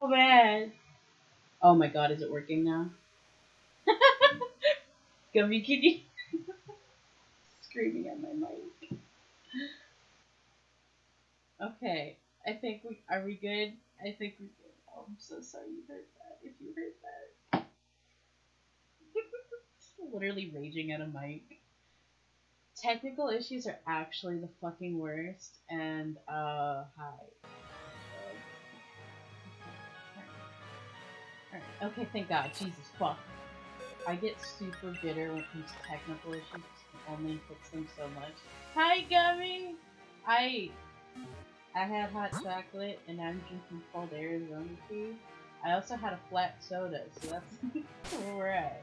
Oh man. Oh my god, is it working now? Gummy kitty screaming at my mic. Okay, I think we are we good? I think we're good. Oh, I'm so sorry you heard that. If you heard that, literally raging at a mic. Technical issues are actually the fucking worst. And hi. Alright. Okay, thank God. Jesus fuck. I get super bitter when it comes to technical issues. It can only fix them so much. Hi, Gummy. I I had hot chocolate and I'm drinking cold Arizona tea. I also had a flat soda, so that's where we're at.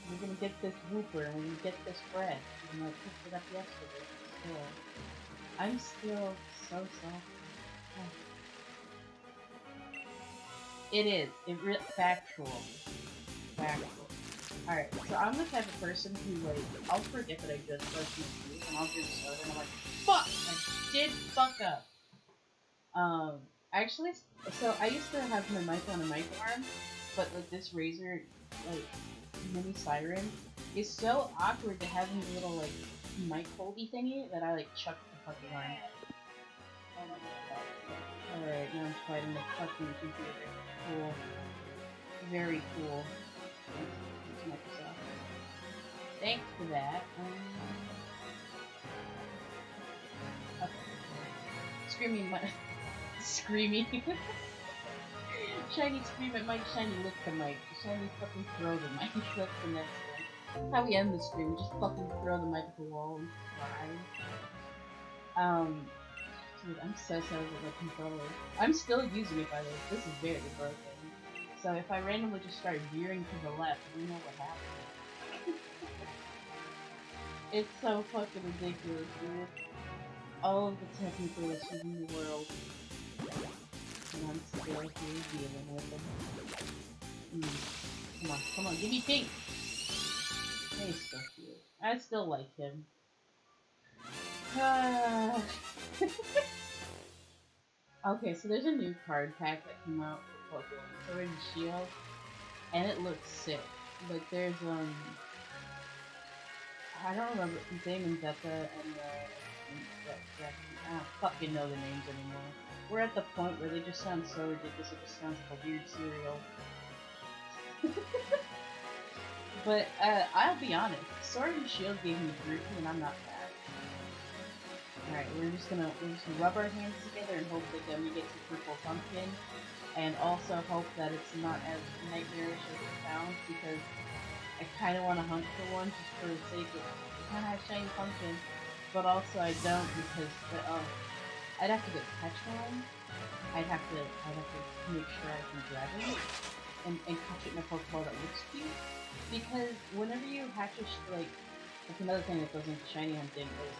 We're gonna get this wooper and we're gonna get this bread. Even though I picked it up yesterday. I'm still so soft. It is. Factual. Factual. Alright, so I'm the type of person who, like, I'll forget that I just brushed my teeth and I'll drink soda and I'm like, fuck! I did fuck up. Actually, so I used to have my mic on a mic arm, but like this razor, like, mini siren is so awkward to have in the little, like, mic holdy thingy that I, like, chucked the fucking arm. Oh my god. Alright, now I'm fighting the fucking computer. Cool. Very cool. Thanks, Microsoft. Thanks for that. Okay. Screaming my screaming. Shiny scream at Mike, Shiny lick the mic. Shiny fucking throw the mic. That's the next one. That's how we end the stream. We just fucking throw the mic at the wall and cry. Dude, I'm so sorry about my controller. I'm still using it, by the way. This is very broken. So if I randomly just start veering to the left, you know what happens. It's so fucking ridiculous, dude. All of the technical issues in the world. And I'm still here dealing with them. Come on, give me pink! He's so cute. I still like him. Okay, so there's a new card pack that came out for Pokemon Sword and Shield, and it looks sick. Like, there's, I don't remember Damon Zeta and I don't fucking know the names anymore. We're at the point where they just sound so ridiculous, it just sounds like a weird cereal. But, I'll be honest, Sword and Shield gave me Groupie and I'm not mad. Alright, we're just gonna rub our hands together and hope that Gummy gets a purple pumpkin, and also hope that it's not as nightmarish as it sounds, because I kinda wanna hunt for one just for the sake of it kinda has shiny pumpkin, but also I don't because I'd have to go catch one. I'd have to make sure I can grab it and catch it in a Pokeball that looks cute. Because whenever you hatch like, that's another thing that goes into shiny hunting is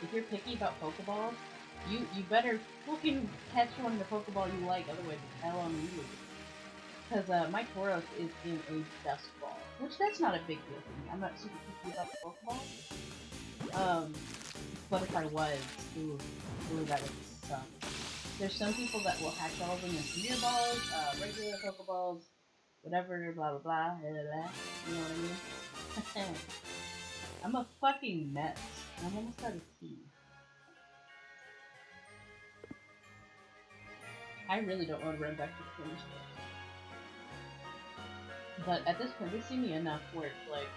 if you're picky about Pokeballs, you better fucking catch one in the Pokeball you like, otherwise it's hell on you. Because my Tauros is in a Dusk Ball, which that's not a big deal for me. I'm not super picky about the Pokeball. But if I was, ooh, that would suck. There's some people that will hatch all of them in Premier Balls, regular Pokeballs, whatever, blah blah blah, blah, blah. You know what I mean? I'm a fucking mess. I'm almost out of tea. I really don't want to run back to the finish line. But at this point, they see me enough where it's like,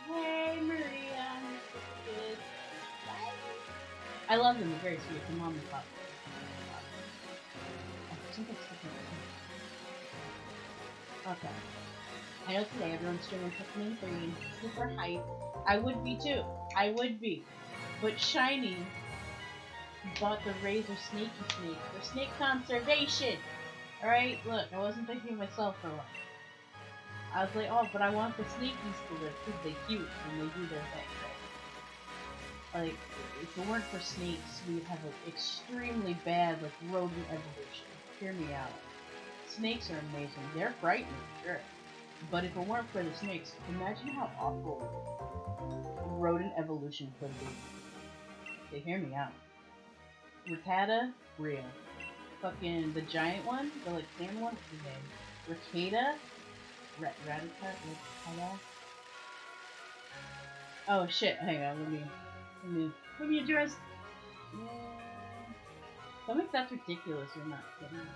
hey Maria, I'm so good. I love them, they're very sweet. The mom and pop. Okay. I know today everyone's streaming Pikmin 3 and super hype. I would be too. I would be. But Shiny bought the Razor Snaky Snake for snake conservation. Alright, look, I wasn't thinking of myself for once. I was like, oh, but I want the Snakies to live because they're cute and they do their thing, right? Like, if it weren't for snakes, we'd have an extremely bad, like, rodent evolution. Hear me out. Snakes are amazing. They're frightening, sure. But if it weren't for the snakes, imagine how awful rodent evolution could be. Okay, hear me out. Rattata, real. fucking the giant one, the like tan one. What's his name? Ricada? Rattata? Oh shit! Hang on. Let me address. Don't think that's ridiculous. You're not kidding.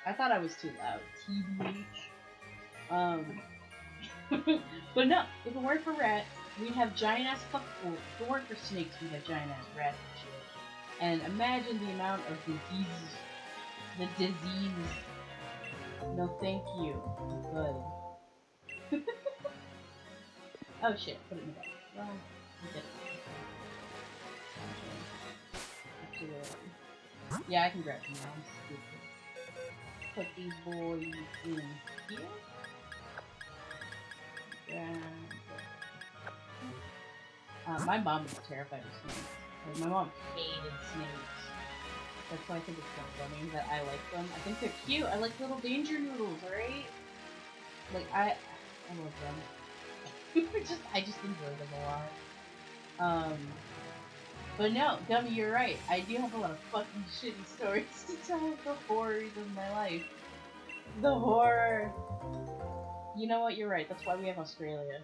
I thought I was too loud. TBH. But no, if it weren't for rats, we'd have giant ass fuck. Well, if it weren't for snakes, we'd have giant ass rats and shit. And imagine the amount of diseases. The disease. No, thank you. Good. Oh shit! Put it in the bag. Well, yeah, I can grab them now. I'm stupid. Put these boys in here. My mom was terrified of snakes. Like, my mom hated snakes. That's why I think it's so funny that I like them. I think they're cute. I like little danger noodles, right? Like, I love them. I just enjoy them a lot. But no, Gummy, you're right. I do have a lot of fucking shitty stories to tell of the horrors of my life. The horror. You know what? You're right. That's why we have Australia.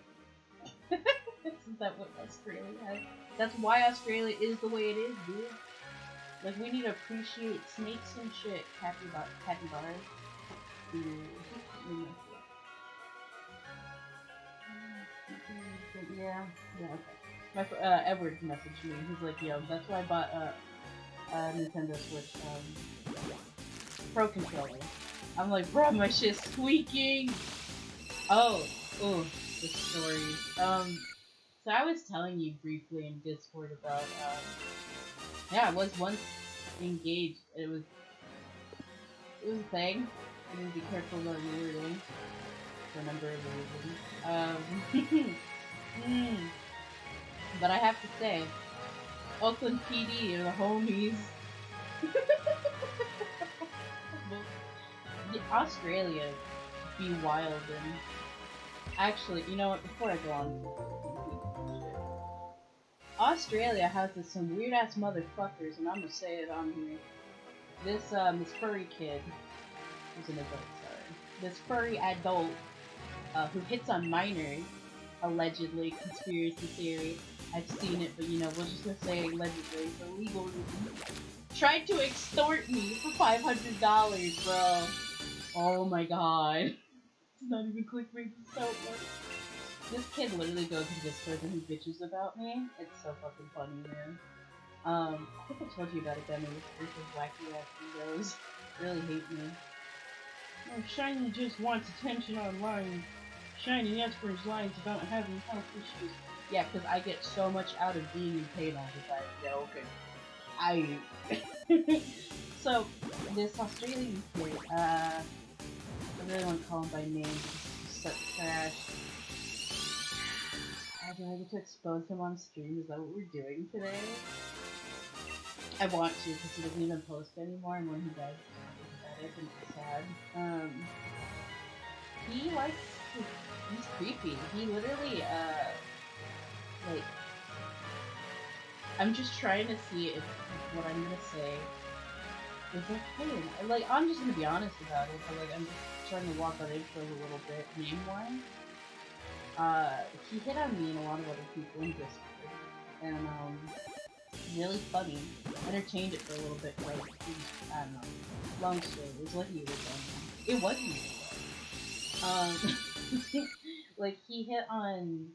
Isn't that what Australia has? That's why Australia is the way it is, dude. Like, we need to appreciate snakes and shit. Capybaras. Yeah, okay. My Edward messaged me. He's like, yo, that's why I bought a Nintendo Switch Pro controller. I'm like, bro, my shit's squeaking. Oh, the story. So I was telling you briefly in Discord about yeah, I was once engaged. It was a thing. I need to be careful what I'm wording for a number of reasons. But I have to say, Oakland PD are the homies. Australia be wild and actually, you know what? Before I go on, Australia has some weird ass motherfuckers, and I'm gonna say it on here. This furry kid, who's an adult, sorry. This furry adult who hits on minors, allegedly, conspiracy theory. I've seen it, but you know, we're just gonna say allegedly for legal reasons. Tried to extort me for $500, bro. Oh my god. It's not even clickbait, it's so funny. This kid literally goes to Discord and he bitches about me. It's so fucking funny, man. I think I told you about it, Demi. This group of wacky ass egos really hate me. Oh, Shiny just wants attention online. Shiny answers lines about having health issues. Yeah, because I get so much out of being in pain all the time. Yeah, okay. So, this Australian kid, I really want to call him by name because he's such trash. Do I get to expose him on stream? Is that what we're doing today? I want to, because he doesn't even post anymore, and when he does, it's pathetic and it's sad. He likes to, he's creepy. He literally, like, I'm just trying to see if what I'm gonna say is okay. Like, I'm just gonna be honest about it, but like, I'm just trying to walk on eggshells a little bit. Name-wise, he hit on me and a lot of other people in Discord, and really funny. Entertained it for a little bit, like, I don't know. Long story. It was like you were going. It was you. Like, he hit on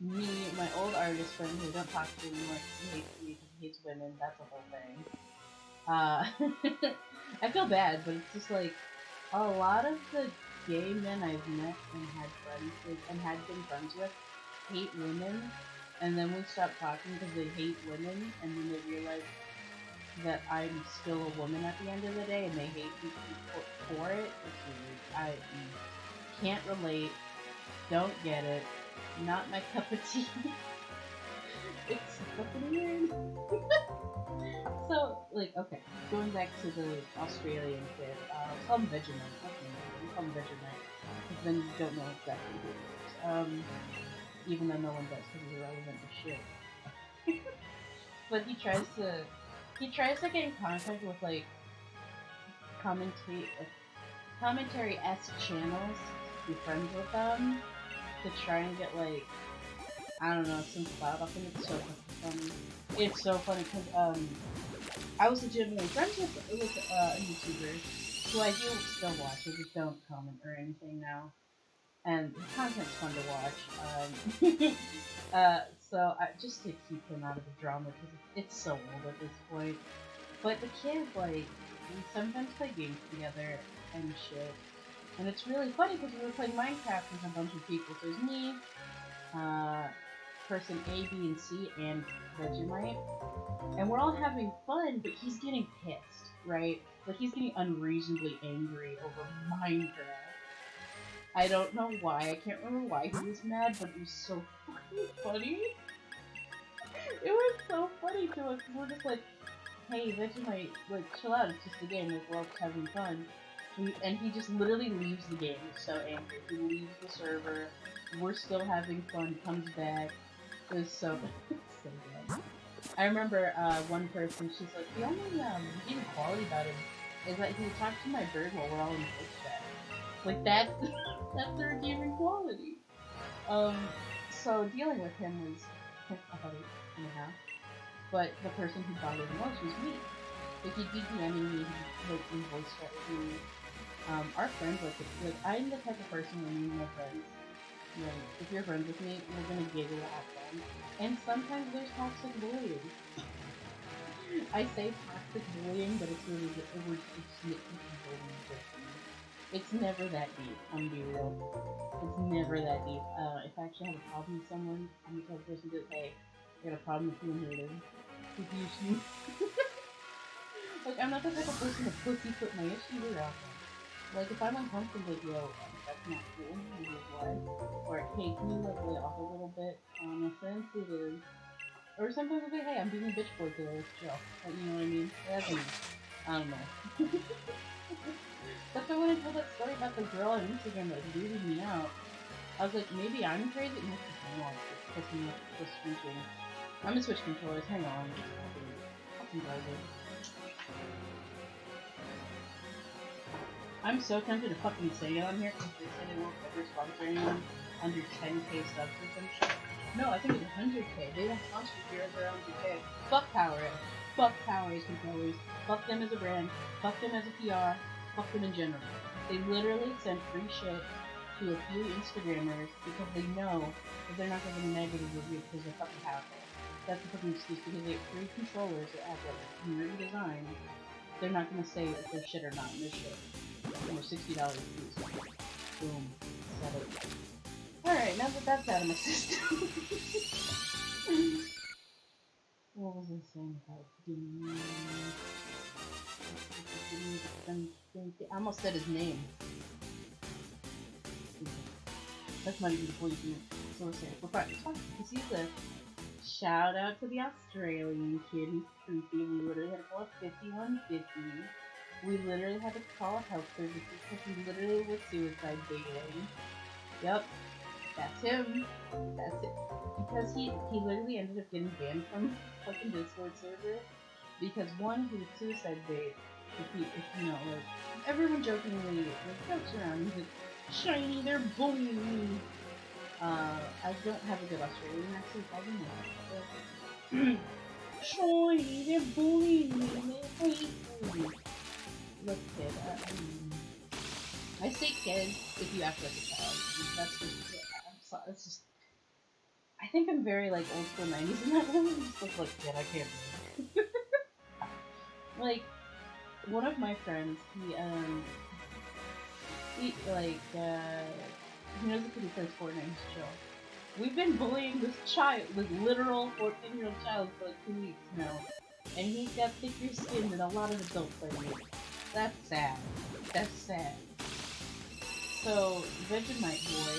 me, my old artist friend who I don't talk to anymore. He hates me because he hates women. That's a whole thing. I feel bad, but it's just like a lot of the gay men I've met and had friends with and had been friends with hate women, and then we stop talking because they hate women, and then they realize that I'm still a woman at the end of the day, and they hate me for it. It's weird. I can't relate. Don't get it. Not my cup of tea. It's fucking weird. So, like, okay, going back to the Australian kid, call him Vegemite. Okay, call him Vegemite, because then you don't know exactly who he is. Even though no one does, because he's irrelevant as shit. But he tries to get in contact with, like, commentary-esque channels to be friends with them to try and get like, I don't know, some clout off them. It's so fucking funny. It's so funny because I was legitimately friends with a YouTuber who I do still watch. I just don't comment or anything now, and the content's fun to watch. So just to keep him out of the drama because it's so old at this point. But the kids, like, we sometimes play games together and shit. And it's really funny because we were playing Minecraft with a bunch of people. So there's me, person A, B, and C, and Vegemite. And we're all having fun, but he's getting pissed, right? Like, he's getting unreasonably angry over Minecraft. I don't know why. I can't remember why he was mad, but it was so fucking funny. It was so funny to us. We're just like, hey, Vegemite, like, chill out. It's just a game. Like, we're all having fun. And he just literally leaves the game. He's so angry. He leaves the server. We're still having fun. Comes back. It was so, so good. I remember one person. She's like, the only redeeming quality about him is that he would talk to my bird while we're all in voice chat. Like that's the redeeming quality. So dealing with him was about 8.5. But the person who bothered the most was me. Like he'd be DMing me, like in voice chat with me. Our friends like I'm the type of person when me and my friends, like if you're friends with me, we're gonna giggle at them. And sometimes there's toxic bullying. I say toxic bullying, but it's really it's nitpicking bullying. It's never that deep. I'm gonna be real. It's never that deep. If I actually have a problem with someone, I'm the type of person that, hey, I got a problem with you and hater. Like, I'm not the type of person to pussyfoot my issues around them. Like, if I'm uncomfortable, like, yo, that's not cool, here's why. Or, hey, can you, like, lay off a little bit? Sensitive. Or sometimes I'll say, hey, I'm being a bitch boy today, let's chill. Like, you know what I mean? That's me. I don't know. That's why when I told that story about the girl on Instagram that booted me out, I was like, maybe I'm crazy? No, hang on, it's pissing me off for speaking. I'm gonna switch controllers, hang on. Fucking garbage. I'm so tempted to fucking say it on here because they said they won't ever sponsor anyone under 10k subs or some shit. No, I think it's 100k. They won't sponsor you if you're under 100k. Fuck Powerade. Fuck Powerade controllers. Fuck them as a brand. Fuck them as a PR. Fuck them in general. They literally send free shit to a few Instagrammers because they know that they're not going to get a negative review because they're fucking powerful. That's the fucking excuse because they have free controllers that have like nerdy design. They're not going to say if they're shit or not in their shit. And they're $60 a piece. Boom. Set it. Alright, now that that's out of my system. What was I saying about I almost said his name. That's not even the point of it. So we're saying, we're fine. It's fine. Because he's a shout out to the Australian kid. He's creepy. We literally had to call 5150. We literally had to call health services because he literally was suicide dating. Yep. That's him. That's it. Because he literally ended up getting banned from fucking Discord server. Because one, he was suicide bait. If you know, like, everyone jokingly, like, jokes around. He's like, shiny, they're bullying me. I don't have a good Australian accent, I don't know. Shiny, they're bullying me, they hate me. Look, kid, I say kid if you act like a child. That's just, I'm sorry, it's just, I think I'm very, like, old school 90s in that way. I just look like kid, I can't believe it. Like, one of my friends, he knows the kid who plays Fortnite, he's chill. We've been bullying this child, like, literal 14-year-old child for, like, 2 weeks now. And he's got thicker skin than a lot of adults I meet. That's sad. That's sad. So, Vegemite Boy,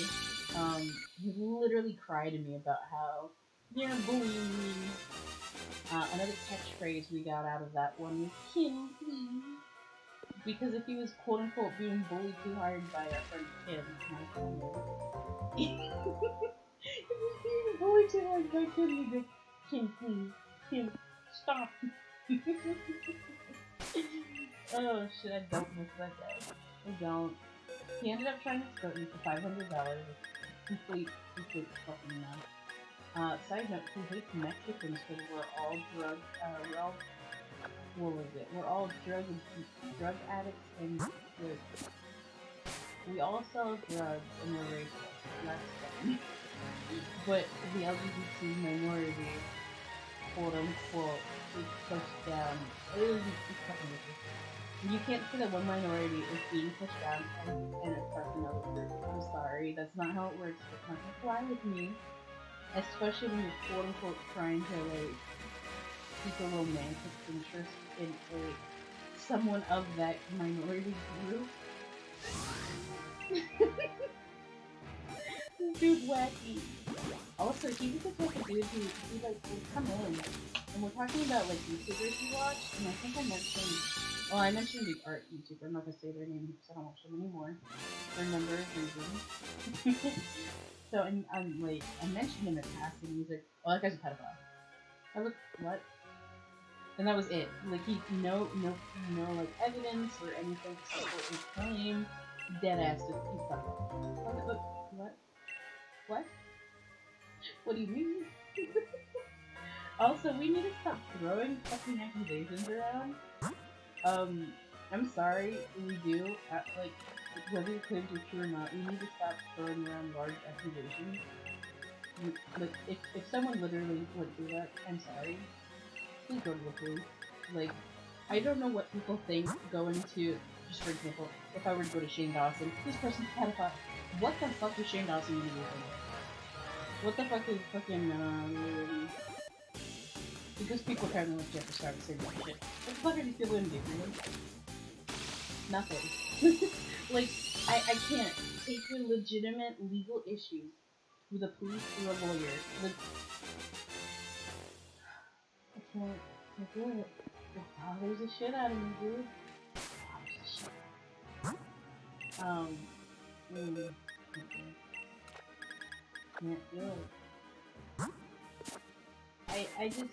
he literally cried to me about how you're bullying me. Another catchphrase we got out of that one was Kim, please. Because if he was quote unquote being bullied too hard by our friend Kim, my family, if he was being bullied too hard by Kim, he'd be like, Kim, please. Kim, stop. Oh shit, I don't miss that guy. I don't. He ended up trying to skirt me for $500. Complete fucking mess. Side note, he hates Mexicans because we're all, what was it? We're all drug addicts and like, we all sell drugs and we're racist. That's fine. But the LGBT minority, quote unquote, is pushed down. It's fucking ridiculous. You can't say that one minority is being pushed down and oppress another group. I'm sorry, that's not how it works. It's not gonna fly with me. Especially when you're quote unquote trying to like seek a romantic interest in someone of that minority group. Dude, wacky. Also, he was the type of dude who like would come in, and we're talking about like YouTubers he watched, and I think I mentioned, well, I mentioned the art YouTuber. I'm not gonna say their name because I don't watch them anymore for a number of reasons. So I'm like, I mentioned him in passing. He's like, "Oh, that guy's a pedophile." I look, what? And that was it. Like no like evidence or anything to support his claim. Dead ass, just he's a pedophile. What? What? What do you mean? Also, we need to stop throwing fucking accusations around. I'm sorry, we do. Like, whether your claims are true or not, we need to stop throwing around large accusations. Like, if someone literally would do that, I'm sorry. Please go to the police. Like, I don't know what people think going to, just for example, if I were to go to Shane Dawson, this person's a pedophile. What the fuck is Shane Dawson gonna do for me? What the fuck is fucking, because people apparently like Jeff Star to say that shit. What the fuck are these people gonna do for me? Nothing. Like, I can't take your legitimate legal issues to the police or a lawyer. Like, I can't do it. It bothers the shit out of me, dude. It bothers the shit out of me. Can't do it.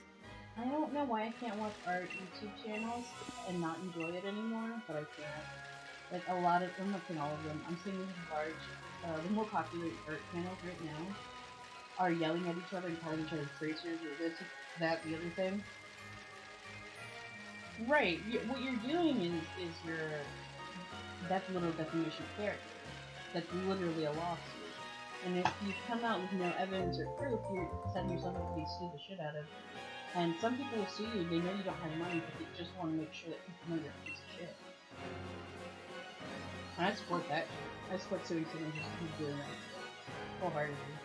I don't know why I can't watch art YouTube channels and not enjoy it anymore, but I can't. Like, a lot of, I'm not saying all of them, I'm saying the more popular art channels right now are yelling at each other and calling each other tracers or this, that, the other thing. Right, what you're doing is that's literal defamation of character. That's literally a lawsuit. And if you come out with no evidence or proof, you're setting yourself up to be sued the shit out of. And some people will sue you, they know you don't have money, but they just want to make sure that people know you're a piece of shit. And I support that shit. I support suing someone just who's doing that shit. Wholeheartedly.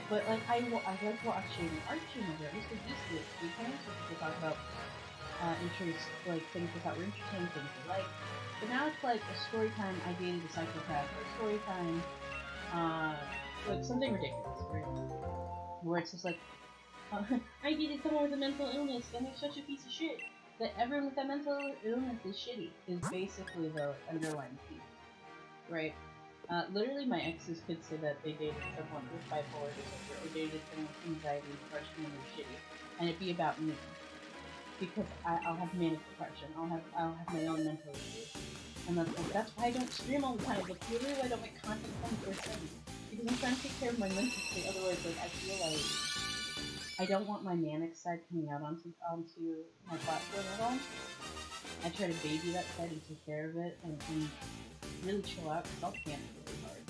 But like, I like watching art channels, or at least with these weekends, where people talk about interests, like things they thought were interesting, things they like. But now it's like a story time, I dated a psychopath, or a story time, like something ridiculous, right? Where it's just like, I dated someone with a mental illness and they're such a piece of shit that everyone with that mental illness is shitty, is basically the underlying theme, right? Literally my exes could say that they dated someone with bipolar disorder or dated someone with anxiety, depression, and they're shitty, and it'd be about me. Because I'll have manic depression, I'll have my own mental issues. And that's why I don't stream all the time. That's literally why I don't make content 24/7. Because I'm trying to take care of my mental state, otherwise like I feel like I don't want my manic side coming out onto my platform at all. I try to baby that side and take care of it and really chill out, because self-camp is really hard.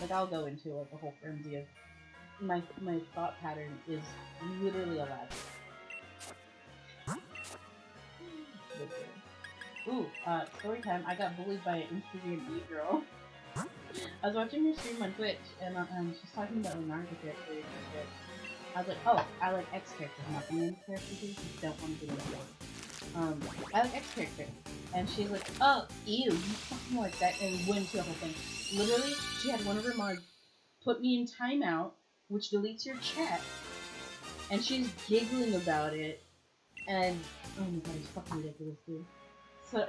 Like, I'll go into like a whole frenzy of my thought pattern is literally a labyrinth. Ooh, story time. I got bullied by an Instagram e-girl. I was watching her stream on Twitch, and she's talking about Leonardo characters and shit. I was like, oh, I like X characters, not the main characters, you just don't want to get into it. I like X characters. And she's like, oh, ew, you fucking like that, and went into the whole thing. Literally, she had one of her mods put me in timeout, which deletes your chat, and she's giggling about it, and, oh my god, it's fucking ridiculous, dude. So,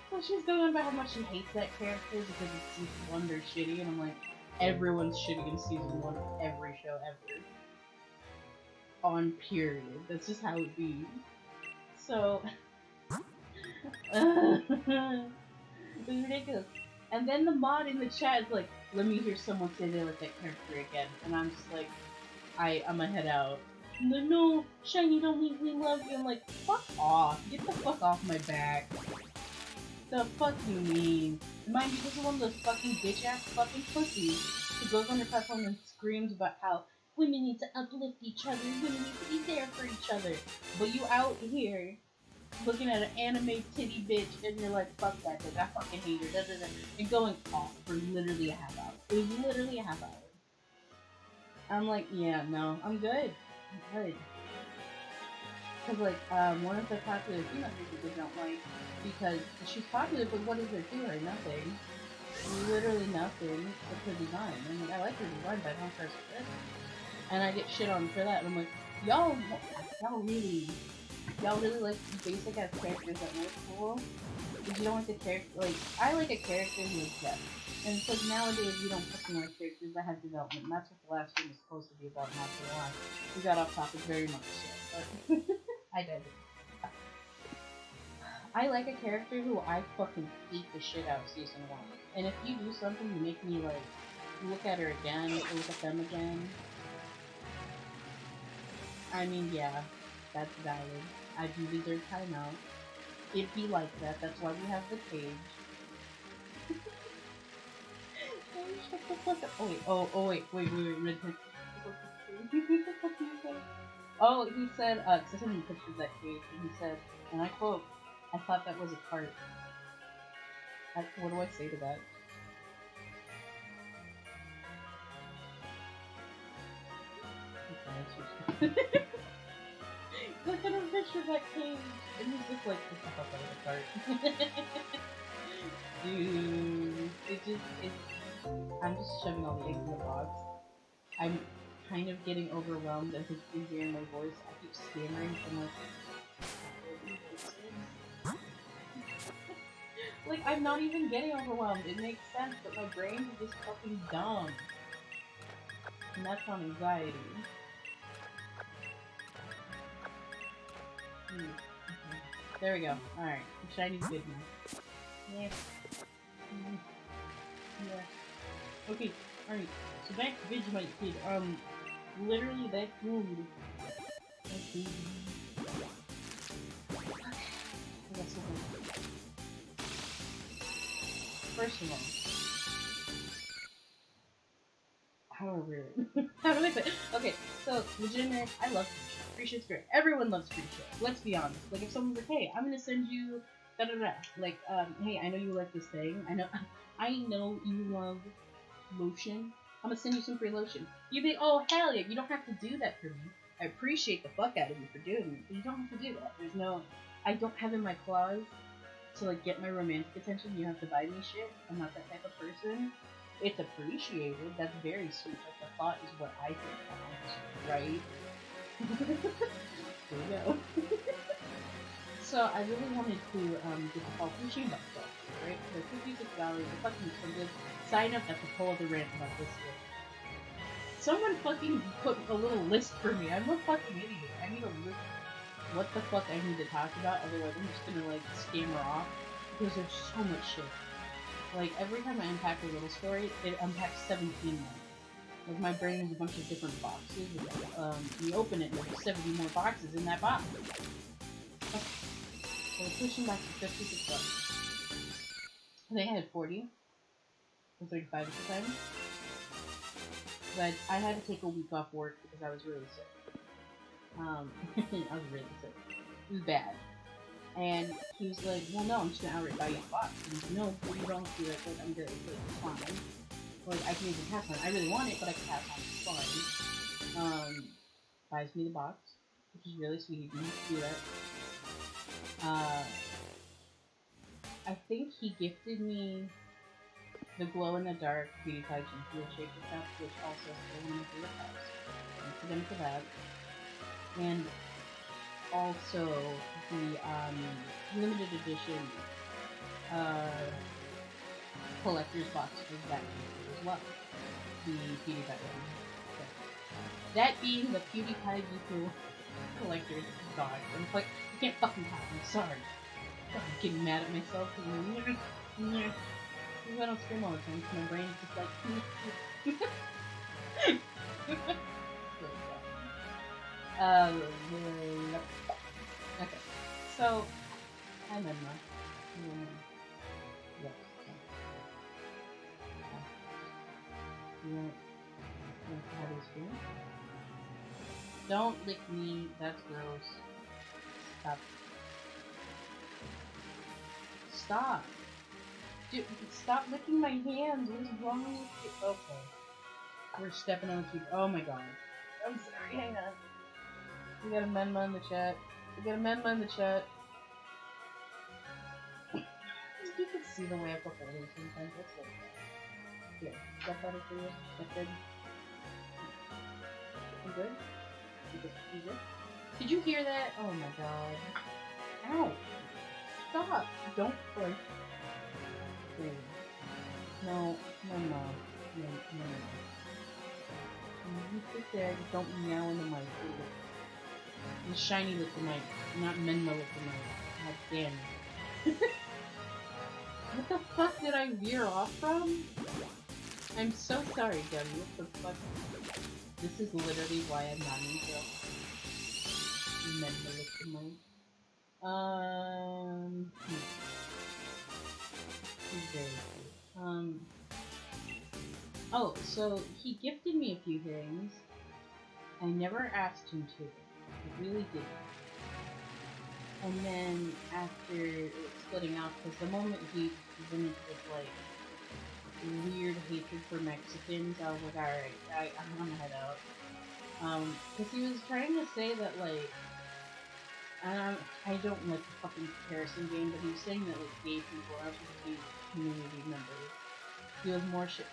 so she's going on about how much she hates that character because it's season 1, they're shitty, and I'm like, everyone's shitty in season 1 of every show ever. On period. That's just how it be. So, It was ridiculous. And then the mod in the chat is like, let me hear someone say they like that character again. And I'm just like, I'm gonna head out. No, Shiny, don't leave me, love you. I'm like, fuck off. Get the fuck off my back. The fuck you mean? Mind you, this is one of those fucking bitch ass fucking pussies who goes on your platform and screams about how women need to uplift each other, women need to be there for each other. But you out here looking at an anime titty bitch and you're like, fuck that bitch, I fucking hate her, da, da, da, and going off for literally a half hour. It was literally a half hour. I'm like, yeah, no, I'm good. I'm good. Because, like, one of the popular female people don't like, because she's popular, but what does it do her? Nothing. Literally nothing. It's her design. I'm like, I like her design, but I don't trust it. And I get shit on for that. And I'm like, y'all really like basic ass characters that look cool. But you don't like the character, like, I like a character who is depth. And it's like nowadays you don't fucking like characters that have development. And that's what the last game was supposed to be about, not gonna lie. We got off topic very much so, but I did. I like a character who I fucking beat the shit out of season 1. And if you do something to make me, like, look at her again, or look at them again, I mean, yeah, that's valid. I do deserve timeout. It'd be like that, that's why we have the cage. Oh, shut the fuck up. Oh, wait, Red Pig. Oh, he said, cause I sent him a picture of that cage, and he said, and I quote, I thought that was a cart. What do I say to that? Okay, look at a picture of that cage, and he's just like, I thought that was a cart. Dude, I'm just shoving all the eggs in the box. I'm kind of getting overwhelmed as you can hear my voice. I keep stammering from like, I'm not even getting overwhelmed. It makes sense, but my brain is just fucking dumb. And that's on anxiety. Okay. There we go. Alright. Shiny's good now. Yeah. Yeah. Okay. Alright. So back to Vegemite Kid. Literally that food. Okay. First of all, how do I say? Okay, so legitimate. I love free shit's great. Everyone loves free shit. Let's be honest. Like if someone's like, hey, I'm gonna send you da da da. Like hey, I know you like this thing. I know you love lotion. I'm gonna send you some free lotion. You'd be, oh hell yeah, you don't have to do that for me. I appreciate the fuck out of you for doing it, but you don't have to do that. There's no, I don't have in my clause to like get my romantic attention. You have to buy me shit. I'm not that type of person. It's appreciated. That's very sweet. Like the thought is what I think counts, right? There we go. So I really wanted to get the fall machine box off, right? For $56, the fucking so good. Sign up, that's a whole other rant about this shit. Someone fucking put a little list for me. I'm a fucking idiot. I need a list what the fuck I need to talk about, otherwise I'm just gonna like scam her off. Because there's so much shit. Like every time I unpack a little story, it unpacks 17 more. Like my brain is a bunch of different boxes. You open it and there's 70 more boxes in that box. Okay. So we're pushing back to $56. They had 40 or 35 at the time. But I had to take a week off work because I was really sick. I was really sick. It was bad. And he was like, well, no, I'm just gonna outright buy you a box. And he's like, no, you don't do that. Like, I'm good. It's fine. Like, I can even pass on it. I really want it, but I can pass on it. It's fine. Buys me the box, which is really sweet. You can do that. I think he gifted me the glow-in-the-dark Beauty Pie Genteel Shaker cup, which also is one of my favorite cups. Thanks again for that. And also the limited edition collector's box of that as well. The PewDiePie one. So, that being the PewDiePie Gecko collector's box. I'm like, you can't fucking talk, I'm sorry. I'm getting mad at myself because I don't scream all the time because my brain is just like. Okay. So, hi Medma. Yes. You want to have a scream? Don't lick me. That's gross. Stop. Stop. Dude, stop licking my hands. What is wrong with you? Okay. We're stepping on the tube. Oh my god. I'm sorry. Hang on. We got a Menma in the chat. We got a Menma in the chat. You can see the way I put holding sometimes. Let's look at that. Here. Is that better for you? Is that good? You good? You good? Did you hear that? Oh my god. Ow! Stop! Don't push. No, no, no. No, no, no. You sit there, just don't meow in the mic. The shiny lick the mic, not Menma lick the mic. God damn it. What the fuck did I veer off from? I'm so sorry, Gabby. What the fuck? This is literally why I'm not in jail. Menma lick the mic. Oh, so he gifted me a few things. I never asked him to. I really did. And then after splitting off, because the moment he went into this like weird hatred for Mexicans, I was like, alright, I'm gonna head out. Because he was trying to say that like, I don't like the fucking comparison game, but he was saying that like gay people are supposed to be community members. Deal with more shit.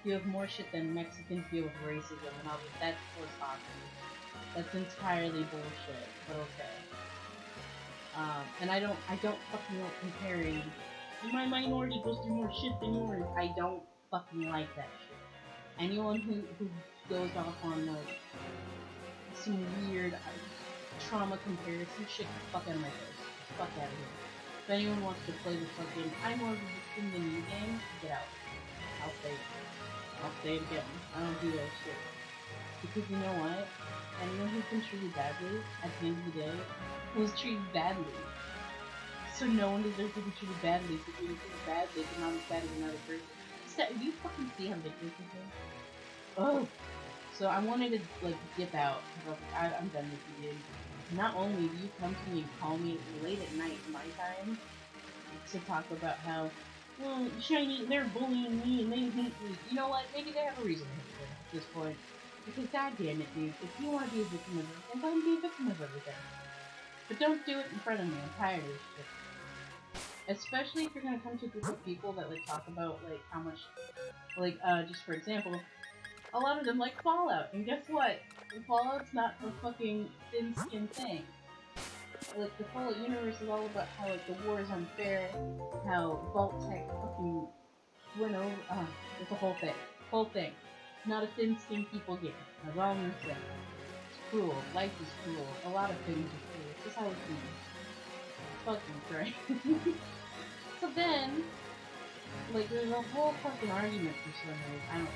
Deal with more shit than Mexicans deal with racism, and I was like, that's philosophy. That's entirely bullshit, but okay. And I don't fucking like comparing my minority goes through more shit than yours. I don't fucking like that shit. Anyone who goes off on like some weird trauma comparison shit, fuck out of my face. Fuck out of here. If anyone wants to play the fucking I'm more of a victim than you game, get out. I'll say it. I'll say it again. I don't do that shit. Because you know what? Anyone who's been treated badly, at the end of the day, was treated badly. So no one deserves to be treated badly. So if you're treated badly, they're not as bad as another person. Do you fucking see how ridiculous this is? Oh! So I wanted to, like, dip out. I'm done with you, dude. Not only do you come to me and call me late at night, my time, to talk about how, well, Shiny, they're bullying me and they hate me. You know what? Maybe they have a reason to hate me at this point. Because goddamn it, dude, if you want to be a victim of everything, let them be a victim of everything. But don't do it in front of me. I'm tired of this shit. Especially if you're gonna come to a group of people that like talk about like how much, like just for example, a lot of them like Fallout, and guess what? Fallout's not a fucking thin-skinned thing. Like the Fallout universe is all about how like the war is unfair, how Vault-Tec fucking went over. It's a whole thing. Not a thin-skinned people game. That's all I'm gonna say. It's cruel. Life is cruel. A lot of things are cruel. It's just how it is. Fucking great. So then, like, there's a whole fucking argument for some reason. I don't know.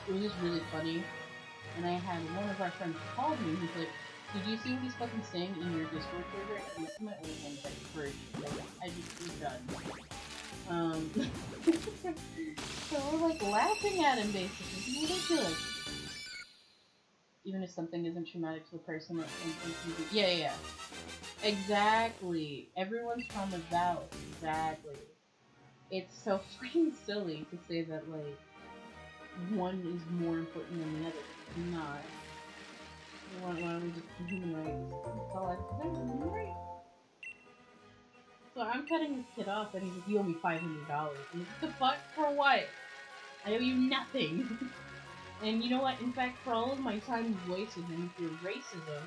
It was just really funny. And I had one of our friends call me and he's like, did you see what he's fucking saying in your Discord server? And this is my only one that for I just was done. So we're like laughing at him basically. It's ridiculous. Even if something isn't traumatic to the person that thinks yeah. Exactly. Everyone's trauma is valid. Exactly. It's so freaking silly to say that like one is more important than the other. It's not. Why don't we just do human rights? That's all I have to say. Human rights. So I'm cutting this kid off and he's like, you owe me $500. And what the fuck? For what? I owe you nothing. And you know what? In fact, for all of my time wasted and your racism,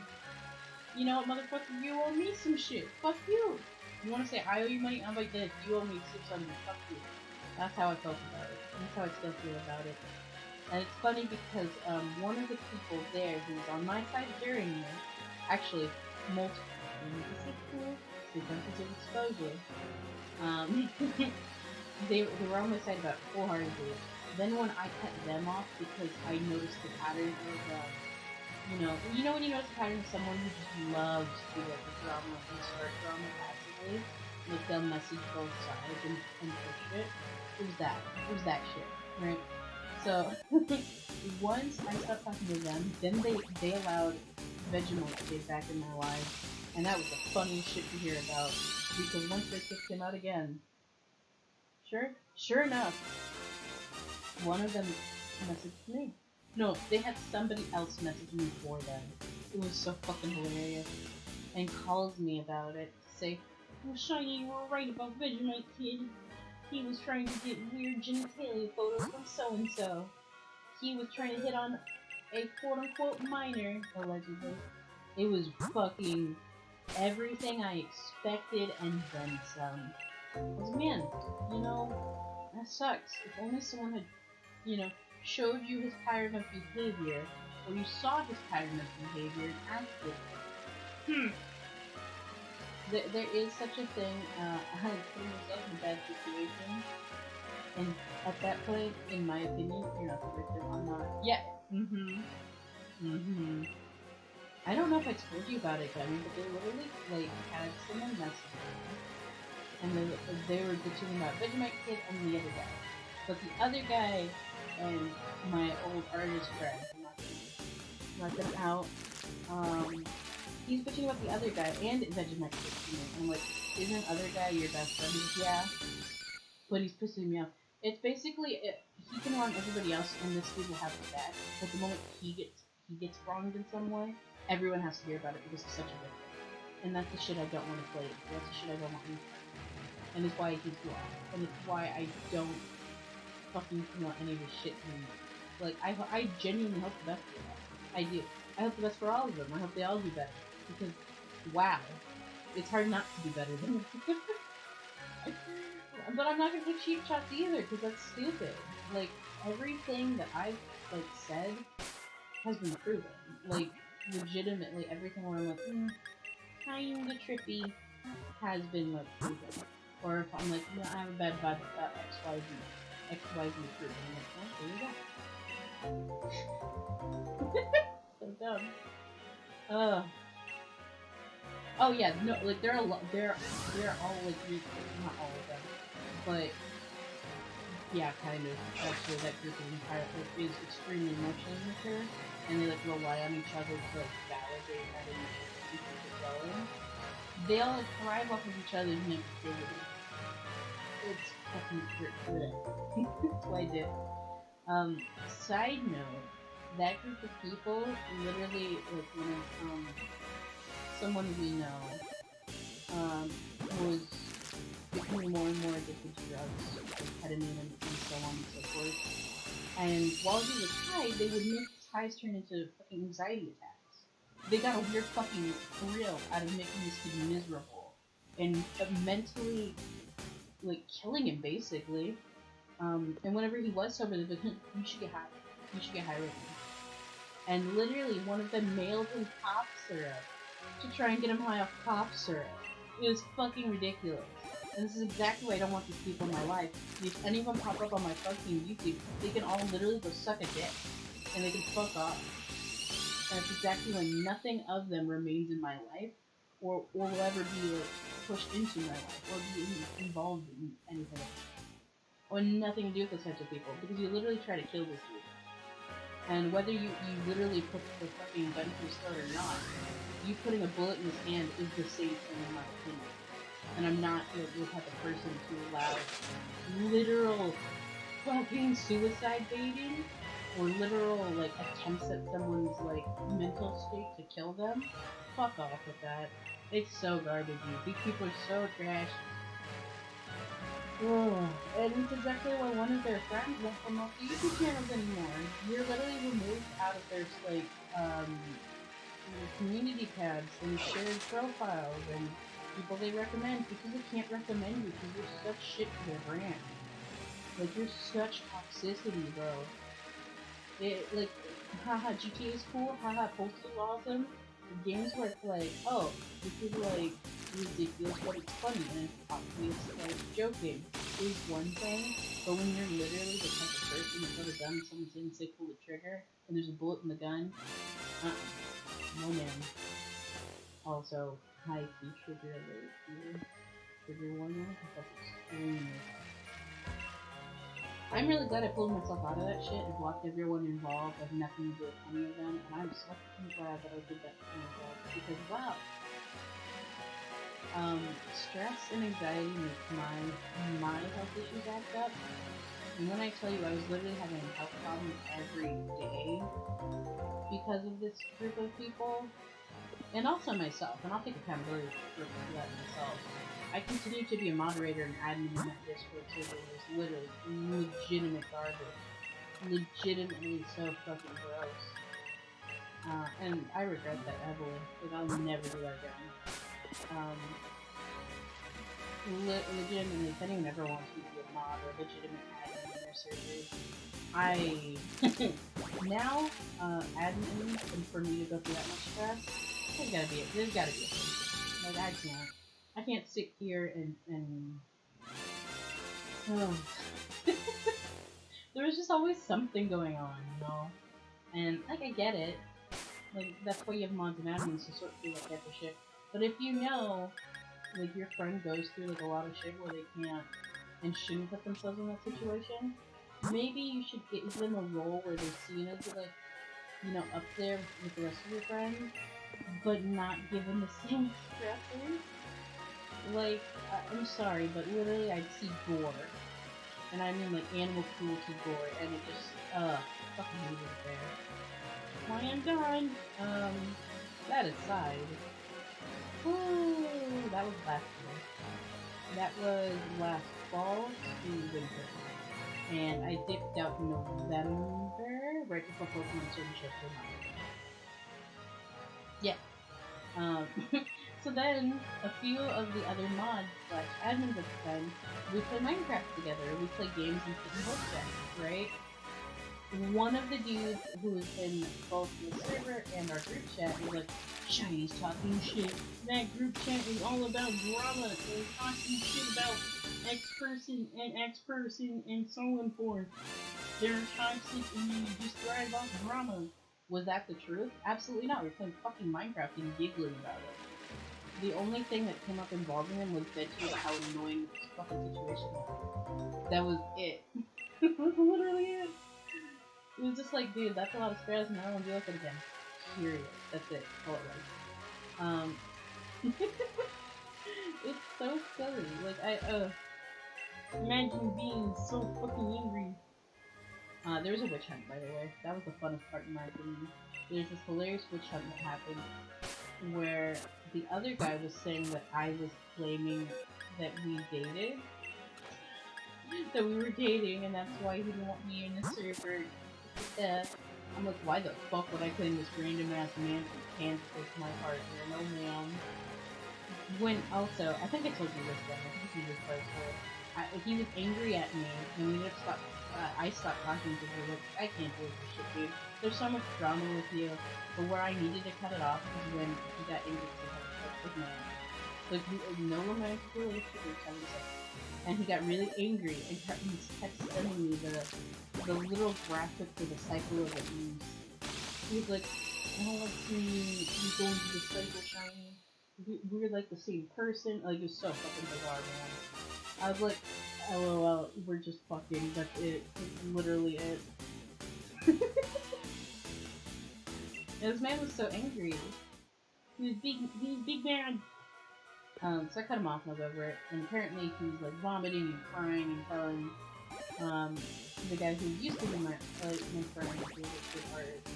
you know what, motherfucker? You owe me some shit. Fuck you. You want to say I owe you money? I'm like this. You owe me $600. Fuck you. That's how I felt about it. That's how I still feel about it. And it's funny because one of the people there who was on my side during this, actually, multiple, is it cool? They don't deserve exposure. Um, they were on my side about wholeheartedly. Then when I cut them off because I noticed the pattern of, you know when you notice the pattern of someone who just loves to like the drama and start drama passively, like they'll message both sides and push it. It was that. It was that shit, right? So once I stopped talking to them, then they allowed Vegemite to get back in my life, and that was the funniest shit to hear about. Because once they kicked him out again, sure enough, one of them messaged me. No, they had somebody else message me for them. It was so fucking hilarious. And calls me about it to say, "Well, Shiny, you were right about Vegemite Kid. He was trying to get weird genitalia photos from so-and-so. He was trying to hit on a quote-unquote minor, allegedly. It was fucking everything I expected and then some. Because, man, you know, that sucks. If only someone had, showed you his pattern of behavior, or you saw his pattern of behavior and acted. There is such a thing, I putting myself in a bad situation, and at that point, in my opinion, you're not the victim, I'm not. Yeah. I don't know if I told you about it, Gunny, but they literally, like, had someone message me, and they were bitching about Vegemite Kid and the other guy. But the other guy and my old artist friend, I'm not gonna out, he's bitching about the other guy and Vegemite Kid to me. I'm like, isn't other guy your best friend? He's like, yeah, but he's pissing me off. It's basically, he can wrong everybody else and this dude will have his back, but the moment he gets wronged in some way, everyone has to hear about it because he's such a victim. And that's the shit I don't want to play. That's the shit I don't want to play. And it's why he's blocked. And it's why I don't fucking want any of his shit to me. Like, I genuinely hope the best for them. I do. I hope the best for all of them. I hope they all do better. Because, wow. It's hard not to do better than them. But I'm not gonna take cheap shots either, because that's stupid. Like, everything that I've, like, said has been proven. Like, legitimately, everything where I'm like, kinda trippy has been, like, proven. Or if I'm like, I have a bad vibe about XYZ. XYZ proven. I'm like, oh, there you go. So dumb. Oh yeah, no, like, they're all, like, not all of them, but, yeah, kind of. Actually, that group is extremely emotionally mature, and they, like, rely on each other to, like, validate how they keep it going. They all, like, thrive off of each other's negativity. It's fucking great. That's what I did. Side note, that group of people, literally, like, when someone we know, was becoming more and more addicted to drugs, like ketamine and so on and so forth. And while he was high, they would make his highs turn into fucking anxiety attacks. They got a weird fucking thrill out of making this kid miserable and mentally, like, killing him, basically. And whenever he was sober, they'd be like, you should get high. You should get high right now. And literally, one of them mailed him cough syrup to try and get him high off cough syrup. It was fucking ridiculous. And this is exactly why I don't want these people in my life. If any of them pop up on my fucking YouTube, they can all literally go suck a dick. And they can fuck off. And that's exactly why nothing of them remains in my life, or will ever be, like, pushed into my life, or be involved in anything. Or nothing to do with those types of people, because you literally try to kill this dude. And whether you literally put the fucking gun to his throat or not, you putting a bullet in his hand is the same thing in my opinion. And I'm not the type of person to allow literal fucking suicide baiting or literal, like, attempts at someone's, like, mental state to kill them. Fuck off with that. It's so garbage. These people are so trash. Ugh. And it's exactly why one of their friends won't promote the YouTube channels anymore. You're literally removed out of their, like, community tabs and shared profiles and people they recommend, because they can't recommend you because you're such shit to their brand. Like, you're such toxicity, bro. Like, haha, GTA is cool, haha, Pulse is awesome. Games where it's like, oh, this is like ridiculous, but it's funny, and it's obviously like joking is one thing, but when you're literally the type of person who put a gun, someone's in sick, pull the trigger, and there's a bullet in the gun, no man. Also, high key trigger alert here. Trigger warning, because that's extremely I'm really glad I pulled myself out of that shit and blocked everyone involved. I have nothing to do with any of them, and I'm so fucking glad that I did that to myself because wow, stress and anxiety make my health issues act up. And when I tell you, I was literally having health problems every day because of this group of people, and also myself. And I'll take accountability for that myself. I continue to be a moderator and admin in that Discord server where it's literally legitimate garbage. Legitimately so fucking gross. And I regret that heavily. Like, I'll never do that again. Legitimately, if anyone ever wants me to be a mod or a legitimate admin in their servers, now, admin, and for me to go through that much stress, there's gotta be a thing. Like, I can't sit here and there was just always something going on, you know? And, like, I get it. Like, that's why you have mods and admins to sort through that type of shit. But if you know, like, your friend goes through, like, a lot of shit where they can't and shouldn't put themselves in that situation, maybe you should give them a role where they're seen as, like, you know, up there with the rest of your friends, but not given the same stressors. Like, I'm sorry, but literally I'd see gore. And I mean, like, animal cruelty gore, and it just, fucking leave it there. Why I'm done. That aside. Woo! That was last year. That was last fall to winter. And I dipped out in November, right before Pokemon Sword and Shield came out. Yeah. So then, a few of the other mods, like admins at the time, we play Minecraft together. We play games and sit in voice chat, right? One of the dudes who was in both the server and our group chat was like, Shiny's talking shit. That group chat is all about drama. They're talking shit about X person and so on forth. They're toxic and you just thrive off drama. Was that the truth? Absolutely not. We're playing fucking Minecraft and giggling about it. The only thing that came up involving him was bitching about how annoying this fucking situation was. That was it. That was literally it. It was just like, dude, that's a lot of stress and I don't want to do that again. Period. That's it. All it was. It's so silly. Like, imagine being so fucking angry. There was a witch hunt, by the way. That was the funnest part in my opinion. There's this hilarious witch hunt that happened where the other guy was saying that I was claiming that we dated. That we were dating, and that's why he didn't want me in the server. I'm like, why the fuck would I claim this random ass man from Kansas as my partner? No ma'am. When also, I think I told you this then, I think this is this part where he was angry at me, and we just stopped, I stopped talking to him, like, I can't do this shit, dude. There's so much drama with you, but where I needed to cut it off was when he got angry at me with my like, no romantic relationship with each other, and he got really angry and kept sending me the little graphic for the cycle of abuse. He was like, I don't like seeing you going through the cycle, Shiny. We're like the same person. Like, it was so fucking bizarre, man. I was like, LOL, we're just fucking, that's it. It's literally it. And this man was so angry. He was big man. So I cut him off and I was over it. And apparently he was like vomiting and crying and telling, the guy who used to be my friend, who was a good artist,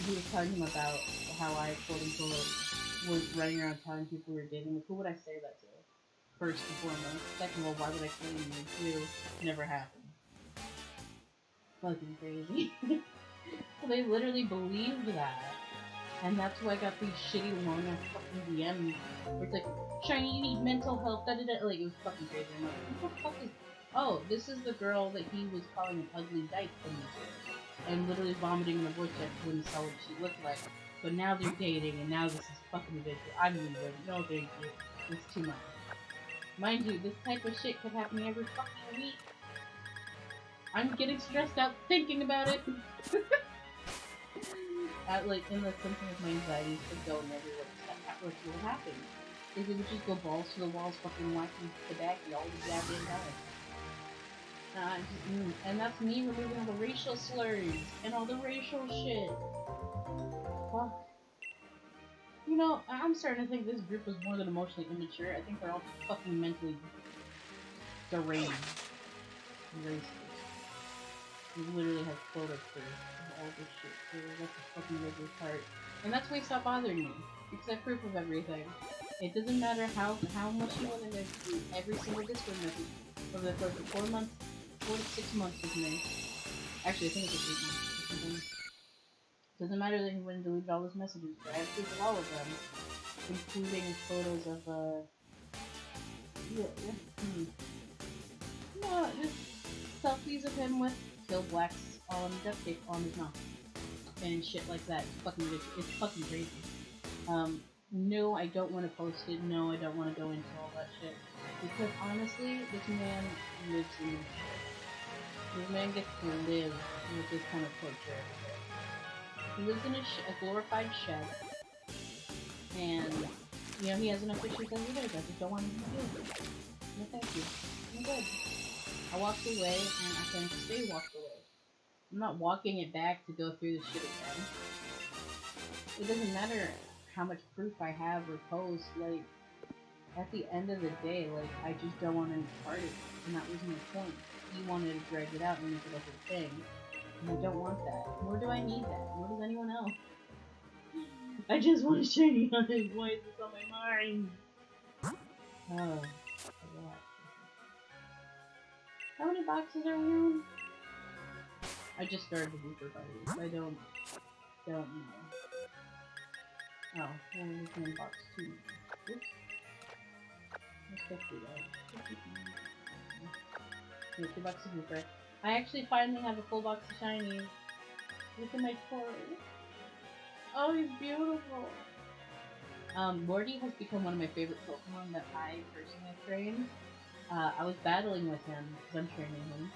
he was telling him about how I, quote unquote, was running around telling people we were dating. Like, who would I say that to? First and foremost. Second of all, why would I claim you? Two, never happened. Fucking crazy. So they literally believed that. And that's why I got these shitty long ass fucking DMs where it's like, Shiny, you need mental health, da da da. Like, it was fucking crazy. I'm like, who the fuck is. oh, this is the girl that he was calling an ugly dyke in the series, and literally vomiting in the vortex when he saw what she looked like. But now they're dating, and now this is fucking ridiculous. I'm leaving. No, thank you. It's too much. Mind you, this type of shit could happen every fucking week. I'm getting stressed out thinking about it. Like, in the symptom of my anxiety could go never what will happen. If it would just go balls to the walls, fucking whacking tobacco all the goddamn time. And that's me removing all the racial slurs and all the racial shit. Fuck. You know, I'm starting to think this group was more than emotionally immature. I think they're all fucking mentally deranged. Racist. We literally have quotas for all this shit. So that's the fucking regular part. And that's why it stopped bothering me. Because I have proof of everything. It doesn't matter how much you want to go through every single Discord message over the course of 4 months, 4 to 6 months with me. Actually, I think it's 8 months. Doesn't matter that he went and deleted all his messages, but I have proof of all of them, including photos of no, just selfies of him with Kill Black's duct tape on his mouth and shit like that. It's fucking ridiculous. It's fucking crazy. No, I don't want to post it. No, I don't want to go into all that shit because honestly, this man lives in this shit. This man gets to live with this kind of torture. He lives in a glorified shed, and, you know, he has enough issues as it is. I just don't want him to do it. No thank you. I'm good. I walked away, and I can stay walked away. I'm not walking it back to go through this shit again. It doesn't matter how much proof I have or post, like, at the end of the day, like, I just don't want any part of it, and that was my point. He wanted to drag it out and make it a whole thing. I don't want that. Nor do I need that. Nor does anyone else. I just want to shiny on his voice. It's on my mind. Oh. How many boxes are we on? I just started the wooper buddies. I don't know. Oh, well, we're in box 2. Oops. Let's go through that. Yeah, 2 boxes of wooper. I actually finally have a full box of shinies. Look at my toy. Oh, he's beautiful. Morty has become one of my favorite Pokemon that I personally have trained. I was battling with him because I'm training him.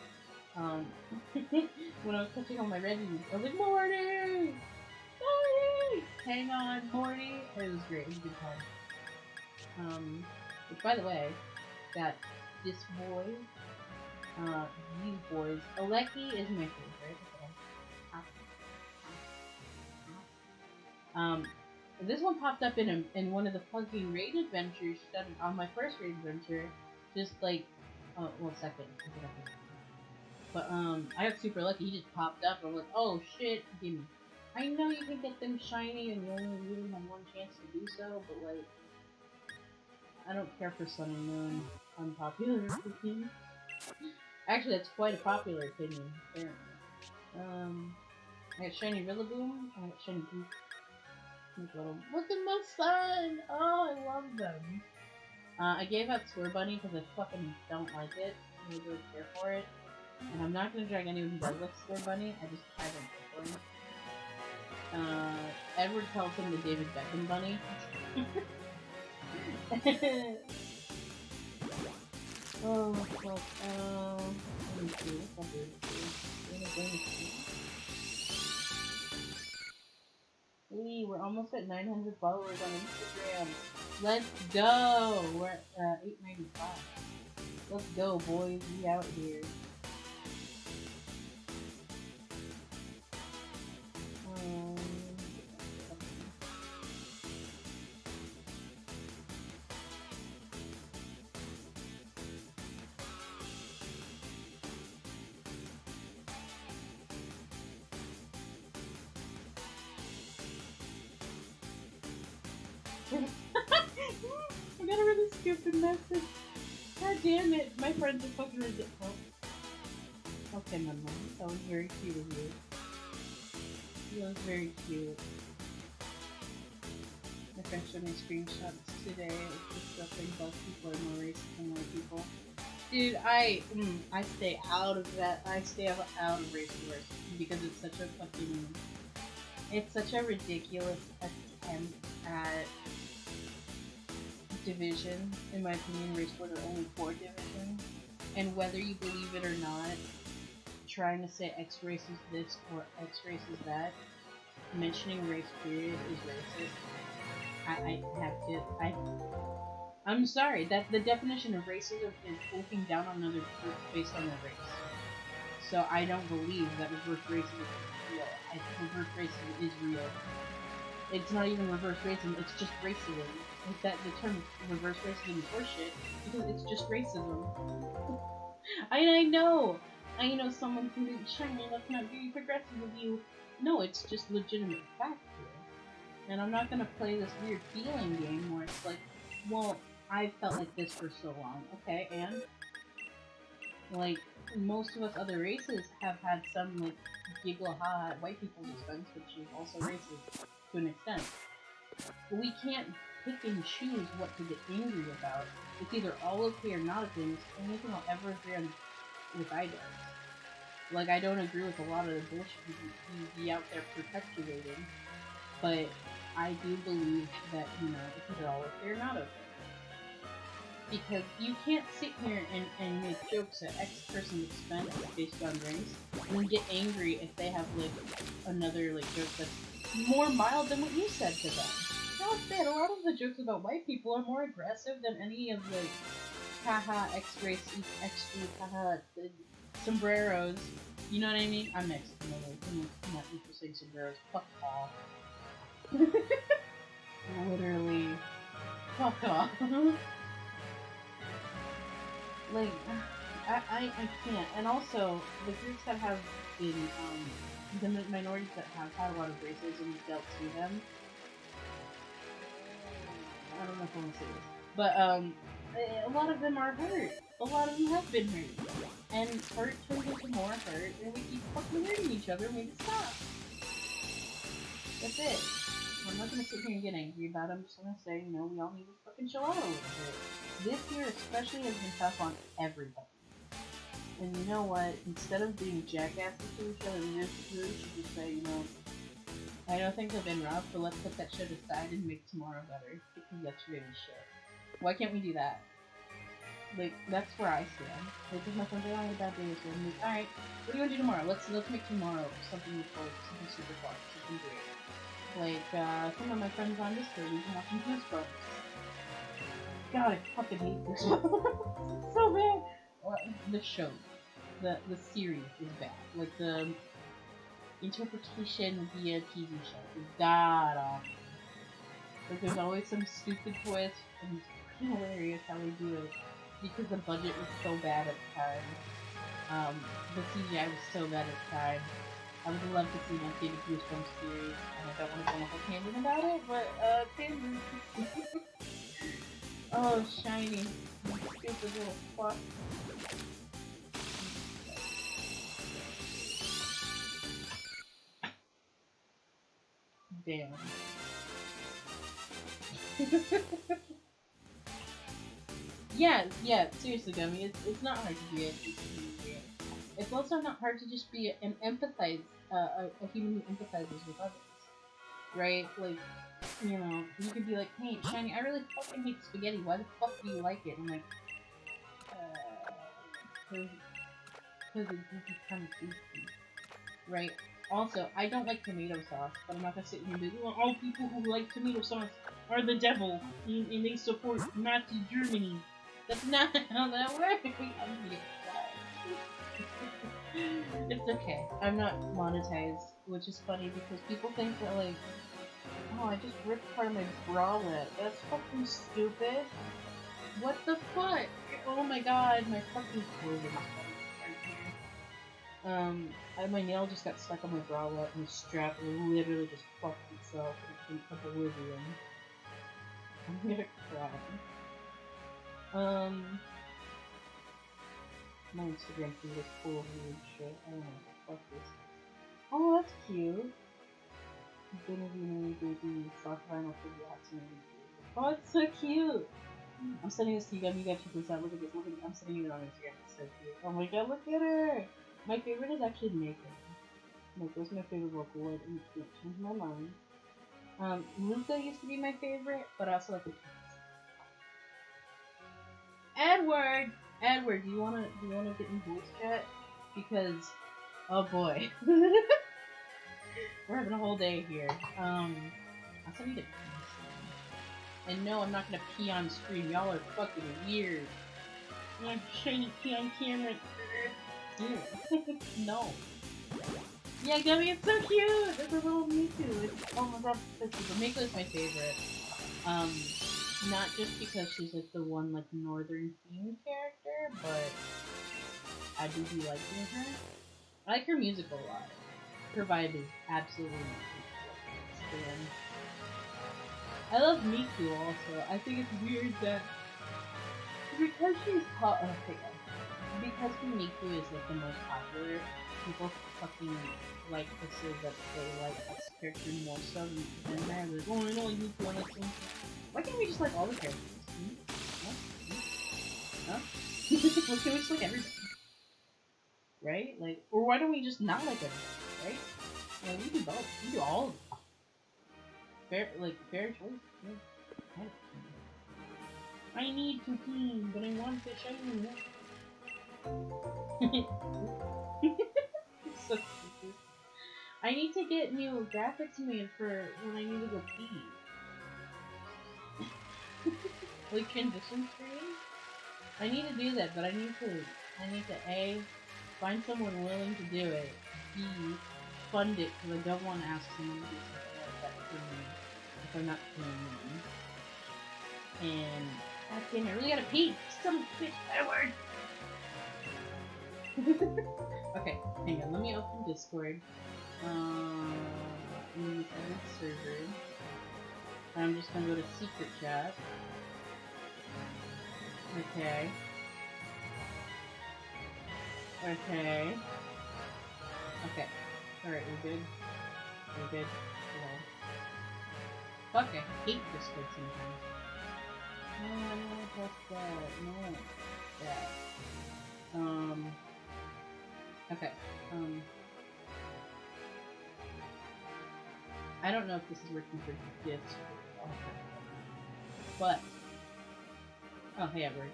When I was catching all my Reggies, I was like, Morty! Morty! Hang on, Morty! It was great. It was a good time. Which, by the way, got this boy. These boys. Aleki is my favorite. This one popped up in one of the fucking raid adventures on my first raid adventure. Just like, well, second. But I got super lucky. He just popped up. I was like, oh shit, give me. I know you can get them shiny, and you only really have one chance to do so. But like, I don't care for Sun and Moon. Unpopular opinion. Actually, that's quite a popular opinion, apparently. I got shiny Rillaboom. I got shiny Goop. Look at my son! Oh, I love them. I gave out Swear Bunny because I fucking don't like it. I don't really care for it. And I'm not gonna drag anyone who does like Swear Bunny. I don't care for him. Edward calls him the David Beckham Bunny. Oh, fuck. Let me see. What's Hey, we're almost at 900 followers on Instagram. Let's go! We're at 895. Let's go, boys. We out here. I got a really stupid message. God damn it, my friends are fucking ridiculous. Okay, my mom, that was very cute of you. That was very cute. My friend showed me screenshots today of discussing black people are more racist than white people. Dude, I stay out of that. I stay out of race wars because it's such a ridiculous attempt at division. In my opinion, race wars are only four divisions, and whether you believe it or not, trying to say X race is this or X race is that, mentioning race period is racist. I have to. I'm sorry, that the definition of racism is looking down on another group based on their race. So I don't believe that reverse racism is real. I think reverse racism is real. It's not even reverse racism, it's just racism. Like that the term reverse racism is horseshit because it's just racism. I know someone can be shiny, that's not very progressive of you. No, it's just legitimate fact here. And I'm not gonna play this weird feeling game where it's like, well, I felt like this for so long. Okay, and like most of us other races have had some like giggle ha at white people's expense, which is also racist to an extent. But we can't pick and choose what to get angry about. It's either all okay or not okay, and it's the only thing I'll ever agree on with either. Like I don't agree with a lot of the bullshit you be out there perpetuating, but I do believe that, you know, it's either all okay or not okay. Because you can't sit here and make jokes at X person's expense based on race, and then get angry if they have, like, another, like, joke that's more mild than what you said to them. Now, it's bad. A lot of the jokes about white people are more aggressive than any of, like, haha, X-race, X-race, haha, sombreros. You know what I mean? I'm Mexican, I'm not used to saying sombreros. Fuck off. Literally. Fuck off. Like, I can't. And also, the groups that have been, the minorities that have had a lot of racism dealt to them, I don't know if I want to say this, but, a lot of them are hurt. A lot of them have been hurt. And hurt turns into more hurt, and we keep fucking hurting each other, and we just stop. That's it. I'm not gonna sit here and get angry about it. I'm just gonna say, you know, we all need to fucking chill out a little bit. This year especially has been tough on everybody. And you know what? Instead of being jackasses to each other, we should just say, you know, I know things have been rough, but let's put that shit aside and make tomorrow better. Because yesterday was shit. Why can't we do that? Like, that's where I stand. Like, if my friends are having a bad day, so I'm like, alright, what do you want to do tomorrow? Let's make tomorrow something cool, something super fun, something great. Like, some of my friends on Discord, we've been watching Goosebumps. God, I fucking hate this show. So bad. Well, the show, the series is bad. Like the interpretation via TV show is god awful. Like there's always some stupid twist, and it's pretty hilarious how they do it because the budget was so bad at the time. The CGI was so bad at the time. I would love to see an updated Goosebumps series, and I don't want to go on a whole tangent about it, but tangent. Oh, shiny. Stupid little fuck. Damn. yeah, seriously, Gummy, it's not hard to be a human. It's also not hard to just be an empathize, a human who empathizes with others. Right? Like, you know, you could be like, hey, Shiny, I really fucking hate spaghetti. Why the fuck do you like it? And I'm like, because it's kind of tasty. Right? Also, I don't like tomato sauce, but I'm not gonna sit here and be like, well, all people who like tomato sauce are the devil, and they support Nazi Germany. That's not how that works. It's okay. I'm not monetized, which is funny because people think that, like, oh, I just ripped part of my bralette. That's fucking stupid. What the fuck? Oh my god, my fucking clothes are my nail just got stuck on my bralette and the strap literally just fucked itself in oblivion. I'm gonna cry. My Instagram feed is full of weird shit. I don't know what the fuck this. Oh, that's cute. Baby, soft vinyl for the Oh, it's so cute! I'm sending this to you guys. You guys check this out. Look at this. Look at this. I'm sending it on Instagram. It's so cute. Oh my god, look at her. My favorite is actually Mako. Mako's my favorite Vocaloid, and you can't change my mind. Luca used to be my favorite, but I also like the kids. Edward, Edward, do you wanna get in voice chat? Because, oh boy, we're having a whole day here. I also need to pee. And no, I'm not gonna pee on screen. Y'all are fucking weird. I'm trying to pee on camera. Ew. No. Yeah, Gummy, it's so cute! It's a little Miku. It's, oh my god, it's so cute. But Miko is my favorite. Not just because she's like the one like northern theme character, but I do be liking her. I like her music a lot. Her vibe is absolutely amazing. I love Miku also. I think it's weird that because she's because Miku is like the most popular, people fucking like to say that they like this character more so than her. Like, oh, I don't like Miku, I like him. Why can't we just like all the characters? Huh? Why can't we just like everybody? Right? Like, or why don't we just not like everybody? Right? Yeah, we do both. We do all of them. Fair choice. Yeah. I need to pee, but I want to show you. So stupid. I need to get new graphics made for when I need to go pee. Like transition screen. I need to do that, but I need to A, find someone willing to do it. B, fund it, because I don't want to ask someone to do something like that for me if I'm not paying them. And God damn, I really gotta pee. Some bitch Edward. Okay, hang on. Let me open Discord. In the server. And I'm just gonna go to secret chat. Okay. Okay. Okay. Alright, we're good. We're good. Hello. Fuck, I hate Discord sometimes. No, I don't want to press that. No. That. Okay. I don't know if this is working for Discord. But. Oh, hey, Edward.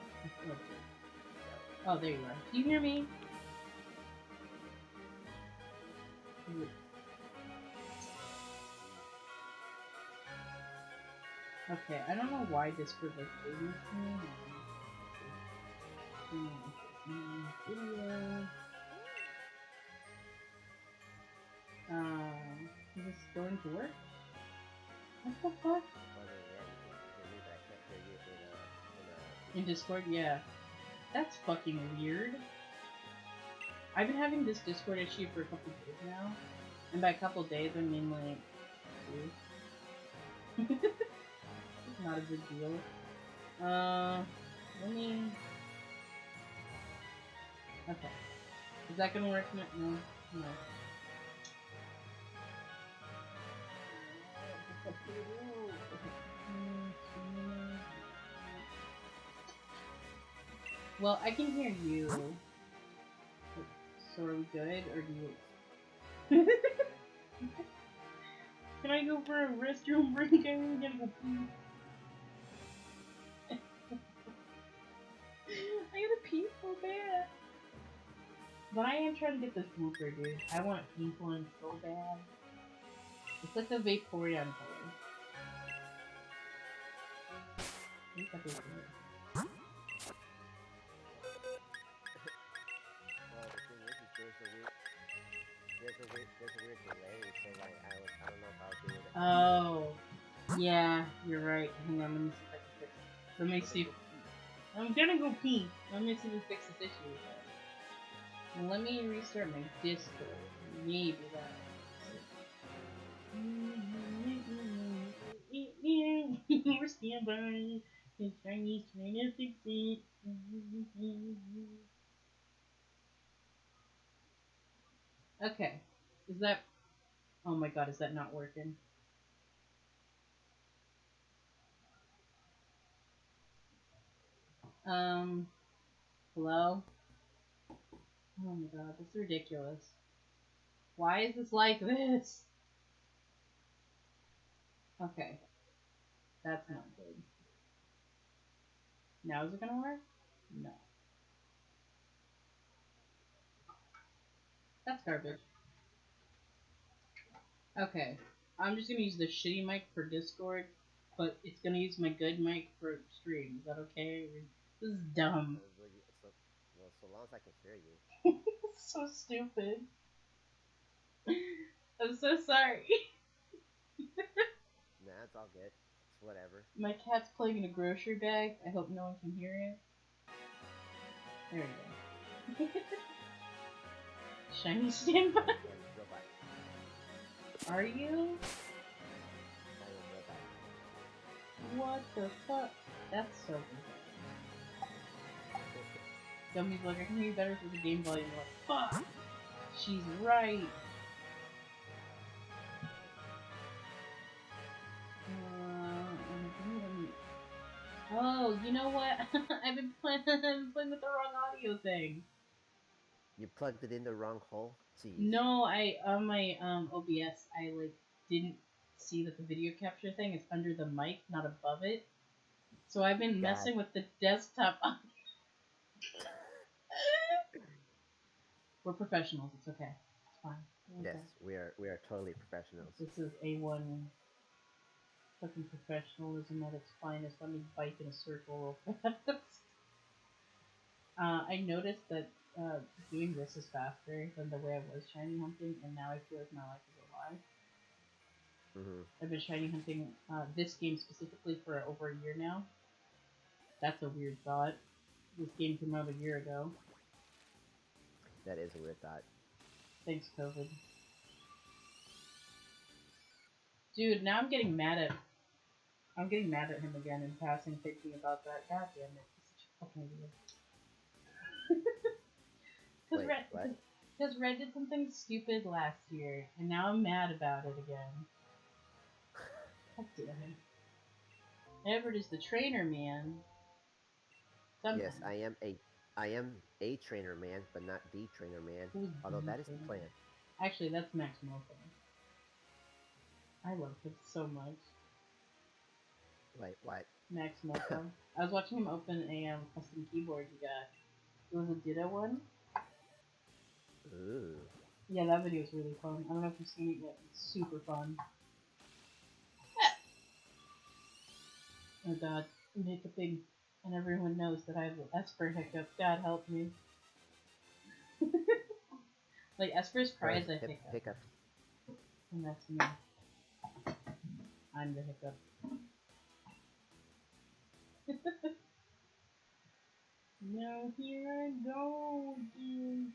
Oh, there you are. Do you hear me? Okay, I don't know why Discord like did this to me. Video. Is this going to work? What the fuck? In Discord, yeah. That's fucking weird. I've been having this Discord issue for a couple days now. And by a couple days, I mean like 2. It's not a big deal. Let me... Okay. Is that gonna work? No. No. Well, I can hear you. So are we good, or do you... Can I go for a restroom break? I really gotta go pee. I gotta pee so bad. But I am trying to get this wooper, dude. I want a pink one so bad. It's like a Vaporeon color. There's a weird delay, so like I don't know if I'll do it. Oh, yeah, you're right. Hang on, let me see if I can fix it. Let me see. I'm gonna go pee. Let me see if we fix this issue. Well, let me restart my Discord. Maybe that. We're standby. The Chinese trying to fix it. Okay. Is that... Oh my god, is that not working? Hello? Oh my god, that's ridiculous. Why is this like this? Okay, that's not good. Now is it gonna work? No. That's garbage. Okay, I'm just gonna use the shitty mic for Discord, but it's gonna use my good mic for stream. Is that okay? This is dumb. So long as I can hear you. It's so stupid. I'm so sorry. Nah, it's all good. It's whatever. My cat's playing in a grocery bag. I hope no one can hear it. There we go. Shiny standby. Robot. Are you? Robot. What the fuck? That's so good. Dummy's like, I can hear you better through the game volume. You're like, fuck! She's right. Oh, you know what? I've been playing with the wrong audio thing. You plugged it in the wrong hole? Jeez. No, I on my OBS I like didn't see that the video capture thing is under the mic, not above it. So I've been messing with the desktop. We're professionals. It's okay. It's fine. Okay. Yes, we are totally professionals. This is A1 fucking professionalism at its finest. Let me bike in a circle real fast. I noticed that doing this is faster than the way I was shiny hunting, and now I feel like my life is a lie. I've been shiny hunting this game specifically for over a year now. That's a weird thought. This game came out a year ago. That is a weird thought. Thanks, COVID. Dude, now I'm getting mad at him again in passing, thinking about that. God damn it. He's such a fucking idiot. Because Red did something stupid last year, and now I'm mad about it again. God damn it. Edward is the trainer, man. Sometimes. Yes, I am a trainer man, but not the trainer man. Although that is the plan. Actually, that's Max Morpho. I love him so much. Wait, what? Max Morpho. I was watching him open a custom keyboard he got. It was a Ditto one. Ooh. Yeah, that video is really fun. I don't know if you've seen it yet. It's super fun. Oh god, I'm hiccuping. And everyone knows that I have Esper hiccup. God help me. Like, Esper's cries I hiccup. And that's me. I'm the hiccup. No, here I go, dude.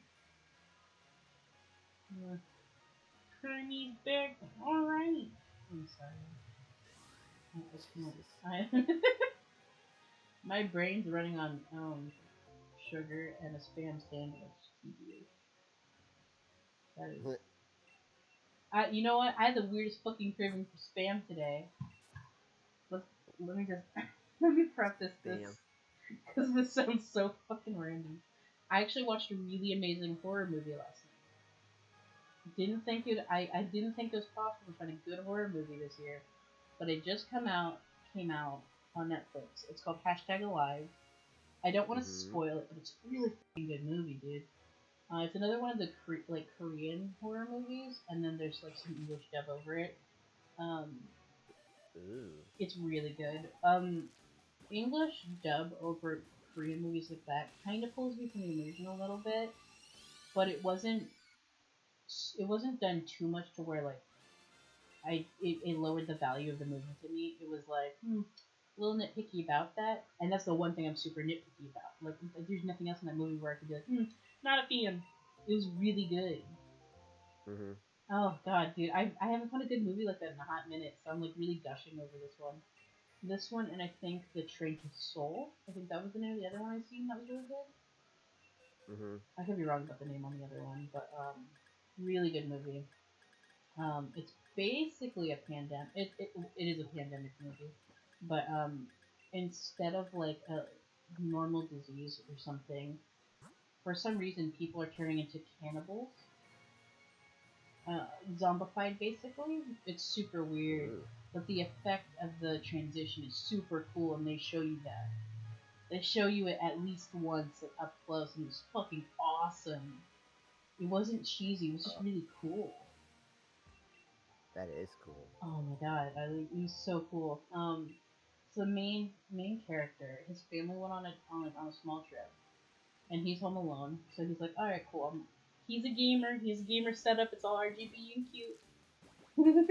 Chinese back. Alright. I'm sorry. My brain's running on sugar and a spam sandwich. That is. You know what? I had the weirdest fucking craving for spam today. Let me just let me preface this because this sounds so fucking random. I actually watched a really amazing horror movie last night. I didn't think it was possible to find a good horror movie this year, but it just came out on Netflix. It's called #Alive. I don't want to spoil it, but it's a really fucking good movie, dude. It's another one of the Korean horror movies, and then there's like some English dub over it. It's really good. English dub over Korean movies like that kind of pulls me from the immersion a little bit, but it wasn't done too much to where like it lowered the value of the movie to me. It was like a little nitpicky about that, and that's the one thing I'm super nitpicky about. Like, there's nothing else in that movie where I could be like, not a fan. It was really good. Oh god, dude, I haven't found a good movie like that in a hot minute, so I'm like really gushing over this one. This one, and I think The Train to Seoul. I think that was the name of the other one I seen that was really good. I could be wrong about the name on the other one, but really good movie. It's basically a pandemic. It is a pandemic movie, but instead of like normal disease or something. For some reason, people are turning into cannibals, zombified basically. It's super weird, Ooh, but the effect of the transition is super cool, and they show you that. They show you it at least once, like up close, and it's fucking awesome. It wasn't cheesy; it was just oh, really cool. that is cool. Oh my god, it was so cool. So the main character, his family went on a small trip, and he's home alone. So he's like, all right, cool. He's a gamer. He's a gamer setup. It's all RGB and cute.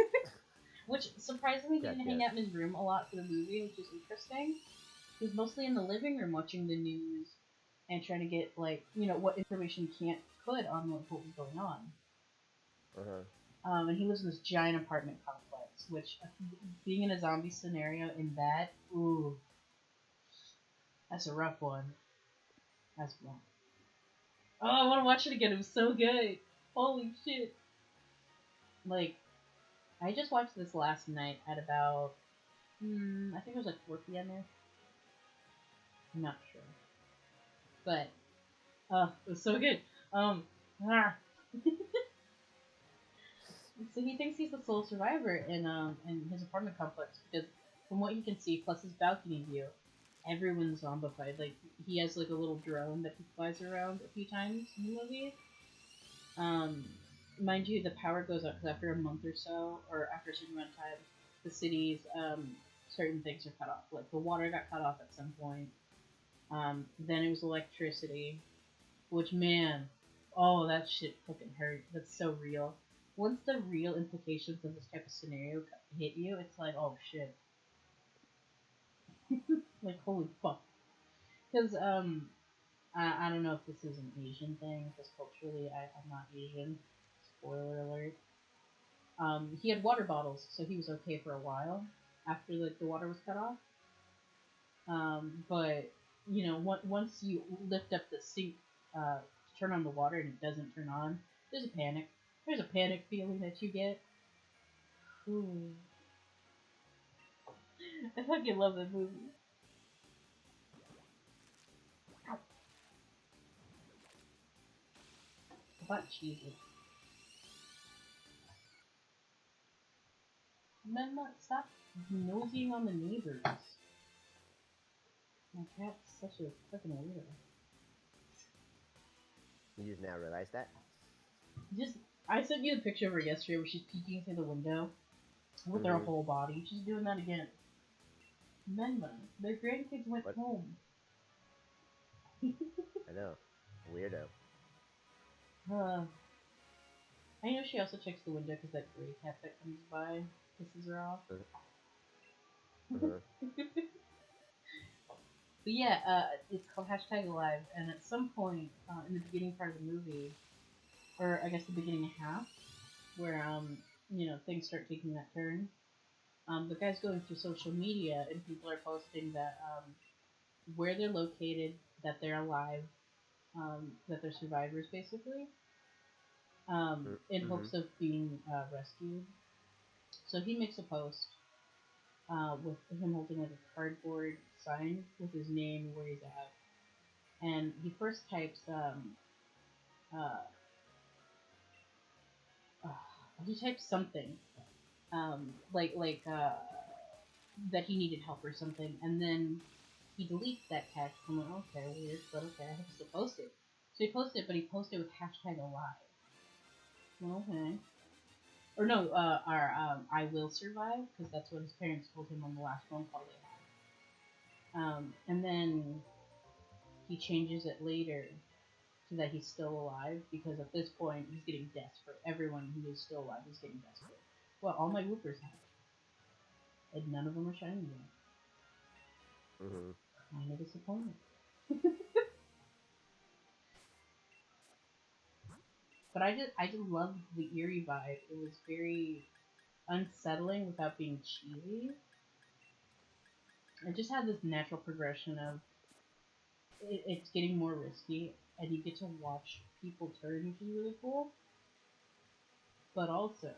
Which surprisingly, he didn't hang Gotcha. out in his room a lot for the movie, which is interesting. He was mostly in the living room watching the news and trying to get like what information he could on what was going on. Uh huh. And he lives in this giant apartment complex, which being in a zombie scenario in that, ooh, that's a rough one. That's one. Oh, I want to watch it again. It was so good. Holy shit! Like, I just watched this last night at about, I think it was like 4 p.m. ish. I'm not sure, but it was so good. Um, ah. So he thinks he's the sole survivor in his apartment complex because from what you can see, plus his balcony view, everyone's zombified. Like he has like a little drone that he flies around a few times in the movie. Um, Mind you, the power goes out because after a month or so, or after a certain amount of time, the cities certain things are cut off. Like the water got cut off at some point. Then it was electricity, which man, oh that shit fucking hurt. That's so real. Once the real implications of this type of scenario hit you, it's like, oh shit, like holy fuck. Because I don't know if this is an Asian thing, because culturally I'm not Asian. Spoiler alert. He had water bottles, so he was okay for a while after like the water was cut off. But once you lift up the sink to turn on the water and it doesn't turn on, there's a panic. There's a panic feeling that you get. Ooh. I fucking love that movie. About cheeses. Mama, stop nosing on the neighbors. My cat's such a fucking weirdo. You just now realize that? Just, I sent you the picture of her yesterday where she's peeking through the window with her Mm-hmm. whole body. She's doing that again. Menma, their grandkids went What? home. I know. Weirdo. uh, I know she also checks the window because that gray cat that comes by pisses her off. Uh-huh. But yeah, it's called Hashtag Alive, and at some point in the beginning part of the movie, or I guess the beginning half, where things start taking that turn, the guy's going through social media and people are posting that where they're located, that they're alive, that they're survivors basically, in Mm-hmm. hopes of being rescued. So he makes a post with him holding like a cardboard sign with his name and where he's at, and he first types uh, uh, he types something like that he needed help or something, and then he deletes that text. I'm like, okay, weird, but okay, I have to still post it. So he posted it, but he posted it with hashtag alive. Well, okay. Or no, I will survive, because that's what his parents told him on the last phone call they had. And then he changes it later so that he's still alive, because at this point he's getting desperate. Everyone who is still alive is getting desperate. Well, all my whoopers have, and none of them are shiny yet. Mm-hmm. Kind of disappointed. But I just loved the eerie vibe. It was very unsettling without being cheesy. It just had this natural progression of it's getting more risky, and you get to watch people turn, which is really cool. But also,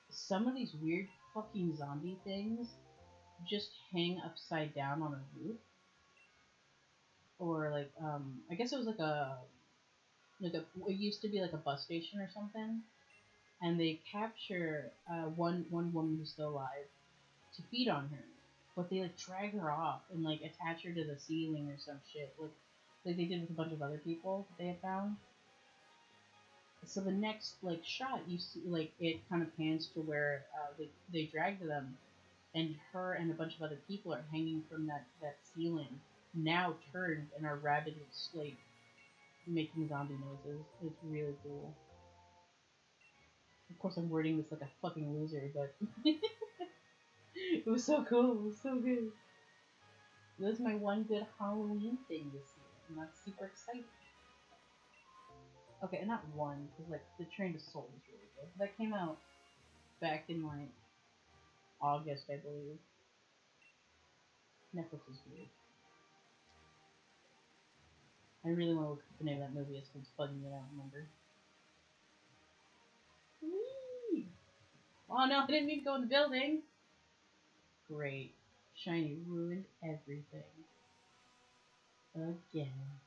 some of these weird fucking zombie things just hang upside down on a roof, or like I guess it was it used to be like a bus station or something, and they capture one woman who's still alive to feed on her, but they like drag her off and like attach her to the ceiling or some shit, like they did with a bunch of other people that they had found. So the next like shot, you see like it kind of pans to where they dragged them, and her and a bunch of other people are hanging from that ceiling, now turned and are rabid, like making zombie noises. It's really cool. Of course, I'm wording this like a fucking loser, but it was so cool. It was so good. It was my one good Halloween thing this year, and that's super exciting. Okay, not one, because like the Train to Soul is really good. That came out back in like August, I believe. Netflix is weird. I really want to look up the name of that movie. It's bugging me. I don't remember. Whee! Oh no, I didn't mean to go in the building. Great. Shiny ruined everything. Again.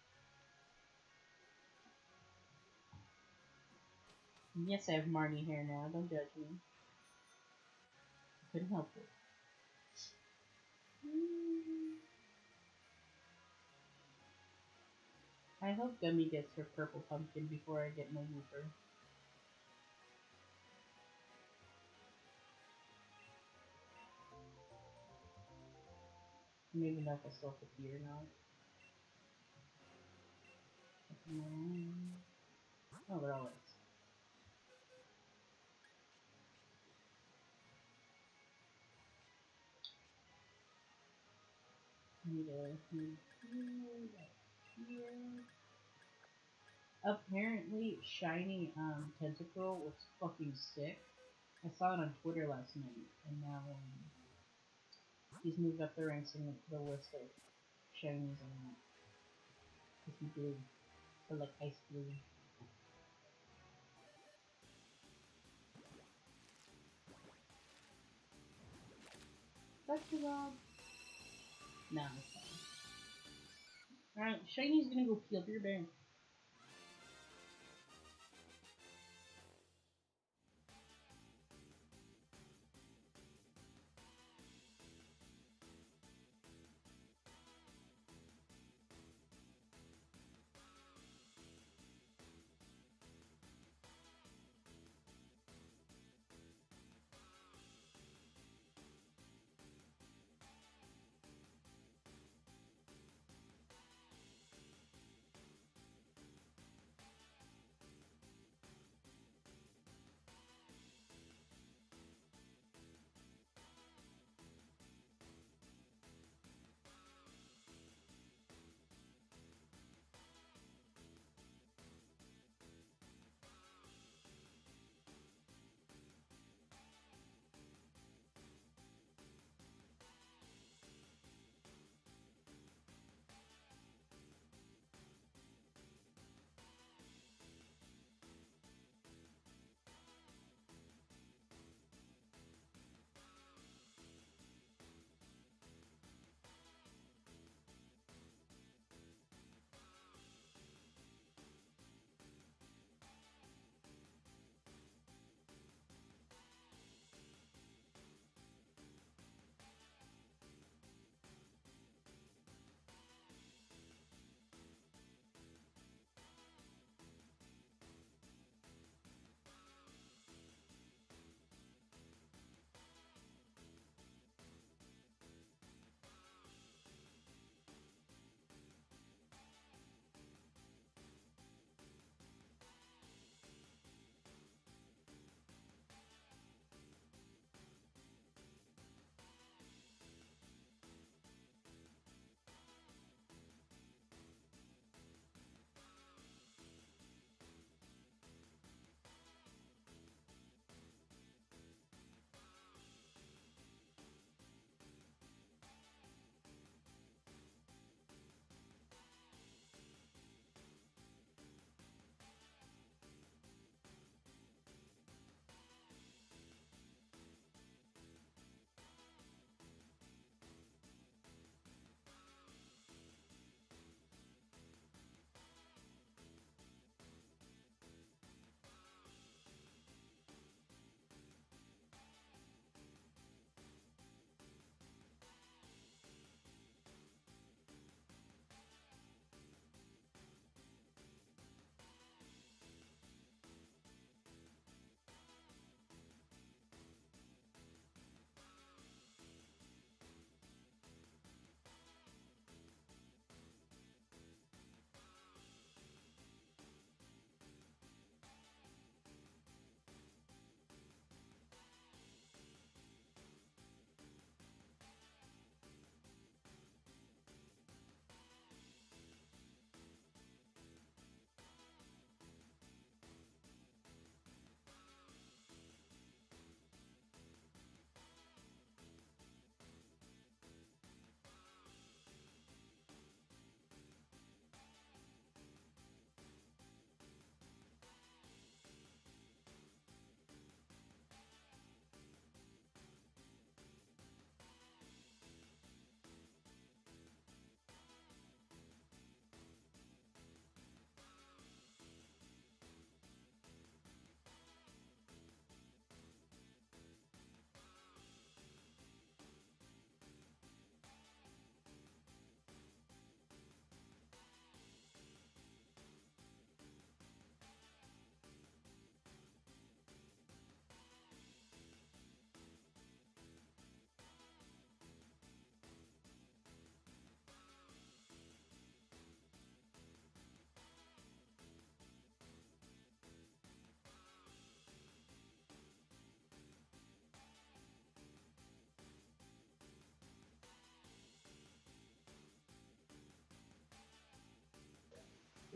Yes, I have Marnie hair now. Don't judge me. I couldn't help it. I hope Gummy gets her purple pumpkin before I get my wooper. I don't even know if I still have to pee or not. Oh, they're all lights. Need here. Apparently, shiny tentacle was fucking sick. I saw it on Twitter last night, and now he's moved up the ranks in the list of shinies on that. Cause he blue, or like ice blue. That's the job. Nah, it's fine. Alright, shiny's gonna go peel your bear.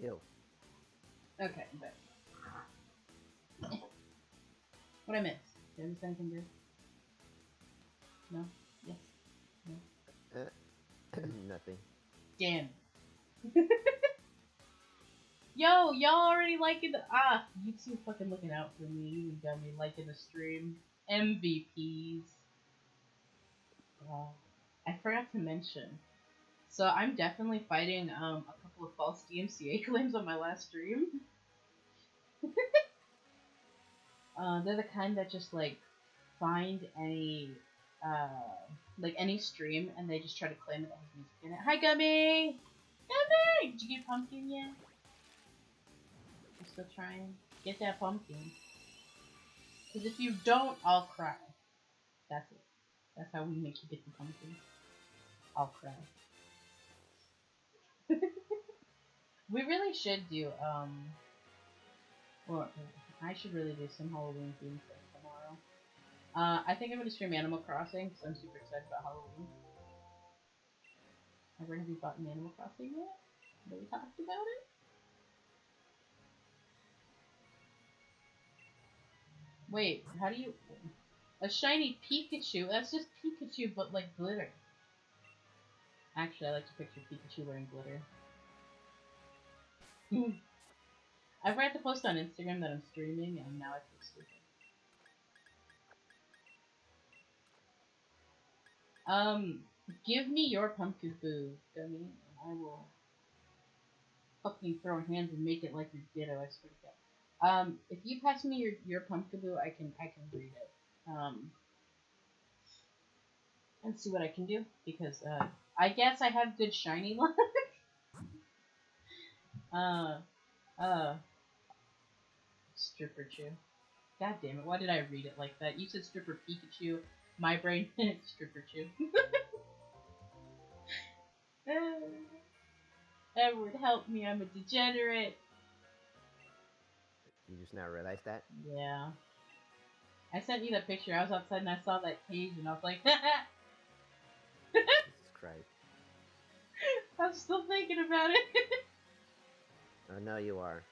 Ew. Okay, but what I miss? Did I miss anything good? No? Yes? No? Uh, nothing. Damn. Yo, y'all already liking the you two fucking looking out for me. You got me liking the stream. MVPs. I forgot to mention. So I'm definitely fighting a couple of false DMCA claims on my last stream. They're the kind that just like find any any stream and they just try to claim it that has music in it. Hi Gummy! Gummy! Did you get pumpkin yet? I'm still trying. Get that pumpkin. Because if you don't, I'll cry. That's it. That's how we make you get the pumpkin. I'll cry. We really should do, well, I should really do some Halloween themed stuff tomorrow. I think I'm gonna stream Animal Crossing because I'm super excited about Halloween. Have you bought an Animal Crossing yet? Have we talked about it? Wait, how do you... A shiny Pikachu? That's just Pikachu, but like glitter. Actually, I like to picture Pikachu wearing glitter. I forgot to post on Instagram that I'm streaming, and now I feel stupid. Give me your pumpkin boo, dummy, and I will fucking throw hands and make it like your ditto, I swear to God. If you pass me your pumpkin boo, I can read it. And see what I can do, because, I guess I have good shiny luck. Stripper Chew. God damn it, why did I read it like that? You said Stripper Pikachu, my brain, Stripper Chew. Edward, help me, I'm a degenerate. You just now realized that? Yeah. I sent you that picture, I was outside and I saw that cage and I was like, Jesus Christ. I'm still thinking about it. I know you are.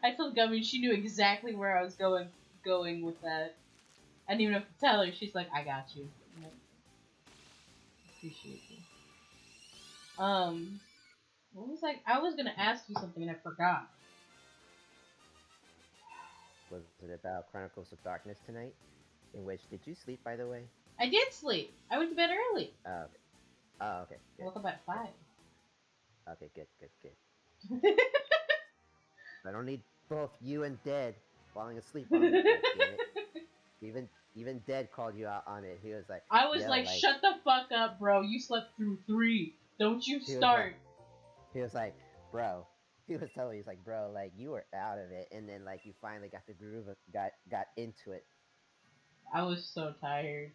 I told Gummy she knew exactly where I was going with that. I didn't even have to tell her. She's like, I got you. Like, appreciate you. What was I was gonna ask you something and I forgot. Was it about Chronicles of Darkness tonight? In which, did you sleep, by the way? I did sleep. I went to bed early. Oh, okay. I woke up at 5. Okay, good. I don't need both you and Dead falling asleep on me. Even Dead called you out on it. He was like, I was like, shut the fuck up, bro. You slept through 3. Don't you start. He was like, bro. He was telling me, he's like, bro, like you were out of it, and then like you finally got the groove, got into it. I was so tired,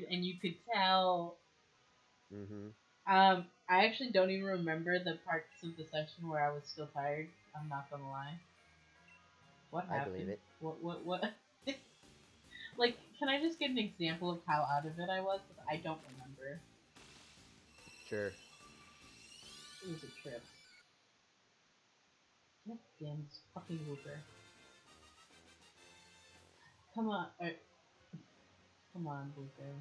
and you could tell. I actually don't even remember the parts of the session where I was still tired. I'm not gonna lie. What happened? I believe it. What? Like, can I just get an example of how out of it I was? Because I don't remember. Sure. It was a trip. God damn this fucking wooper. Come on. Come on, wooper.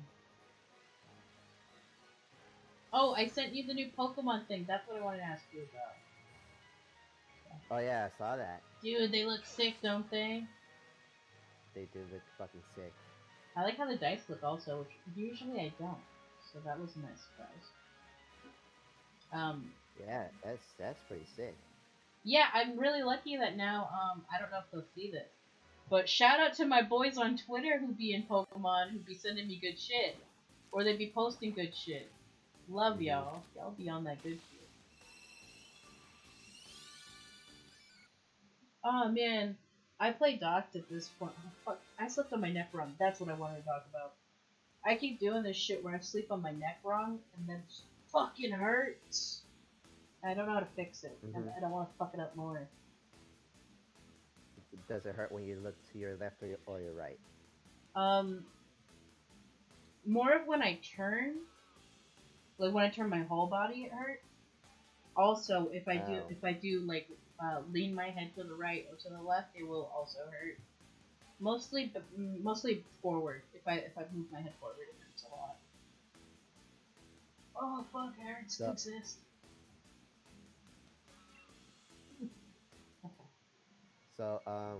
Oh, I sent you the new Pokemon thing. That's what I wanted to ask you about. Oh yeah, I saw that. Dude, they look sick, don't they? They do look fucking sick. I like how the dice look also, which usually I don't. So that was a nice surprise. Yeah, that's pretty sick. Yeah, I'm really lucky that now, I don't know if they'll see this. But shout out to my boys on Twitter who be in Pokemon, who be sending me good shit. Or they be posting good shit. Love y'all. Y'all be on that good shit. Oh man, I play Docked at this point. Oh, fuck. I slept on my neck wrong. That's what I wanted to talk about. I keep doing this shit where I sleep on my neck wrong, and then it fucking hurts. I don't know how to fix it, and I don't want to fuck it up more. Does it hurt when you look to your left or your right? More of when I turn. Like when I turn my whole body, it hurts. Also, Oh, if I do like lean my head to the right or to the left, it will also hurt. Mostly, mostly forward. If I move my head forward, it hurts a lot. Oh fuck, it hurts to so exist.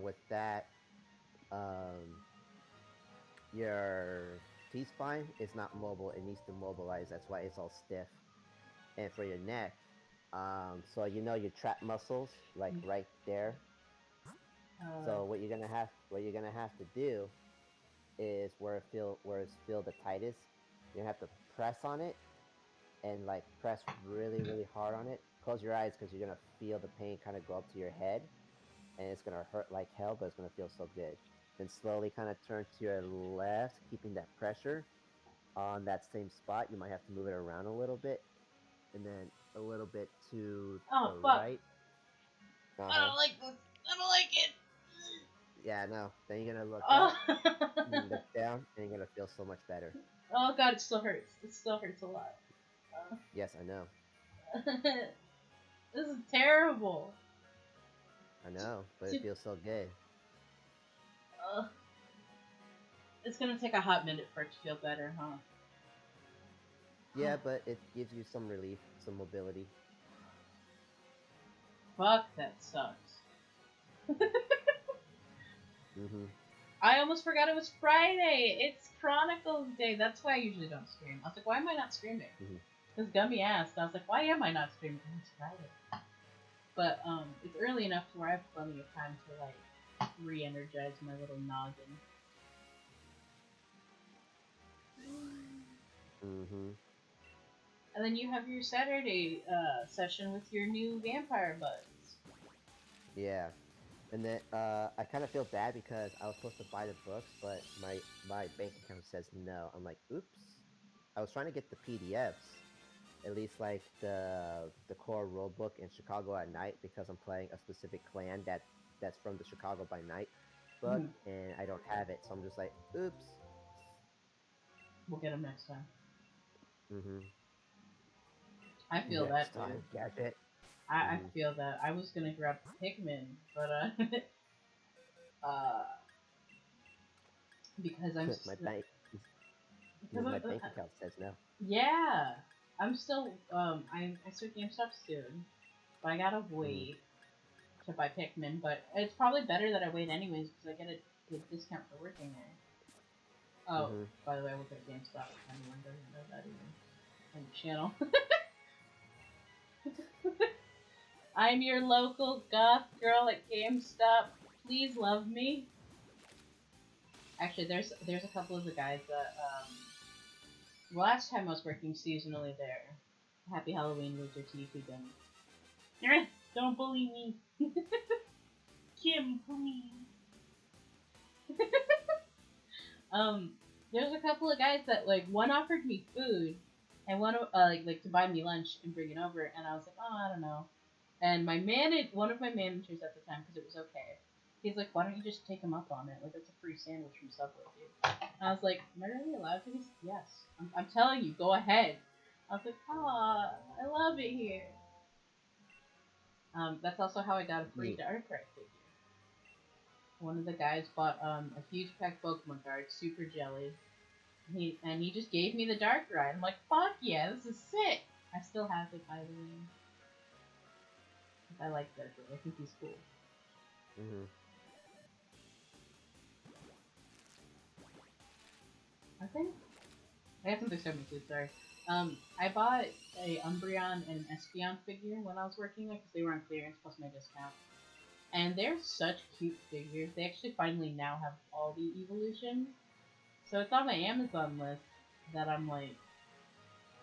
with that, um, your T spine is not mobile. It needs to mobilize. That's why it's all stiff. And for your neck, so you know your trap muscles, like right there. Uh, So what you're gonna have to do is where it's feel the tightest. You have to press on it and like press really really hard on it. Close your eyes because you're gonna feel the pain kind of go up to your head, and it's gonna hurt like hell, but it's gonna feel so good. Then slowly kind of turn to your left, keeping that pressure on that same spot. You might have to move it around a little bit, and then a little bit to oh the fuck, right. Uh I huh. don't like this. I don't like it. Yeah, no. Then you're gonna look up, Oh, look down, and you're gonna feel so much better. oh god, it still hurts. It still hurts a lot. Yes, I know. This is terrible. I know, but it To, feels so good. uh, it's gonna take a hot minute for it to feel better, huh? Yeah, but it gives you some relief, some mobility. Fuck, that sucks. Mm-hmm. I almost forgot it was Friday. It's Chronicles Day. That's why I usually don't stream. I was like, why am I not streaming? Mm-hmm. Because Gummy asked. I was like, why am I not streaming? Oh, it's Friday. But it's early enough to where I have plenty of time to like re-energize my little noggin. Mm-hmm. And then you have your Saturday session with your new vampire buds. Yeah. And then I kind of feel bad because I was supposed to buy the books, but my bank account says no. I'm like, oops. I was trying to get the PDFs, at least like the core rule book in Chicago at Night, because I'm playing a specific clan that's from the Chicago by Night book, Mhm. and I don't have it, so I'm just like, oops. We'll get them next time. Mm-hmm. I feel Next that, dude. time, gadget. I Mm-hmm. feel that. I was gonna grab Pikmin, but uh, because I'm my st- bank because my bank account says no. yeah, I'm still I start GameStop soon, but I gotta Mm-hmm. wait to buy Pikmin. But it's probably better that I wait anyways because I get a discount for working there. Oh, Mm-hmm. by the way, I work at GameStop. If anyone doesn't know that even on the channel. I'm your local goth girl at GameStop. Please love me. Actually, there's a couple of the guys that last time I was working seasonally there. Happy Halloween, Loser to you who don't. Don't bully me. Kim, please. Um, there's a couple of guys that like one offered me food, and one like to buy me lunch and bring it over, and I was like, oh, I don't know. And one of my managers at the time, because it was okay, he's like, why don't you just take him up on it? Like it's a free sandwich from Subway, dude. And I was like, am I really allowed to? He's like, yes. I'm telling you, go ahead. I was like, ah, I love it here. That's also how I got a free Neat. Darkrai figure. One of the guys bought a huge pack Pokemon card, super jelly. He just gave me the Darkrai. I'm like, fuck yeah, this is sick. I still have it by the way. I like Darkrai. I think he's cool. Mm-hmm. I think I have something to show me too. Sorry. I bought a Umbreon and an Espeon figure when I was working there because they were on clearance plus my discount. And they're such cute figures. They actually finally now have all the evolutions. So it's on my Amazon list that I'm like,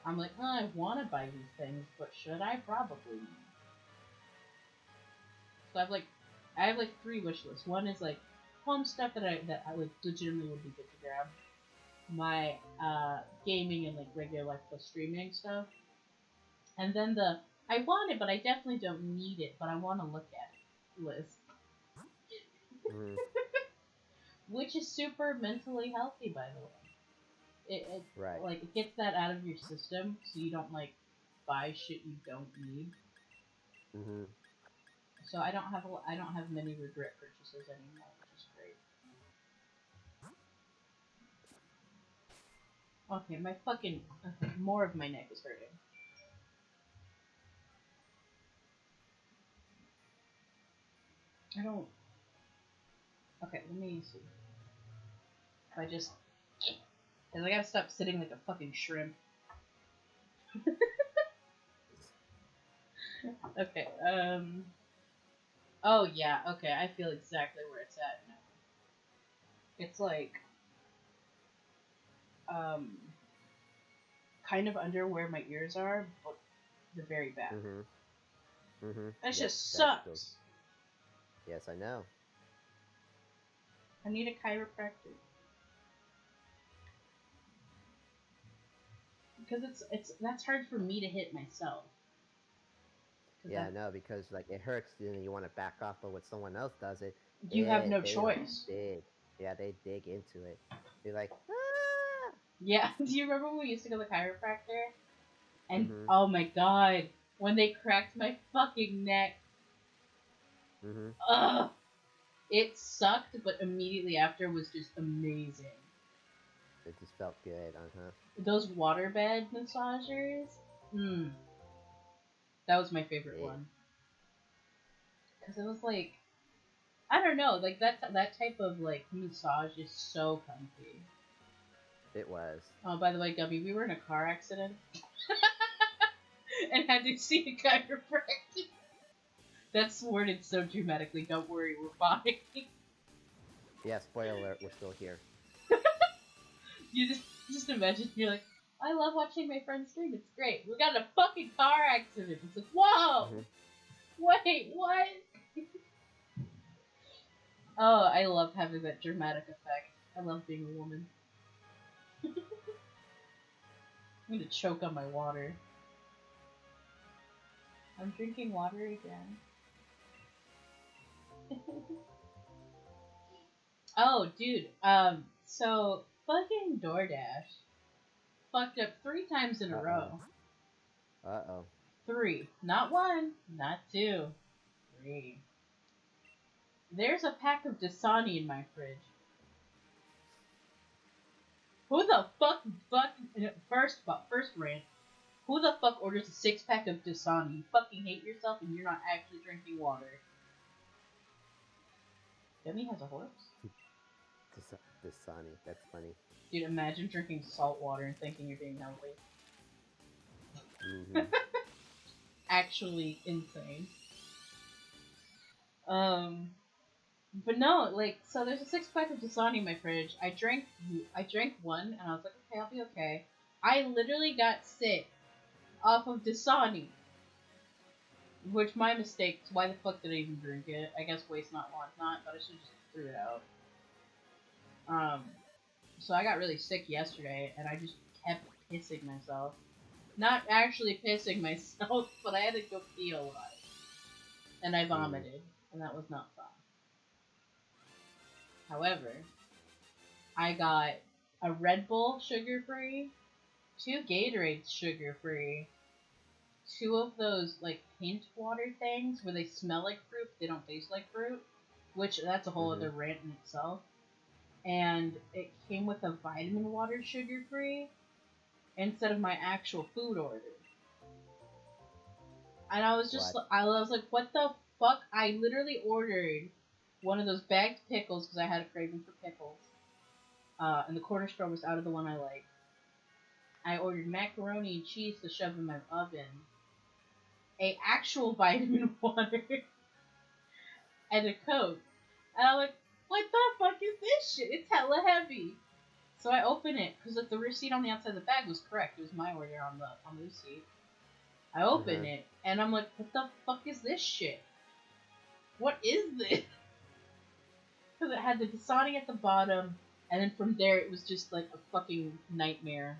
oh, I want to buy these things, but should I? Probably. So I have like three wish lists. One is like home stuff that I like legitimately would be good to grab. My gaming and like regular life plus streaming stuff, and then the I want it but I definitely don't need it but I want to look at it list, Mm-hmm. which is super mentally healthy by the way. It Right. like it gets that out of your system so you don't like buy shit you don't need. Mm-hmm. So I don't have many regret purchases anymore, which is great. Okay, my fucking more of my neck is hurting. I don't. Okay, let me see. If I just, cause I gotta stop sitting like a fucking shrimp. Okay. Oh yeah. Okay, I feel exactly where it's at now. It's like um kind of under where my ears are, but the very back. Mm-hmm. Mm-hmm. That Yep, just that feels. sucks. Yes, I know. I need a chiropractor because it's that's hard for me to hit myself. Cause Yeah, that no, because like it hurts, and then you want to back off, but when someone else does it, you have no they like choice. dig. Yeah, they dig into it. They're like, ah. Yeah. Do you remember when we used to go to the chiropractor? And Mm-hmm. oh my god, when they cracked my fucking neck, Mm-hmm. ugh, it sucked, but immediately after was just amazing. It just felt good, uh-huh. Those waterbed massagers, mm, that was my favorite It one because it was like I don't know, like that type of like massage is so comfy. it was. Oh, by the way, Gubby, we were in a car accident and had to see a chiropractor. That's worded so dramatically. Don't worry, we're fine. Yeah, spoiler alert, we're still here. You just imagine you're like, I love watching my friends stream. It's great. We got in a fucking car accident. It's like, whoa, Mm-hmm. wait, what? Oh, I love having that dramatic effect. I love being a woman. I'm gonna choke on my water. I'm drinking water again. Oh, dude. So fucking DoorDash fucked up 3 times in a Uh-oh. row. Uh-oh. 3, not 1, not 2, 3. There's a pack of Dasani in my fridge. Who the fuck, first rant. Who the fuck orders a 6-pack of Dasani? You fucking hate yourself and you're not actually drinking water. Demi has a horse? Dasani, that's funny. Dude, imagine drinking salt water and thinking you're being healthy. Mm-hmm. Actually insane. But no, like, so there's a 6-pack of Dasani in my fridge. I drank one, and I was like, okay, I'll be okay. I literally got sick off of Dasani. Which, my mistake. Why the fuck did I even drink it? I guess waste not, want not, but I should just threw it out. So I got really sick yesterday, and I just kept pissing myself. Not actually pissing myself, but I had to go pee a lot. And I vomited, and that was not fun. However, I got a Red Bull sugar-free, 2 Gatorades sugar-free, 2 of those, like, hint water things where they smell like fruit, they don't taste like fruit, which that's a whole Mm-hmm. other rant in itself. And it came with a vitamin water sugar-free instead of my actual food order. And I was just, What? I was like, what the fuck? I literally ordered one of those bagged pickles because I had a craving for pickles. And the corner store was out of the one I like. I ordered macaroni and cheese to shove in my oven, a actual vitamin water, and a Coke. And I'm like, what the fuck is this shit? It's hella heavy. So I open it because the receipt on the outside of the bag was correct. It was my order on the receipt. I open it and I'm like, what the fuck is this shit? What is this? Because it had the Dasani at the bottom, and then from there it was just like a fucking nightmare.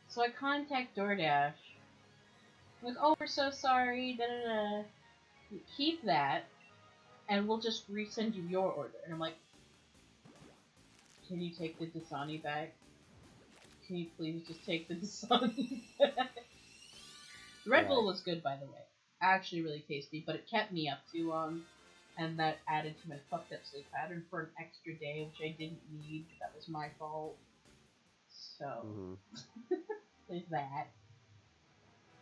So I contact DoorDash. I'm like, oh, we're so sorry. Da da da. Keep that, and we'll just resend you your order. And I'm like, can you take the Dasani back? Can you please just take the Dasani back? The Red Bull was good, by the way. actually really tasty, but it kept me up too long, and that added to my fucked up sleep pattern for an extra day, which I didn't need. That was my fault. So there's that.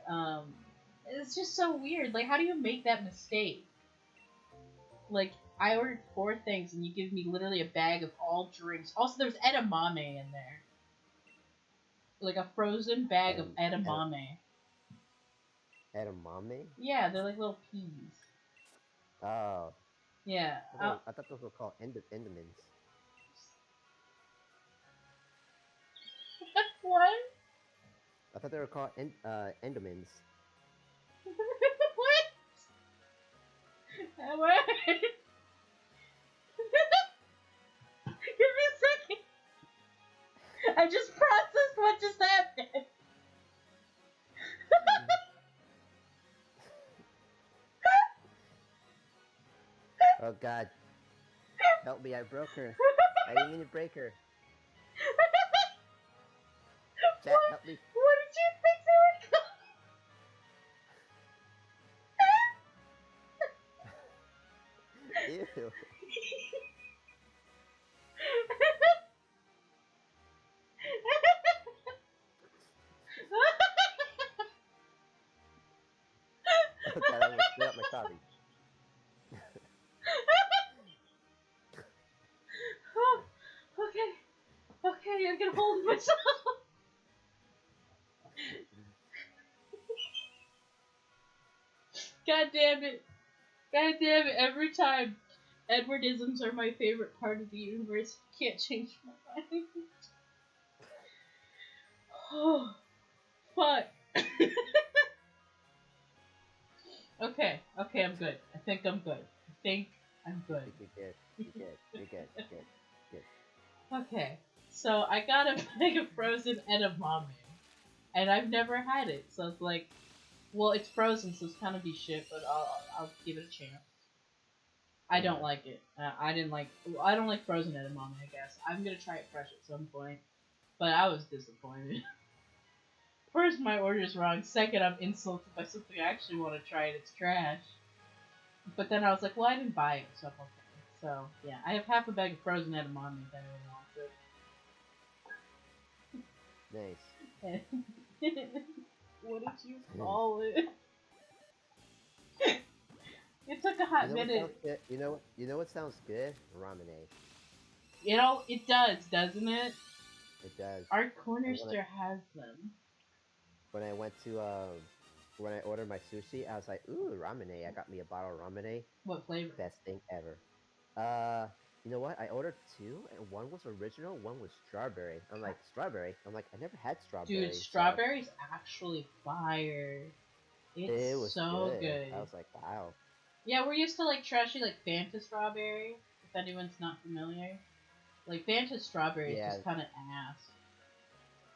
Um, it's just so weird. Like, how do you make that mistake? Like, I ordered 4 things, and you give me literally a bag of all drinks. Also, there's edamame in there. Like a frozen bag of edamame. Edamame? Yeah, they're like little peas. Oh. Yeah. I thought those were called Endermans. What? I thought they were called Endermans. What? What? Give me a second. I just processed what just happened. Oh God. Help me, I broke her. I didn't mean to break her. Chat, help me. What did you think they were called? Ew. Oh God, I almost spit out my coffee. Oh, okay. Okay, I can hold myself. God damn it. God damn it. Every time. Edwardisms are my favorite part of the universe. Can't change my mind. Oh, fuck. Okay, I'm good. I think I'm good. You're good. You're good. Okay, so I got a bag of frozen edamame, and I've never had it, so it's like, well, it's frozen, so it's kind of be shit, but I'll give it a chance. I don't like it. I don't like frozen edamame, I guess. I'm gonna try it fresh at some point, but I was disappointed. First, my order's wrong. Second, I'm insulted by something I actually want to try and it's trash. But then I was like, well, I didn't buy it, so I'm okay. So, yeah, I have half a bag of frozen edamame if anyone Nice. wants it. What did you call it? It took a hot minute. You know what sounds good? Ramen. It does, doesn't it? It does. Our corner store has them. When I went to when I ordered my sushi, I was like, ooh, ramen. I got me a bottle of ramen. What flavor? Best thing ever. You know what? I ordered 2, and one was original, one was strawberry. I'm like, strawberry? I'm like, I never had strawberry. Dude, strawberry's actually fire. It was so good. I was like, wow. Yeah, we're used to like trashy like Fanta strawberry. If anyone's not familiar, like Fanta strawberry is just kind of ass.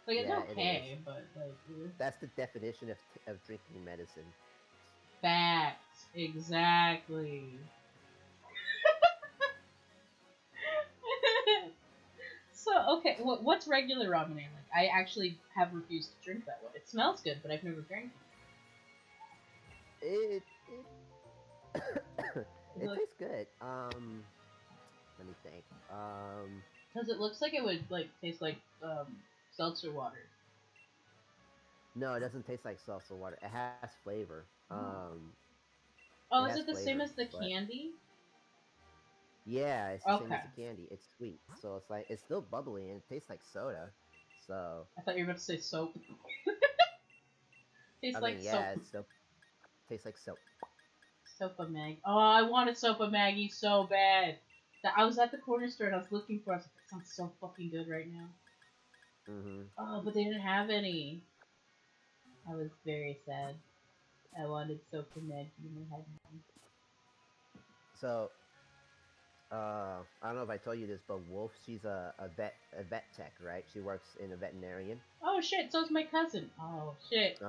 Like it's okay, but like that's the definition of drinking medicine. Facts, exactly. So okay, what's regular ramen like? I actually have refused to drink that one. It smells good, but I've never drank it. It tastes good. Let me think. Because it looks like it would like taste like seltzer water. No, it doesn't taste like seltzer water. It has flavor. Oh, is it the same as the candy? Yeah, it's the same as the candy. It's sweet, so it's like it's still bubbly and it tastes like soda. So I thought you were about to say soap. Tastes like soap. Yeah, it's soap. Tastes like soap. Sopa Mag. Oh, I wanted Sopa Maggie so bad. I was at the corner store and I was looking for it. I was like, that sounds so fucking good right now. Oh, but they didn't have any. I was very sad. I wanted Sopa Maggie and they had none. So, I don't know if I told you this, but Wolf, she's a vet tech, right? She works in a veterinarian. Oh shit, so's my cousin. Oh shit.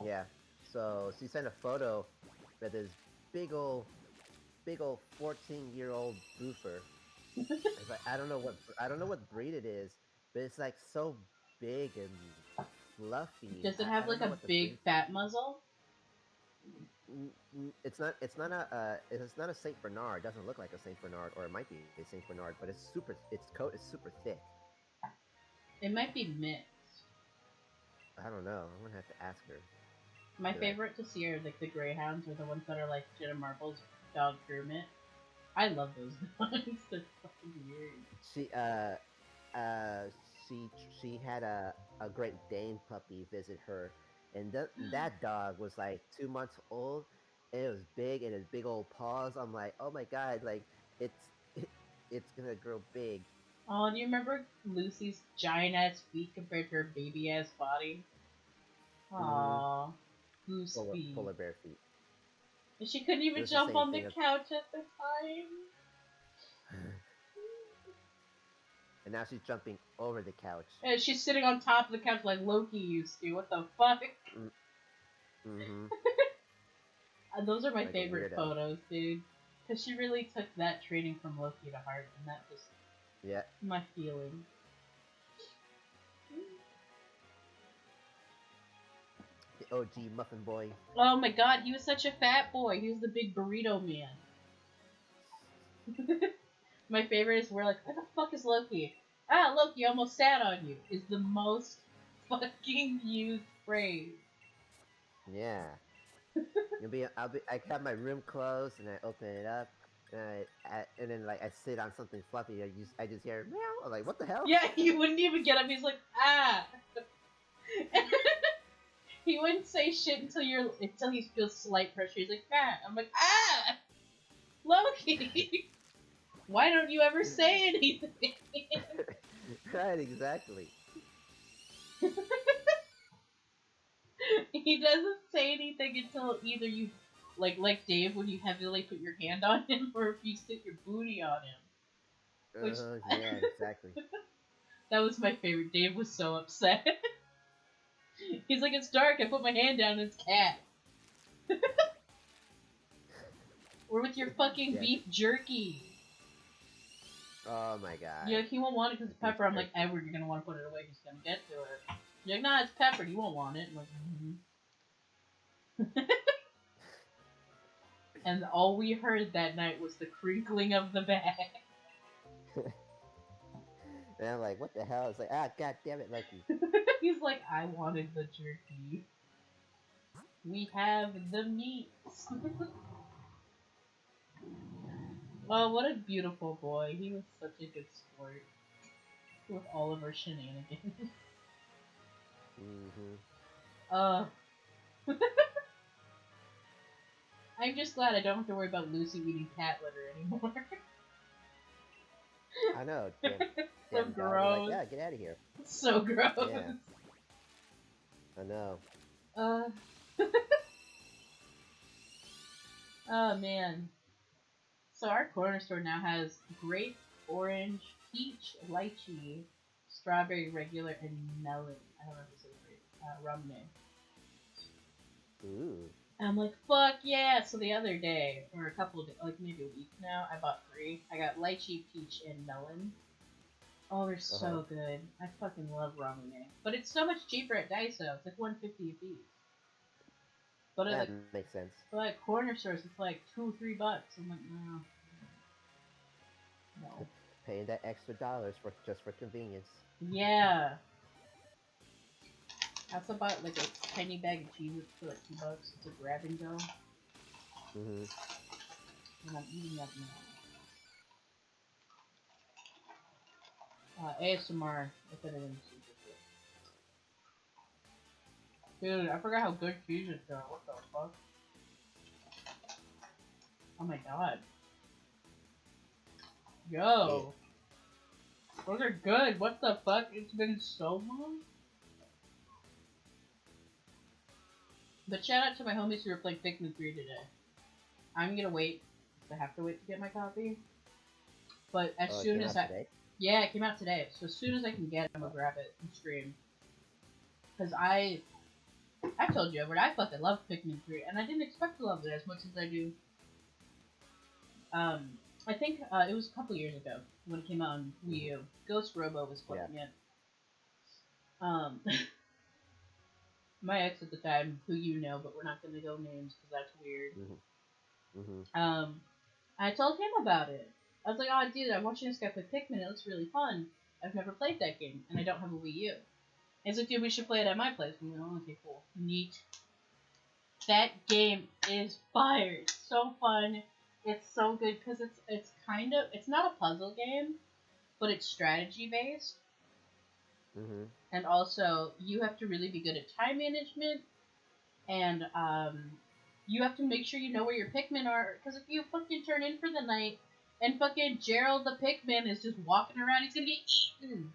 Yeah. So she sent a photo of this big old 14-year-old wooper. It's like, I don't know what breed it is, but it's like so big and fluffy. Does it have like a big fat muzzle? It's not. It's not a. It's not a Saint Bernard. It doesn't look like a Saint Bernard, or it might be a Saint Bernard, but it's super. Its coat is super thick. It might be mixed. I don't know. I'm gonna have to ask her. My Be like, favorite to see are like the greyhounds, or the ones that are like Jenna Marbles dog groomit. I love those dogs. They're fucking weird. she uh she had a Great Dane puppy visit her, and that dog was like 2 months old. And it was big and his big old paws. I'm like, oh my god, like it's gonna grow big. Oh, do you remember Lucy's giant ass feet compared to her baby ass body? Mm-hmm. Aww, goose feet. Polar bear feet. And she couldn't It even was the jump same on the thing. couch at the time. And now she's jumping over the couch. And she's sitting on top of the couch like Loki used to. What the fuck? Mm-hmm. Those are my Like a favorite weirdo. photos, dude. Because she really took that training from Loki to heart, and that just Yeah. my feeling. The OG Muffin Boy. Oh my god, he was such a fat boy. He was the big burrito man. My favorite is where like, where the fuck is Loki? Ah, Loki almost sat on you. Is the most fucking used phrase. Yeah. I have my room closed and I open it up and then like I sit on something fluffy. I just hear meow. I'm like, what the hell? Yeah, he wouldn't even get up. He's like, ah. He wouldn't say shit until he feels slight pressure. He's like, ah. I'm like, ah, Loki. Why don't you ever say anything? Right, exactly. He doesn't say anything until either you, like Dave, when you heavily put your hand on him, or if you stick your booty on him. Which Yeah, exactly. that was my favorite. Dave was so upset. He's like, it's dark. I put my hand down. And it's cat. Or with your fucking Yeah. beef jerky. Oh my god. Yeah, he won't want it because it's Beef pepper. I'm like, jerky. Edward, you're gonna want to put it away. He's gonna get to it. You're like, nah, it's peppered. You won't want it. I'm like, And all we heard that night was the crinkling of the bag. And I'm like, what the hell? It's like, ah, god damn it, Lucky. He's like, I wanted the jerky. We have the meats. Oh, what a beautiful boy. He was such a good sport with all of our shenanigans. Mm-hmm. Uh, I'm just glad I don't have to worry about Lucy eating cat litter anymore. I know, damn, So damn dog. I'm like, gross. yeah, get out of here. So gross. Yeah. I know. Uh. Oh man. So our corner store now has grape, orange, peach, lychee, strawberry regular, and melon. I don't know if this is right. Rumney. Ooh. And I'm like, fuck yeah! So the other day, or a couple of days, like maybe a week now, I bought 3. I got lychee, peach, and melon. Oh, they're so good. I fucking love ramen. But it's so much cheaper at Daiso. It's like $1.50 a piece. But That makes sense. at corner stores, it's like $2-3. I'm like, no. No. Paying that extra dollars for just for convenience. Yeah. I also bought like a tiny bag of cheeses for like $2. It's a grab and go. Mm-hmm. And I'm eating that now. ASMR, if anything's Dude, I forgot how good cheese is though. What the fuck? Oh my god. Yo. Those are good. What the fuck? It's been so long. But shout out to my homies who were playing Pikmin 3 today. I'm gonna wait. I have to wait to get my copy. But as soon as yeah, it came out today. So as soon as I can get it, I'm gonna grab it and stream. Cause I told you, Edward, I fucking love Pikmin 3, and I didn't expect to love it as much as I do. I think it was a couple years ago when it came out on Wii U. Ghost Robo was playing it. My ex at the time, who you know, but we're not gonna go names because that's weird. Mm-hmm. I told him about it. I was like, "Oh, dude, I'm watching this guy play Pikmin. It looks really fun. I've never played that game, and I don't have a Wii U." He's like, "Dude, we should play it at my place." I'm like, "Oh, okay, cool, neat." That game is fire. It's so fun. It's so good because it's kind of it's not a puzzle game, but it's strategy based, Mm-hmm. and also you have to really be good at time management, and you have to make sure you know where your Pikmin are. Because if you fucking turn in for the night and fucking Gerald the Pikmin is just walking around, he's gonna get eaten.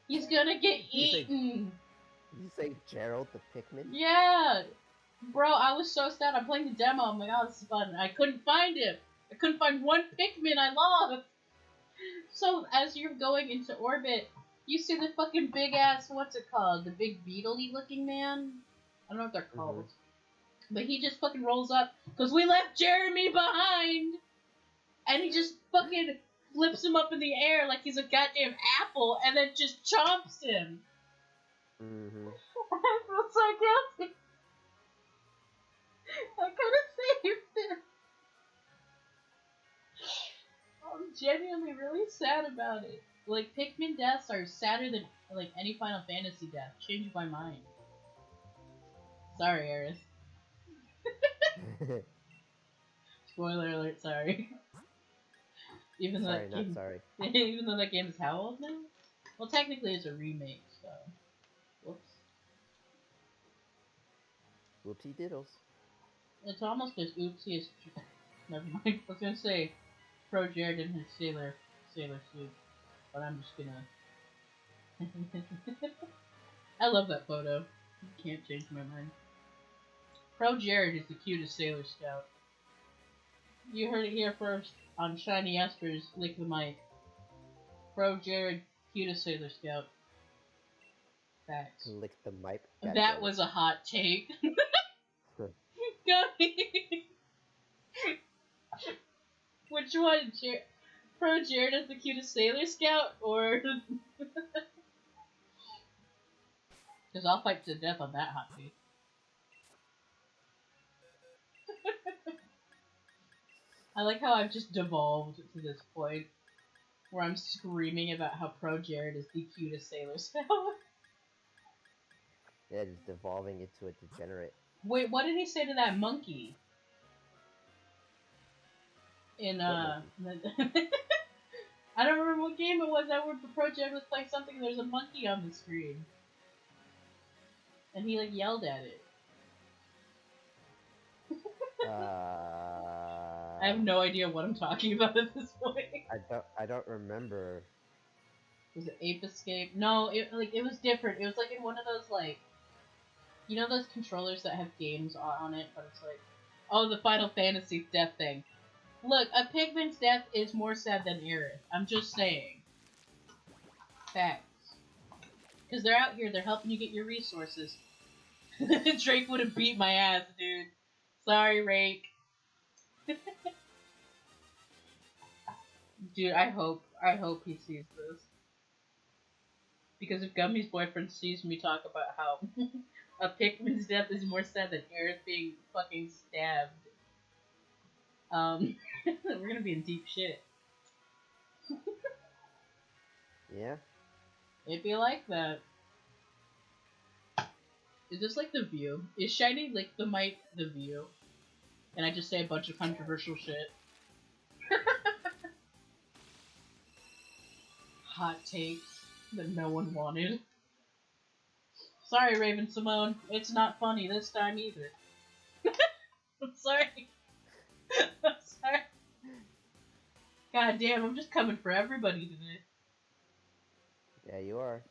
He's gonna get eaten. Did you say Gerald the Pikmin? Yeah. Bro, I was so sad. I'm playing the demo. I'm like, oh, this is fun. I couldn't find him. I couldn't find one Pikmin I lost. So, as you're going into orbit, you see the fucking big ass, what's it called? The big beetle-y looking man? I don't know what they're called. But he just fucking rolls up, because we left Jeremy behind! And he just fucking flips him up in the air like he's a goddamn apple, and then just chomps him. Mm-hmm. I feel so guilty. I could have saved him. I'm genuinely really sad about it. Like, Pikmin deaths are sadder than, like, any Final Fantasy death. Changed my mind. Sorry, Eris. Spoiler alert, sorry. Even though Sorry, that not game, sorry. even though that game is how old now? Well, technically it's a remake, so. Whoops. Whoopsie diddles. It's almost as oopsie as. Never mind. I was gonna say Pro Jared in his sailor suit, but I'm just gonna. I love that photo. Can't change my mind. Pro Jared is the cutest Sailor Scout. You heard it here first on Shiny Esper's Lick the Mic. Pro Jared, cutest Sailor Scout. Facts. Lick the mic. That was a hot take. Go. Which one? Pro Jared is the cutest Sailor Scout, or? Because I'll fight to the death on that hot take. I like how I've just devolved to this point where I'm screaming about how Pro Jared is the cutest Sailor Scout. Yeah, just devolving into a degenerate. Wait, what did he say to that monkey? In I don't remember what game it was that where the Pro Jared was playing something and there's a monkey on the screen. And he like yelled at it. I have no idea what I'm talking about at this point. I don't remember. Was it Ape Escape? No, it was different. It was like in one of those like, you know those controllers that have games on it, but it's like, oh, the Final Fantasy death thing. Look, a Pikmin's death is more sad than Aerith. I'm just saying. Facts. Because they're out here, they're helping you get your resources. Drake would have beat my ass, dude. Sorry, Rake. Dude, I hope he sees this. Because if Gummy's boyfriend sees me talk about how a Pikmin's death is more sad than Aerith being fucking stabbed, we're gonna be in deep shit. Yeah? It'd be like that. Is this like The View? Is Shiny Lick the Mic The View? And I just say a bunch of controversial shit? Hot takes that no one wanted. Sorry, Raven Simone. It's not funny this time either. I'm sorry. I'm sorry. God damn, I'm just coming for everybody today. Yeah, you are.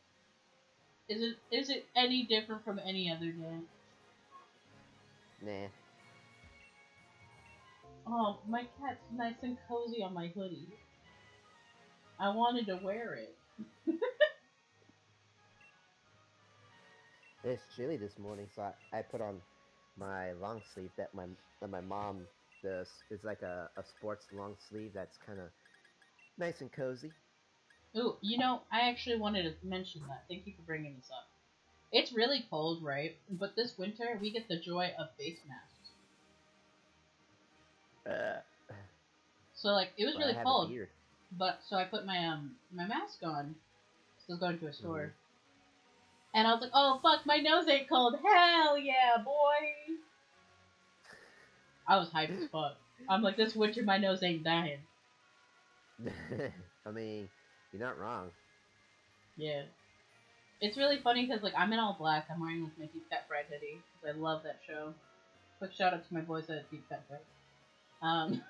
Is it any different from any other day? Nah. Oh, my cat's nice and cozy on my hoodie. I wanted to wear it. It's chilly this morning, so I put on my long sleeve that my mom does. It's like a sports long sleeve that's kind of nice and cozy. Ooh, you know, I actually wanted to mention that. Thank you for bringing this up. It's really cold, right? But this winter, we get the joy of face masks. So like, it was But I really have a cold, beard. but so I put my mask on. Still going to a store, Mm-hmm. and I was like, "Oh fuck, my nose ain't cold. Hell yeah, boy!" I was hyped as fuck. I'm like, this winter, my nose ain't dying. I mean, you're not wrong. Yeah. It's really funny because like I'm in all black. I'm wearing like my Deep Fat Fried hoodie because I love that show. Quick shout out to my boys at Deep Fat Fried. Um,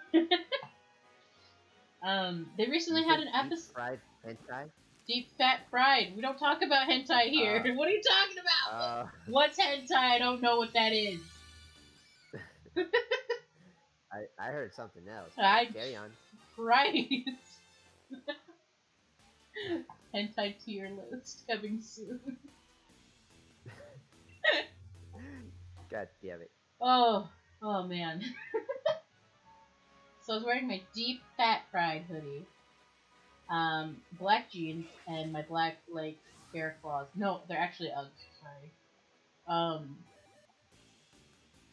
they You recently had said an deep episode. fried hentai? Deep Fat Fried. We don't talk about hentai here. Uh, What are you talking about? uh, What's hentai? I don't know what that is. I heard something else. I Carry on. Christ. Hentai tier list coming soon. God damn it. Oh, oh man. So I was wearing my Deep Fat Fried hoodie, black jeans, and my black like bear claws. No, they're actually Uggs. Sorry. Um,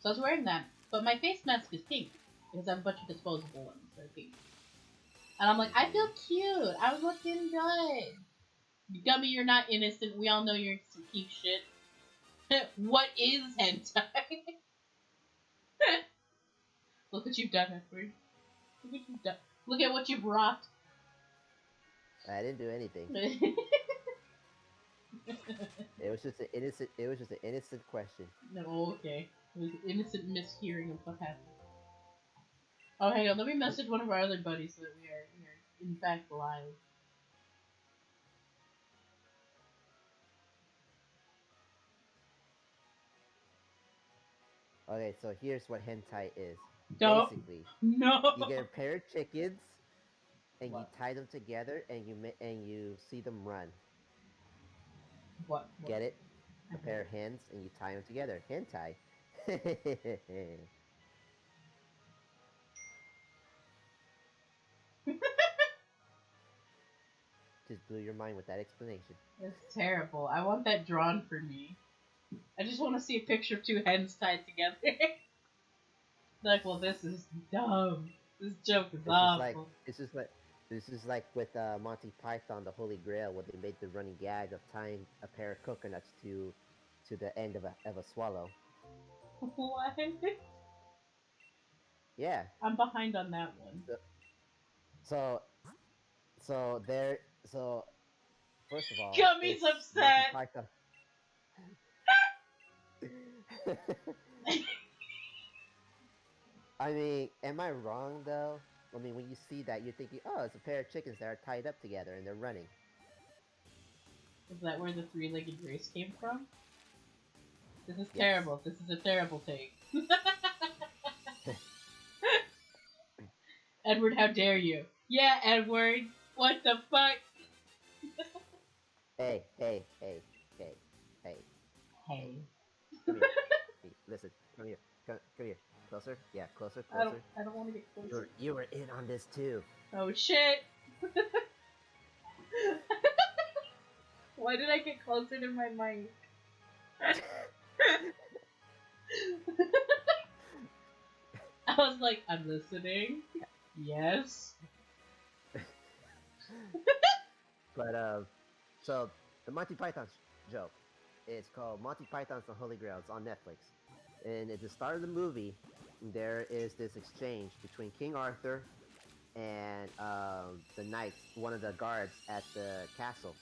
so I was wearing that, but my face mask is pink because I have a bunch of disposable ones that are pink. And I'm like, I feel cute. I was looking good. Gummy, you're not innocent. We all know you're some pink shit. What is hentai? Look what you've done, Edward. Look what you've done. Look at what you've wrought. I didn't do anything. It was just an innocent. It was just an innocent question. No, okay. It was an innocent mishearing of what happened. Oh, hang on. Let me message one of our other buddies so that we are in fact live. Okay, so here's what hentai is. Don't. Basically, No. you get a pair of chickens, and you What? tie them together, and you see them run. What? Get it? A pair of hens, and you tie them together. Hentai. Just blew your mind with that explanation. It's terrible. I want that drawn for me. I just want to see a picture of two hens tied together. Like, well, this is dumb. This joke is awful. This is like with Monty Python, the Holy Grail, where they made the running gag of tying a pair of coconuts to the end of a swallow. What? Yeah. I'm behind on that one. So there. So first of all, Gummy's upset. Monty Python. I mean, am I wrong though? I mean, when you see that, you're thinking, oh, it's a pair of chickens that are tied up together and they're running. Is that where the three-legged race came from? This is Yes. terrible. This is a terrible take. Edward, how dare you? Yeah, Edward. What the fuck? Hey. Hey. Come here. Hey, listen. Come here. Come here. Closer. Yeah, closer. I don't want to get closer. You were in on this too. Oh shit! Why did I get closer to my mic? I was like, I'm listening. Yes. But so the Monty Python joke. It's called Monty Python's The Holy Grail. It's on Netflix. And at the start of the movie, there is this exchange between King Arthur and the knights, one of the guards at the castle.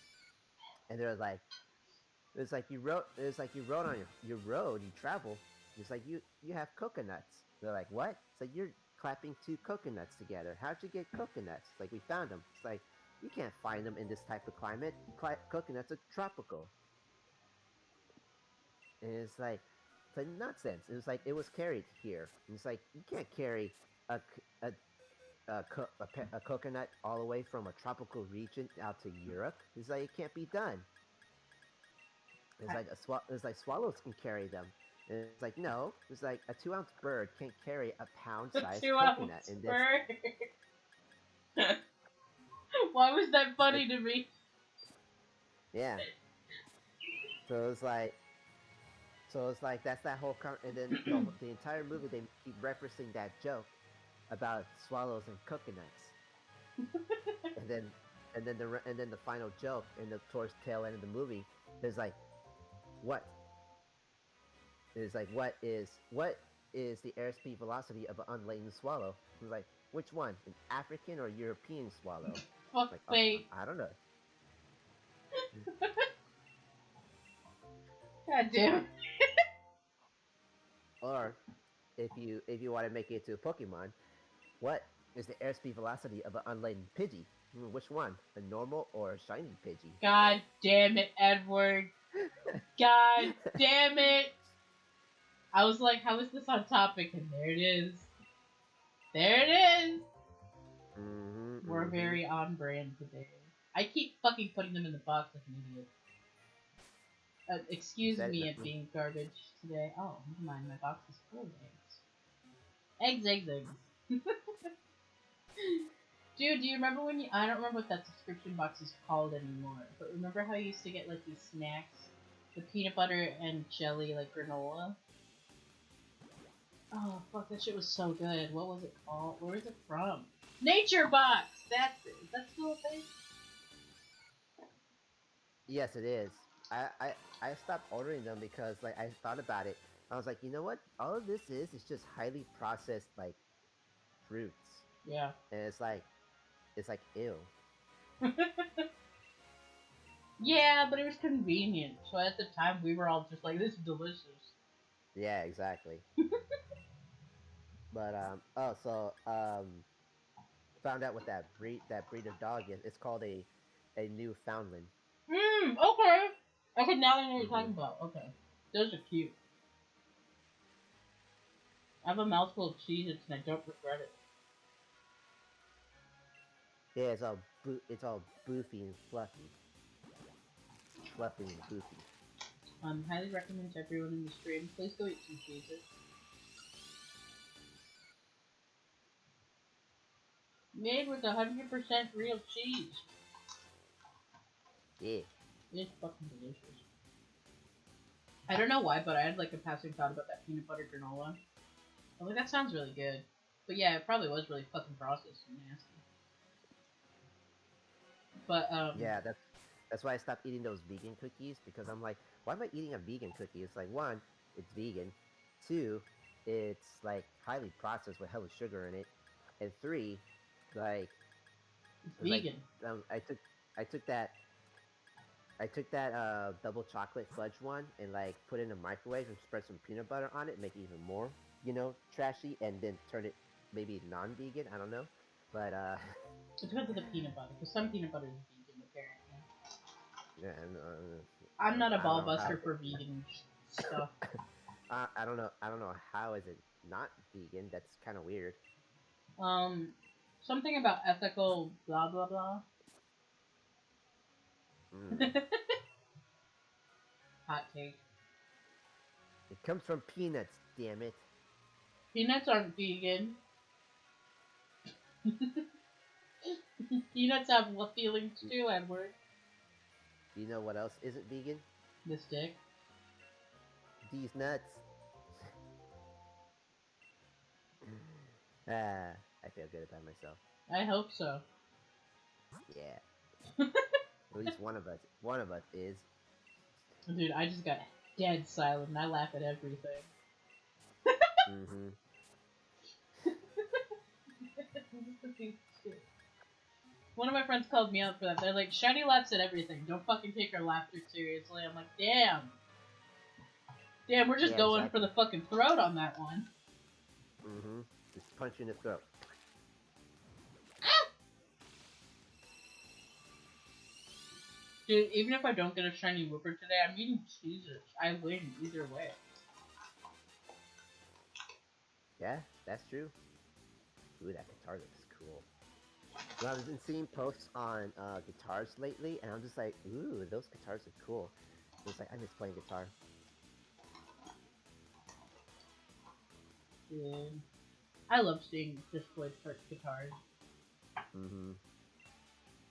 And they're like, it's like you rode on your road, you travel. It's like you have coconuts. They're like, what? It's like you're clapping two coconuts together. How'd you get coconuts? It's like, we found them. It's like, you can't find them in this type of climate. Coconuts are tropical. And it's like nonsense. It was like, it was carried here. And it's like, you can't carry a coconut all the way from a tropical region out to Europe. It's like, it can't be done. It's like swallows can carry them. And it's like, no. It's like a 2-ounce bird can't carry a pound-sized coconut. In this. Why was that funny to me? Yeah. So it's like, that's that whole and then the entire movie they keep referencing that joke about swallows and coconuts, and then the final joke in the towards tail end of the movie is like, what is like what is the airspeed velocity of an unladen swallow? It's like, which one, an African or European swallow? Fuck Like, fate. I don't know. God damn. Or if you want to make it to a Pokemon, what is the airspeed velocity of an unladen Pidgey? Which one, a normal or a shiny Pidgey? God damn it, Edward. God damn it. I was like, how is this on topic? And there it is. There it is. We're very on brand today. I keep fucking putting them in the box like an idiot. Excuse me at being garbage today. Oh, never mind. My box is full of eggs. Eggs, eggs, eggs. Dude, do you remember when you... I don't remember what that subscription box is called anymore, but remember how you used to get, like, these snacks? The peanut butter and jelly, like, granola? Oh, fuck, that shit was so good. What was it called? Where is it from? Nature Box! That's it. Is that still a thing? Yes, it is. I stopped ordering them because, like, I thought about it. I was like, you know what? All of this is just highly processed, like, fruits. Yeah. And it's like ew. Yeah, but it was convenient. So at the time, we were all just like, this is delicious. Yeah, exactly. But found out what that breed of dog is. It's called a Newfoundland. Okay. Okay, now I know what you're talking about. Okay. Those are cute. I have a mouthful of Cheez-Its and I don't regret it. Yeah, it's all boofy and fluffy. Fluffy and boofy. Highly recommend to everyone in the stream. Please go eat some Cheez-Its. Made with 100% real cheese. Yeah. It's fucking delicious. I don't know why, but I had like a passing thought about that peanut butter granola. I was like, that sounds really good. But yeah, it probably was really fucking processed and nasty. But Yeah, that's why I stopped eating those vegan cookies, because I'm like, why am I eating a vegan cookie? It's like, one, it's vegan. Two, it's like highly processed with hella sugar in it. And three, like it's it's like vegan. I took that double chocolate fudge one and like put it in a microwave and spread some peanut butter on it, make it even more, trashy, and then turn it maybe non-vegan. I don't know, but It depends on the peanut butter, because some peanut butter is vegan apparently. yeah, I'm not a I don't ball know how. buster for vegan stuff. I don't know. I don't know how is it not vegan. That's kind of weird. Something about ethical blah blah blah. Mm. Hot take. It comes from peanuts. Damn it. Peanuts aren't vegan. Peanuts have feelings too, Edward. You know what else isn't vegan? This dick. These nuts. I feel good about myself. I hope so. Yeah. At least one of us is. Dude, I just got dead silent and I laugh at everything. Mm-hmm. One of my friends called me out for that. They're like, Shiny laughs at everything. Don't fucking take her laughter seriously. I'm like, damn. Damn, we're just going exactly. for the fucking throat on that one. Mm-hmm. Just punch you in the throat. Dude, even if I don't get a shiny wooper today, I'm eating Cheez-Its. I win either way. Yeah, that's true. Ooh, that guitar looks cool. Well, I've been seeing posts on guitars lately, and I'm just like, ooh, those guitars are cool. So it's like, I miss playing guitar. Dude. I love seeing display guitars. Mm-hmm.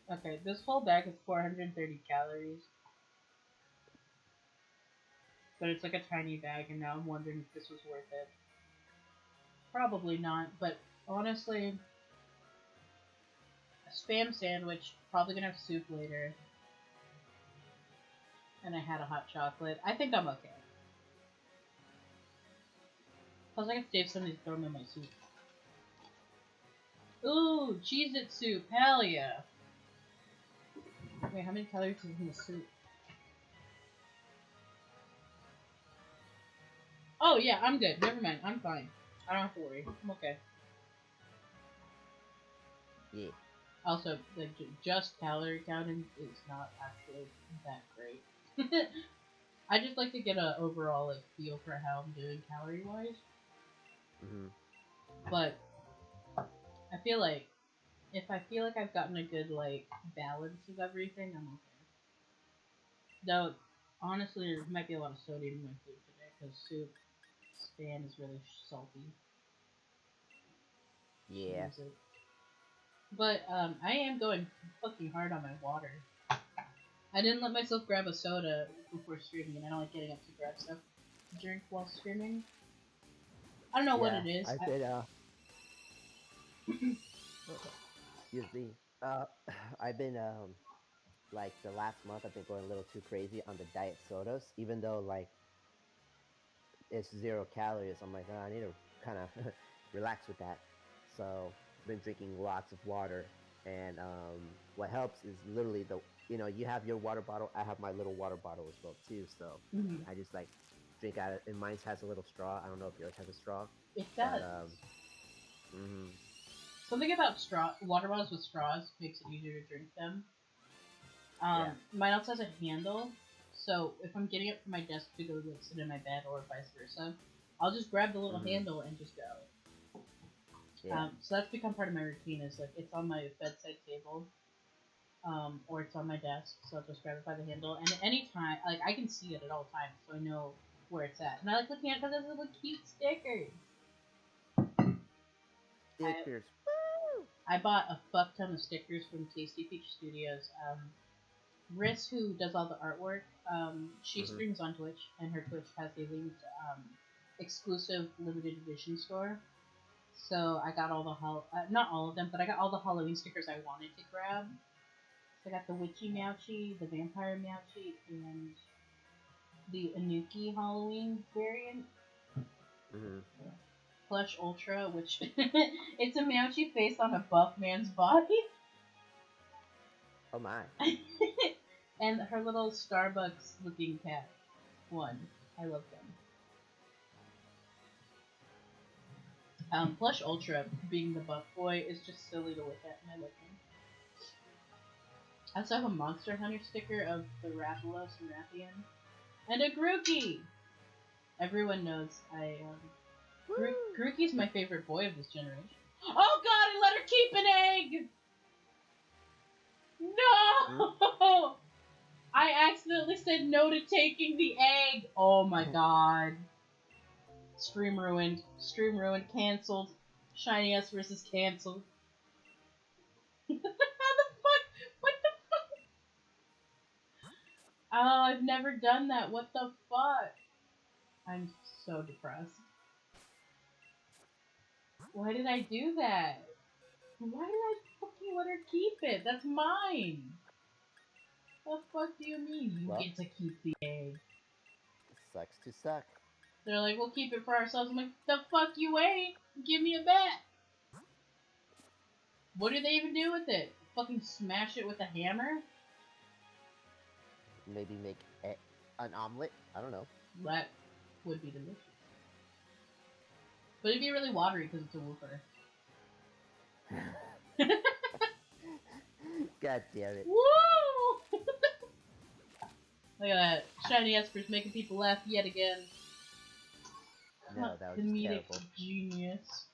Okay, this whole bag is 430 calories. but it's like a tiny bag, and now I'm wondering if this was worth it. Probably not, but honestly, a spam sandwich, probably gonna have soup later, and I had a hot chocolate. I think I'm okay. Plus, I can save some of these, throw them in my soup. Ooh, Cheez-It soup, hell yeah! Wait, how many calories is in the soup? Oh yeah, I'm good. Never mind, I'm fine. I don't have to worry. I'm okay. Yeah. Also, like, just calorie counting is not actually that great. I just like to get a overall like feel for how I'm doing calorie wise. Mhm. But I feel like if I feel like I've gotten a good like balance of everything, I'm okay. Though honestly, there might be a lot of sodium in my food today because soup Spam is really salty. Yeah. Use it. But I am going fucking hard on my water. I didn't let myself grab a soda before streaming, and I don't like getting up to grab stuff to drink while streaming. I don't know what Yeah. it is. I've been excuse me. Uh, I've been like the last month I've been going a little too crazy on the diet sodas, even though like it's 0 calories. I'm like, oh, I need to kind of relax with that. So I've been drinking lots of water, and what helps is literally you have your water bottle. I have my little water bottle as well too. So Mhm. I just like drink out of it. And mine has a little straw. I don't know if yours has a straw, It but does. mhm. Something about water bottles with straws makes it easier to drink them. Yeah. Mine also has a handle, so if I'm getting up from my desk to go like sit in my bed or vice versa, I'll just grab the little Mhm. handle and just go. Yeah. So that's become part of my routine. Is like it's on my bedside table, or it's on my desk, so I'll just grab it by the handle. And anytime, like I can see it at all times, so I know where it's at. And I like looking at it because it has little cute stickers. Stickers. Woo! I bought a fuck ton of stickers from Tasty Peach Studios. Riss, who does all the artwork, she Mhm. streams on Twitch, and her Twitch has a linked exclusive limited edition store. So I got all the not all of them, but I got all the Halloween stickers I wanted to grab. So I got the Witchy Meowchi, the Vampire Meowchi, and the Anuki Halloween variant. Mhm. Plush Ultra, which it's a Meowchi face on a buff man's body. Oh my. And her little Starbucks looking cat one. I love them. Plush Ultra, being the buff boy, is just silly to look at, and I love him. I also have a Monster Hunter sticker of the Rathalos and Rathian. And a Grookey! Everyone knows Woo! Grookey's my favorite boy of this generation. Oh god, I let her keep an egg! Hmm? No! I accidentally said no to taking the egg! Oh my god. Stream ruined. Stream ruined. Cancelled. Shiny S versus cancelled. How the fuck? What the fuck? Oh, I've never done that. What the fuck? I'm so depressed. Why did I do that? Why did I fucking let her keep it? That's mine. The fuck do you mean you Well, get to keep the egg? sucks to suck. They're like, we'll keep it for ourselves. I'm like, the fuck you ain't. Give me a bet. What do they even do with it? Fucking smash it with a hammer? Maybe make an omelet. I don't know. That would be delicious. But it'd be really watery because it's a wooper. God damn it. Woo! Look at that. Shiny Esper's making people laugh yet again. No, that was just Comedic terrible. genius.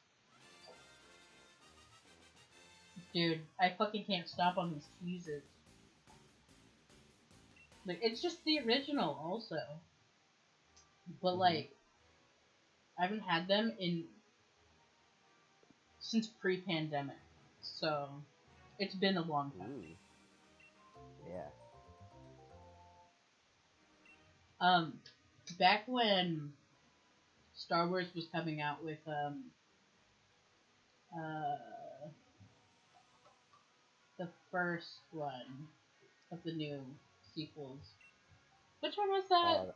Dude, I fucking can't stop on these cheeses. Like, it's just the original, also. But, like, I haven't had them since pre-pandemic. So, it's been a long time. Ooh. Yeah. back when Star Wars was coming out with uh, the first one of the new sequels. Which one was that?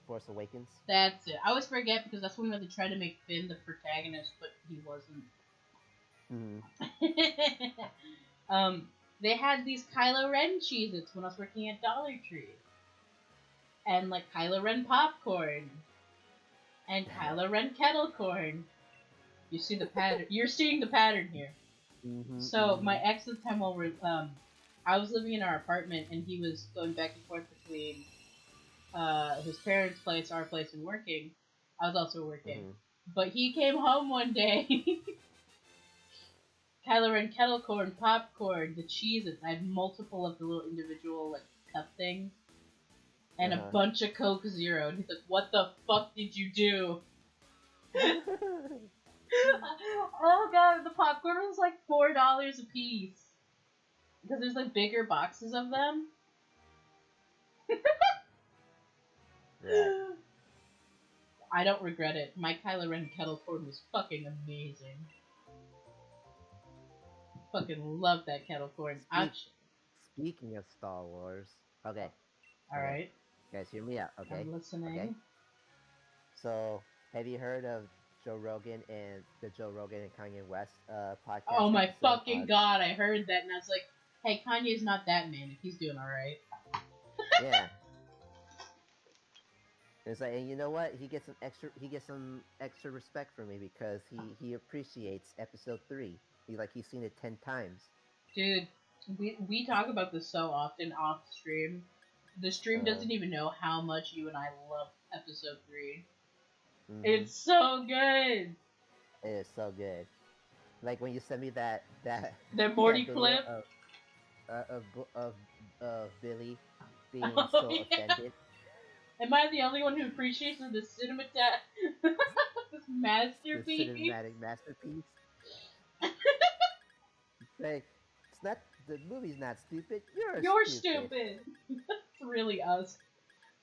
Force Awakens. That's it. I always forget because that's when they tried to make Finn the protagonist, but he wasn't. They had these Kylo Ren Cheez-Its when I was working at Dollar Tree. And like Kylo Ren popcorn. And Kylo Ren kettle corn. You see the pattern. You're seeing the pattern here. So my ex at the time, while I was living in our apartment, and he was going back and forth between his parents' place, our place, and working. I was also working, but he came home one day. Kylo Ren kettle corn, popcorn, the Cheez-Its. I had multiple of the little individual like cup things, and a bunch of Coke Zero. And he's like, "What the fuck did you do?" Oh god, the popcorn was like $4 a piece because there's like bigger boxes of them. Yeah. I don't regret it. My Kylo Ren kettle corn was fucking amazing. Fucking love that kettle corn. Speaking of Star Wars, okay. Alright. Guys, hear me out, okay? I'm listening. Okay. So, have you heard of Joe Rogan and the Joe Rogan and Kanye West podcast? Oh my fucking god, I heard that and I was like, hey, Kanye's not that man. He's doing alright. Yeah. And it's like, and you know what? He gets some extra respect from me because he appreciates episode 3. He's seen it 10 times. Dude, we talk about this so often off stream. The stream doesn't even know how much you and I love episode 3. It's so good. It is so good. Like when you sent me that Morty clip of Billy being so offended. Am I the only one who appreciates the this masterpiece? The cinematic masterpiece. Like, it's not, the movie's not stupid. You're stupid. That's really us.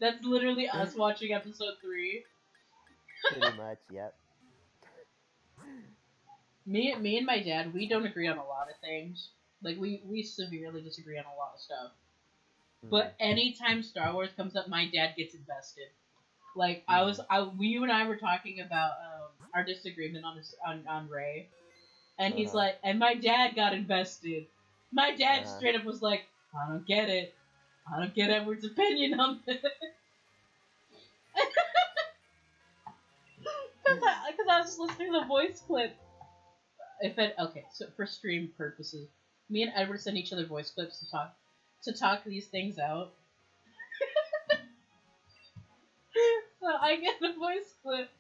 That's literally us watching episode 3. Pretty much, yep. Me and my dad, we don't agree on a lot of things. Like, we severely disagree on a lot of stuff. But anytime Star Wars comes up, my dad gets invested. Like, you and I were talking about our disagreement on Rey. And he's like, and my dad got invested. My dad straight up was like, I don't get it. I don't get Edward's opinion on this. Because I was just listening to the voice clip. Okay, so for stream purposes, me and Edward send each other voice clips to talk these things out. So I get the voice clip.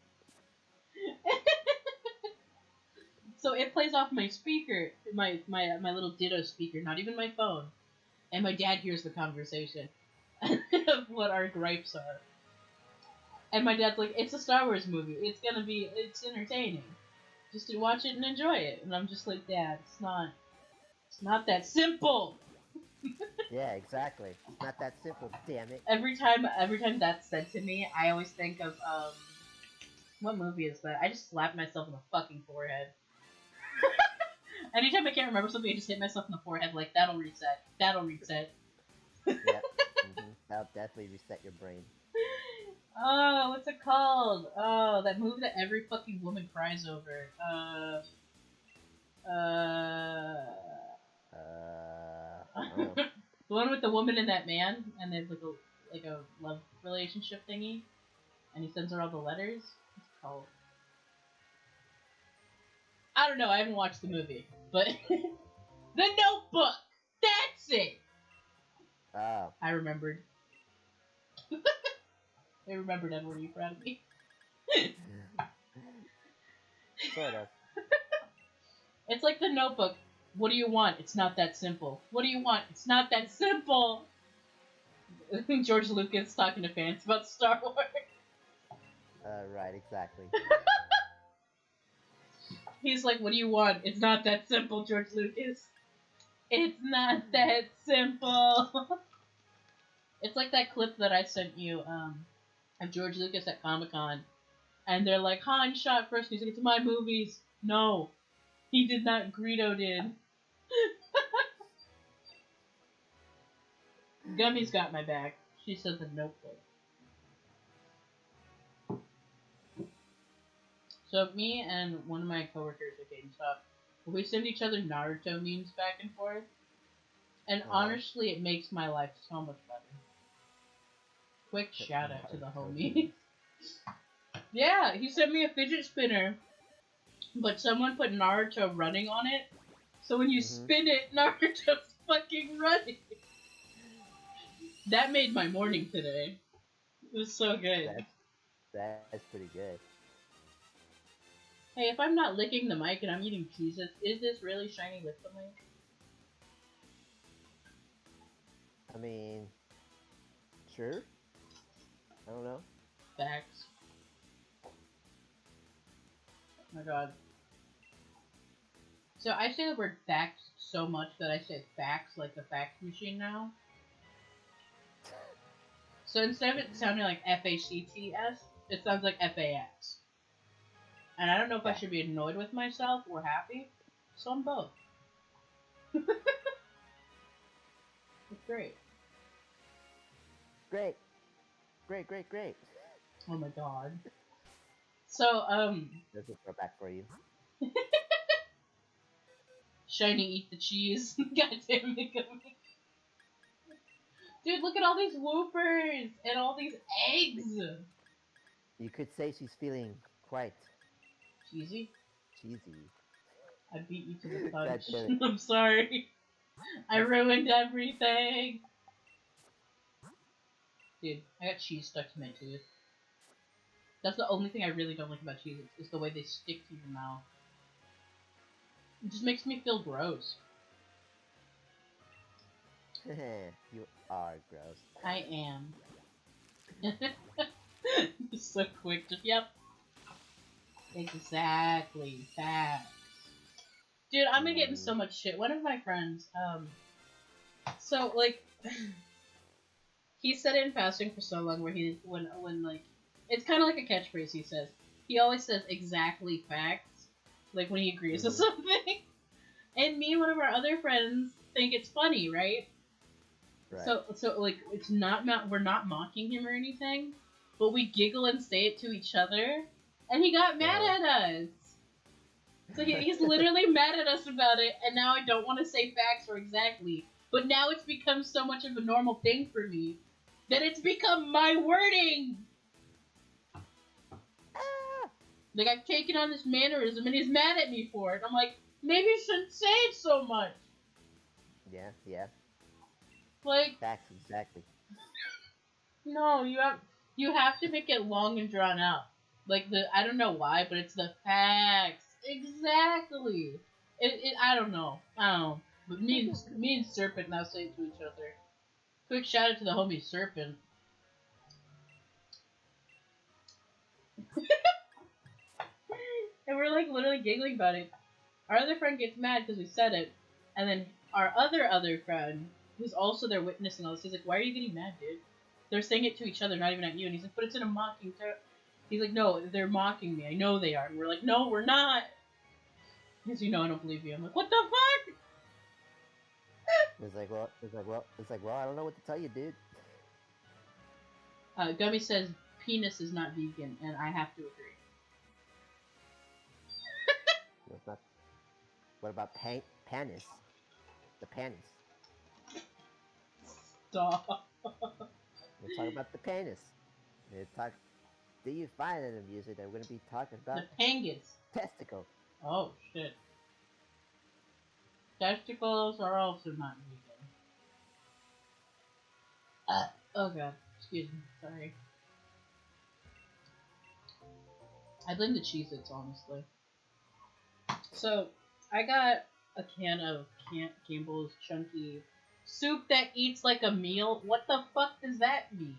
So it plays off my speaker, my little Ditto speaker, not even my phone. And my dad hears the conversation of what our gripes are. And my dad's like, it's a Star Wars movie. It's entertaining. Just to watch it and enjoy it. And I'm just like, Dad, it's not that simple. Yeah, exactly. It's not that simple, damn it. Every time that's said to me, I always think of, what movie is that? I just slapped myself in the fucking forehead. Anytime I can't remember something, I just hit myself in the forehead, like, that'll reset. Yeah, that'll definitely reset your brain. Oh, what's it called? Oh, that movie that every fucking woman cries over. The one with the woman and that man, and they have like a love relationship thingy, and he sends her all the letters. What's it called? I don't know. I haven't watched the movie, but The Notebook. That's it. Oh. I remembered. I remembered, Edward. Are you proud of me? Sort of. It's like The Notebook. What do you want? It's not that simple. What do you want? It's not that simple. George Lucas talking to fans about Star Wars. Right, exactly. He's like, what do you want? It's not that simple, George Lucas. It's not that simple. It's like that clip that I sent you. of George Lucas at Comic-Con, and they're like, Han shot first. He's like, it's my movies. No, he did not. Greedo did. Gummy's got my back. She said the Notebook. So me and one of my coworkers at GameStop, we send each other Naruto memes back and forth, and honestly, it makes my life so much better. Quick shout out to the homie. Yeah, he sent me a fidget spinner, but someone put Naruto running on it, so when you spin it, Naruto's fucking running. That made my morning today. It was so good. That's pretty good. Hey, if I'm not licking the mic and I'm eating Cheez-Its, is this really shiny lip the mic? I mean, sure. I don't know. Facts. Oh my god. So I say the word facts so much that I say facts like the fax machine now. So instead of it sounding like F-A-C-T-S, it sounds like F-A-X. And I don't know if I should be annoyed with myself or happy, so I'm both. It's great. Great. Great, great, great. Oh my god. So, There's a throwback for you. Shiny, eat the cheese. God damn it, Gummy. Dude, look at all these woopers and all these eggs. You could say she's feeling quite Cheesy? cheesy. I beat you to the punch. God damn it. I'm sorry. I ruined everything. Dude, I got cheese stuck to my tooth. That's the only thing I really don't like about cheese, is the way they stick to your mouth. It just makes me feel gross. You are gross. I am. Just so quick, just yep. Exactly. Facts. Dude, I'm gonna get in so much shit. One of my friends, so like he said it in passing for so long where he when like it's kinda like a catchphrase he says. He always says exactly facts. Like when he agrees with something. And me and one of our other friends think it's funny, right? Right. So like it's not we're not mocking him or anything, but we giggle and say it to each other, and he got mad at us. So he's literally mad at us about it, and now I don't want to say facts or exactly, but now it's become so much of a normal thing for me that it's become my wording. Like I've taken on this mannerism, and he's mad at me for it. I'm like, maybe you shouldn't say it so much. Yeah. Like Facts, exactly. no, you have to make it long and drawn out. Like I don't know why, but it's the facts. Exactly. I don't know. But me and Serpent now say it to each other. Quick shout out to the homie Serpent. And we're like literally giggling about it. Our other friend gets mad because we said it, and then our other friend, who's also there witnessing all this, he's like, "Why are you getting mad, dude? They're saying it to each other, not even at you." And he's like, "But it's in a mocking tone." He's like, "No, they're mocking me. I know they are." And we're like, "No, we're not." Because you know I don't believe you. I'm like, "What the fuck?" It's like, well, I don't know what to tell you, dude. Gummy says penis is not vegan, and I have to agree. No, it's not. What about panis? The panis. Stop. We're talking about the penis. Do you find it amusing that we're going to be talking about The pangus. testicles? Oh shit. Testicles are also not vegan. Oh god. Excuse me. Sorry. I blame the Cheez-Its, honestly. So, I got a can of Campbell's Chunky soup that eats like a meal. What the fuck does that mean?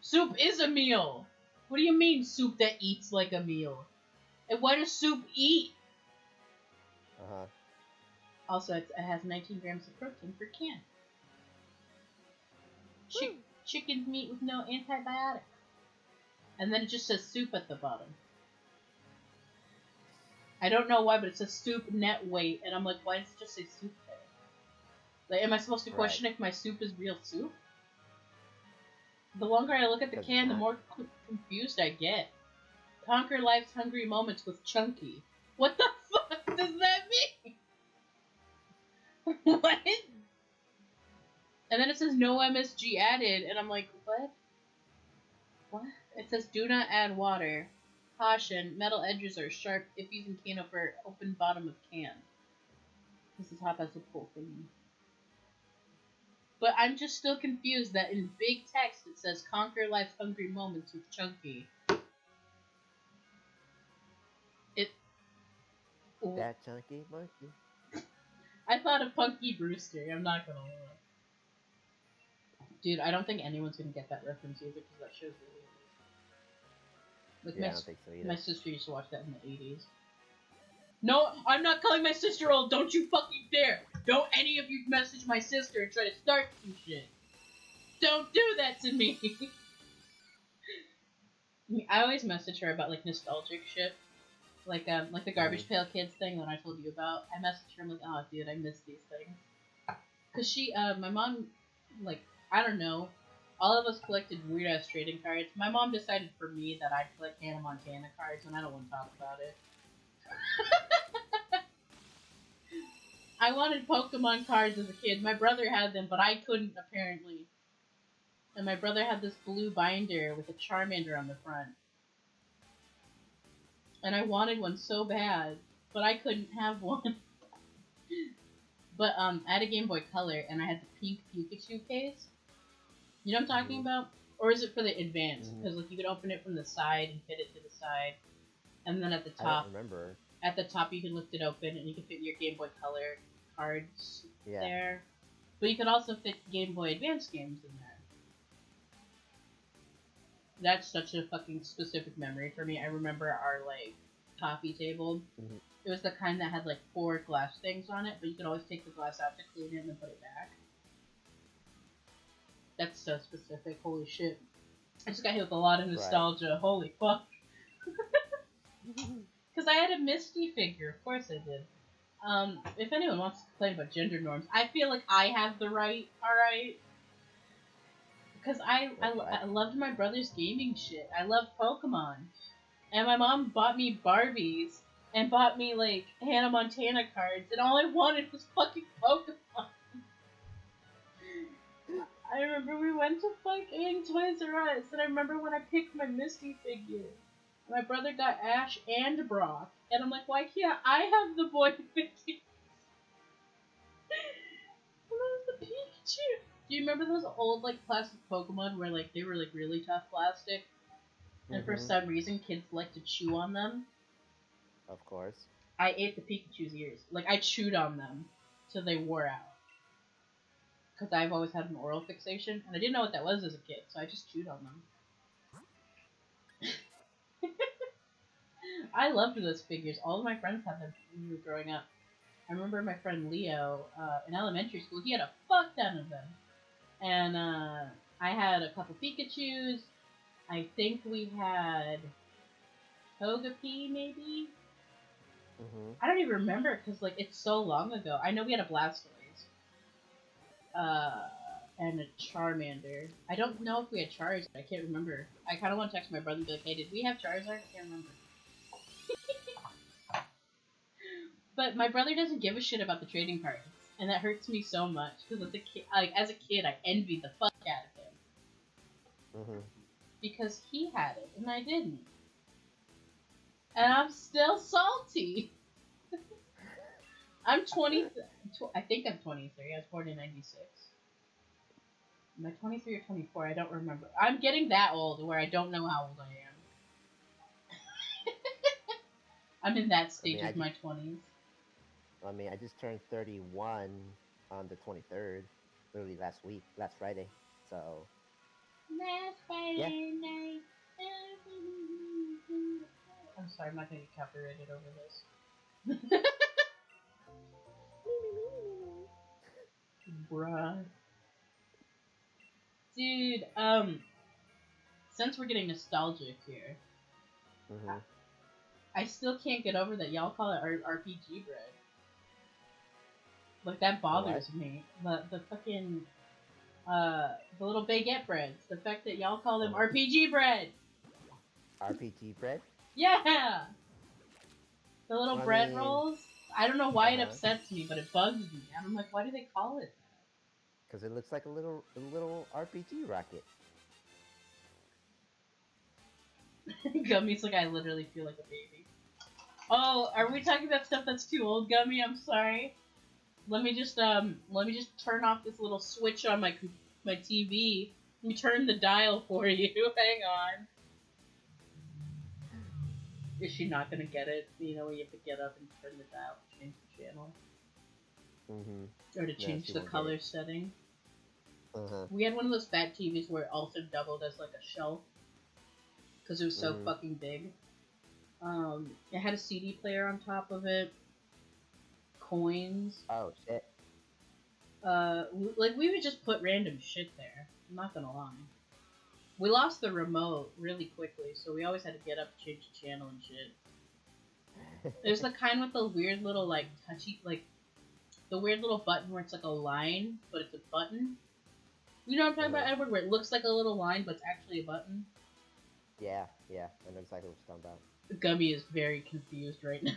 Soup is a meal! What do you mean, soup that eats like a meal? And why does soup eat? Uh-huh. Also, it has 19 grams of protein per can. chicken's meat with no antibiotic. And then it just says soup at the bottom. I don't know why, but it says soup net weight, and I'm like, why does it just say soup there? Like, am I supposed to question if my soup is real soup? The longer I look at the can, the more confused I get. Conquer life's hungry moments with Chunky. What the fuck does that mean? What? And then it says no MSG added, and I'm like, what? What? It says do not add water. Caution, metal edges are sharp if using can over open bottom of can. This is hot as a full thing. But I'm just still confused that in big text it says conquer life's hungry moments with Chunky. That Chunky monkey. I thought of Punky Brewster, I'm not gonna lie. Dude, I don't think anyone's gonna get that reference either because that show's really old. Like, yeah, I don't think so either. My sister used to watch that in the 80s. No, I'm not calling my sister old, don't you fucking dare! Don't any of you message my sister and try to start some shit. Don't do that to me! I always message her about, like, nostalgic shit. Like the Garbage Pail Kids thing that I told you about. I messaged her, I'm like, oh, dude, I miss these things. Cause my mom, like, I don't know, all of us collected weird-ass trading cards. My mom decided for me that I'd collect Hannah Montana cards, and I don't want to talk about it. I wanted Pokemon cards as a kid. My brother had them, but I couldn't, apparently. And my brother had this blue binder with a Charmander on the front. And I wanted one so bad, but I couldn't have one. But I had a Game Boy Color, and I had the pink Pikachu case. You know what I'm talking about? Or is it for the Advance? Because like you could open it from the side and fit it to the side, and then at the top, I don't remember. At the top you can lift it open, and you can fit your Game Boy Color cards there. But you could also fit Game Boy Advance games in there. That's such a fucking specific memory for me. I remember our, like, coffee table. It was the kind that had, like, 4 glass things on it, but you could always take the glass out to clean it and then put it back. That's so specific. Holy shit. I just got hit with a lot of nostalgia. Right. Holy fuck. Because I had a Misty figure. Of course I did. If anyone wants to complain about gender norms, I feel like I have the right, alright? Because I loved my brother's gaming shit. I loved Pokemon. And my mom bought me Barbies and bought me, like, Hannah Montana cards, and all I wanted was fucking Pokemon. I remember we went to fucking Toys R Us, and I remember when I picked my Misty figure. My brother got Ash and Brock, and I'm like, why can't I have the boy figures? And that was the Pikachu. Do you remember those old, like, plastic Pokemon where, like, they were, like, really tough plastic? And for some reason, kids like to chew on them? Of course. I ate the Pikachu's ears. Like, I chewed on them till they wore out. Because I've always had an oral fixation, and I didn't know what that was as a kid, so I just chewed on them. I loved those figures. All of my friends had them when we were growing up. I remember my friend Leo, in elementary school, he had a fuck ton of them. And I had a couple Pikachus. I think we had Togepi, maybe? I don't even remember, because, like, it's so long ago. I know we had a Blastoise. And a Charmander. I don't know if we had Charizard. I can't remember. I kind of want to text my brother and be like, hey, did we have Charizard? I can't remember. But my brother doesn't give a shit about the trading cards. And that hurts me so much. Because as a kid, I envied the fuck out of him. Because he had it, and I didn't. And I'm still salty. I'm 20. I think I'm 23. I was born in 96. Am I 23 or 24? I don't remember. I'm getting that old where I don't know how old I am. I'm in that stage of my 20s. I mean, I just turned 31 on the 23rd. Literally last Friday. So. Last Friday night. I'm sorry, I'm not gonna get copyrighted over this. Bruh. Dude, since we're getting nostalgic here, Mm-hmm. I still can't get over that y'all call it RPG bread. Like, that The what? bothers me. The fucking, the little baguette breads. The fact that y'all call them Uh-huh. RPG bread! RPG bread? Yeah! The little Well, I bread mean, rolls. I don't know why it uh-huh. upsets me, but it bugs me. I'm like, why do they call it Because it looks like a little RPG rocket. that? Gummy's like, I literally feel like a baby. Oh, are we talking about stuff that's too old, Gummy? I'm sorry. Let me just turn off this little switch on my TV. Let me turn the dial for you. Hang on. Is she not gonna get it? You know, when you have to get up and turn the dial to change the channel. Mm-hmm. Or to No, change she the won't get it. color setting. Uh-huh. We had one of those fat TVs where it also doubled as like a shelf. Because it was so Mm-hmm. fucking big. It had a CD player on top of it. Coins. Oh, shit. Like, we would just put random shit there. I'm not gonna lie. We lost the remote really quickly, so we always had to get up, change the channel and shit. There's the kind with the weird little, like, touchy, like, the weird little button where it's like a line, but it's a button. You know what I'm talking about, Edward? Where it looks like a little line, but it's actually a button? Yeah, yeah. I know exactly what you're talking about. Gummy is very confused right now.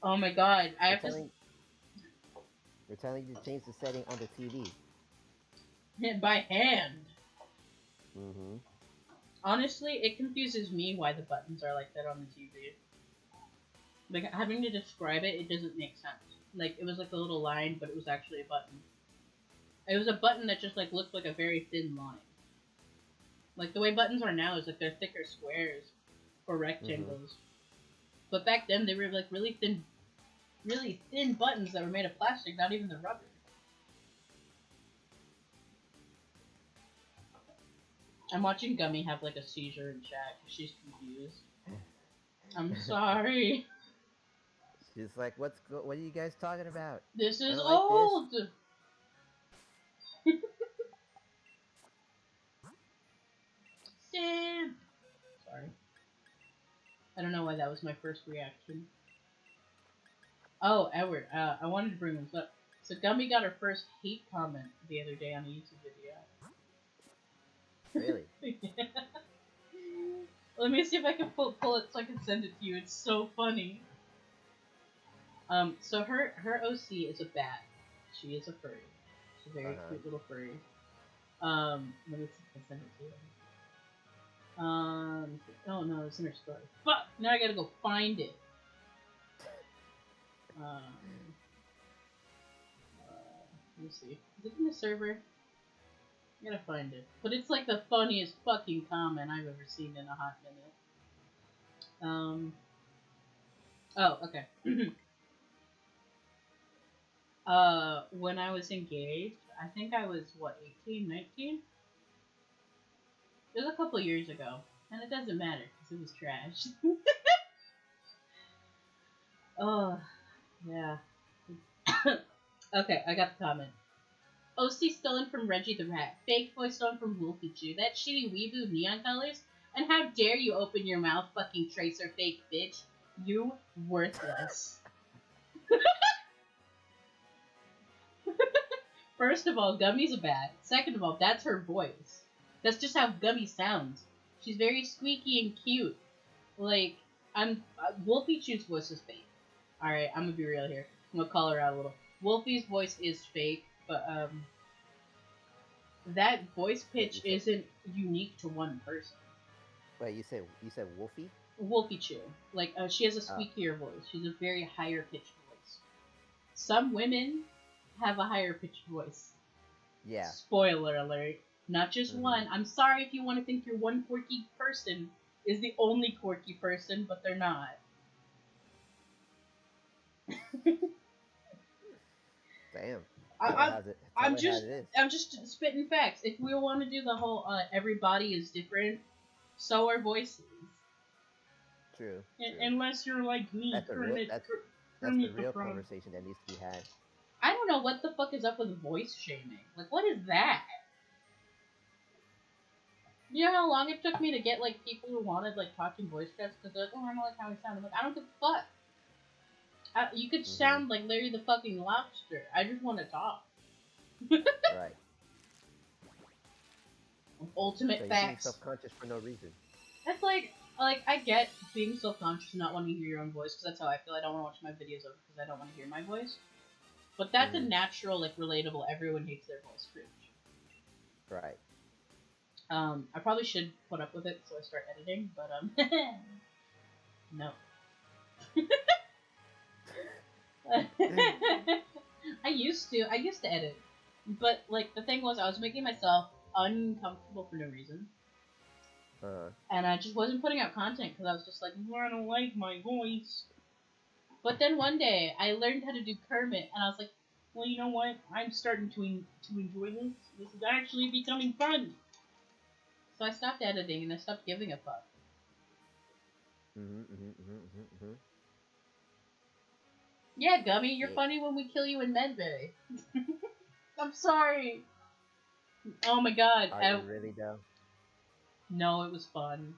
Oh my god, I We're have to telling, we're telling you to change the setting on the TV. hit by hand. Mm-hmm. Honestly, it confuses me why the buttons are like that on the TV. Like, having to describe it, it doesn't make sense. Like, it was like a little line, but it was actually a button. It was a button that just, like, looked like a very thin line. Like, the way buttons are now is, like, they're thicker squares or rectangles. Mm-hmm. But back then, they were, like, really thin buttons that were made of plastic, not even the rubber. I'm watching Gummy have, like, a seizure in chat because she's confused. I'm sorry. She's like, what are you guys talking about? This I is don't like this. old! Sam! Sorry. I don't know why that was my first reaction. Oh, Edward, I wanted to bring this up. So Gummy got her first hate comment the other day on a YouTube video. Really? Yeah. Let me see if I can pull it so I can send it to you. It's so funny. So her OC is a bat. She is a furry. She's a very cute little furry. Let me see if I can send it to you. Oh no, it's in her story. Fuck! Now I gotta go find it. Let me see. Is it in the server? I gotta find it. But it's like the funniest fucking comment I've ever seen in a hot minute. Oh, okay. When I was engaged, I think I was, what, 18, 19? It was a couple years ago. And it doesn't matter, because it was trash. Oh, yeah. Okay, I got the comment. OC stolen from Reggie the Rat. Fake voice stolen from Wolfie Chew. That shitty weeboo neon colors? And how dare you open your mouth, fucking tracer fake bitch. You worthless. First of all, Gummy's a bat. Second of all, that's her voice. That's just how Gummy sounds. She's very squeaky and cute. Like, Wolfie Chew's voice is fake. Alright, I'm gonna be real here. I'm gonna call her out a little. Wolfie's voice is fake, but, that voice pitch isn't unique to one person. Wait, you said Wolfie? Wolfie Chew. Like, she has a squeakier voice. She's a very higher pitched voice. Some women have a higher pitched voice. Yeah. Spoiler alert. Not just one. I'm sorry if you want to think you're one quirky person is the only quirky person, but they're not. Damn. I'm just spitting facts. If we want to do the whole everybody is different, so are voices. True. Unless you're like me. That's the real conversation that needs to be had. I don't know what the fuck is up with voice shaming. Like, what is that? You know how long it took me to get, like, people who wanted, like, talking voice chats? Because they're like, oh, I don't like how he sounds. I'm like, I don't give a fuck. You could sound like Larry the fucking Lobster. I just want to talk. Right. Ultimate So you're being facts. self-conscious for no reason. That's like I get being self-conscious and not wanting to hear your own voice, because that's how I feel. I don't want to watch my videos over because I don't want to hear my voice. But that's a natural, like, relatable, everyone hates their voice cringe. Right. I probably should put up with it so I start editing, but, no. I used to edit. But, like, the thing was, I was making myself uncomfortable for no reason. And I just wasn't putting out content because I was just like, I don't like my voice. But then one day, I learned how to do Kermit, and I was like, well, you know what? I'm starting to enjoy this. This is actually becoming fun. So I stopped editing, and I stopped giving a fuck. Yeah, Gummy, you're funny when we kill you in Medbay. I'm sorry. Oh my god. Are you really, though? No, it was fun.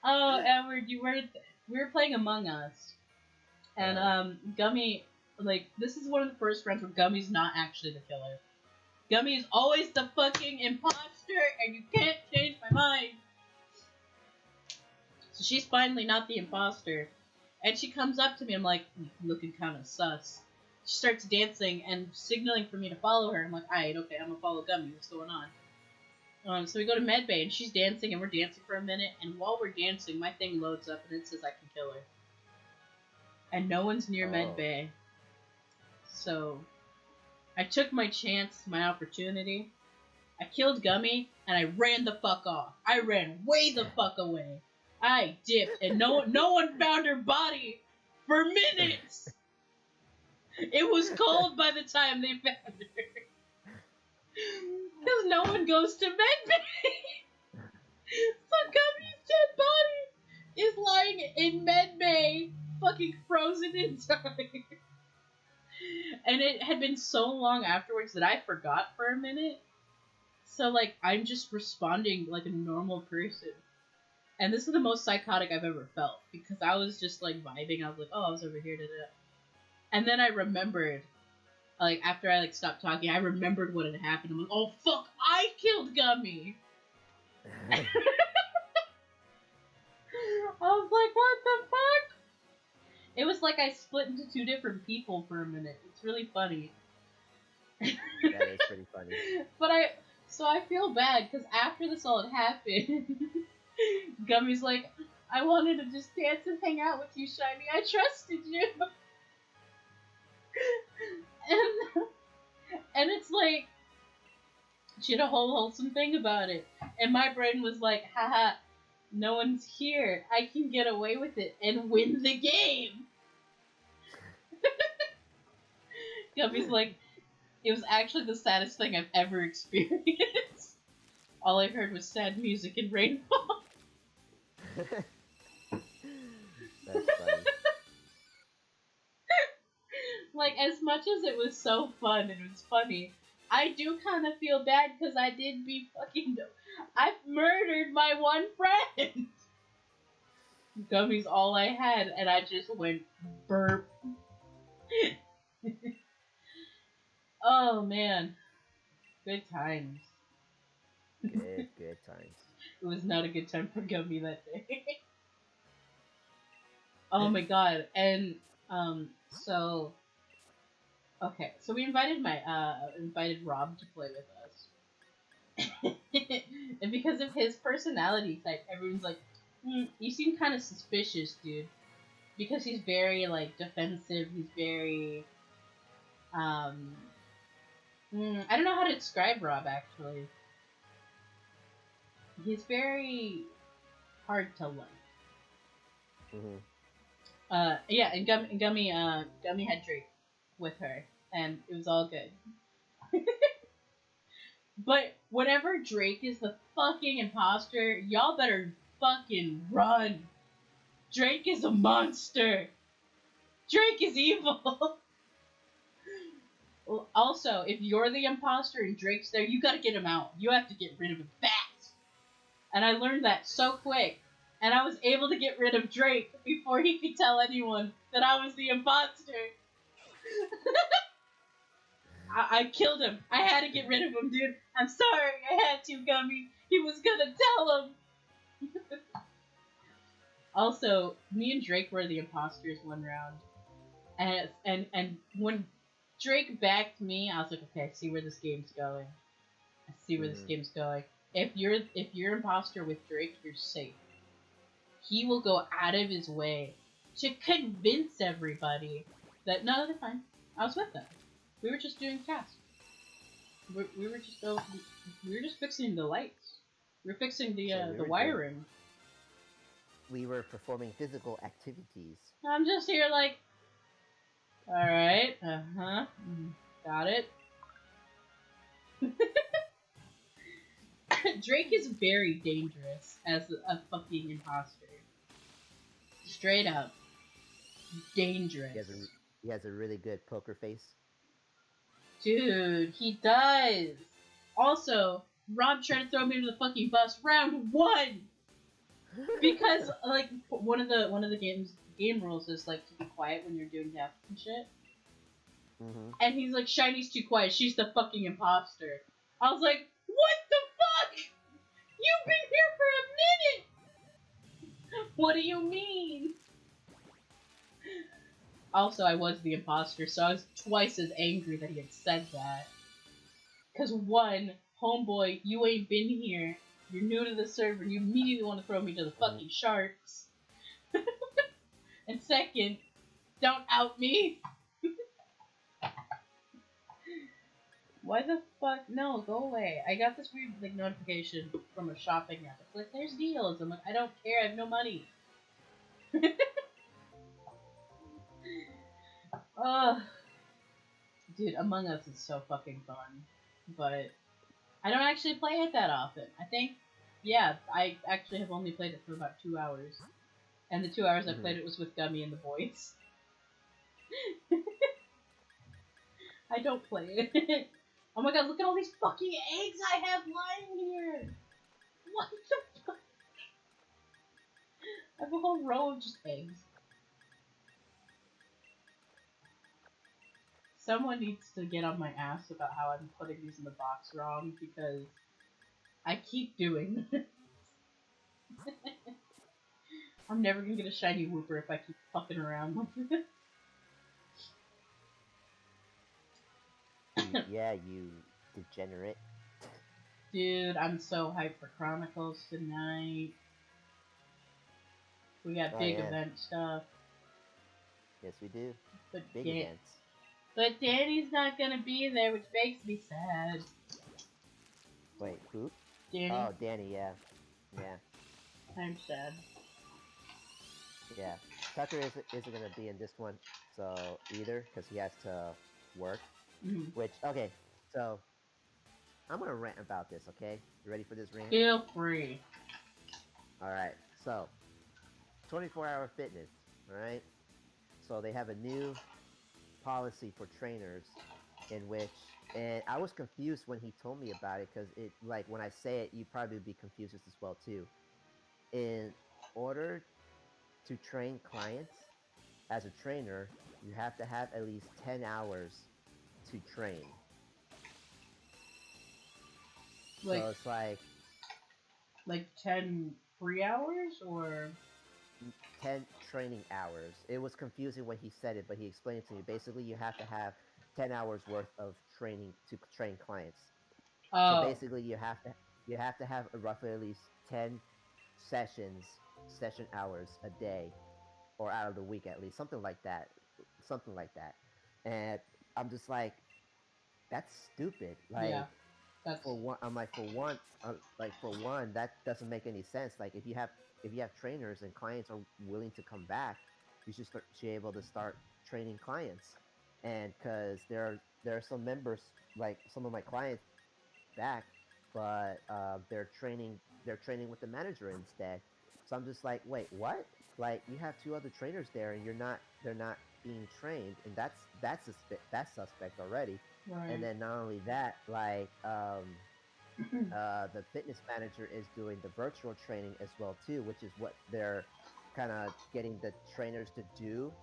Oh, Edward, we were playing Among Us. And, Gummy, like, this is one of the first friends where Gummy's not actually the killer. Gummy is always the fucking imposter, and you can't change my mind. So she's finally not the imposter. And she comes up to me, I'm like, looking kind of sus. She starts dancing and signaling for me to follow her. I'm like, alright, okay, I'm gonna follow Gummy, what's going on? So we go to Medbay, and she's dancing, and we're dancing for a minute, and while we're dancing, my thing loads up, and it says I can kill her. And no one's near Medbay. So I took my chance, my opportunity. I killed Gummy, and I ran the fuck off. I ran way the fuck away. I dipped, and no one found her body for minutes. It was cold by the time they found her. Because no one goes to Medbay. So Gummy's dead body is lying in Medbay, fucking frozen in time. And it had been so long afterwards that I forgot for a minute. So, like, I'm just responding like a normal person. And this is the most psychotic I've ever felt. Because I was just, like, vibing. I was like, oh, I was over here, And then I remembered, like, after I, like, stopped talking, I remembered what had happened. I'm like, oh, fuck, I killed Gummy! I was like, what the fuck? It was like I split into two different people for a minute. It's really funny. That is pretty funny. But I feel bad, because after this all had happened, Gummy's like, I wanted to just dance and hang out with you, Shiny. I trusted you. And it's like, she had a whole wholesome thing about it. And my brain was like, haha, no one's here. I can get away with it and win the game. Gummy's like, it was actually the saddest thing I've ever experienced. All I heard was sad music and rainfall. That's funny. Like, as much as it was so fun and it was funny, I do kind of feel bad because I did be fucking... I murdered my one friend! Gummy's all I had, and I just went burp. Oh, man. Good times. Good times. It was not a good time for Gummy that day. Oh my god. And, so... Okay, so we invited invited Rob to play with us. And because of his personality type, everyone's like, you seem kind of suspicious, dude. Because he's very, like, defensive, he's very, I don't know how to describe Rob, actually. He's very hard to like. Yeah, and Gummy had Drake with her, and it was all good. But whenever Drake is the fucking imposter, y'all better fucking run. Drake is a monster. Drake is evil. Also, if you're the imposter and Drake's there, you gotta get him out. You have to get rid of him fast. And I learned that so quick. And I was able to get rid of Drake before he could tell anyone that I was the imposter. I killed him. I had to get rid of him, dude. I'm sorry. I had to, Gummy. He was gonna tell him. Also, me and Drake were the imposters one round. And when Drake backed me, I was like, okay, I see where this game's going. I see where this game's going. If you're imposter with Drake, you're safe. He will go out of his way to convince everybody that no, they're fine. I was with them. We were just doing tasks. We were just fixing the lights. We were fixing the wiring. We were performing physical activities. I'm just here like, all right, got it. Drake is very dangerous as a fucking imposter. Straight up. Dangerous. He has a really good poker face. Dude, he does. Also, Rob tried to throw me under the fucking bus round 1! Because, like, one of the game rules is, like, to be quiet when you're doing tasks and shit. Mm-hmm. And he's like, Shiny's too quiet, she's the fucking imposter. I was like, what the fuck? You've been here for a minute! What do you mean? Also, I was the imposter, so I was twice as angry that he had said that. Cause one, homeboy, you ain't been here. You're new to the server, and you immediately want to throw me to the fucking sharks. And second, don't out me. Why the fuck? No, go away. I got this weird like notification from a shopping app. It's like, there's deals. I'm like, I don't care, I have no money. Ugh. Dude, Among Us is so fucking fun. But I don't actually play it that often. I think, yeah, I actually have only played it for about 2 hours. And the 2 hours I played it was with Gummy and the boys. I don't play it. Oh my god, look at all these fucking eggs I have lying here! What the fuck? I have a whole row of just eggs. Someone needs to get on my ass about how I'm putting these in the box wrong, because I keep doing this. I'm never gonna get a shiny wooper if I keep fucking around like this. Yeah, you degenerate. Dude, I'm so hyped for Chronicles tonight. We got big event stuff. Yes, we do. But Big events. But Danny's not gonna be there, which makes me sad. Wait, who? Danny. Oh, Danny, yeah. Yeah. I'm sad. Yeah. Tucker isn't gonna be in this one, so either, because he has to work. Which, okay, so I'm gonna rant about this, okay? You ready for this rant? Feel free. Alright, so 24-hour fitness, alright? So they have a new policy for trainers in which, and I was confused when he told me about it, because it, like, when I say it, you probably would be confused as well too. In order to train clients as a trainer, you have to have at least 10 hours to train. Like, so it's like 10 free hours or 10 training hours. It was confusing when he said it, but he explained it to me. Basically, you have to have 10 hours worth of training to train clients. oh. So basically, you have to have roughly at least 10 session hours a day, or out of the week at least, something like that. And I'm just like, that's stupid. Like, Yeah, for one, I'm like, for one, that doesn't make any sense. Like, if you have trainers and clients are willing to come back, you should be able to start training clients. And because there are some members, like some of my clients, back, but they're training with the manager instead. So I'm just like, wait, what? like you have two other trainers there, and they're not being trained, and that's suspect already. And Right. then not only that, like the fitness manager is doing the virtual training as well too, which is what they're kind of getting the trainers to do,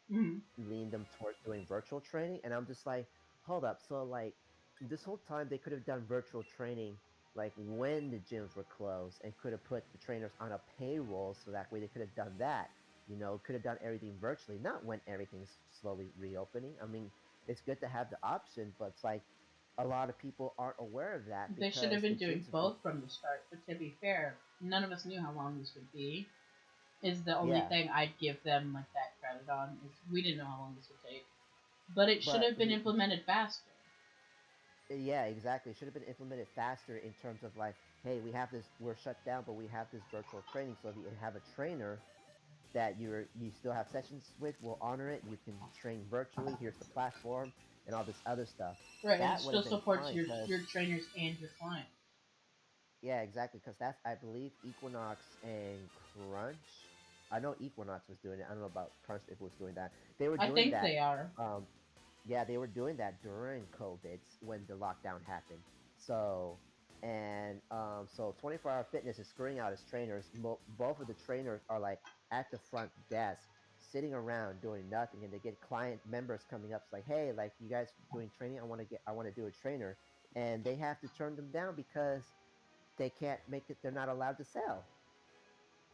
Mhm. lean them towards doing virtual training. And I'm just like, hold up. So like this whole time they could have done virtual training like when the gyms were closed and could have put the trainers on a payroll so that way they could have done that. Could have done everything virtually, not when everything's slowly reopening. I mean, it's good to have the option, but it's like a lot of people aren't aware of that They should have because been the doing gyms have been, both from the start, but to be fair, none of us knew how long this would be. Is the only yeah. thing I'd give them like that credit on is we didn't know how long this would take. But it should But have been implemented faster. yeah, exactly. It should have been implemented faster in terms of like, hey, we're shut down, but we have this virtual training. So if you have a trainer that you still have sessions with, we'll honor it. You can train virtually. Here's the platform and all this other stuff. Right, and it That would still have been supports fine because your trainers and your clients. yeah, exactly. Because that's I believe Equinox and Crunch. I know Equinox was doing it. I don't know about Crunch if it was doing that. They were I doing think that. they are. Um, Yeah, they were doing that during COVID when the lockdown happened. So, so 24-hour fitness is screwing out its trainers. Both of the trainers are like at the front desk, sitting around doing nothing, and they get client members coming up, it's like, hey, like you guys doing training? I want to do a trainer, and they have to turn them down because they can't make it. They're not allowed to sell.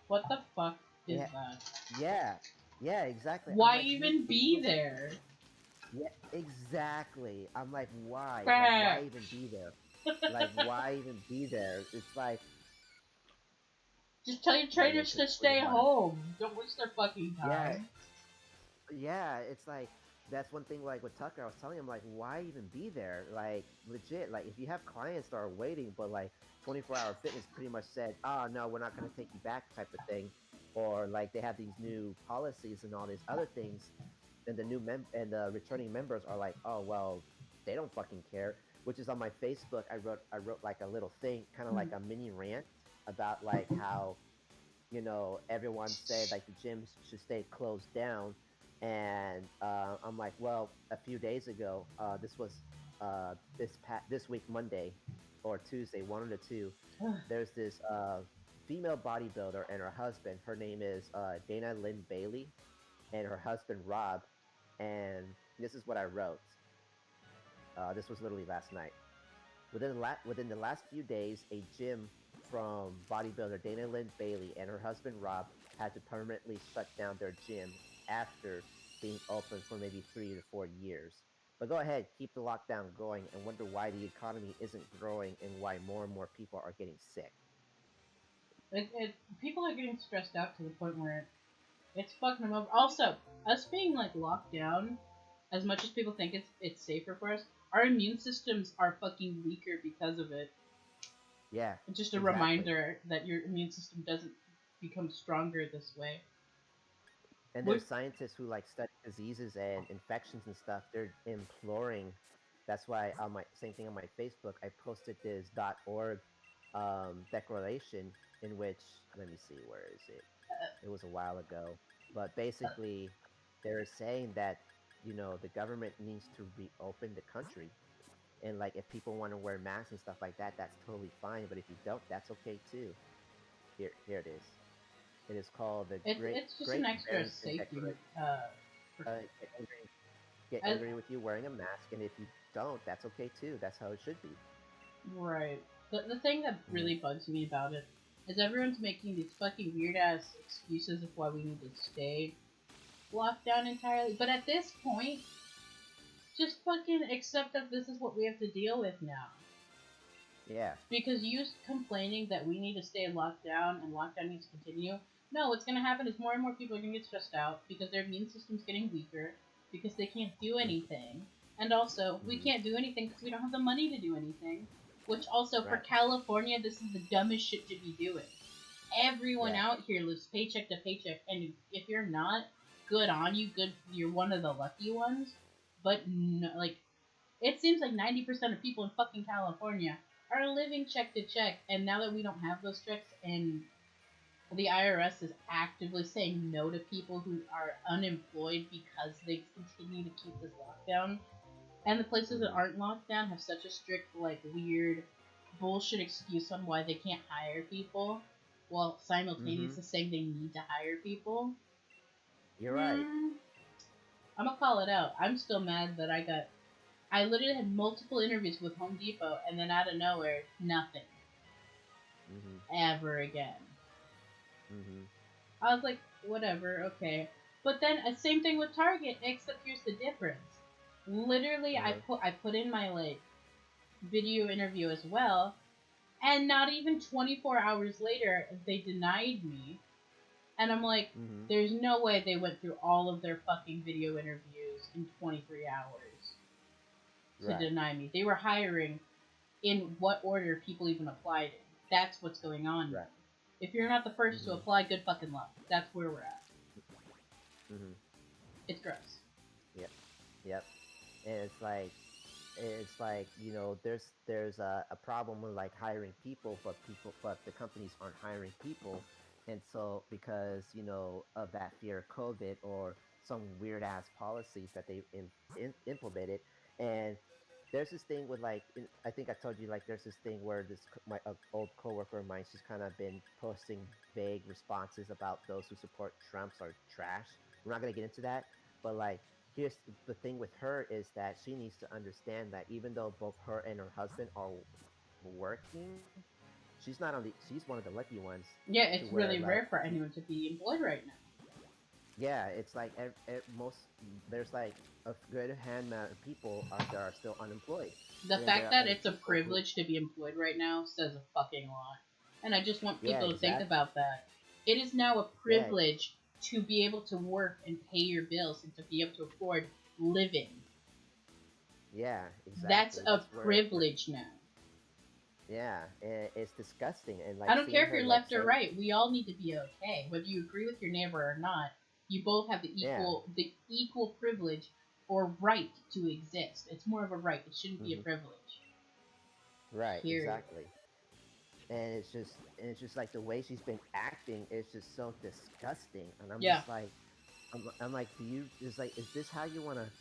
What the fuck is Yeah, that? yeah, yeah, exactly. I'm Why like, you even be there? yeah, exactly. I'm like, why? Like, why Crap. even be there? Like, why even be there? It's like, Just tell your yeah, yeah, trainers because to with the stay water. home. Don't waste their fucking Yeah, time. yeah. It's like that's one thing. Like with Tucker, I was telling him, like, why even be there? Like, legit. Like, if you have clients that are waiting, but like 24-hour fitness pretty much said, oh no, we're not gonna take you back, type of thing, or like they have these new policies and all these other things, and the returning members are like, oh well, they don't fucking care. Which is on my Facebook. I wrote like a little thing, kind of like a mini rant about like how everyone said like the gyms should stay closed down, and I'm like, well, a few days ago, this was this week Monday or Tuesday, one of the two. There's this female bodybuilder and her husband. Her name is Dana Lynn Bailey, and her husband Rob. And this is what I wrote. This was literally last night. Within the last few days, a gym from bodybuilder Dana Lynn Bailey and her husband Rob had to permanently shut down their gym after being open for maybe 3 to 4 years. But go ahead, keep the lockdown going, and wonder why the economy isn't growing and why more and more people are getting sick. People are getting stressed out to the point where it's fucking them up. Also, us being like locked down, as much as people think it's safer for us, our immune systems are fucking weaker because of it. Yeah, Just a exactly. reminder that your immune system doesn't become stronger this way. And What? there's scientists who like study diseases and infections and stuff. They're imploring. That's why on my same thing on my Facebook, I posted this .org declaration in which, let me see, where is it? It was a while ago, but basically they're saying that the government needs to reopen the country, and like if people want to wear masks and stuff like that, that's totally fine. But if you don't, that's okay too. Here it is. It is called the It's just an Great extra Barrington safety. Declaration. For, Get get as, angry with you wearing a mask, and if you don't, that's okay too. That's how it should be. right. The thing that Mhm. really bugs me about it is everyone's making these fucking weird ass excuses of why we need to stay locked down entirely. But at this point, just fucking accept that this is what we have to deal with now. Yeah, Because you complaining that we need to stay locked down and lockdown needs to continue, no, what's going to happen is more and more people are going to get stressed out because their immune system's getting weaker, because they can't do anything. And also, we hmm can't do anything because we don't have the money to do anything. Which also, for right, California, this is the dumbest shit to be doing. Everyone yeah, out here lives paycheck to paycheck, and if you're not, good on you, good, you're one of the lucky ones. But no, like, it seems like 90% of people in fucking California are living check to check, and now that we don't have those checks and the IRS is actively saying no to people who are unemployed because they continue to keep this lockdown. And the places that Mm-hmm. aren't locked down have such a strict, like, weird bullshit excuse on why they can't hire people, while Mm-hmm. simultaneously saying they need to hire people. You're right. Hmm, I'm gonna call it out. I'm still mad that I literally had multiple interviews with Home Depot, and then out of nowhere, nothing. Mm-hmm. Ever again. Mm-hmm. I was like, whatever, okay. But then, same thing with Target, except here's the difference. Literally, Uh-huh. I put in my, like, video interview as well, and not even 24 hours later, they denied me. And I'm like, Mm-hmm. there's no way they went through all of their fucking video interviews in 23 hours to Right. deny me. They were hiring in what order people even applied in. That's what's going on now. Right. If you're not the first to Mm-hmm. apply, good fucking luck. That's where we're at. Mm-hmm. It's gross. Yep. Yep. And it's like, you know, there's a problem with like hiring people, but the companies aren't hiring people, and so because you know of that fear of COVID or some weird ass policies that they implemented. And there's this thing with like I think I told you, like there's this thing where my old coworker of mine, she's kind of been posting vague responses about those who support Trump's are trash. We're not gonna get into that, but like here's the thing with her is that she needs to understand that even though both her and her husband are working, she's one of the lucky ones Yeah, to it's where really like rare for anyone to be employed right now. yeah, it's like most there's like a good hand amount of people that are still unemployed, The and then there fact are that other it's a people who privilege to be employed right now says a fucking lot. And I just want yeah, people to think exactly, about that. It is now a yeah, privilege to be able to work and pay your bills and to be able to afford living. yeah, That's exactly. a That's where privilege now. yeah, and it's disgusting, and I like don't seeing care if her you're like left or say right. We all need to be okay. Whether you agree with your neighbor or not, you both have yeah, the equal privilege or right to exist. It's more of a right. It shouldn't be a hmm privilege. right, Period. exactly. And it's just like the way she's been acting is just so disgusting, and I'm Yeah. just like I'm like, do you is like is this how you want to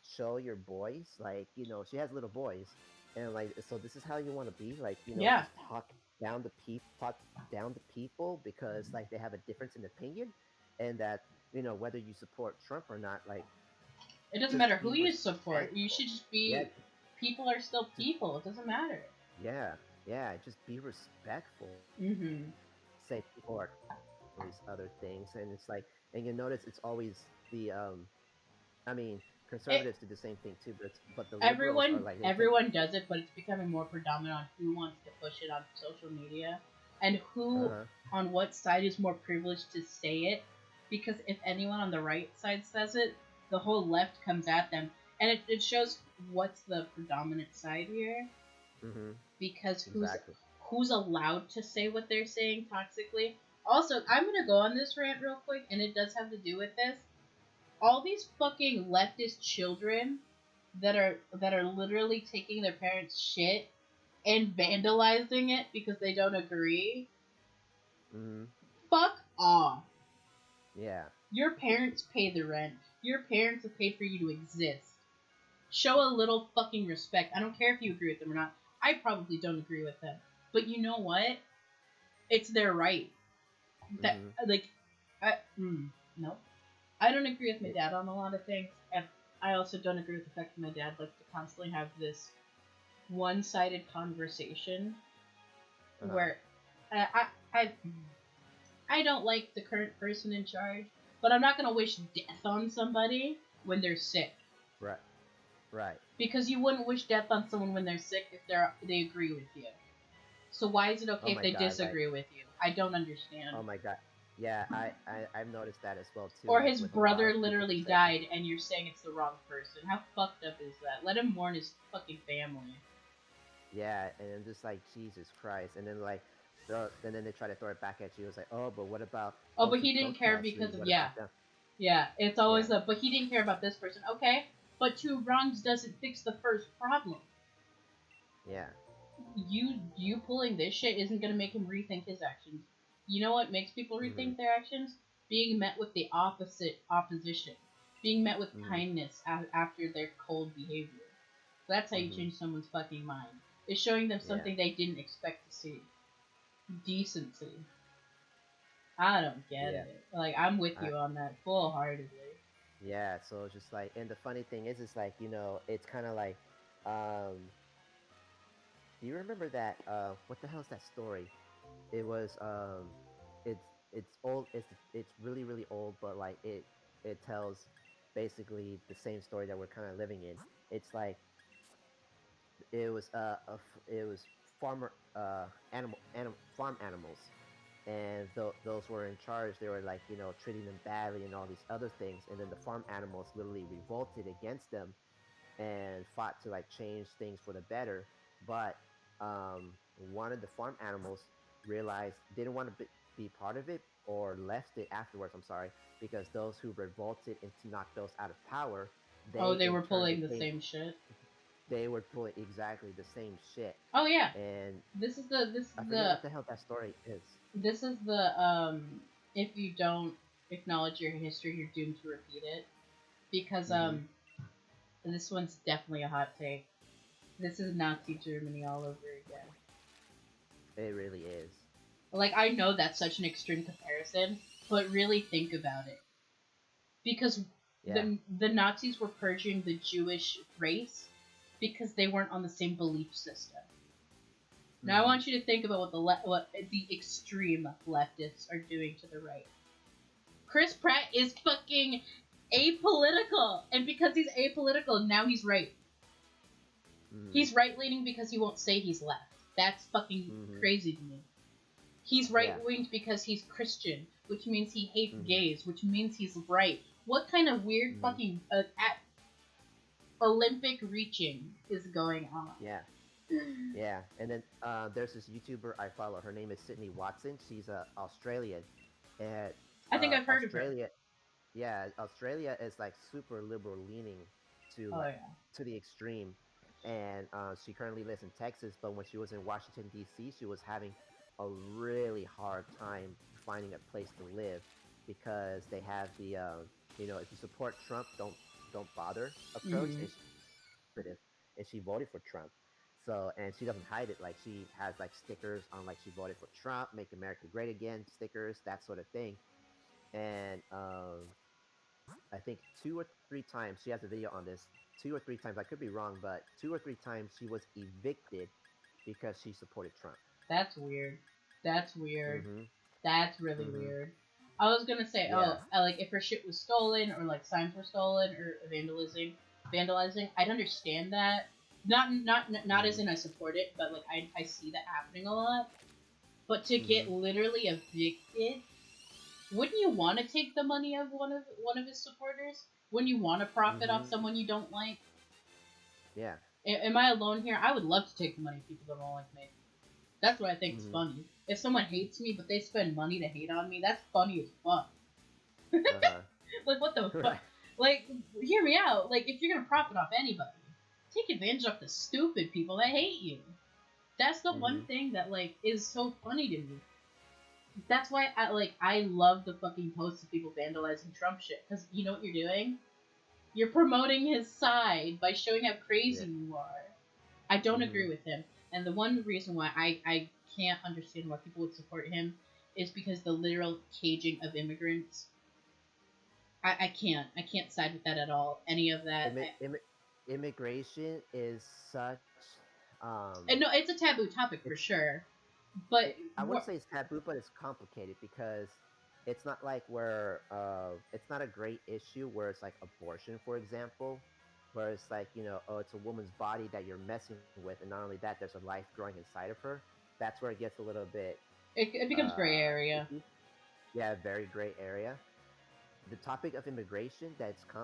show your boys, like you know she has little boys, and like so this is how you want to be, like you know Yeah. just talk down to people because like they have a difference in opinion, and that you know whether you support Trump or not, like It doesn't just matter who be you support. You respectful. should just Yeah, be. People are still just people. It doesn't matter. yeah, yeah, just be respectful. Mm-hmm. Say people are these other things, and it's like, and you notice it's always the I mean, It, conservatives do the same thing too, but the liberals are everyone like they take everyone does it, but it's becoming more predominant on who wants to push it on social media and who uh-huh. on what side is more privileged to say it. Because if anyone on the right side says it, the whole left comes at them, and it shows what's the predominant side here. Mm-hmm. Because Exactly. who's allowed to say what they're saying toxically. Also, I'm gonna go on this rant real quick, and it does have to do with this. All these fucking leftist children that are literally taking their parents' shit and vandalizing it because they don't agree. Mm-hmm. Fuck off. Yeah. Your parents pay the rent. Your parents have paid for you to exist. Show a little fucking respect. I don't care if you agree with them or not. I probably don't agree with them. But you know what? It's their right. That Mm-hmm. like no. I don't agree with my It, dad on a lot of things, and I also don't agree with the fact that my dad likes to constantly have this one-sided conversation uh-huh. where I I don't like the current person in charge, but I'm not gonna wish death on somebody when they're sick Right. Right. because you wouldn't wish death on someone when they're sick if they agree with you. So why is it Oh okay if my they God. Like, disagree with you? I don't understand. oh my God. Yeah, I've noticed that as well too. Or Like his with a lot brother of people the literally same thing. died and you're saying it's the wrong person. How fucked up is that? Let him mourn his fucking family. Yeah, and I'm just like Jesus Christ, and then like and then they try to throw it back at you. It's like, oh, but what about Oh, but folks who he didn't care protest? because of What yeah. about them? Yeah, it's Yeah. always a but he didn't care about this person. Okay, but two wrongs doesn't fix the first problem. Yeah. You pulling this shit isn't gonna make him rethink his actions. You know what makes people Mhm. rethink their actions? Being met with the opposite opposition, being met with Mhm. kindness after their cold behavior. That's how you Mhm. change someone's fucking mind. It's showing them Yeah. something they didn't expect to see. Decency. I don't get Yeah. it. Like, I'm with I, you on that full heartedly. yeah. So it's just like, and the funny thing is, it's like, it's kind of like, um, do you remember that? What the hell is that story? It was, it's old. It's really really old, but like it tells basically the same story that we're kind of living in. It's like it was farmer farm animals, and those were in charge. They were like treating them badly and all these other things, and then the farm animals literally revolted against them and fought to like change things for the better. But one of the farm animals realized didn't want to be part of it, or left it afterwards. I'm sorry, because those who revolted and to knock those out of power, Oh, they they in were turn pulling the became same shit. they were pulling exactly the same shit. Oh yeah, And this I is forget the what the hell that story is. this is the if you don't acknowledge your history, you're doomed to repeat it. Because Mm-hmm. this one's definitely a hot take. This is Nazi Germany all over again. It really is. Like, I know that's such an extreme comparison, but really think about it. Because Yeah. the Nazis were purging the Jewish race because they weren't on the same belief system. Now I Mm-hmm. want you to think about what the extreme leftists are doing to the right. Chris Pratt is fucking apolitical, and because he's apolitical, now he's right. Mm-hmm. He's right leaning because he won't say he's left. That's fucking Mm-hmm. crazy to me. He's right Yeah. winged because he's Christian, which means he hates Mm-hmm. gays, which means he's right. What kind of weird Mm-hmm. fucking Olympic reaching is going on? Yeah. Yeah, and then there's this YouTuber I follow. Her name is Sydney Watson. She's Australian, and I think I've heard of her. Australia, yeah, Australia is like super liberal leaning to Oh like yeah. to the extreme, and she currently lives in Texas. But when she was in Washington D.C., she was having a really hard time finding a place to live because they have the if you support Trump, don't bother approach, Mm-hmm. and conservative, and she voted for Trump. So, and she doesn't hide it. Like she has like stickers on like she voted for Trump, make America great again, stickers, that sort of thing. And I think 2 or 3 times she has a video on this. 2 or 3 times, I could be wrong, but 2 or 3 times she was evicted because she supported Trump. That's weird. That's weird. Mm-hmm. That's really Mm-hmm. weird. I was gonna say, Yeah. oh, like if her shit was stolen or like signs were stolen or vandalizing, I'd understand that. Not Mm-hmm. as in I support it, but like I see that happening a lot. But to Mm-hmm. get literally evicted, wouldn't you want to take the money of one of his supporters? Wouldn't you want to profit off Mm-hmm. someone you don't like? Yeah. Am I alone here? I would love to take the money of people that don't like me. That's what I think is Mm-hmm. funny. If someone hates me but they spend money to hate on me, that's funny as fuck. Uh-huh. Like, what the fuck? Right. Like, hear me out. Like, if you're gonna profit off anybody, take advantage of the stupid people that hate you. That's the Mm-hmm. one thing that like is so funny to me. That's why I love the fucking posts of people vandalizing Trump shit, because you know what you're doing? You're promoting his side by showing how Yeah. crazy you are. I don't Mm-hmm. agree with him, and the one reason why I can't understand why people would support him is because the literal caging of immigrants. I can't side with that at all. Any of that. Immi- immi- Immigration is such And no, it's a taboo topic for it's sure. But I wouldn't what? say it's taboo, but it's complicated because it's not like where it's not a great issue where it's like abortion, for example, where it's like oh, it's a woman's body that you're messing with, and not only that, there's a life growing inside of her. That's where it gets a little bit It becomes gray area. icky. Yeah, very gray area. The topic of immigration,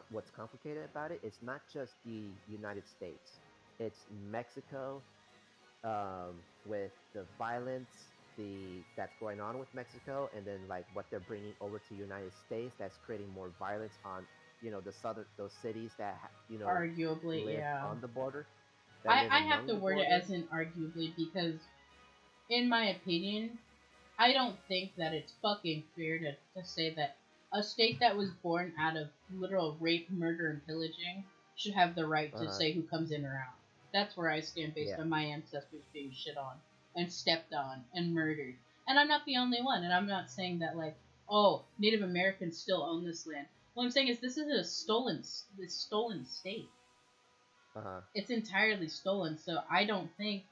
what's complicated about it. It's not just the United States. It's Mexico, with the violence that's going on with Mexico, and then like what they're bringing over to United States, that's creating more violence on the southern those cities that Arguably, live yeah. on the border, that live I have among to the word it border. as in arguably because, in my opinion, I don't think that it's fucking fair to say that a state that was born out of literal rape, murder, and pillaging should have the right to Uh-huh. say who comes in or out. That's where I stand based Yeah. on my ancestors being shit on and stepped on and murdered. And I'm not the only one, and I'm not saying that like, oh, Native Americans still own this land. What I'm saying is this is a stolen state. Uh-huh. It's entirely stolen. So I don't think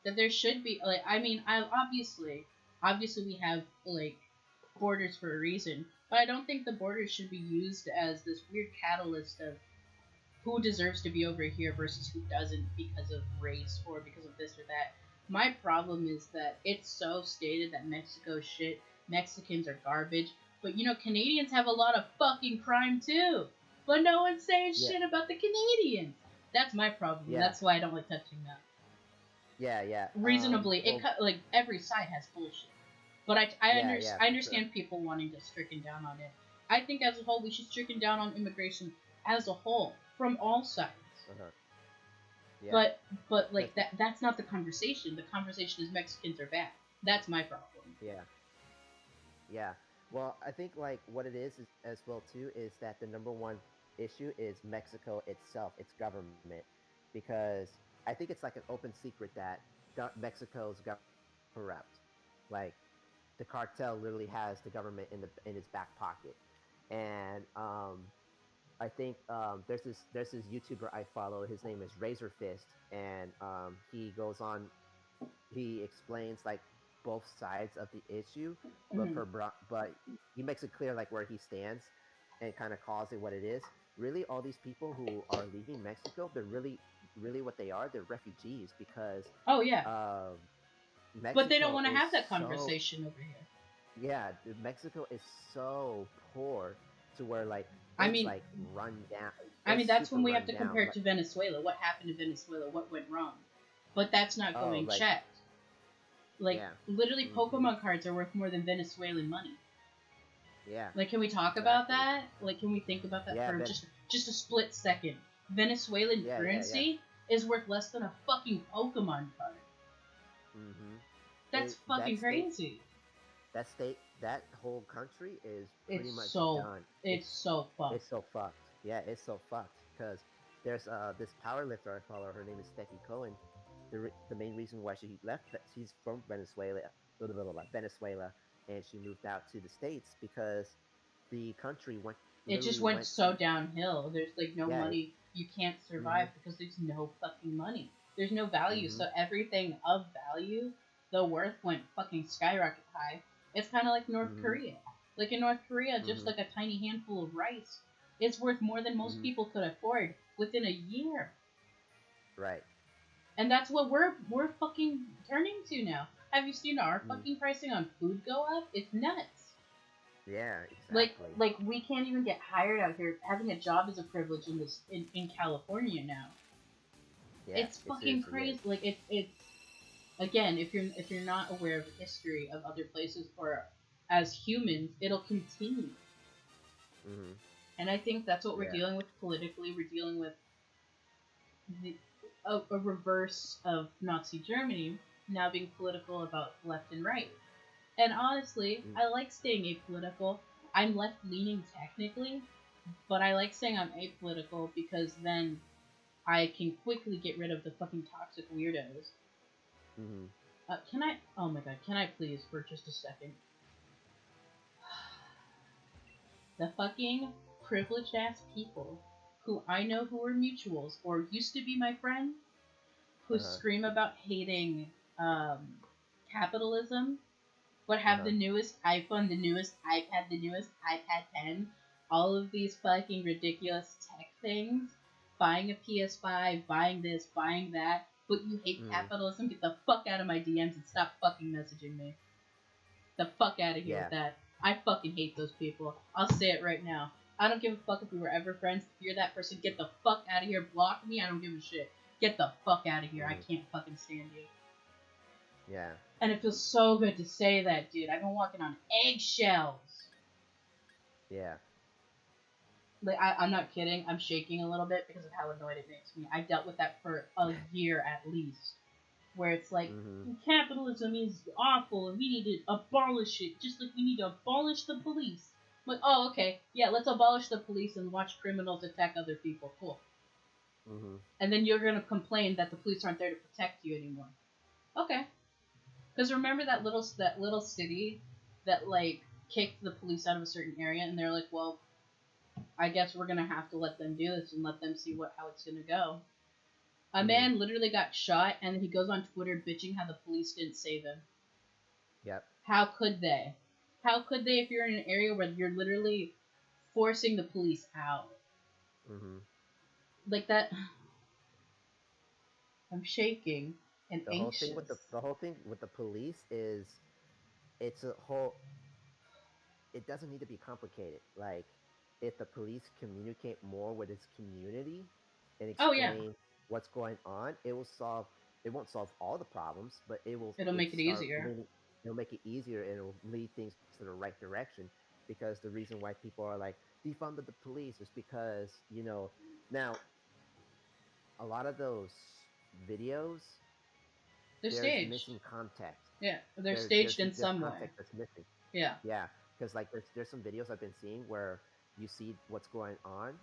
that there should be like. I mean, I obviously we have like borders for a reason, but I don't think the borders should be used as this weird catalyst of who deserves to be over here versus who doesn't because of race or because of this or that. My problem is that it's so stated that Mexico's shit, Mexicans are garbage, but you know Canadians have a lot of fucking crime too. But no one's saying Yeah. shit about the Canadians. That's my problem. Yeah. That's why I don't like touching that. Yeah. Yeah. Reasonably, Well, like every side has bullshit. But yeah. Yeah. I For sure. understand people wanting to stricken down on it. I think as a whole we should stricken down on immigration as a whole from all sides. Uh-huh. Yeah. But like That's that's not the conversation. The conversation is Mexicans are bad. That's my problem. yeah. Yeah. Well, I think like what it is as well too is that the number one issue is Mexico itself, its government, because I think it's like an open secret that Mexico's government is corrupt. Like the cartel literally has the government in its back pocket, and I think there's this YouTuber I follow. His name is Razor Fist, and he goes on. He explains like both sides of the issue, Hmm. but he makes it clear like where he stands, and kind of calls it what it is. Really, all these people who are leaving Mexico, they're really what they are. They're refugees because Oh yeah, um, but they don't Mexico want to is have that so conversation over here. yeah, Mexico is so poor to where like I it's mean, like run down. I It's mean that's super when we have run to down. compare it to Venezuela. What happened to Venezuela? What went wrong? But that's not Oh, going like checked. Like yeah, literally, mm-hmm, Pokemon cards are worth more than Venezuelan money. yeah, Like, can we talk about exactly. that? Like, can we think about that Yeah, for but just a split second? Venezuelan yeah. currency is worth less than a fucking Pokemon card. Mm-hmm. That's fucking crazy. That whole country is pretty It's much so done. it's so It's fucked. so fucked. Yeah, it's so fucked because there's this power lifter I follow. Her name is Steffi Cohen. The main reason why she left, she's from Venezuela, Venezuela, and she moved out to the States because the country It just literally went went so downhill. There's like no yeah. money. You can't Mm-hmm. survive because there's no fucking money. There's no value. Mm-hmm. So everything of value, the worth went fucking skyrocket high. It's kind of like North Mm-hmm. Korea. Like in North Korea, just Mm-hmm. like a tiny handful of rice, it's worth more than most Mm-hmm. people could afford within a year. Right. And that's what we're fucking turning to now. Have you seen our Mm. fucking pricing on food go up? It's nuts. Yeah. Like Exactly. like we can't even get hired out here. Having a job is a privilege in California now. Yeah. It's It fucking seriously is. crazy. Like it's again, if you're not aware of the history of other places or as humans, it'll continue. Mm-hmm. And I think that's what we're Yeah. dealing with politically. We're dealing with the, a reverse of Nazi Germany now being political about left and right. And honestly, Mm. I like staying apolitical. I'm left leaning technically, but I like saying I'm apolitical because then I can quickly get rid of the fucking toxic weirdos. Mm-hmm. Can I? Oh my god, can I please for just a second? The fucking privileged ass people who I know who are mutuals or used to be my friends who Uh-huh. scream about hating um, capitalism but have Uh-huh. the newest iPhone, the newest iPad, the newest iPad 10, all of these fucking ridiculous tech things, buying a PS5, buying this, buying that, but you hate Mm-hmm. capitalism, get the fuck out of my DMs and stop fucking messaging me. The fuck out of here with Yeah. that. I fucking hate those people. I'll say it right now. I don't give a fuck if we were ever friends. If you're that person, get the fuck out of here. Block me. I don't give a shit. Get the fuck out of here. I Mm-hmm. can't fucking stand you. Yeah. And it feels so good to say that, dude. I've been walking on eggshells. Yeah. Like I'm not kidding. I'm shaking a little bit because of how annoyed it makes me. I dealt with that for a year at least. where it's like Mm-hmm. capitalism is awful and we need to abolish it, just like we need to abolish the police. I'm like, oh, okay, yeah, let's abolish the police and watch criminals attack other people. Cool. Mm-hmm. And then you're gonna complain that the police aren't there to protect you anymore. Okay. Because remember that little city that like kicked the police out of a certain area, and they're like, well, I guess we're gonna have to let them do this and let them see how it's gonna go. A Mm-hmm. man literally got shot, and he goes on Twitter bitching how the police didn't save him. Yep. How could they? How could they if you're in an area where you're literally forcing the police out? Mm-hmm. Like that. I'm shaking and The whole thing with anxious. the whole thing with the police is it's a whole. It doesn't need to be complicated. Like if the police communicate more with its community and Oh yeah, explain what's going on, it will solve. It won't solve all the problems, but it will. it'll It make it start easier. leading. It'll make it easier and it'll lead things to the right direction. Because the reason why people are like defunded the police is because now a lot of those videos They're there's staged. missing context. Yeah, they're There staged in there's some way. context that's missing. Yeah. Yeah, because like there's some videos I've been seeing where you see what's going on,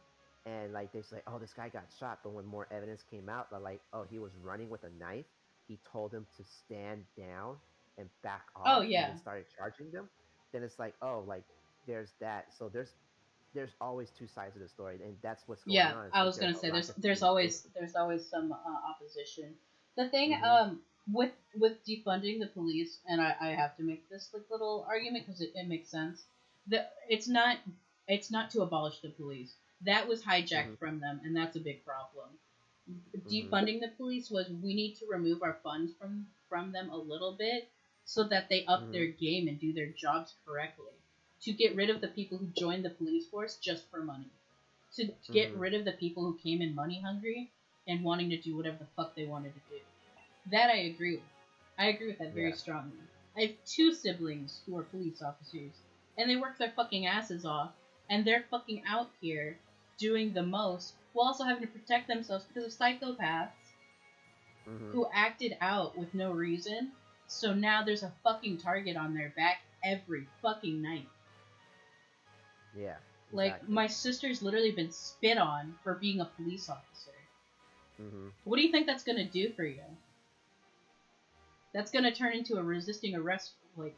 and like they say, oh, this guy got shot, but when more evidence came out, that like, oh, he was running with a knife. He told him to stand down and back Oh off, and then yeah. started charging them. Then it's like, oh, like there's that. So there's always two sides of the story, and that's what's going Yeah, on. It's I like was there's gonna a say lack there's of there's always communication. there's always some opposition. The thing Mm-hmm. with defunding the police, and I have to make this like little argument because it makes sense. That it's not to abolish the police. That was Mm-hmm. hijacked from them, and that's a big problem. Mm-hmm. Defunding the police was we need to remove our funds from them a little bit so that they up Mm-hmm. their game and do their jobs correctly. To get rid of the people who joined the police force just for money to get Mm-hmm. rid of the people who came in money hungry and wanting to do whatever the fuck they wanted to do. That I agree with. I agree with that very Yeah. strongly. I have two siblings who are police officers, and they work their fucking asses off, and they're fucking out here doing the most while also having to protect themselves because of psychopaths Mm-hmm. who acted out with no reason. So now there's a fucking target on their back every fucking night. Yeah. Like, Exactly. my sister's literally been spit on for being a police officer. Mm-hmm. What do you think that's gonna do for you? That's gonna turn into a resisting arrest. Like,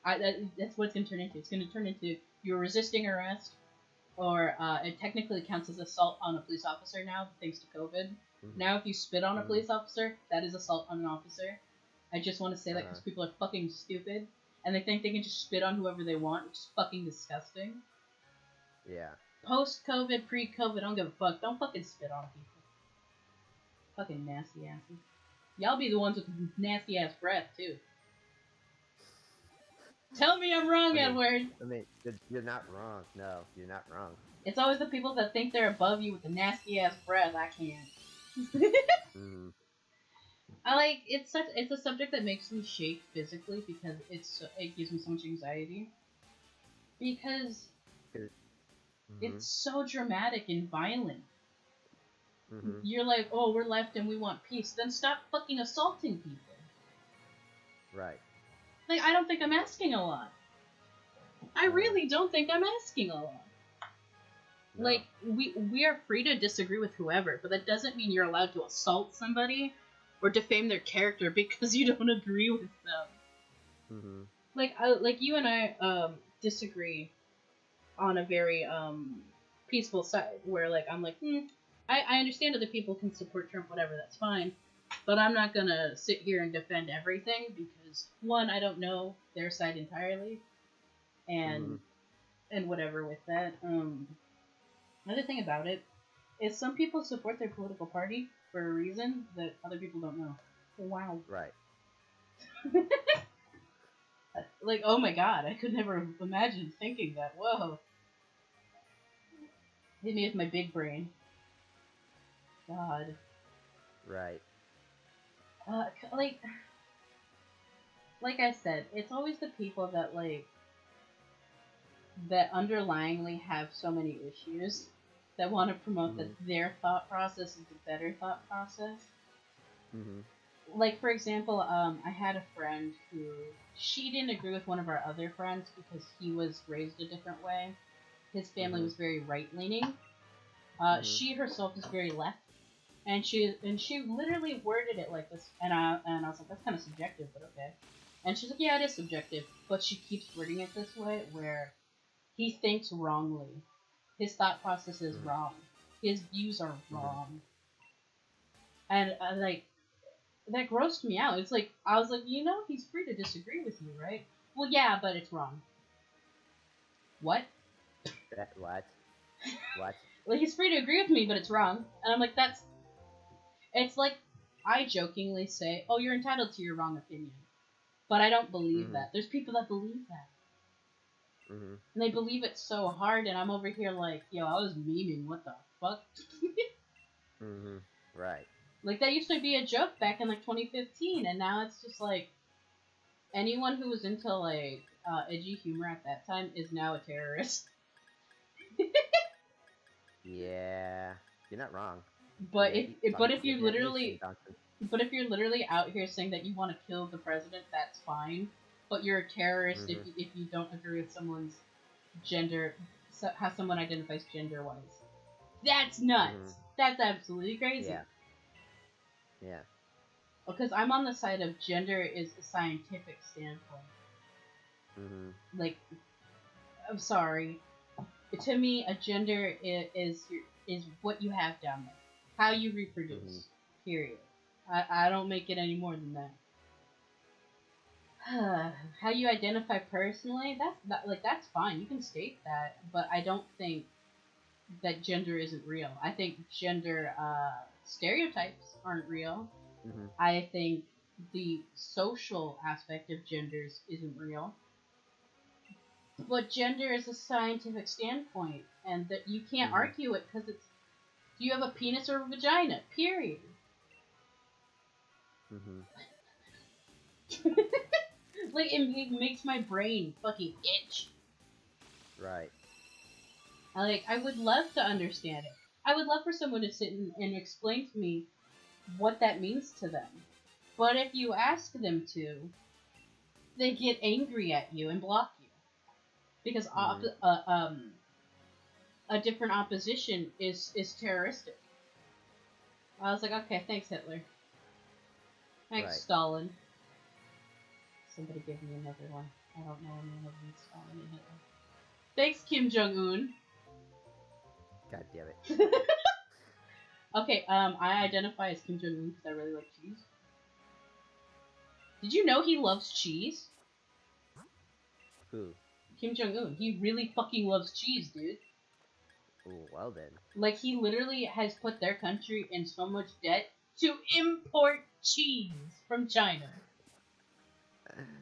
that's what it's gonna turn into. It's gonna turn into you're resisting arrest, or it technically counts as assault on a police officer now, thanks to COVID. Mm-hmm. Now, if you spit on a Mm-hmm. police officer, that is assault on an officer. I just want to say that Uh-huh. because people are fucking stupid, and they think they can just spit on whoever they want, which is fucking disgusting. Yeah. Post COVID, pre COVID, I don't give a fuck. Don't fucking spit on people. Fucking nasty asses. Y'all be the ones with nasty ass breath too. Tell me I'm wrong, I mean, Edward. you're not wrong. No, you're not wrong. It's always the people that think they're above you with the nasty ass breath. I can't. Mm-hmm. I like it's a subject that makes me shake physically because it gives me so much anxiety because Mm-hmm. it's so dramatic and violent. Mm-hmm. You're like, oh, we're left and we want peace. Then stop fucking assaulting people. Right. Like, I don't think I'm asking a lot. I Uh-huh. really don't think I'm asking a lot. No. Like, we are free to disagree with whoever, but that doesn't mean you're allowed to assault somebody or defame their character because you don't agree with them. Mm-hmm. Like you and I disagree on a very peaceful side where like I'm like, I understand other people can support Trump, whatever, that's fine. But I'm not gonna sit here and defend everything because one, I don't know their side entirely, Mm-hmm. and whatever with that. Another thing about it is some people support their political party for a reason that other people don't know. Wow. Right. Like, oh my god, I could never imagine thinking that. Whoa. Hit me with my big brain. God. Right. Uh, like I said, it's always the people that that underlyingly have so many issues that want to promote that Mm-hmm. their thought process is a better thought process. Mm-hmm. like for example, I had a friend who she didn't agree with one of our other friends because he was raised a different way. His family Mhm. was very right leaning. Mhm. She herself is very left, and she literally worded it like this, and I was like, that's kind of subjective, but okay. And she's like, yeah, it is subjective, but she keeps wording it this way, where he thinks wrongly, his thought process is Mhm. wrong, his views are Mhm. wrong, and like that grossed me out. It's like I was like, he's free to disagree with you, right? Well, yeah, but it's wrong. What? What? What? Like he's free to agree with me, but it's wrong. And I'm like, that's. It's like I jokingly say, "Oh, you're entitled to your wrong opinion," but I don't believe Mhm. that. There's people that believe that, Mhm. and they believe it so hard, and I'm over here like, "Yo, I was memeing. What the fuck?" Mhm. Right. Like that used to be a joke back in like 2015, and now it's just like anyone who was into like edgy humor at that time is now a terrorist. Yeah. You're not wrong. But but if You're you gonna eat some literally Johnson. but if you're literally out here saying that you want to kill the president, that's fine. But you're a terrorist Mhm. if you don't agree with someone's gender, how someone identifies gender wise. That's Mhm. nuts. That's absolutely Yeah. crazy. Yeah. Because I'm on the side of gender is a scientific standpoint. Mhm. Like, I'm sorry. To me, a gender is what you have down there, how you Mhm. reproduce. Period. I don't make it any more than that. How you identify personally, that's fine. You can state that, but I don't think that gender isn't real. I think gender stereotypes aren't real. Mhm. I think the social aspect of genders isn't real. But gender is a scientific standpoint, and that you can't Mhm. argue it because it's do you have a penis or a vagina? Period. Mhm. Like it makes my brain fucking itch. Right. Like I would love to understand it. I would love for someone to sit and explain to me what that means to them. But if you ask them to, they get angry at you and block you because Mhm. a different opposition is terroristic. I was like, okay, thanks Hitler, thanks Right. Stalin. Somebody give me another one. I don't know any other than Stalin and Hitler. Thanks Kim Jong Un. God damn it. Okay, I identify as Kim Jong Un because I really like cheese. Did you know he loves cheese? Who? Kim Jong Un. He really fucking loves cheese, dude. Ooh, well then. Like he literally has put their country in so much debt to import cheese from China.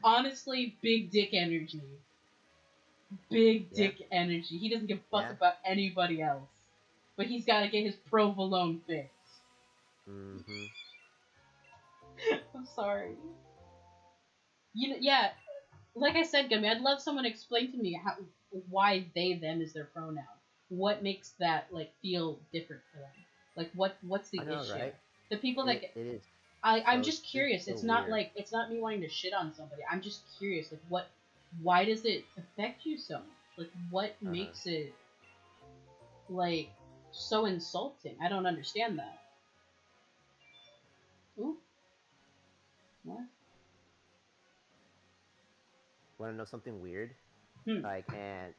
Honestly, big dick energy. Big Yeah. dick energy. He doesn't give a fuck Yeah. about anybody else. But he's gotta get his provolone fix. Mhm. I'm sorry. Yeah, like I said, Gummy, I'd love someone to explain to me why they them is their pronoun. What makes that like feel different for them? Like what's the I know, issue? right? The people that It is I'm so just curious. so It's not weird. like it's not me wanting to shit on somebody. I'm just curious. Like why does it affect you so much? Like what Uh huh. makes it like so insulting? I don't understand that. Ooh, what? Want to know something weird? Hmm. And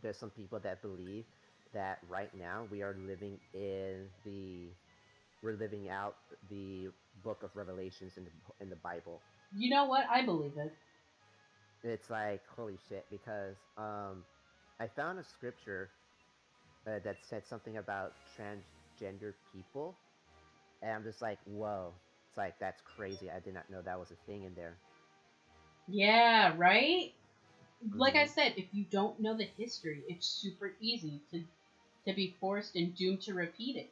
there's some people that believe that right now we're living out the book of Revelations in the Bible. You know what? I believe it. It's like holy shit because I found a scripture that said something about transgender people, and I'm just like, whoa! It's like that's crazy. I did not know that was a thing in there. Yeah, right? Like I Mhm. said, if you don't know the history, it's super easy to be forced and doomed to repeat it.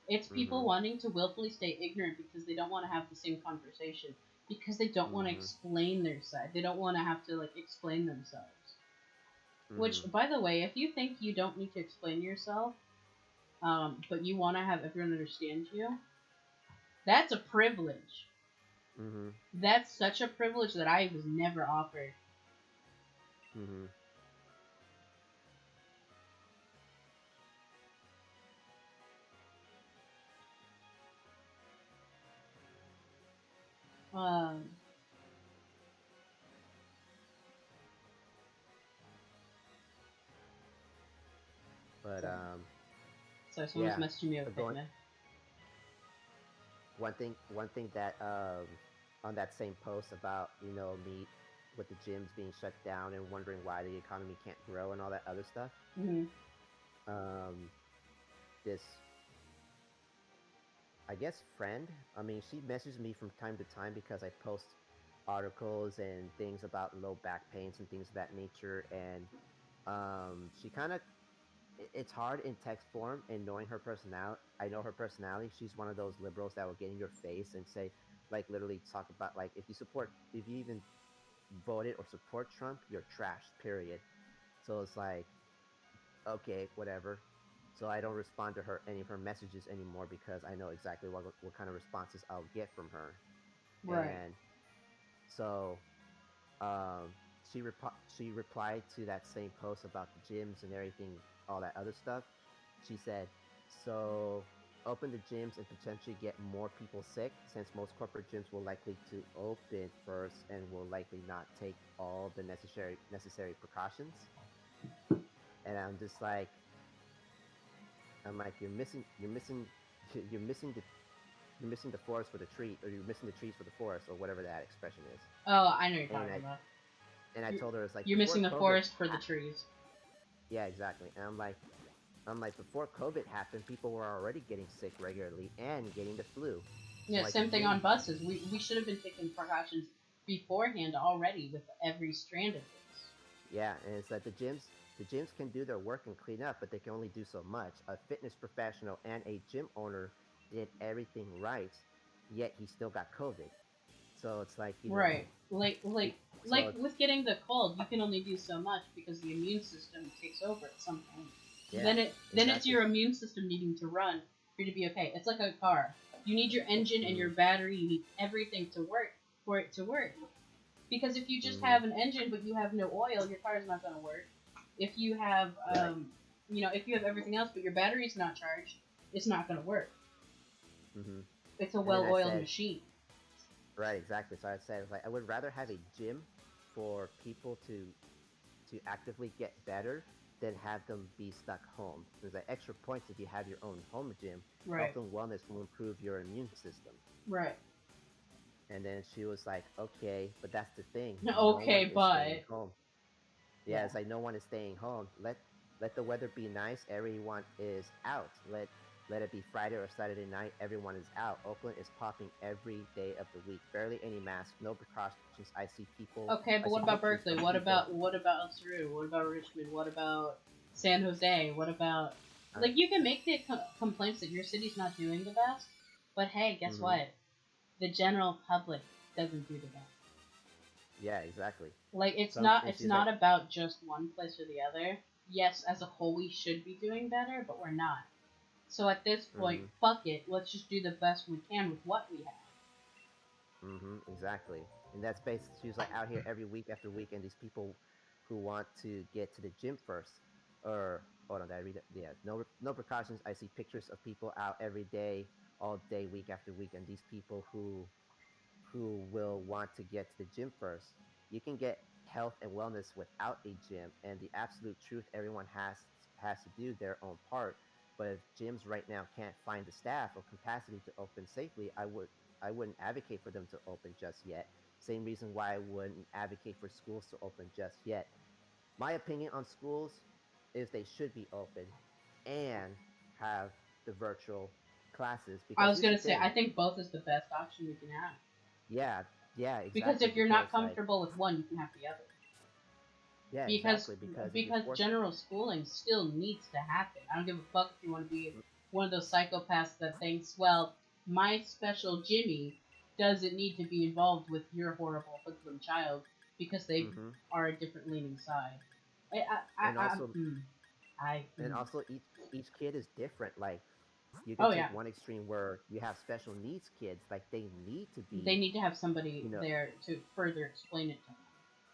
It's people Mhm. wanting to willfully stay ignorant because they don't want to have the same conversation, because they don't want to Mhm. explain their side. They don't want to have to like explain themselves. Which, Mhm. by the way, if you think you don't need to explain yourself, but you want to have everyone understand you, that's a privilege. Mhm. That's such a privilege that I was never offered. Mhm. Um, But sorry, sorry, someone's yeah. messaging me But with going Figma. one thing that on that same post about me with the gyms being shut down and wondering why the economy can't grow and all that other stuff. Hmm. Um, this I guess friend. I mean, she messages me from time to time because I post articles and things about low back pains and things of that nature. And she kind of it's hard in text form and knowing her personality. I know her personality. She's one of those liberals that will get in your face and say, like, literally talk about like if you even voted or support Trump, you're trash. Period. So it's like, okay, whatever. So I don't respond to her any of her messages anymore because I know exactly what kind of responses I'll get from her. Right. And so um, she replied to that same post about the gyms and everything, all that other stuff. She said, "So open the gyms and potentially get more people sick, since most corporate gyms will likely to open first and will likely not take all the necessary precautions." And I'm like, you're missing the forest for the tree, or you're missing the trees for the forest, or whatever that expression is. Oh, I know what you're And talking about. I You're, told her it's like you're before missing the COVID forest for the trees. yeah, exactly. And I'm like before COVID happened, people were already getting sick regularly and getting the flu. So Yeah, like the same thing gym, on buses. We should have been taking precautions beforehand already with every strand of this. yeah, and it's like the gyms can do their work and clean up, but they can only do so much. A fitness professional and a gym owner did everything right, yet he still got COVID. So it's like, Right. it, Like so with getting the cold, you can only do so much because the immune system takes over at some point. yeah, Then it's exactly. your immune system needing to run for you to be okay. It's like a car. You need your engine and Mm-hmm, your battery, you need everything to work for it to work. Because if you just mm-hmm, have an engine but you have no oil, your car is not going to work. If you have right. if you have everything else but your battery's not charged, it's not going to work. Mm-hmm. It's a And then I well-oiled said, machine. right, exactly. So I said, like, I would rather have a gym for people to actively get better than have them be stuck home. There's like extra points if you have your own home gym. Health Right. and wellness will improve your immune system. Right. And then she was like, okay, but that's the thing. No one Okay, is staying but home. Yeah, yeah. it's like no one is staying home. Let the weather be nice. Everyone is out. Let it be Friday or Saturday night. Everyone is out. Oakland is popping every day of the week. Barely any masks, no precautions. Okay, I but see what about pictures Berkeley? of people. What about El Cerrito? What about Richmond? What about San Jose? What about Uh, like you can make the complaints that your city's not doing the best, but hey, guess mm-hmm. what? The general public doesn't do the best. Yeah, exactly. Like And it's she's like, not about just one place or the other. Yes, as a whole we should be doing better, but we're not. So at this point, mm-hmm, fuck it. Let's just do the best we can with what we have. mm-hmm, exactly. And that's basically, she was like out here every week after week, and these people who want to get to the gym first, or hold on, did I read it? Yeah, no precautions. I see pictures of people out every day, all day, week after week, and these people who will want to get to the gym first. You can get health and wellness without a gym, and the absolute truth, everyone has to do their own part. But if gyms right now can't find the staff or capacity to open safely, I wouldn't advocate for them to open just yet. Same reason why I wouldn't advocate for schools to open just yet. My opinion on schools is they should be open and have the virtual classes, I because was here's the gonna say thing. I think both is the best option we can have. Yeah, yeah, Because exactly. if you're Because not like, comfortable with one, you can have the other. yeah, Because exactly. Because if you're because forced, general schooling still needs to happen. I don't give a fuck if you want to be one of those psychopaths that thinks, well, my special Jimmy doesn't need to be involved with your horrible hoodlum child because they mm-hmm. are a different leaning side. I I and I, I, also mm, I and mm. also each kid is different. Like You can Oh take yeah. one extreme where you have special needs kids, like they need to They be, need to have somebody you know, there to further explain it to them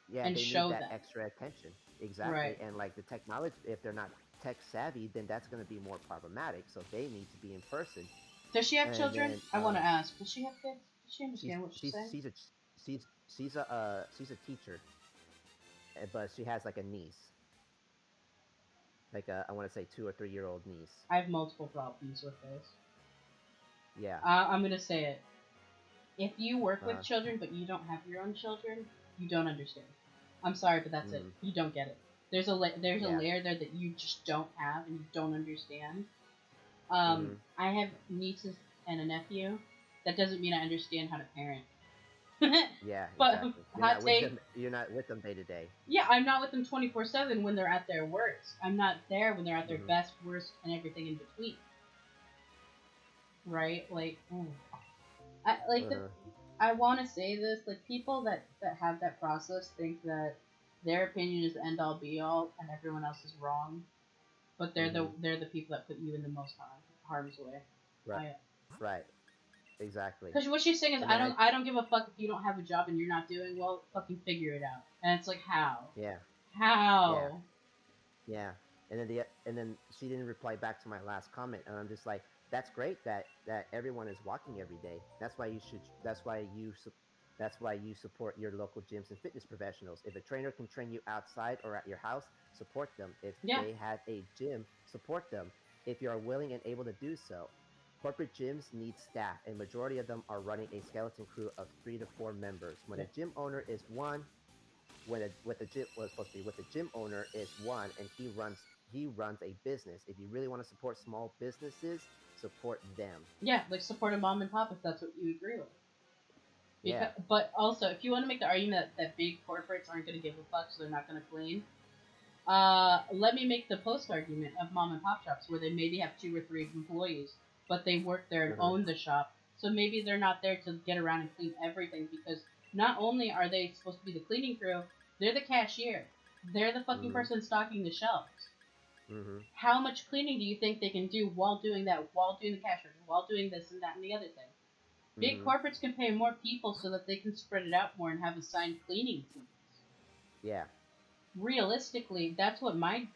yeah, and they need show that them. extra attention. Exactly. Right. And like the technology, if they're not tech savvy, then that's going to be more problematic. So they need to be in person. Does she have And children? then I want to ask. Does she have kids? Does she she's understand what she's she's saying? she's a she's a teacher, but she has like a niece, like a I want to say 2 or 3 year old niece. I have multiple problems with this. Yeah. I'm gonna say it. If you work with Uh, children but you don't have your own children, you don't understand. I'm sorry, but that's it. mm, You don't get it. There's a yeah. layer there that you just don't have and you don't understand. Hmm. I have nieces and a nephew. That doesn't mean I understand how to parent. Yeah. But Exactly. You're hot not with take. them. You're not with them day to day. Yeah, I'm not with them 24/7 when they're at their worst. I'm not there when they're at their Hmm. best, worst, and everything in between. Right? Like, I like the Uh-huh. I want to say this, like people that have that process think that their opinion is the end all be all and everyone else is wrong, but Hmm. they're the people that put you in the most harm's way. Right. I Right. Exactly. Because what she's saying is And then I don't give a fuck if you don't have a job and you're not doing well. Fucking figure it out. And it's like how yeah. Yeah. how Yeah. And then she didn't reply back to my last comment, and I'm just like, that's great that everyone is walking every day. That's why you should. That's why you support your local gyms and fitness professionals. If a trainer can train you outside or at your house, support them. If yeah they have a gym, support them. If you are willing and able to do so. Corporate gyms need staff, and majority of them are running a skeleton crew of 3 to 4 members. When yeah a gym owner is one, when a with the gym was supposed to be with the gym owner is one, and he runs a business. If you really want to support small businesses, support them. yeah, like support a mom and pop if that's what you agree with. Because Yeah. but also if you want to make the argument that big corporates aren't going to give a fuck so they're not going to clean, let me make the post argument of mom and pop shops where they maybe have 2 or 3 employees, but they work there and Uh-huh. own the shop. So maybe they're not there to get around and clean everything because not only are they supposed to be the cleaning crew, they're the cashier. They're the fucking Mhm. person stocking the shelves. Mhm. How much cleaning do you think they can do while doing that, while doing the cash register, while doing this and that and the other thing? Big Mhm. corporates can pay more people so that they can spread it out more and have assigned cleaning teams. Yeah. Realistically, that's what my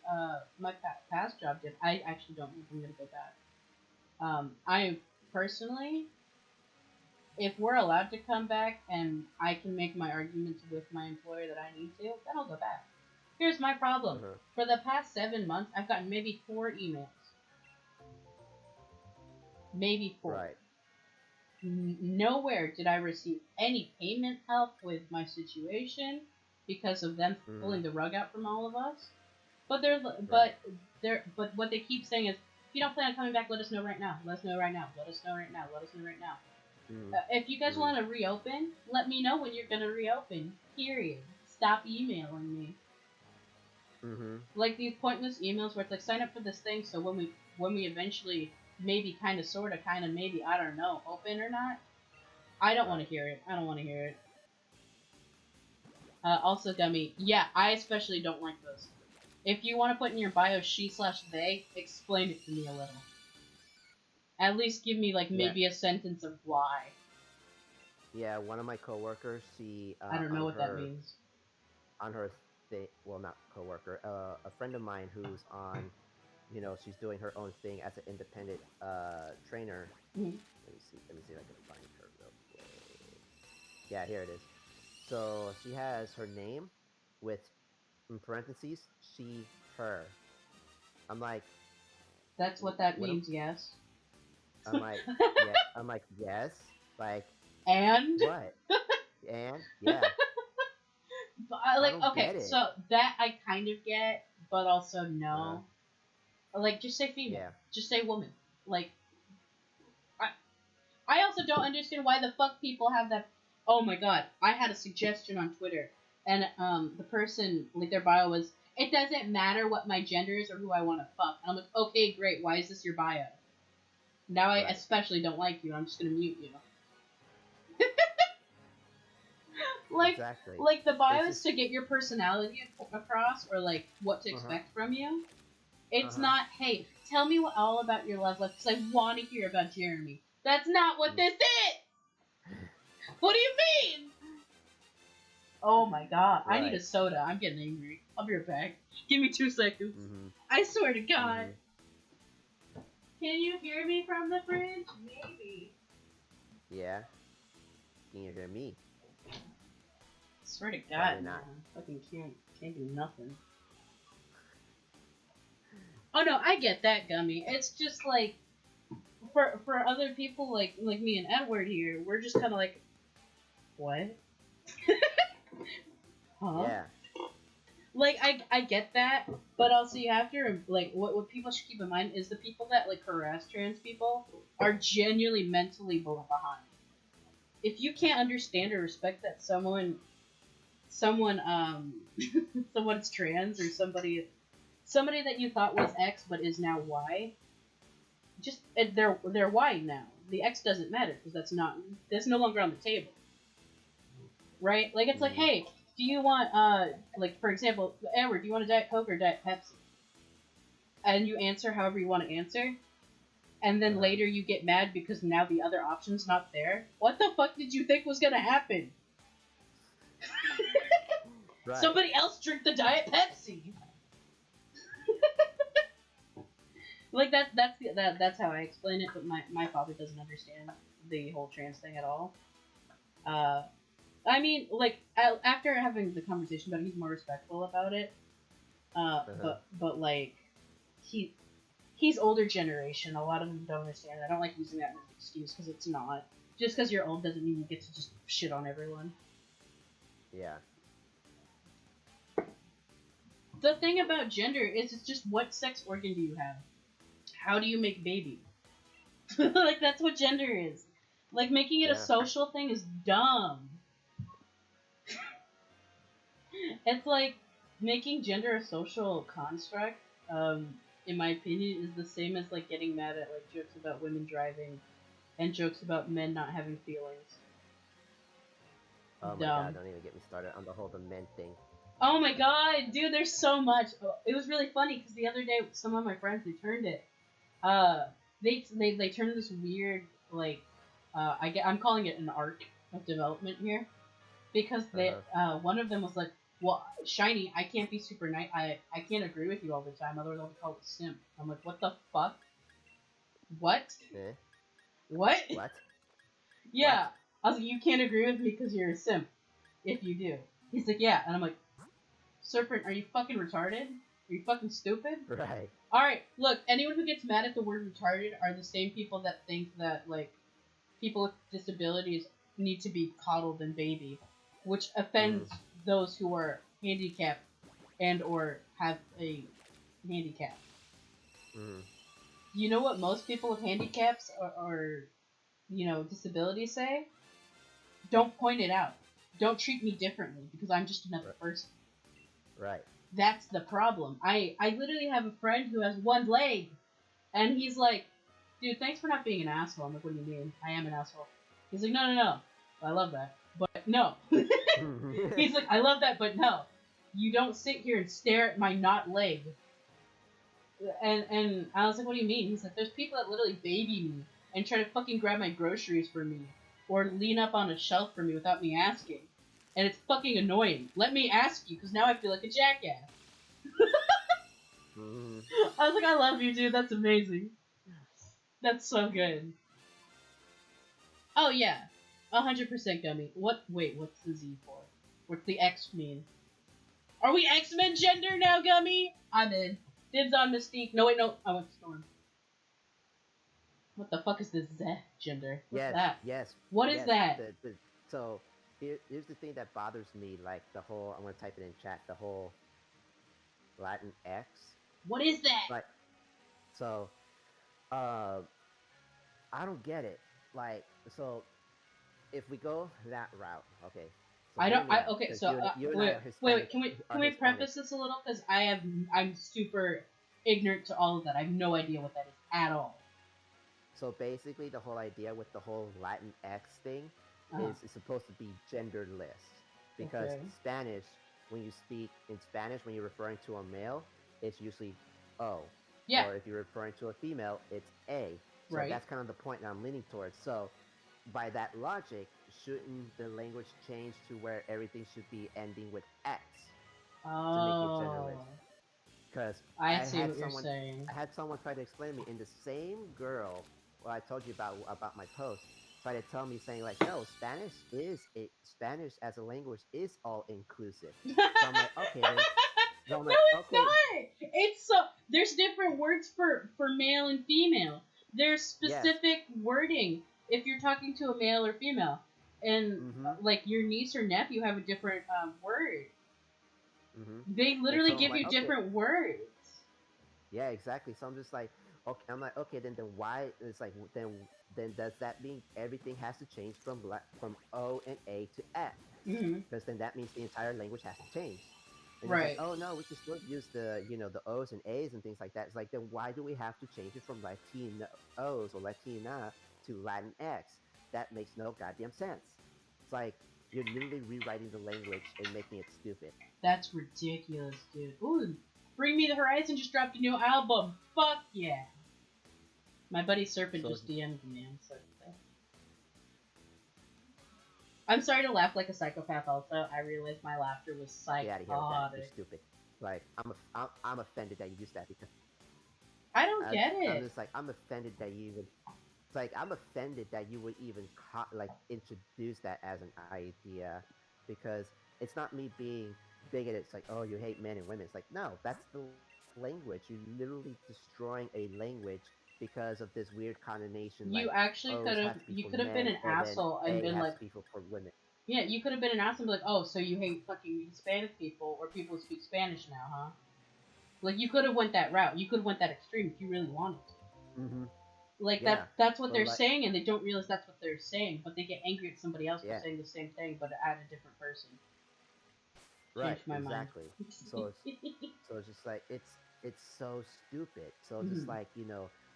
past job did. I actually don't know if I'm gonna go back. I personally, if we're allowed to come back and I can make my arguments with my employer that I need to, then I'll go back. Here's my problem. Uh-huh. For the past 7 months, I've gotten maybe 4 emails. Maybe four. Right. Nowhere did I receive any payment help with my situation because of them pulling Mhm. the rug out from all of us. But Right. but what they keep saying is, if you don't plan on coming back, let us know right now. Let us know right now. Let us know right now. Let us know right now. Mhm. If you guys Mhm. want to reopen, let me know when you're gonna reopen. Period. Stop emailing me Mhm. like these pointless emails where it's like sign up for this thing so when we eventually maybe kind of maybe I don't know open or not. I don't want to Right. hear it. I don't want to hear it. Also, Gummy, yeah, I especially don't like those. If you want to put in your bio she/they, explain it to me a little. At least give me like Yeah. maybe a sentence of why. Yeah. One of my coworkers, she I don't know what that means. on her thing. Well, not coworker. A friend of mine who's on. She's doing her own thing as an independent trainer. Mhm. Let me see. Let me see if I can find her real quick. Yeah, here it is. So she has her name with in parentheses she her. I'm like, That's what that what am means, yes. I'm like, yeah. I'm like, yes. Like And what? And yeah, but I I like don't okay, get it. so that I kind of get, but also Uh, no. Like just say female, yeah. just say woman. Like I, I also don't understand why the fuck people have that. Oh my god, I had a suggestion on Twitter, and the person like their bio was, "It doesn't matter what my gender is or who I want to fuck." And I'm like, okay, great. Why is this your bio? Now I Right. especially don't like you. I'm just gonna mute you. like, Exactly. like the bio It's is just to get your personality across or like what to uh huh. expect from you. It's Uh-huh. not, hey, tell me all about your love life because I want to hear about Jeremy. That's not what Mm. this is! What do you mean? Oh my god, I need a Right. soda. I'm getting angry. I'll be right back. Give me 2 seconds. Mm-hmm. I swear to God. Mm-hmm. Can you hear me from the fridge? Maybe. Yeah. Can you hear me? Swear to Probably God, not. man. Fucking can't do nothing. Oh no, I get that, Gummy. It's just like for other people like me and Edward here, we're just kind of like, what? Huh? Yeah. Like I get that, but also you have to like what people should keep in mind is the people that like harass trans people are genuinely mentally behind. If you can't understand or respect that someone someone's trans or somebody that you thought was X but is now Y, just they're Y now. The X doesn't matter because that's no longer on the table, right? Like it's like, Mm-hmm. hey, do you want like for example, Edward, do you want a Diet Coke or Diet Pepsi? And you answer however you want to answer, and then Uh-huh. later you get mad because now the other option's not there. What the fuck did you think was gonna happen? Right. Somebody else drink the Diet Pepsi. Like that's how I explain it. But my father doesn't understand the whole trans thing at all. Uh, I mean, like after having the conversation about it, he's more respectful about it. Uh-huh. But like he he's older generation. A lot of them don't understand it. I don't like using that as an excuse because it's not. Just because you're old doesn't mean you get to just shit on everyone. Yeah. The thing about gender is it's just what sex organ do you have? How do you make baby? Like that's what gender is. Like making it a Yeah. social thing is dumb. It's like making gender a social construct. In my opinion, is the same as like getting mad at like jokes about women driving and jokes about men not having feelings. Oh my god, Dumb. don't even get me started on the whole dement thing. Oh my god, dude, there's so much. It was really funny because the other day some of my friends returned it. Uh, they turned this weird like I'm calling it an arc of development here because they Uh-huh. one of them was like, well, Shiny, I can't be super nice. I can't agree with you all the time. Otherwise, I'll be called a simp. I'm like, what the fuck? What? Eh? What? What? What? Yeah. I was like, you can't agree with me because you're a simp. If you do, he's like, yeah, and I'm like, Serpent, are you fucking retarded? Are you fucking stupid? Right. Alright, look, anyone who gets mad at the word retarded are the same people that think that, like, people with disabilities need to be coddled and babied, which Mm-hmm. offends those who are handicapped and or have a handicap. Mm-hmm. You know what most people with handicaps or disabilities say? Don't point it out. Don't treat me differently because I'm just another person. Right. That's the problem. I literally have a friend who has one leg, and he's like, dude, thanks for not being an asshole. I'm like, what do you mean? I am an asshole. He's like, no, no, no. I love that. But no. He's like, I love that, but no. You don't sit here and stare at my not leg. And I was like, what do you mean? He's like, there's people that literally baby me and try to fucking grab my groceries for me or lean up on a shelf for me without me asking. And it's fucking annoying. Let me ask you, because now I feel like a jackass. Mm-hmm. I was like, I love you, dude. That's amazing. That's so good. Oh yeah, 100% gummy. What? Wait, what's the Z for? What's the X mean? Are we X-Men gender now, gummy? I'm in. Dibs on Mystique. No, wait, no. I went Storm. What the fuck is this Z gender? What's Yes, that? yes, What is yes. that? So here's the thing that bothers me, like the whole I'm gonna type it in chat, the whole Latin X. What is that? Like so uh I don't get it. Like so if we go that route, okay. So I hear don't. me out, Okay, because so you and I wait, are wait, wait. Hispanic Can are we Hispanic. preface this a little? Because I'm super ignorant to all of that. I have no idea what that is at all. So basically the whole idea with the whole Latin X thing Uh, is it's supposed to be genderless. Because okay. Spanish, when you speak in Spanish when you're referring to a male, it's usually oh. Yeah. or if you're referring to a female, it's a. So Right. that's kind of the point that I'm leaning towards. So by that logic, shouldn't the language change to where everything should be ending with X to make it generalist? Oh, Because I see what you're saying. I had someone try to explain to me in the same girl what I told you about my post, try to tell me saying like, no, Spanish as a language is all inclusive. So I'm like, okay then. So I'm No, like, it's okay, not. It's so there's different words for male and female. There's yes, specific wording if you're talking to a male or female, and mm-hmm, like your niece or nephew have a different word. mm-hmm. They And literally so I'm give like, you okay, different words. yeah, exactly. So I'm just like, okay, I'm like, okay, then why? It's like, then does that mean everything has to change from O and A to X? Hmm. Because then that means the entire language has to change. And he's like, Right. oh no, we can still use the O's and A's and things like that. It's like, then why do we have to change it from Latinos or Latina to Latin X? That makes no goddamn sense. It's like you're literally rewriting the language and making it stupid. That's ridiculous, dude. Ooh, Bring Me the Horizon just dropped a new album. Fuck yeah. My buddy Serpent So just DM'd me. I'm sorry to laugh like a psychopath. Also, I realized my laughter was get out of here with that. You're psychotic. stupid. Like I'm offended that you used that because I don't get I'm it. just like I'm offended that you even. It's like I'm offended that you would even like introduce that as an idea, because it's not me being bigoted. It's like, oh, you hate men and women. It's like, no, that's the language. You're literally destroying a language because of this weird connotation. You Like actually could O's have. has to be You for could have been men, an and then asshole and A been has like, to be for women. yeah, you could have been an asshole and be like, oh, so you hate fucking Hispanic people or people who speak Spanish now, huh? Like you could have went that route. You could have went that extreme if you really wanted to. Mm-hmm. Like Yeah, that's what but they're like, saying, and they don't realize that's what they're saying, but they get angry at somebody else for yeah, saying the same thing, but at a different person. right, Changed my mind. exactly. So it's just like it's so stupid. So just Mhm. like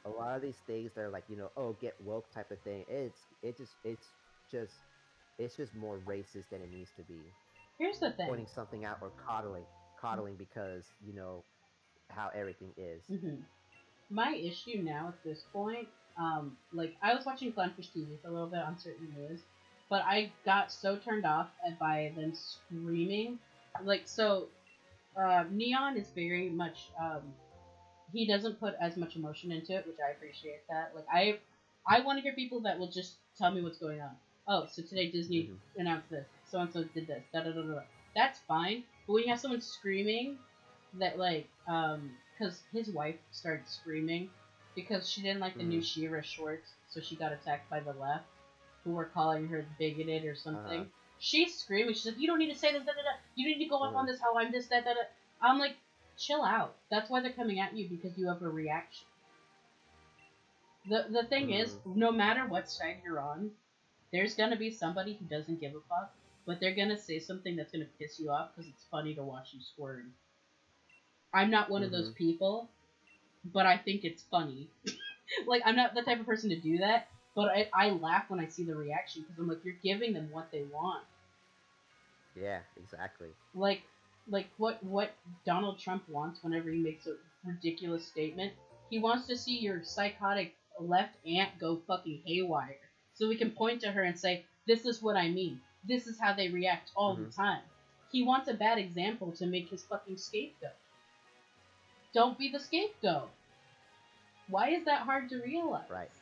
a lot of these things that are like oh, get woke type of thing. Just it's just more racist than it needs to be. Here's the thing. Pointing something out or coddling because how everything is. Hmm. My issue now at this point, like I was watching Clownfish TV for a little bit on certain news, but I got so turned off by them screaming. Like so, Neon is very much he doesn't put as much emotion into it, which I appreciate that. Like I want to hear people that will just tell me what's going on. Oh, so today Disney Hmm. announced this. So and so did this. Da da da da. That's fine. But when you have someone screaming, that like because his wife started screaming because she didn't like the new Hmm. She-Ra shorts, so she got attacked by the left, who were calling her bigoted or Uh huh. something. She's screaming. She's like, "You don't need to say this. Da, da, da. You need to go off on Hmm. this. How I'm this, that, that." I'm like, chill out. That's why they're coming at you because you have a reaction. The thing is, Hmm. no matter what side you're on, there's gonna be somebody who doesn't give a fuck, but they're gonna say something that's gonna piss you off because it's funny to watch you squirm. I'm not one of those Hmm. people, but I think it's funny. Like I'm not the type of person to do that, but I laugh when I see the reaction because I'm like, you're giving them what they want. Yeah, exactly. Like what Donald Trump wants whenever he makes a ridiculous statement. He wants to see your psychotic left aunt go fucking haywire. So we can point to her and say, "This is what I mean. This is how they react all the Hmm. time." He wants a bad example to make his fucking scapegoat. Don't be the scapegoat. Why is that hard to Right. realize?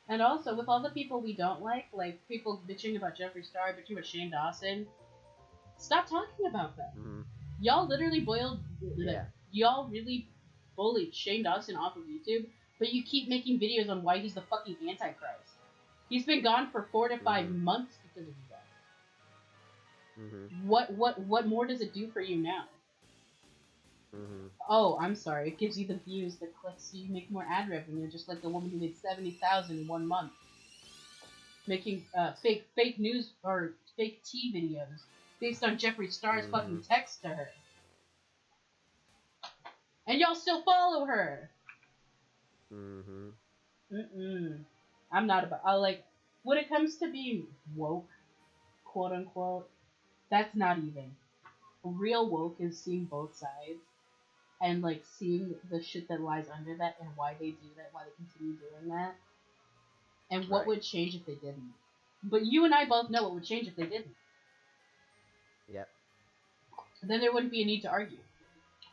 And also, with all the people we don't like people bitching about Jeffree Star, bitching about Shane Dawson, stop talking about them. Hmm. Y'all literally boiled. Yeah. Y'all really bullied Shane Dawson off of YouTube, but you keep making videos on why he's the fucking Antichrist. He's been gone for 4 to 5 Hmm. months because of you guys. Hmm. What more does it do for you now? Hmm. Oh, I'm sorry. It gives you the views, the clicks, so you make more ad revenue, just like the woman who made 70,000 in 1 month, making fake news or fake tea videos based on Jeffree Star's fucking Hmm. text to her, and y'all still follow her. Hmm. Mm-mm. I'm not about. I like when it comes to being woke, quote unquote. That's not even real woke is seeing both sides and like seeing the shit that lies under that and why they do that, why they continue doing that, and what Right. would change if they didn't. But you and I both know what would change if they didn't. Yep. Then there wouldn't be a need to argue.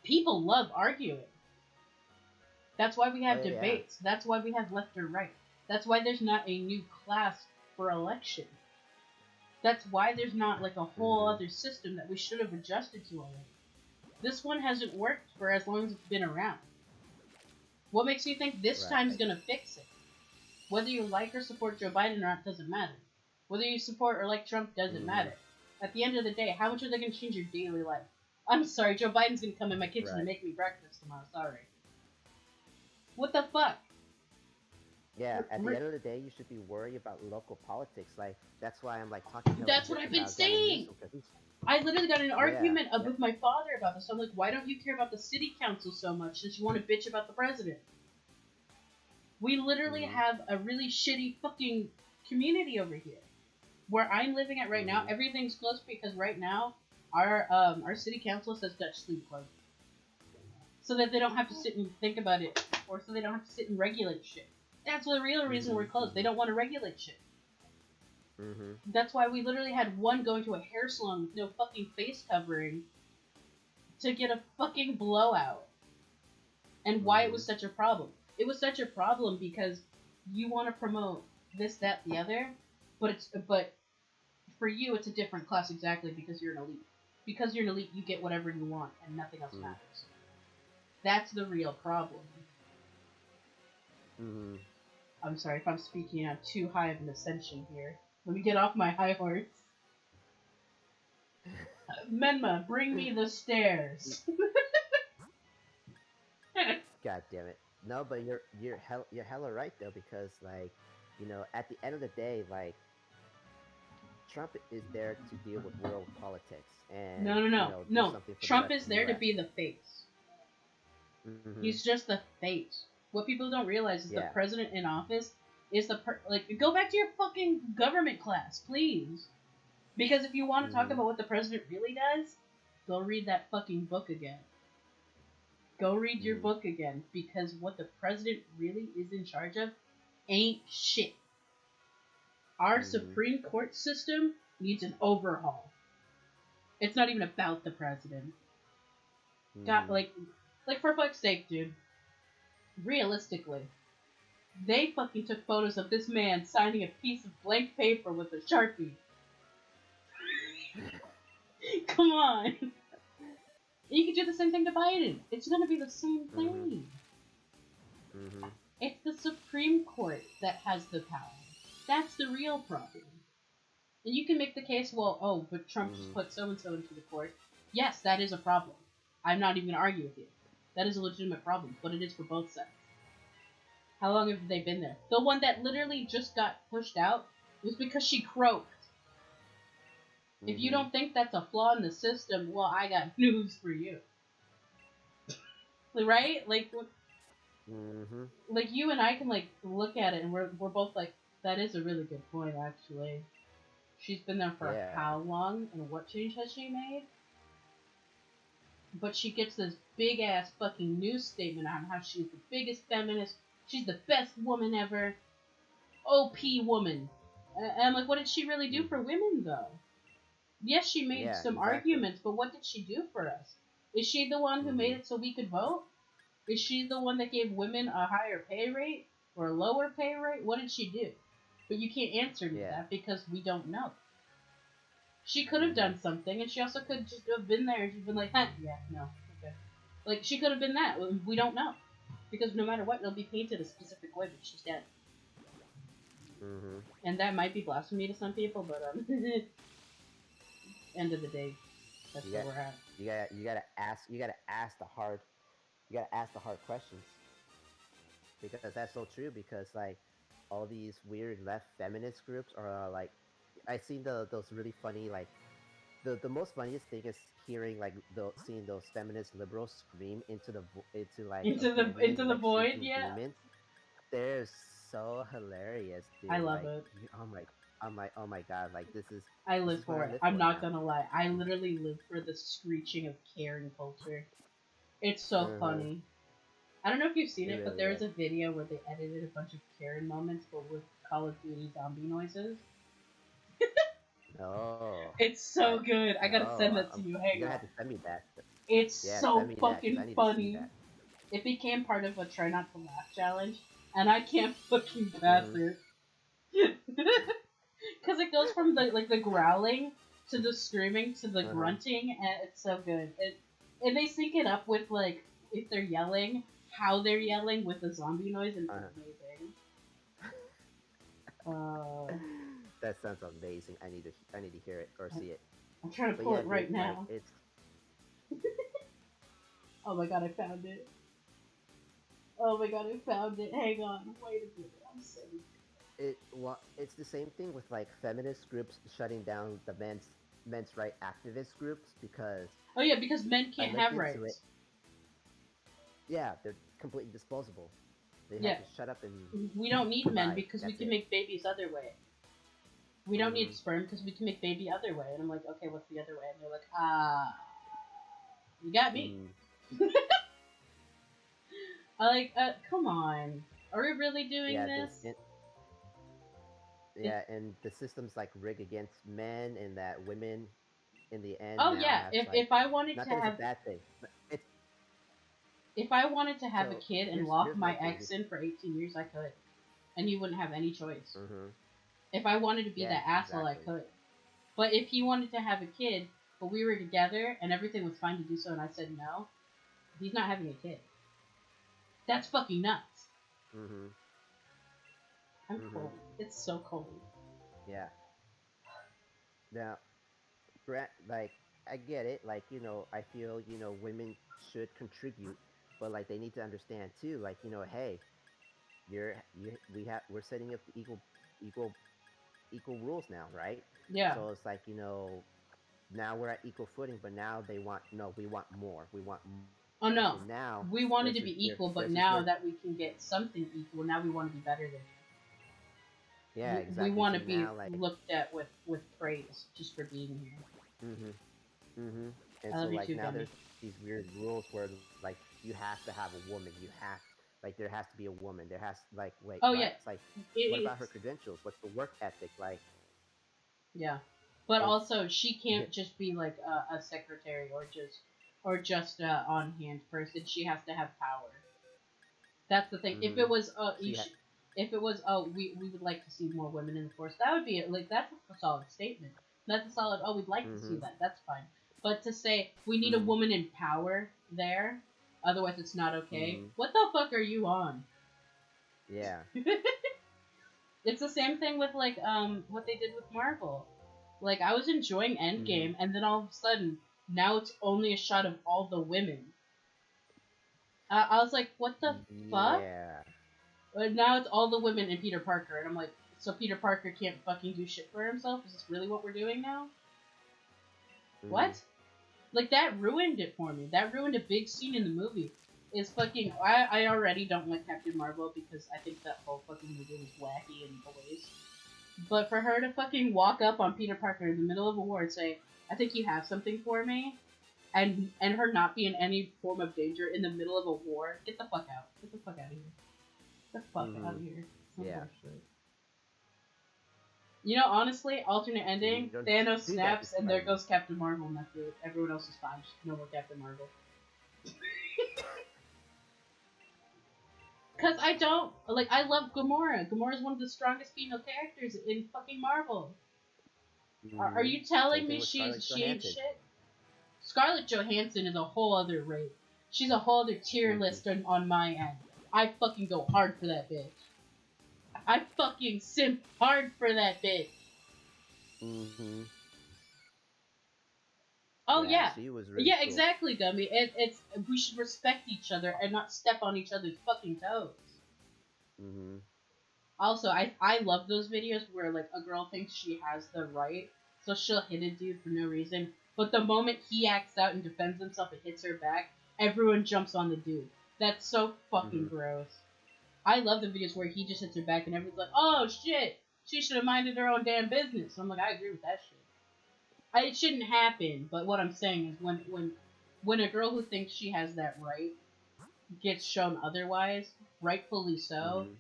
People love arguing. That's why we Oh have yeah. debates. That's why we have left or right. That's why there's not a new class for election. That's why there's not like a whole Mhm. other system that we should have adjusted to already. This one hasn't worked for as long as it's been around. What makes you think this time's Right. gonna fix it? Whether you like or support Joe Biden or not doesn't matter. Whether you support or like Trump doesn't Mhm. matter. At the end of the day, how much are they gonna change your daily life? I'm sorry, Joe Biden's gonna come in my kitchen Right. and make me breakfast tomorrow. Sorry. What the fuck? Yeah, at the end of the day, you should be worried about local politics. Like that's why I'm like talking hella That's shit what I've been about Gavin saying. Newsom because he's I literally got in an argument yeah. with my father about this. I'm like, why don't you care about the city council so much since you want to bitch about the president? We literally Mhm. have a really shitty fucking community over here. Where I'm living at right now, Mhm. everything's closed because right now our city council says Dutch sleep closed. So that they don't have to sit and think about it, or so they don't have to sit and regulate shit. That's the real reason we're closed. They don't want to regulate shit. Mhm. That's why we literally had one going to a hair salon with no fucking face covering to get a fucking blowout. And why it was such a problem. It was such a problem because you want to promote this, that, the other, but for you it's a different class exactly because you're an elite. Because you're an elite, you get whatever you want and nothing else matters. That's the real problem. Mhm. I'm sorry if I'm speaking on too high of an ascension here. Let me get off my high horse. Menma, bring me the stairs. God damn it. No, but you're hella right though because like at the end of the day like Trump is there to deal with world politics and do No. something for the Trump rest is of the there to U.S. be the face. Mhm. He's just the face. What people don't realize is the Yeah. president in office is go back to your fucking government class, please. Because if you want to talk Mhm. about what the president really does, go read that fucking book again. Go read your Mhm. book again because what the president really is in charge of ain't shit. Our Mhm. Supreme Court system needs an overhaul. It's not even about the president. God, Mhm. like for fuck's sake, dude. Realistically, they fucking took photos of this man signing a piece of blank paper with a Sharpie. Come on. You could do the same thing to Biden. It's gonna be the same Mhm. thing. Mhm. It's the Supreme Court that has the power. That's the real problem. And you can make the case, well, oh, but Trump just Mhm. put so and so into the court. Yes, that is a problem. I'm not even going to argue with you. That is a legitimate problem, but it is for both sides. How long have they been there? The one that literally just got pushed out was because she croaked. If you Mhm. don't think that's a flaw in the system, well, I got news for you. Right? Mhm. Like you and I can like look at it and we're both like, that is a really good point actually. She's been there for Yeah. how long and what change has she made? But she gets this big ass fucking news statement on how she's the biggest feminist, she's the best woman ever, OP woman. And I'm like, what did she really do for Mhm. women though? Yes, she made Yeah. some Exactly. arguments, but what did she do for us? Is she the one who made Mhm. it so we could vote? Is she the one that gave women a higher pay rate or a lower pay rate? What did she do? But you can't answer me Yeah. that because we don't know. She could have Mhm. done something, and she also could just have been there and she's been like, huh, yeah, no, okay. Like, she could have been that. We don't know. Because no matter what, it'll be painted a specific way, but she's dead. Mhm. And that might be blasphemy to some people, but, end of the day, that's You where got we're at. you gotta ask the hard questions because that's so true because like all these weird left feminist groups are like I seen those really funny like the most funniest thing is hearing like seeing those feminist liberals scream into like Into oblivion the like void, shrieking yeah. demons. They're so hilarious, I dude. love Like it. oh my god, like I this live is what for I it. live I'm for not now. gonna lie. I literally live for the screeching of caring culture. It's so Uh-huh. funny. I don't know if you've seen It it, but really there was is. a video where they edited a bunch of Karen moments, but with Call of Duty zombie noises. No. It's I so good. I gotta no. send that to you. You're Hang gonna on. have to send me that. It's Yeah, so send me that because I fucking need to see funny. that. It became part of a try not to laugh challenge, and I can't fucking pass Mm-hmm. it. Because it goes from the growling to the screaming to the Uh-huh. grunting, and it's so good. And they sync it up with like if they're yelling, how they're yelling with the zombie noise, and it's Uh-huh. amazing. Uh, That sounds amazing. I need to hear it or see it. I'm trying to But pull yeah, it right dude, like now. Oh my god, I found it. Oh my god, I found it. Hang on, wait a minute. I'm sending. it's the same thing with like feminist groups shutting down the men's right activist groups because Oh yeah, because men I can't looked have into it. rights. Yeah, they're completely disposable. They have Yeah, to shut up and we don't need men provide. because we That's can it. make babies other way. We don't Mm-hmm. need sperm because we can make baby other way. And I'm like, okay, what's the other way? And they're like, you got me. Mm-hmm. I like, come on. Are we really doing Yeah, this? It, and the system's like rigged against men, and that women in the end oh now yeah, have like if I wanted not to that it's a have bad thing, but it's if I wanted to have a so kid and lock here's my my thing. ex in for 18 years, I could, and he wouldn't have any choice. Mm-hmm. If I wanted to be Yeah, that asshole, I exactly. could. But if he wanted to have a kid, but we were together and everything was fine to do so, and I said no, he's not having a kid. That's fucking nuts. Mm-hmm. I'm Mm-hmm. cold. It's so cold. Yeah. Now, like I get it. Like I feel women should contribute, but like they need to understand too. Like hey, we're setting up the equal equal rules now, right? Yeah. So it's like now we're at equal footing, but now they want no, we want more, we want Oh more. no. So now We wanted to be equal, but there's this now weird that we can get something equal, now we want to be better than yeah, you. We exactly. want So to be now like looked at with praise just for being here. mhm mhm, and I so love you like too, now Gummy. there's these weird rules where like you have to have a woman, you have like there has to be a woman, there has like wait Oh what? yeah, It's like what about her it's credentials? What's the work ethic like? yeah, but It's also she can't just be like a secretary or just on hand person. She has to have power. That's the thing. If it mhm. was She had if it was we would like to see more women in the force, that would be like that's a solid statement. That's a solid. Oh, we'd like to see mhm that. That's fine. But to say we need a mhm woman in power there, otherwise it's not okay. mhm What the fuck are you on? yeah It's the same thing with like what they did with Marvel. Like I was enjoying mhm Endgame, and then all of a sudden now it's only a shot of all the women. I was like, what the fuck? yeah Now it's all the women and Peter Parker, and I'm like, so Peter Parker can't fucking do shit for himself? Is this really what we're doing now? mhm What? Like that ruined it for me. That ruined a big scene in the movie. Is fucking I already don't like Captain Marvel because I think that whole fucking movie was wacky and a waste. But for her to fucking walk up on Peter Parker in the middle of a war and say, "I think you have something for me," and her not be in any form of danger in the middle of a war, get the fuck out. Get the fuck out of here. Get the fuck out of mhm here. Some yeah. bullshit. You know, honestly, alternate So you ending, don't Thanos do that to snaps, and there Spider-Man. goes Captain Marvel, and that's it. Everyone else is fine. Just no more Captain Marvel. Because I don't, like, I love Gamora. Gamora is one of the strongest female characters in fucking Marvel. Are Hmm. you Same telling thing me with Scarlett she ain't Johansson. shit? Scarlett Johansson is a whole other rate. She's a whole other tier Hmm. list on my end. I fucking go hard for that bitch. I fucking simp hard for that bitch. Hmm. Oh Yeah, yeah, she was really yeah, cool. exactly, dummy. It's we should respect each other and not step on each other's fucking toes. Hmm. Also, I love those videos where like a girl thinks she has the right, so she'll hit a dude for no reason. But the moment he acts out and defends himself and hits her back, everyone jumps on the dude. That's so fucking Hmm. gross. I love the videos where he just hits her back and everyone's like, "Oh shit, she should have minded her own damn business." I'm like, I agree with that shit. It shouldn't happen, but what I'm saying is when when a girl who thinks she has that right gets shown otherwise, rightfully so, Hmm.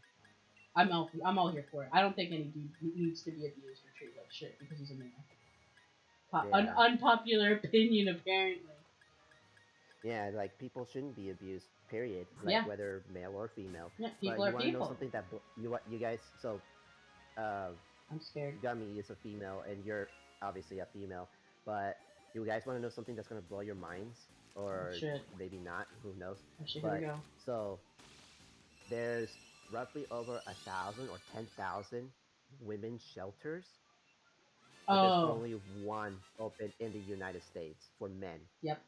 I'm all here for it. I don't think any dude needs to be abused or treated like shit because he's a man. Yeah. Unpopular opinion, apparently. Yeah, like people shouldn't be abused, period. Like Yeah, whether male or female. yeah. People But are you want to know people. something that you guys so uh I'm scared. Gummy is a female and you're obviously a female, but you guys want to know something that's gonna blow your minds, Oh or shit. maybe not? Who knows? Oh shit. Here we But go. so there's roughly over 1,000 or 10,000 women's shelters, but there's Oh. only one open in the United States for men, Yep.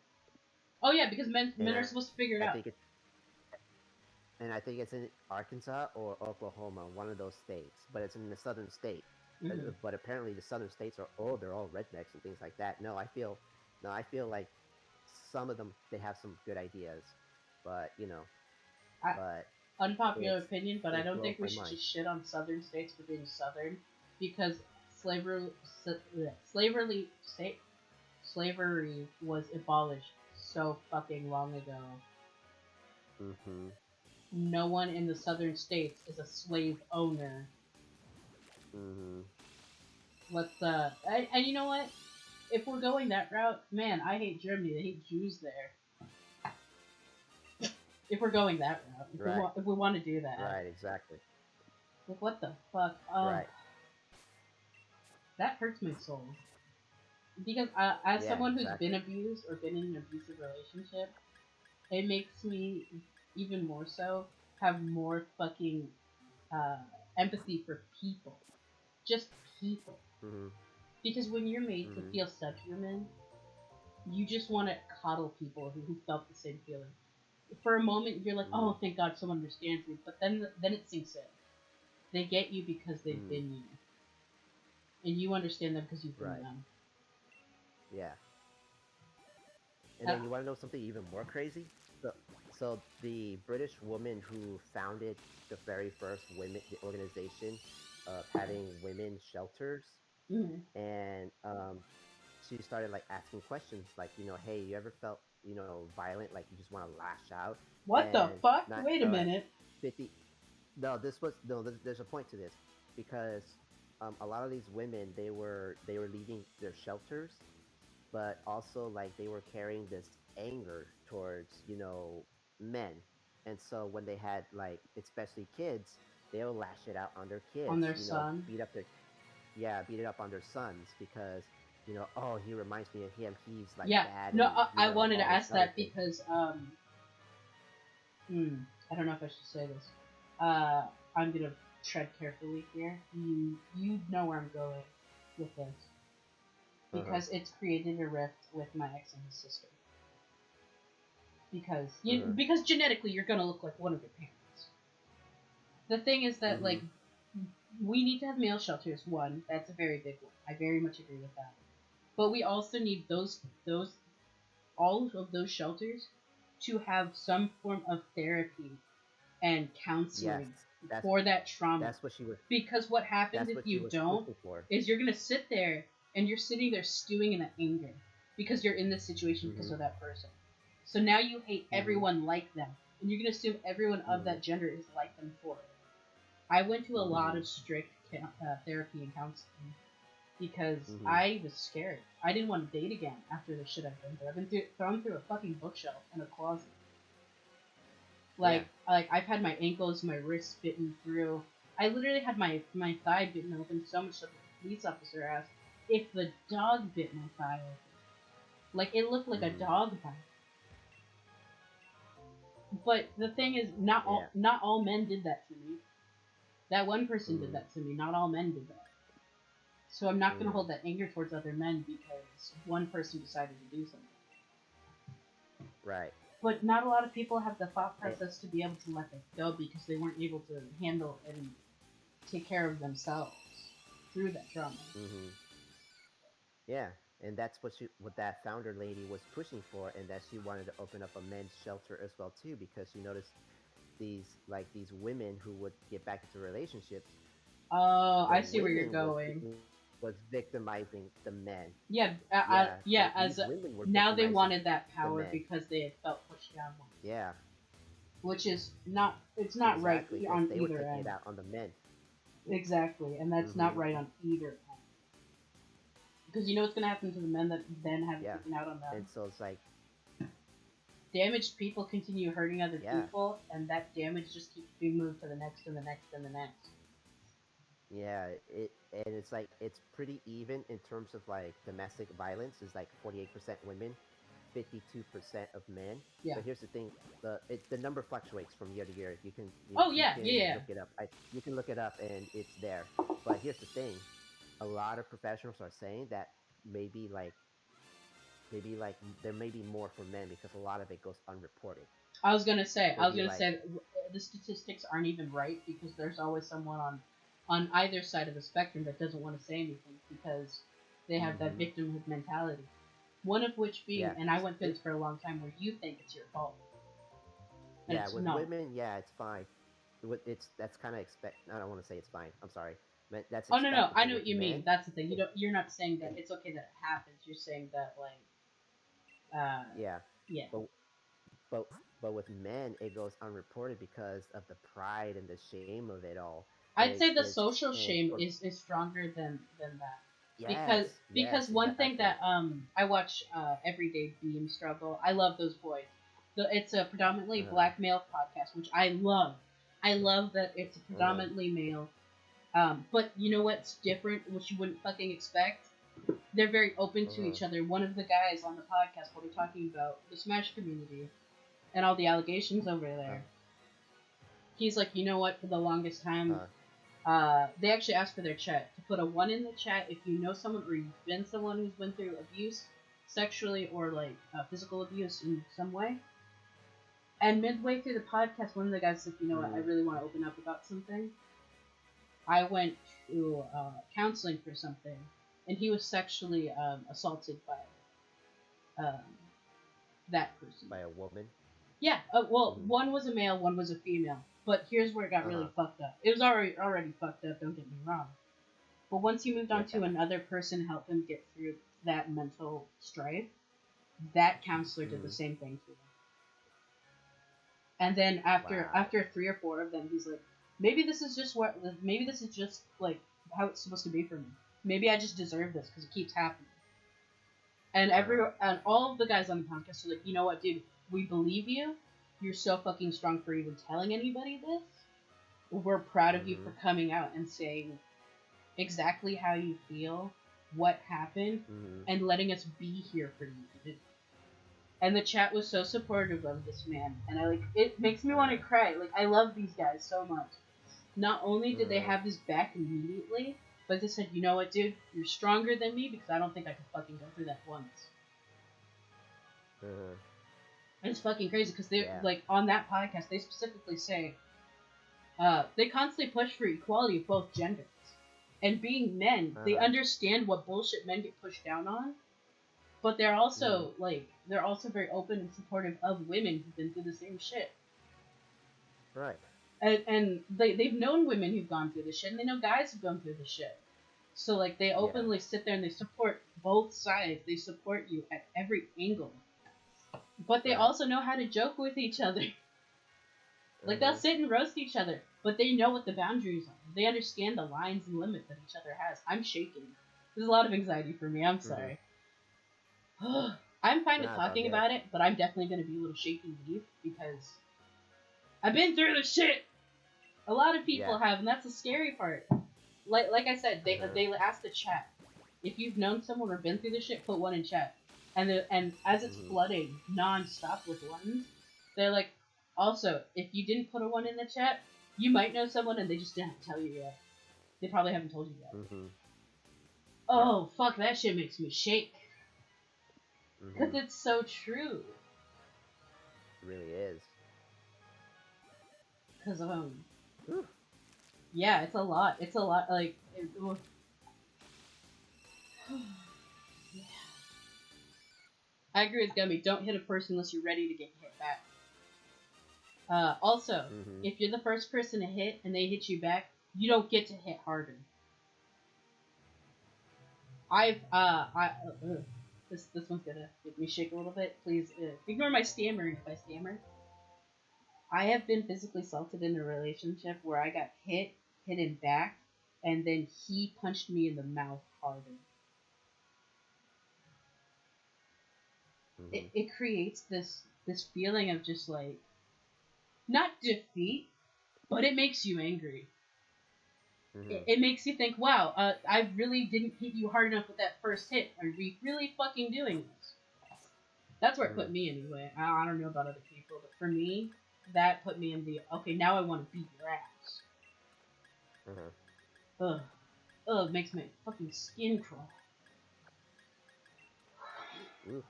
Oh yeah, because men and are supposed to figure it I out. think it's and I think it's in Arkansas or Oklahoma, one of those states. But it's in the southern state. Hmm. But apparently the southern states are they're all rednecks and things like that. No, I feel like some of them they have some good ideas, but I, but unpopular it's opinion, but I it don't blows think we my should mind. just shit on southern states for being southern because slavery, slavery, slavery was abolished so fucking long ago. Mm-hmm. No one in the southern states is a slave owner. Mm-hmm. And you know what? If we're going that route, man, I hate Germany. They hate Jews there. If we're going that route, Right. if we want to do that, Right. Exactly. like what the fuck? Oh, Right. that hurts my soul. Because as Yeah. someone who's been Exactly. abused or been in an abusive relationship, it makes me even more so have more fucking uh, empathy for people, just people. Mm-hmm. Because when you're made to Mm-hmm. feel subhuman, you just want to coddle people who felt the same feeling. For a moment, you're like, Mm-hmm. oh, thank God someone understands me. But then it sinks in. They get you because they've Mm-hmm. been you, and you understand them because you've been Right. them. Yeah. And Uh, then you want to know something even more crazy? So, so the British woman who founded the very first women the organization of having women shelters, mm, and she started like asking questions like, hey, you ever felt violent, like you just want to lash out, what the and fuck? not Wait a like minute. 50. No, this was no. There's a point to this because a lot of these women they were leaving their shelters, but also like they were carrying this anger towards men, and so when they had like especially kids, they'll lash it out on their On kids, their son. beat up their beat it up on their sons because oh, he reminds me of him, he's like Yeah. bad, No, and I wanted to all this ask other that thing. because I don't know if I should say this. Uh, I'm gonna tread carefully here. You know where I'm going with this Uh-huh. because it's created a rift with my ex and his sister. Uh-huh. Because genetically you're gonna look like one of your parents. The thing is that Mm-hmm. like we need to have male shelters. One, that's a very big one. I very much agree with that. But we also need those all of those shelters to have some form of therapy and Yes, counseling that's for that trauma. that's what she was Because what happens that's if what she you was don't pushing for. is you're gonna sit there and you're sitting there stewing in that anger because you're in this situation because Mm-hmm. of that person. So now you hate Mm-hmm. everyone like them, and you're gonna assume everyone of Mm-hmm. that gender is like them for it. I went to a lot Mm-hmm. of strict therapy and counseling because Mm-hmm. I was scared. I didn't want to date again after the shit I've been through. I've been thrown through a fucking bookshelf and a closet. Yeah. Like I've had my ankles, my wrists bitten through. I literally had my thigh bitten open so much that the police officer asked if the dog bit my thigh open. Like it looked like a Mm-hmm. dog bite. But the thing is, Yeah. not all men did that to me. That one person did Mm-hmm. that to me. Not all men did that. So I'm not gonna Mm-hmm. hold that anger towards other men because one person decided to do something. Right. But not a lot of people have the thought And, process to be able to let that go because they weren't able to handle and take care of themselves through that trauma. mm-hmm. Yeah. And that's what that founder lady was pushing for, and that she wanted to open up a men's shelter as well too, because she noticed these women who would get back into relationships, Oh, the I see where you're women were going. was victimizing the men. Yeah, Yeah, yeah. these As women were now they victimizing wanted that the power men. because they had felt pushed down once, Yeah, which is not. It's not right exactly. Yes, on they were either taking it end. out on the men. Exactly, and that's not Mm-hmm. right on either end. Because you know what's gonna happen to the men that then have it Yeah, taken out on them. and so it's like, Damaged people continue hurting other yeah, people, and that damage just keeps being moved to the next and the next and the next. yeah. And it's like it's pretty even in terms of like domestic violence. Is like 48% women, 52% of men. Yeah. But here's the thing: the number fluctuates from year to year. Oh You yeah, can yeah, look it up. You can look it up, and it's there. But here's the thing: a lot of professionals are saying that maybe like there may be more for men because a lot of it goes unreported. I was gonna say, It'll be like, the statistics aren't even right because there's always someone on either side of the spectrum that doesn't want to say anything because they have that mm-hmm, victimhood mentality. One of which being, yeah, and I went through it, this for a long time, where you think it's your fault, and yeah. it's With no. women, yeah, it's fine. It's that's kind of expect. I don't want to say it's fine. I'm sorry. But that's Oh no, no, expected. I But know what with you mean. men, That's the thing. it, You're not saying that it it's okay that it happens. You're saying that uh, yeah. yeah. But but but with men, it goes unreported because of the pride and the shame of it all. I'd say the It's social and shame for is stronger than that. Because yes, one thing exactly. that I watch Everyday Beam Struggle. I love those boys. It's a predominantly Uh-huh, black male podcast, which I love. I love that it's uh-huh, predominantly male. But you know what's different, which you wouldn't fucking expect? They're very open to uh-huh, each other. One of the guys on the podcast, while we're talking about the Smash community and all the allegations over uh, there, he's like, you know what? For the longest time, uh, they actually asked for their chat to put a one in the chat if you know someone or you've been someone who's been through abuse, sexually or like physical abuse in some way. And midway through the podcast, one of the guys said, "You know what? I mm, really want to open up about something. I went to counseling for something, and he was sexually assaulted by um, that person." by a woman. Yeah, well, Mm-hmm, one was a male, one was a female. But here's where it got really uh-huh, fucked up. It was already fucked up. Don't get me wrong. But once he moved on to yeah. another person to help him get through that mental strife, that counselor did the Mm-hmm. same thing to him. And then Wow. after three or four of them, he's like, maybe this is just like how it's supposed to be for me. Maybe I just deserve this because it keeps happening. And Uh-huh. all of the guys on the podcast are like, you know what, dude, we believe you. You're so fucking strong for even telling anybody this. We're proud of you Mm-hmm. for coming out and saying exactly how you feel, what happened, Mm-hmm. and letting us be here for you. And the chat was so supportive of this man, and it makes me want to Uh-huh. cry. Like I love these guys so much. Not only did they Uh-huh. have this back immediately, but they said, you know what, dude, you're stronger than me because I don't think I could fucking go through that once. Uh-huh. And it's fucking crazy because they Yeah. like on that podcast they specifically say they constantly push for equality of both genders. And being men, they Uh-huh. understand what bullshit men get pushed down on, but Mm-hmm. they're also very open and supportive of women who've been through the same shit. Right. And they've known women who've gone through this shit, and they know guys who've gone through this shit. So like they Yeah. openly sit there and they support both sides. They support you at every angle. But they Right. also know how to joke with each other. Like they'll Uh-huh. sit and roast each other, but they know what the boundaries are. They understand the lines and limits that each other has. I'm shaking. There's a lot of anxiety for me. I'm Mm-hmm. sorry. I'm fine with No, it's all talking good. about it, but I'm definitely going to be a little shaky and leave because I've been through the shit. A lot of Yeah. people have, and that's the scary part. Like I said, Uh-huh. they ask the chat if you've known someone or been through the shit, put one in chat. And as it's Mm-hmm. flooding non-stop with ones, they're like, also, if you didn't put a one in the chat, you might know someone and they just didn't tell you yet. They probably haven't told you yet. Mm-hmm. Yep. Oh, fuck, that shit makes me shake. Mm-hmm. Because it's so true. It really is. Because, Whew. yeah, it's a lot. It's a lot, like, yeah. I agree with Gummy. Don't hit a person unless you're ready to get hit back. Also, Mm-hmm. if you're the first person to hit and they hit you back, you don't get to hit harder. This one's gonna make me shake a little bit. Please ignore my stammering if I stammer. I have been physically assaulted in a relationship where I got hit in back, and then he punched me in the mouth harder. Mm-hmm. It creates this feeling of just like not defeat, but it makes you angry. Mm-hmm. It makes you think, wow, I really didn't hit you hard enough with that first hit. Are we really fucking doing this? That's where it Mm-hmm. put me anyway. I don't know about other people, but for me, that put me in the okay. Now I want to beat your ass. Mm-hmm. Ugh, ugh, it makes my fucking skin crawl. Ooh.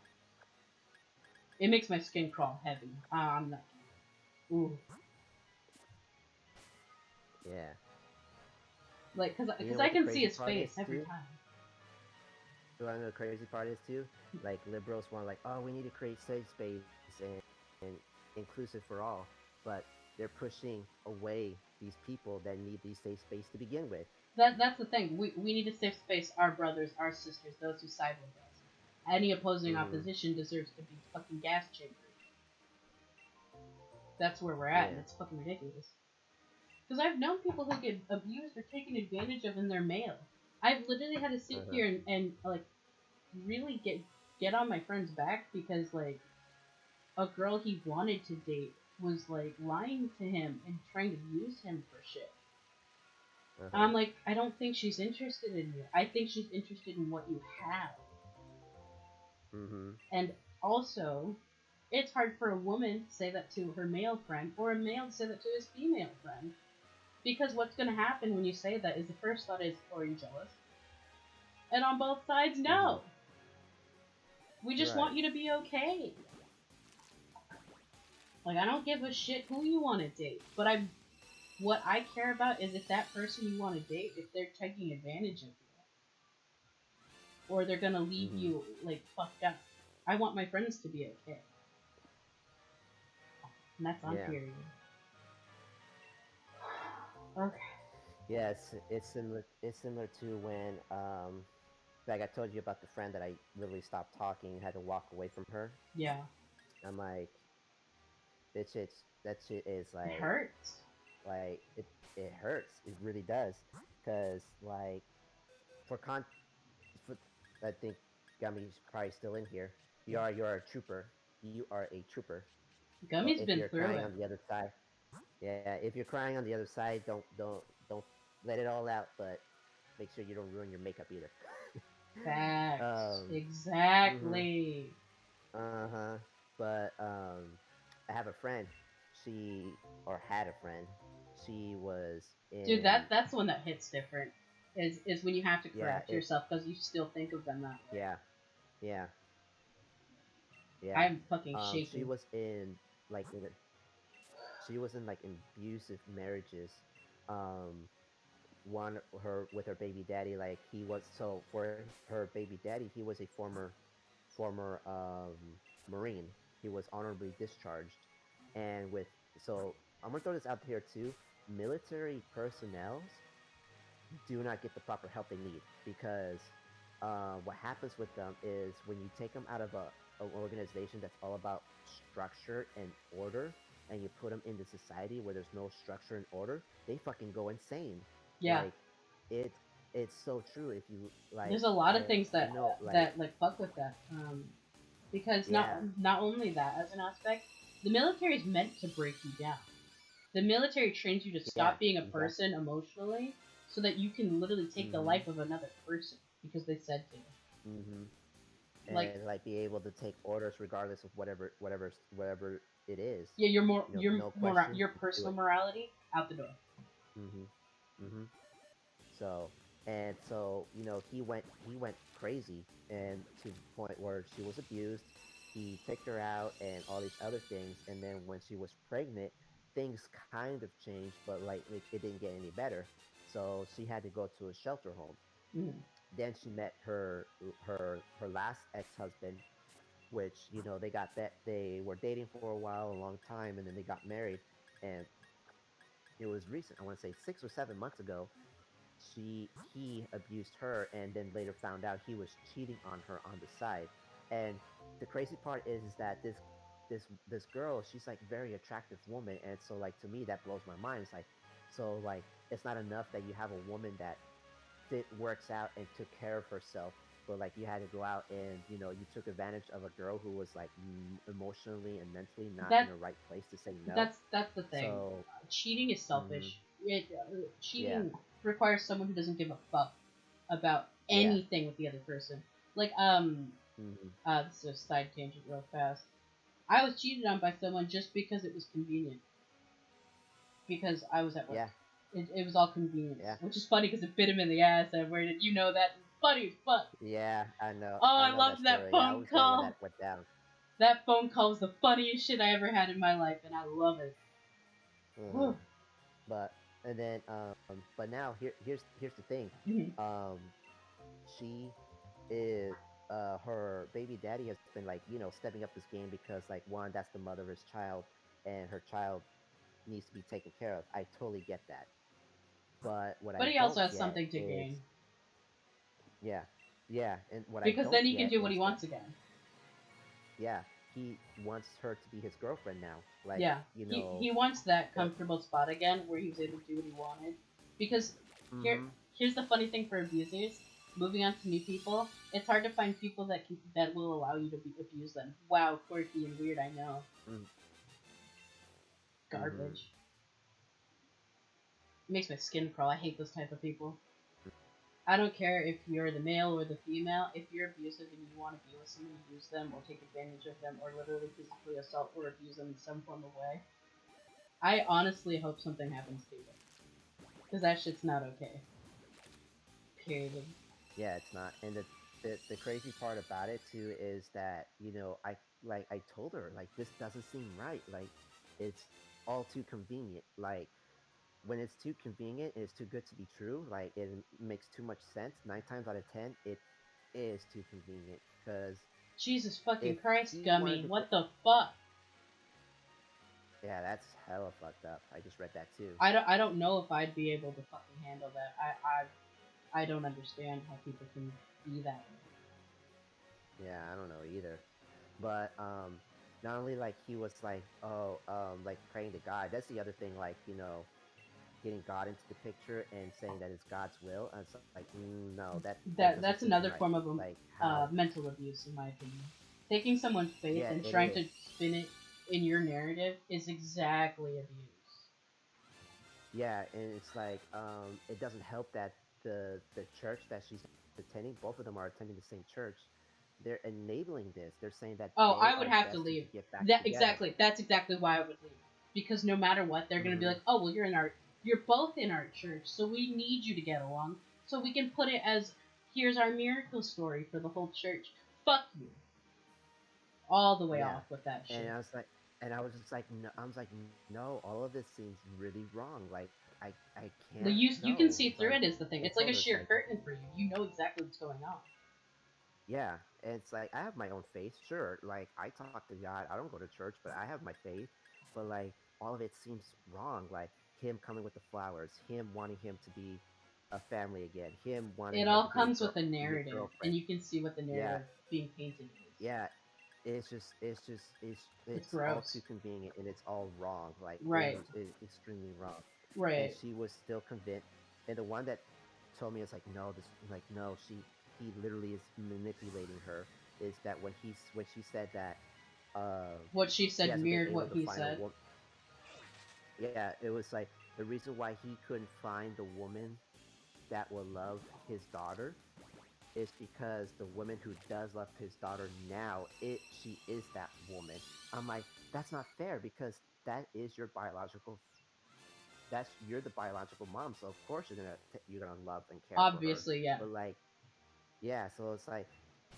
It makes my skin crawl heavy. I'm not. Ooh, Yeah. like And you cause know I what the can see crazy his part is face every too? time. You know what the crazy part is too? Like liberals want like, oh, we need to create safe space and inclusive for all, but they're pushing away these people that need these safe space to begin with. That's the thing. We need a safe space. Our brothers, our sisters, those who side with us. Any opposing Mm-hmm. opposition deserves to be fucking gas chambered. That's where we're at, and Yeah. it's fucking ridiculous. Because I've known people who get abused or taken advantage of in their mail. I've literally had to sit Uh-huh. here and like really get on my friend's back because like a girl he wanted to date was like lying to him and trying to use him for shit. And Uh-huh. I'm like, I don't think she's interested in you. I think she's interested in what you have. Mm-hmm. And also, it's hard for a woman to say that to her male friend or a male to say that to his female friend. Because what's going to happen when you say that is the first thought is, are you jealous? And on both sides, Mm-hmm. no. We just Right. want you to be okay. Like, I don't give a shit who you want to date. But what I care about is if that person you want to date, if they're taking advantage of you. Or they're going to leave Mm-hmm. you, like, fucked up. I want my friends to be okay. And that's on Yeah. period. Okay. Yeah, it's similar. It's similar to when like I told you about the friend that I literally stopped talking and had to walk away from her. Yeah. I'm like, that shit is It like hurts. it hurts. It really does, cause like for con for I think Gummy's probably still in here. Yeah. You're a trooper. You are a trooper. But Gummy's if been you're through crying it. on the other side, yeah, if you're crying on the other side, don't let it all out. But make sure you don't ruin your makeup either. Facts. um. Mhm. Exactly. Uh huh. But I have a friend. She or had a friend. She was Dude, in. that's the one that hits different. Is when you have to Yeah. correct It. yourself because you still think of them that way. Yeah. Yeah. Yeah. I'm fucking She shaking. was in like in a, she was in like abusive marriages. Um. One her with her baby daddy. Like he was so for her baby daddy. He was a former Marine. He was honorably discharged, and with so I'm gonna throw this out here too. Military personnel do not get the proper help they need because what happens with them is when you take them out of an organization that's all about structure and order, and you put them into society where there's no structure and order, they fucking go insane. Yeah, Like it's it's so true. If you like, there's a lot of things I know like that like fuck with that. Because yeah not only that as an aspect, the military is meant to break you down. The military trains you to yeah stop being a exactly. person emotionally, so that you can literally take the Mm-hmm. life of another person because they said to. Mm-hmm. Like, And like be able to take orders regardless of whatever it is. yeah, You know, no question, your just do personal it. morality out the door. Mhm. Mhm. So so he went crazy and to the point where she was abused. He kicked her out and all these other things. And then when she was pregnant, things kind of changed, but like it didn't get any better. So she had to go to a shelter home. Mm. Then she met her last ex husband, which they were dating for a while, a long time, and then they got married. And it was recent. I want to say 6 or 7 months ago. he abused her, and then later found out he was cheating on her on the side. And the crazy part is that this girl, she's like very attractive woman, and so like to me that blows my mind. It's like, so like it's not enough that you have a woman that works out and took care of herself, but like you had to go out and you took advantage of a girl who was like emotionally and mentally not in That the right place to say no. that's the thing. So Cheating is mhm, selfish. yeah, Cheating requires someone who doesn't give a fuck about yeah, anything with the other person. Like hmm, this is a side tangent real fast. I was cheated on by someone just because it was convenient. Because I was at work. yeah, It was all convenience, yeah, which is funny because it bit him in the ass. And where did you know that? It's funny as fuck. yeah. Oh, I I know that loved that story. Yeah, I phone was there when call. that went down. That phone call was the funniest shit I ever had in my life, and I love it. Hmm. But and then but now here's the thing. Um, she is her baby daddy has been like stepping up this game because like one, that's the mother of his child, and her child needs to be taken care of. I totally get that. But what But I he also don't has get something to is, gain yeah, yeah, and what I because don't then he can get do what is he that, wants again. yeah, he wants her to be his girlfriend now. Like, Yeah, he wants that uh, comfortable spot again where he was able to do what he wanted. Because here mm-hmm, here's the funny thing for abusers. Moving on to new people, it's hard to find people that will allow you to abuse them. Wow, quirky and weird. I know, mm-hmm, garbage. It makes my skin crawl. I hate those type of people. I don't care if you're the male or the female. If you're abusive and you want to be with someone, use them or take advantage of them or literally physically assault or abuse them in some form of way. I honestly hope something happens to you because that shit's not okay. Period. yeah, it's not. And the crazy part about it too is that I told her like this doesn't seem right. Like it's all too convenient. Like when it's too convenient and it's too good to be true, like it makes too much sense. 9 times out of 10, it is too convenient. Because Jesus if fucking Christ, he wanted Gummy. to go, What the fuck? yeah, that's hella fucked up. I just read that too. I don't know if I'd be able to fucking handle that. I don't understand how people can be that way. Yeah, I don't know either. But not only like he was like, oh, like praying to God. That's the other thing. Like getting God into the picture and saying that it's God's will. And it's like, no, that doesn't That's seem another right. form of Like how? mental abuse, in my opinion. Taking someone's faith Yeah, and it trying is. to spin it in your narrative is exactly abuse. Yeah, and it's like it doesn't help that the church that she's attending, both of them are attending the same church. They're enabling this. They're saying that Oh, they I would are have to destined to leave. get back That together. exactly. That's exactly why I would leave. Because no matter what, they're gonna be Hmm. like, "Oh, well, you're both in our church, so we need you to get along, so we can put it as here's our miracle story for the whole church." Fuck you, all the way Yeah, off with that and shit. I was like, and I was just like, no, I was like, no, all of this seems really wrong. Like, I can't You can know. see It's through like it is the thing. I It's like told a her, it's sheer like, curtain for you. You know exactly what's going on. yeah, and it's like I have my own faith, sure. Like I talk to God. I don't go to church, but I have my faith. But like all of it seems wrong. Like him coming with the flowers, him wanting him to be a family again, him wanting It her all to be a comes with a be his narrative, and girlfriend. you can see what the Yeah, narrative being painted is. yeah. It's It's all too gross. convenient and it's all wrong. Like Right. extremely wrong. And Right. she was still convinced. And the one that told me is like, no, this like no, he literally is manipulating her. Is that when she said that What she he said hasn't been mirrored able what to he find a said. woman? Yeah, it was like the reason why he couldn't find the woman that will love his daughter is because the woman who does love his daughter now, she is that woman. I'm like, that's not fair because that is your biological you're the biological mom, so of course you're gonna love and care for her. Obviously, yeah. But like, yeah, so it's like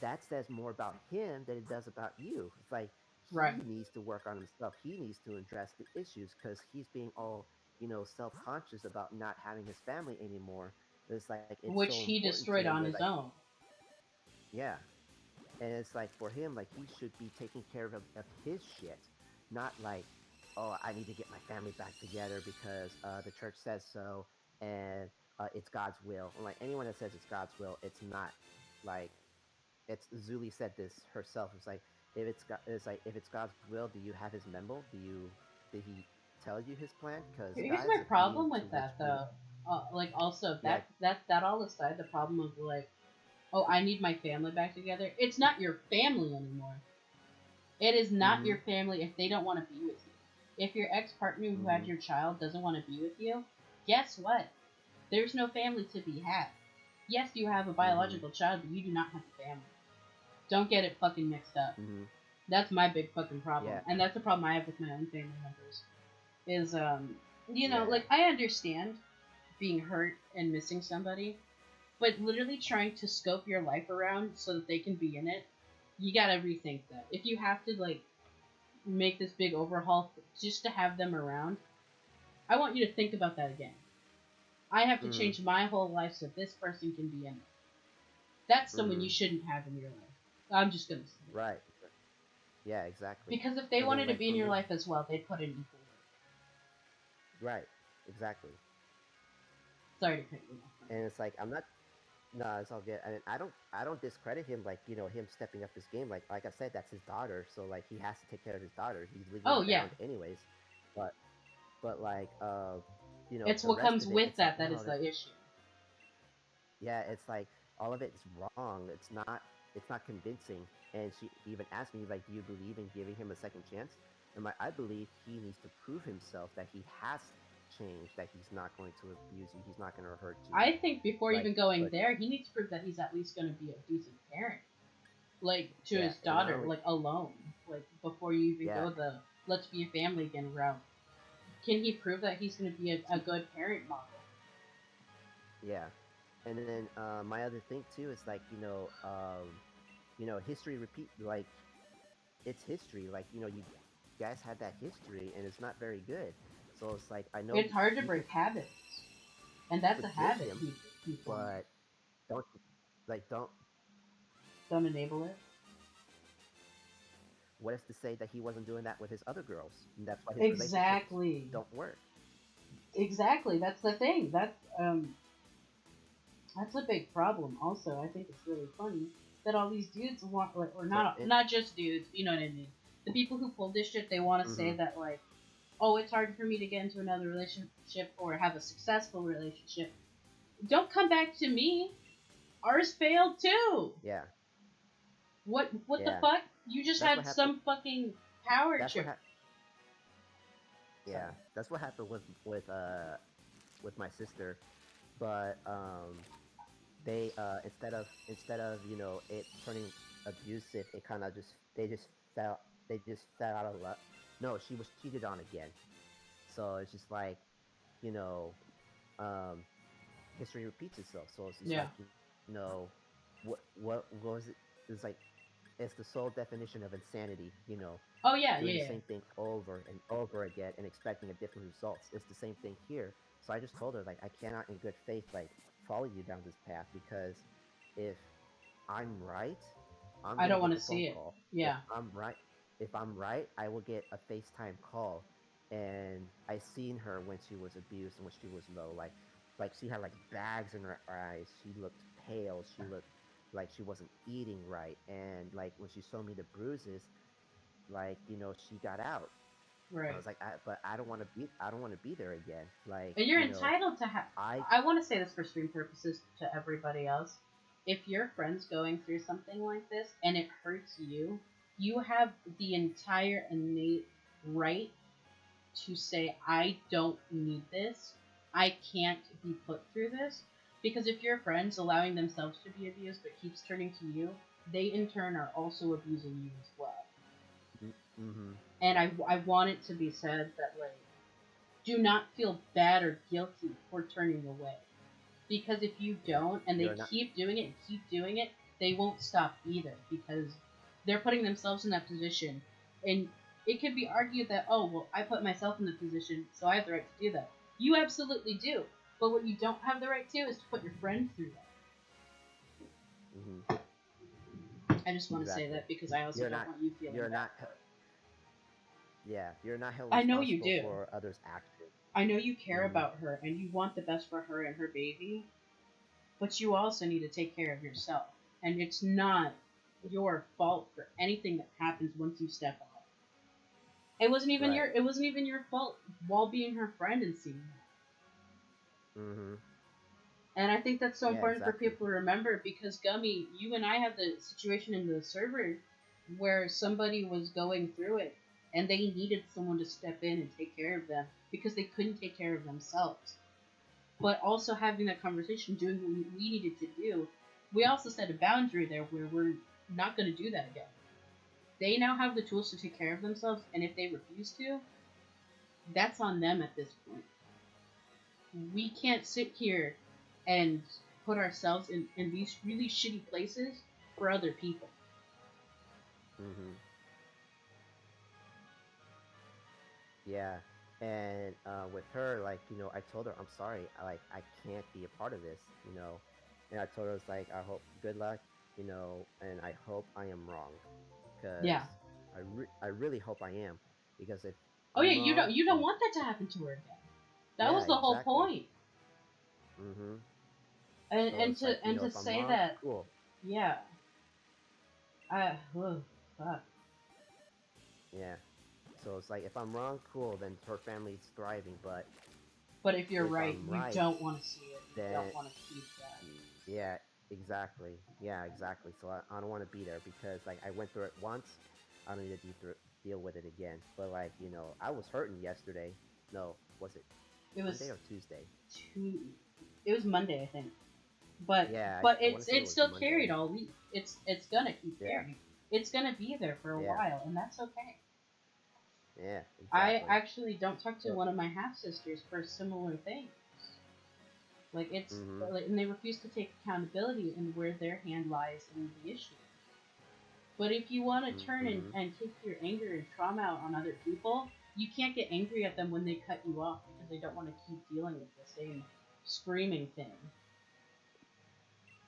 that says more about him than it does about you. It's like Right. he needs to work on himself. He needs to address the issues because he's being all self-conscious about not having his family anymore. It's like it's so Which he important to destroyed him. Where on like, his own. yeah, and it's like for him, like he should be taking care of his shit, not like, oh, I need to get my family back together because the church says so, and it's God's will. And like anyone that says it's God's will, it's not. Like it's Zuli said this herself. It's like if it's God's will, do you have his memo? Did he tell you his plan? Because Here's God is my a being problem to with which that we though. Like also yeah. that all aside, the problem of like, oh, I need my family back together. It's not your family anymore. It is not Mm-hmm. your family if they don't want to be with you. If your ex partner who had Mm-hmm. your child doesn't want to be with you, guess what? There's no family to be had. Yes, you have a Mm-hmm. biological child, but you do not have a family. Don't get it fucking mixed up. Mm-hmm. That's my big fucking problem, Yeah. and that's the problem I have with my own family members. Is Yeah. like I understand being hurt and missing somebody, but literally trying to scope your life around so that they can be in it, you gotta rethink that. If you have to like make this big overhaul just to have them around, I want you to think about that again. I have to Mm-hmm. change my whole life so this person can be in it. That's someone Mm-hmm. you shouldn't have in your life. I'm just gonna say it. Right. Yeah. Exactly. Because if they And then wanted to like be for in your me, life as well, they'd put in equal work. right. Exactly. Sorry to cut you off. And it's like I'm not. No, it's all good. I mean, I don't discredit him. Like him stepping up his game. Like I said, that's his daughter. So like he has to take care of his daughter. He's legally Oh yeah, bound anyways. But like it's the what rest comes of it, with it's like that is no, the issue. yeah, it's like all of it is wrong. It's not convincing. And she even asked me like, do you believe in giving him a second chance? And I believe he needs to prove himself that he has changed, that he's not going to abuse you, he's not going to hurt you. I think before Like, even going but there, he needs to prove that he's at least going to be a decent parent, like to yeah, his and not daughter, only like alone, like before you even yeah, go the let's be a family again route. Can he prove that he's going to be a he, good parent model? yeah. And then my other thing too is like history repeat like it's history. Like you guys had that history, and it's not very good. So it's like I know It's hard to you could break habits, and that's a forgive habit him, he formed. but don't don't. Don't enable it. What is to say that he wasn't doing that with his other girls? And that's why his relationships Exactly. don't work. Exactly. That's the thing. That's a big problem. Also, I think it's really funny that all these dudes want, like, or So not just dudes. You know what I mean? The people who pull this shit, they want to say mm-hmm. that like, oh, it's hard for me to get into another relationship or have a successful relationship. Don't come back to me. Ours failed too. Yeah, What the yeah. fuck? You just That's what had happened. some fucking power That's what trip. happened. Yeah, Sorry. that's what happened with my sister. But they instead of it turning abusive, it kind of just they just fell out of luck. No, she was cheated on again. So it's just like you know um history repeats itself. So it's just Yeah. like what was it? It's like it's the sole definition of insanity. Oh yeah, Doing the yeah, yeah. same thing over and over again and expecting a different results. It's the same thing here. So I just told her like I cannot in good faith like follow you down this path because if I'm right, I'm I gonna don't want get to the phone see it. call. Yeah. If I'm right, I will get a FaceTime call, and I seen her when she was abused and when she was low. Like she had like bags in her eyes. She looked pale. She looked like she wasn't eating right, and like when she showed me the bruises, like she got out. I Right. was like, but I don't want to be there again. Like And you're entitled to have. I I want to say this for stream purposes to everybody else. If your friend's going through something like this and it hurts you, you have the entire innate right to say, I don't need this. I can't be put through this. Because if your friend's allowing themselves to be abused but keeps turning to you, they in turn are also abusing you as well. mm-hmm. And I want it to be said that, like, do not feel bad or guilty for turning away. Because if you Yeah, don't and they you're not. keep doing it and keep doing it, they won't stop either because they're putting themselves in that position. And it could be argued that, oh, well, I put myself in the position, so I have the right to do that. You absolutely do. But what you don't have the right to is to put your friend through Mm-hmm. that. I just want to say Exactly. that because I also You're don't not. want you feeling You're bad. not. Yeah, you're not held I know you responsible do. for others' actions. I know you care Mm-hmm. about her and you want the best for her and her baby, but you also need to take care of yourself. And it's not your fault for anything that happens once you step off. Right. It wasn't even your fault while being her friend and seeing that. Mm-hmm. And I think that's so Yeah, important for exactly. people to remember because Gummy, you and I had the situation in the server where somebody was going through it and they needed someone to step in and take care of them because they couldn't take care of themselves. But also having that conversation, doing what we needed to do, we also set a boundary there where we're not going to do that again. They now have the tools to take care of themselves, and if they refuse to, that's on them at this point. We can't sit here and put ourselves in these really shitty places for other people. Mm-hmm. Yeah. And with her, like, I told her, I'm sorry, I can't be a part of this, and I told her, it's like, I hope good luck, and I hope I am wrong, because Yeah. I really hope I am, because if Oh yeah, I'm wrong, you don't then want that to happen to her again. That yeah, was the whole exactly. point. Mm-hmm. And So it's like, to if I'm say wrong, that, cool. yeah. Oh, fuck. Yeah. So it's like, if I'm wrong, cool, then her family's thriving, but But if you're if right, I'm you right, don't want to see it. You don't then want to keep that. yeah, exactly. Yeah, exactly. So I don't want to be there, because like I went through it once. I don't need to deal with it again. But like, I was hurting yesterday. No, was it It Monday was or Tuesday? too. It was Monday, I think. Yeah, But I want to say it it's was still carried Monday. all week. It's gonna keep Yeah, carrying. It's gonna be there for a yeah, while, and that's okay. yeah, I exactly. actually don't talk to So, one of my half sisters for similar things. Like mm-hmm, and they refuse to take accountability in where their hand lies in the issue. But if you want to turn mm-hmm, and take your anger and trauma out on other people, you can't get angry at them when they cut you off because they don't want to keep dealing with the same screaming thing.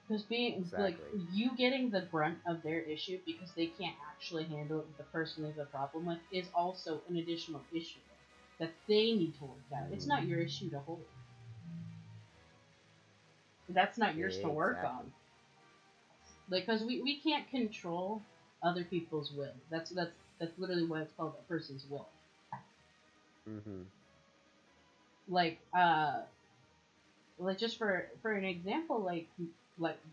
Because being like exactly. you getting the brunt of their issue because they can't actually handle it, the person they have a problem with is also an additional issue that they need to work out. It's Mm-hmm, not your issue to hold. That's not yours to work exactly. on. Like, because we can't control other people's will. That's literally what it's called, a person's will. Mm-hmm, Like, like just for an example, like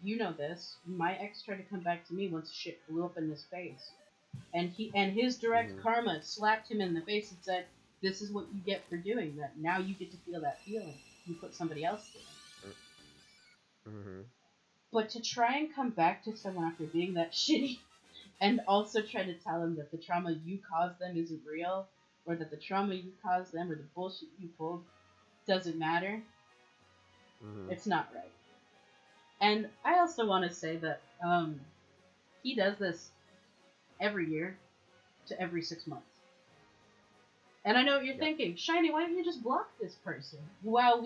you know this, my ex tried to come back to me once shit blew up in his face, and his direct mm-hmm, karma slapped him in the face and said, "This is what you get for doing that. Now you get to feel that feeling. You put somebody else there." mm-hmm. But to try and come back to someone after being that shitty and also try to tell them that the trauma you caused them isn't real, or that the trauma you caused them or the bullshit you pulled doesn't matter, Mm-hmm. it's not right. And I also want to say that he does this every year to every 6 months. And I know what you're Yep. thinking, Shiny, why don't you just block this person? Well,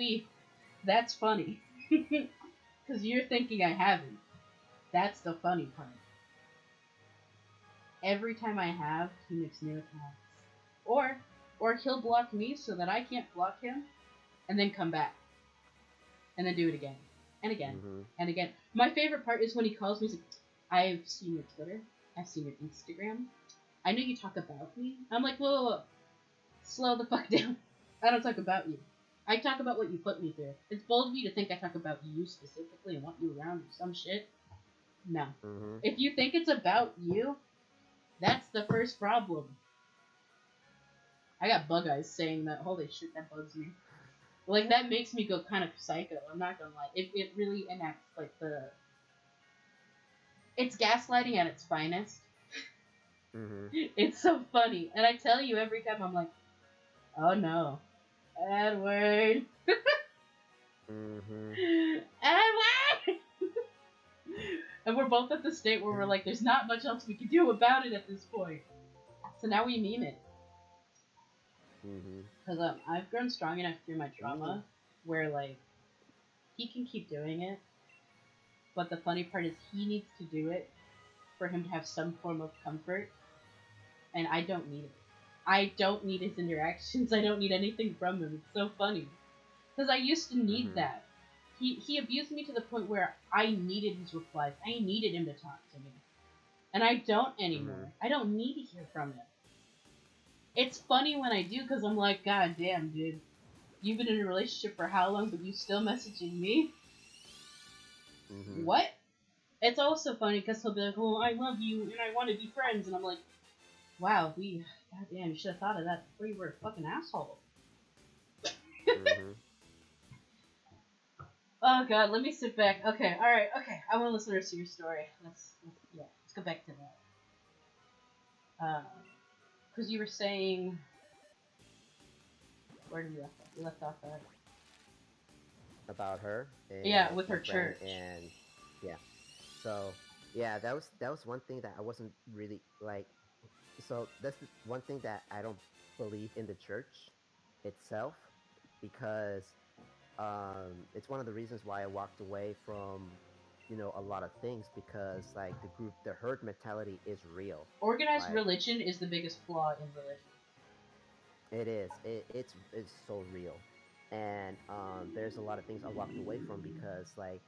that's funny. Because you're thinking I haven't. That's the funny part. Every time I have, he makes new accounts. Or, or he'll block me so that I can't block him, and then come back. And then do it again. And again. Mm-hmm. And again. My favorite part is when he calls me, he's like, I've seen your Twitter. I've seen your Instagram. I know you talk about me. I'm like, whoa, whoa, whoa. Slow the fuck down. I don't talk about you. I talk about what you put me through. It's bold of you to think I talk about you specifically and want you around or some shit. No. Mm-hmm. If you think it's about you, that's the first problem. I got bug eyes saying that. Holy shit, that bugs me. Like, that makes me go kind of psycho. I'm not gonna lie. It really enacts, like, the. It's gaslighting at its finest. Mm-hmm. It's so funny. And I tell you every time, I'm like, oh no. Edward. Mm-hmm. Edward! And we're both at the state where we're like, there's not much else we can do about it at this point. So now we meme it. Mm-hmm. Because I've grown strong enough through my Mm-hmm. trauma where, like, he can keep doing it. But the funny part is he needs to do it for him to have some form of comfort. And I don't need it. I don't need his interactions. I don't need anything from him. It's so funny. Because I used to need that. He abused me to the point where I needed his replies. I needed him to talk to me. And I don't anymore. I don't need to hear from him. It's funny when I do because I'm like, God damn, dude. You've been in a relationship for how long, but you still messaging me? What? It's also funny because he'll be like, well, I love you and I want to be friends. And I'm like, wow, goddamn, you should have thought of that before you were a fucking asshole. Oh god, let me sit back. Okay, alright, okay. I want to listen to your story. Let's go back to that. Because you were saying... Where did we left off? We left off at... About her. Yeah, with her church. And yeah. So, yeah, that was one thing that I wasn't really, like... So, that's one thing that I don't believe in the church itself. Because... it's one of the reasons why I walked away from, a lot of things, because like the herd mentality is real. Organized religion is the biggest flaw in religion. It is. It's so real, and there's a lot of things I walked away from because like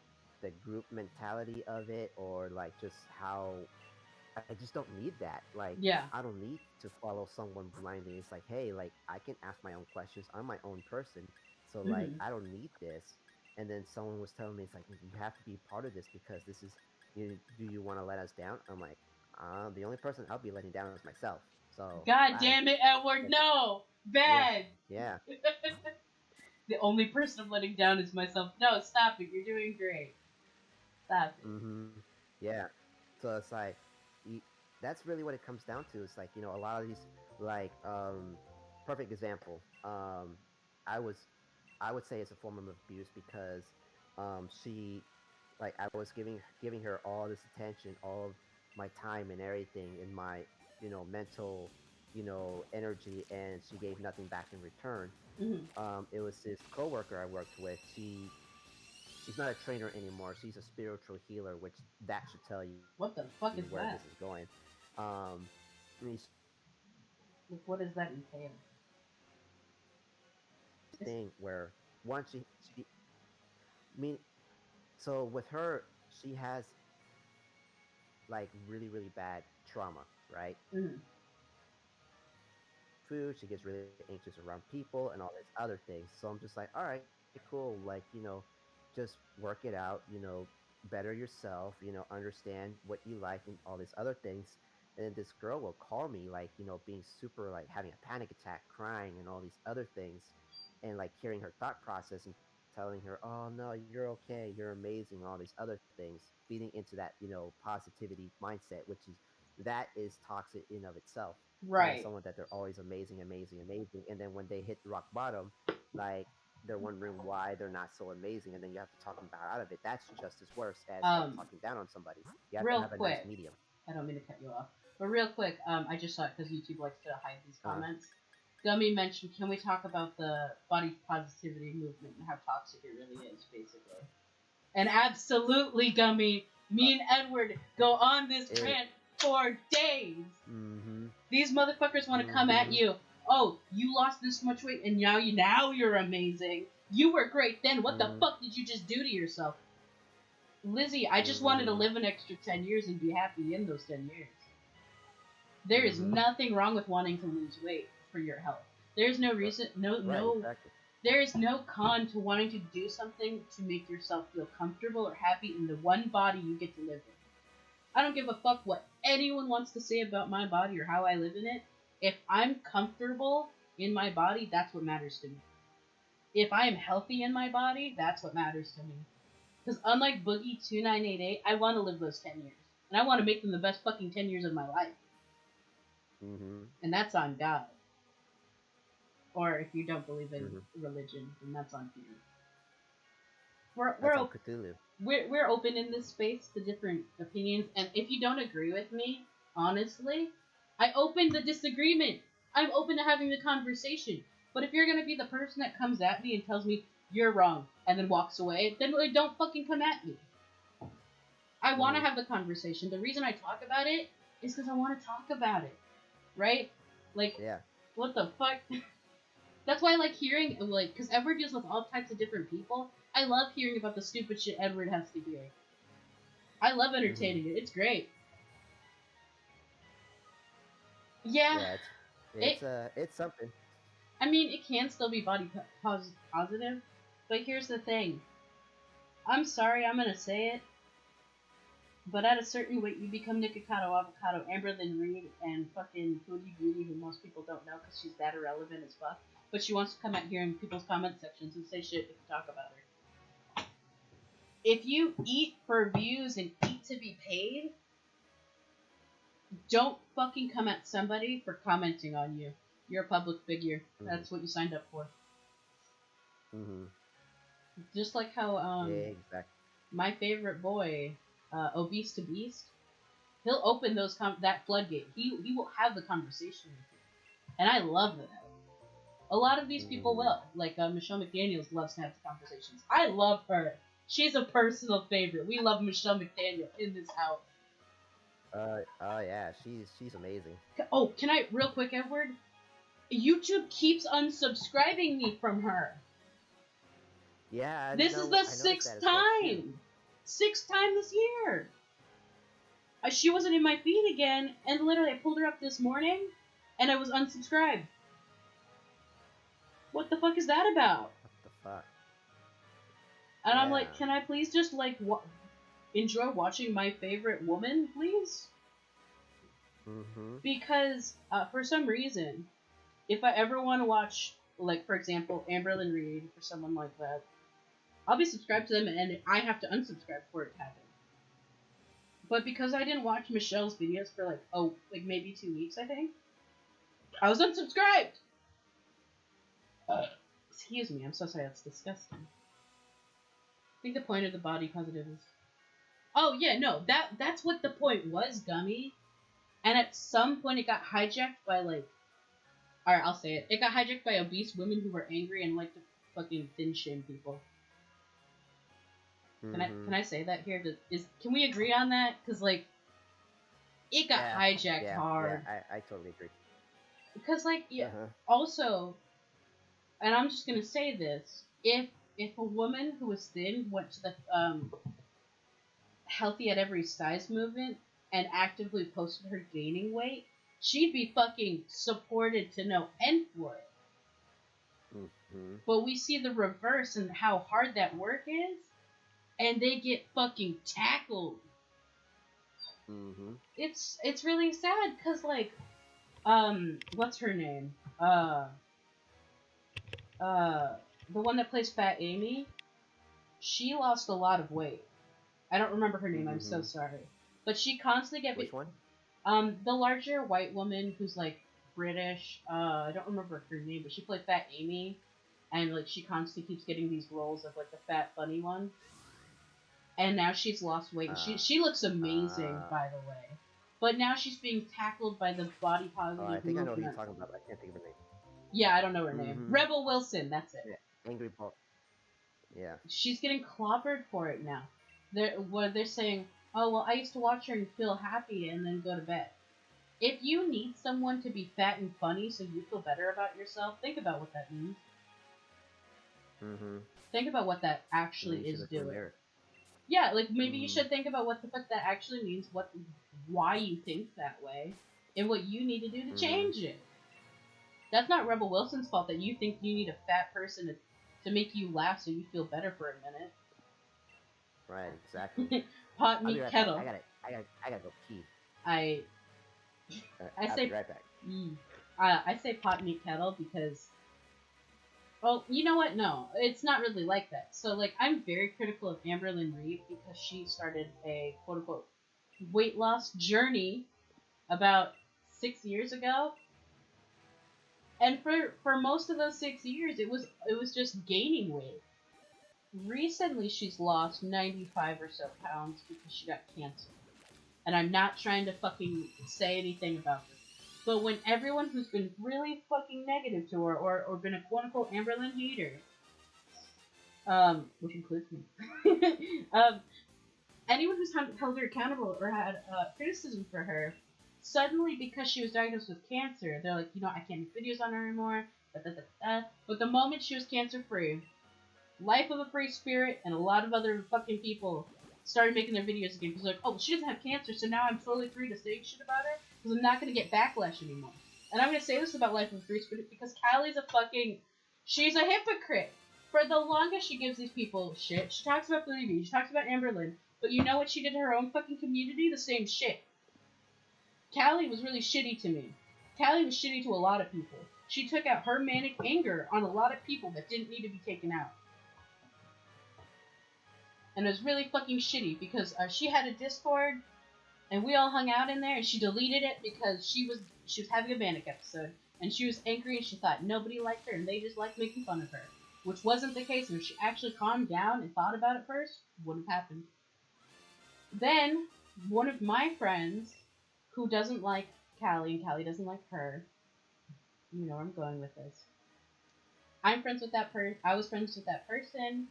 the group mentality of it, or like just how I just don't need that. Like, yeah. I don't need to follow someone blindly. It's like, hey, like I can ask my own questions. I'm my own person. So like I don't need this. And then someone was telling me, it's like, you have to be part of this because this is do you want to let us down? I'm like, the only person I'll be letting down is myself. So God damn it, Edward, no! Bad! Yeah. The only person I'm letting down is myself. No, stop it, you're doing great. Stop it. Yeah. So it's like that's really what it comes down to. It's like, a lot of these, like, perfect example. I would say it's a form of abuse because she, like, I was giving her all this attention, all of my time and everything, and my mental energy, and she gave nothing back in return. It was this coworker I worked with. She's not a trainer anymore. She's a spiritual healer, which that should tell you what the fuck is where that? this is going. Like, what does that entail? Thing where once she I mean, so with her, she has like really, really bad trauma, right? Food, she gets really anxious around people and all these other things. So I'm just like, all right, cool. Like, just work it out, better yourself, understand what you like and all these other things. And then this girl will call me, like, being super, like, having a panic attack, crying, and all these other things. And, like, hearing her thought process and telling her, oh, no, you're okay, you're amazing, all these other things, feeding into that, positivity mindset, which is toxic in of itself. Right. Telling someone that they're always amazing, amazing, amazing. And then when they hit rock bottom, like, they're wondering why they're not so amazing, and then you have to talk them out of it. That's just as worse as like, talking down on somebody. You have to have a nice medium. I don't mean to cut you off, but real quick, I just saw it because YouTube likes to hide these comments. Gummy mentioned, can we talk about the body positivity movement and how toxic it really is, basically? And absolutely, Gummy, me and Edward go on this rant for days. These motherfuckers want to come at you. Oh, you lost this much weight and now you're amazing. You were great then. What the fuck did you just do to yourself? Lizzie, I just wanted to live an extra 10 years and be happy in those 10 years. There is nothing wrong with wanting to lose weight for your health. There's no reason, exactly. There is no con to wanting to do something to make yourself feel comfortable or happy in the one body you get to live in. I don't give a fuck what anyone wants to say about my body or how I live in it. If I'm comfortable in my body, that's what matters to me. If I am healthy in my body, that's what matters to me. Because unlike Boogie2988, I want to live those 10 years. And I want to make them the best fucking 10 years of my life. And that's on God. Or if you don't believe in religion, then that's on you. We're open in this space to different opinions, and if you don't agree with me, honestly, I open the disagreement. I'm open to having the conversation. But if you're gonna be the person that comes at me and tells me you're wrong and then walks away, then really don't fucking come at me. I want to have the conversation. The reason I talk about it is because I want to talk about it, right? Like, What the fuck? That's why I like hearing, like, because Edward deals with all types of different people. I love hearing about the stupid shit Edward has to hear. I love entertaining it. It's great. Yeah, Yeah, it. it's something. I mean, it can still be body positive, but here's the thing. I'm sorry, I'm gonna say it, but at a certain weight, you become Nikocado, Avocado, Amberlyn Reed, and fucking Foodie Beauty, who most people don't know because she's that irrelevant as fuck. But she wants to come out here in people's comment sections and say shit if you talk about her. If you eat for views and eat to be paid, don't fucking come at somebody for commenting on you. You're a public figure. Mm-hmm. That's what you signed up for. Mm-hmm. Just like how Yeah, exactly. my favorite boy, Obese to Beast, he'll open that floodgate. He will have the conversation with you, and I love that. A lot of these people will. Like Michelle McDaniels loves to have the conversations. I love her. She's a personal favorite. We love Michelle McDaniel in this house. Oh yeah, she's amazing. Oh, can I real quick, Edward? YouTube keeps unsubscribing me from her. Yeah, this is the sixth time. Sixth time this year. She wasn't in my feed again, and literally I pulled her up this morning, and I was unsubscribed. What the fuck is that about? What the fuck? And yeah. I'm like, can I please just like enjoy watching my favorite woman, please? Mm-hmm. Because for some reason, if I ever want to watch, like for example, Amberlyn Reed or someone like that, I'll be subscribed to them, and I have to unsubscribe for it to happen. But because I didn't watch Michelle's videos for like maybe 2 weeks, I think, I was unsubscribed. Excuse me, I'm so sorry. That's disgusting. I think the point of the body positive is. Oh yeah, no, that's what the point was, Gummy. And at some point, it got hijacked by like. Alright, I'll say it. It got hijacked by obese women who were angry and like to fucking thin shame people. Mm-hmm. Can I say that here? Can we agree on that? Because like, it got hijacked hard. Yeah, I totally agree. Because like, also, and I'm just gonna say this: if a woman who was thin went to the healthy at every size movement and actively posted her gaining weight, she'd be fucking supported to no end for it. Mm-hmm. But we see the reverse and how hard that work is, and they get fucking tackled. Mm-hmm. It's really sad because like, what's her name? The one that plays Fat Amy, she lost a lot of weight. I don't remember her name. Mm-hmm. I'm so sorry. But she constantly gets. Which one? The larger white woman who's like British. I don't remember her name, but she played Fat Amy, and like she constantly keeps getting these roles of like the fat funny one. And now she's lost weight. She looks amazing, by the way. But now she's being tackled by the body positive. I think I know who you're talking about, but I can't think of her name. Yeah, I don't know her name. Rebel Wilson, that's it. Yeah, Angry Paul. Yeah. She's getting clobbered for it now. They're saying, oh, well, I used to watch her and feel happy and then go to bed. If you need someone to be fat and funny so you feel better about yourself, think about what that means. Mm-hmm. Think about what that actually is doing. Yeah, like maybe you should think about what the fuck that actually means, why you think that way, and what you need to do to change it. That's not Rebel Wilson's fault that you think you need a fat person to make you laugh so you feel better for a minute. Right, exactly. Pot meat kettle. I gotta go pee. I say be right back. I say pot meat kettle because. Well, you know what? No, it's not really like that. So, like, I'm very critical of Amberlyn Reed because she started a quote-unquote weight loss journey about 6 years ago. And for most of those 6 years, it was just gaining weight. Recently, she's lost 95 or so pounds because she got cancer. And I'm not trying to fucking say anything about this. But when everyone who's been really fucking negative to her, or been a quote-unquote Amberlyn hater, which includes me, anyone who's held her accountable or had criticism for her, Suddenly, because she was diagnosed with cancer, they're like, I can't make videos on her anymore. Da, da, da, da. But the moment she was cancer free, Life of a Free Spirit and a lot of other fucking people started making their videos again because like, oh, she doesn't have cancer, so now I'm totally free to say shit about her because I'm not gonna get backlash anymore. And I'm gonna say this about Life of a Free Spirit because Callie's she's a hypocrite. For the longest, she gives these people shit. She talks about Booty B, she talks about Amber Lynn, but you know what she did to her own fucking community? The same shit. Callie was really shitty to me. Callie was shitty to a lot of people. She took out her manic anger on a lot of people that didn't need to be taken out. And it was really fucking shitty because she had a Discord and we all hung out in there and she deleted it because she was having a manic episode and she was angry and she thought nobody liked her and they just liked making fun of her, which wasn't the case. And if she actually calmed down and thought about it first, wouldn't have happened. Then one of my friends who doesn't like Callie and Callie doesn't like her, you know where I'm going with this. I'm friends with that person. I was friends with that person.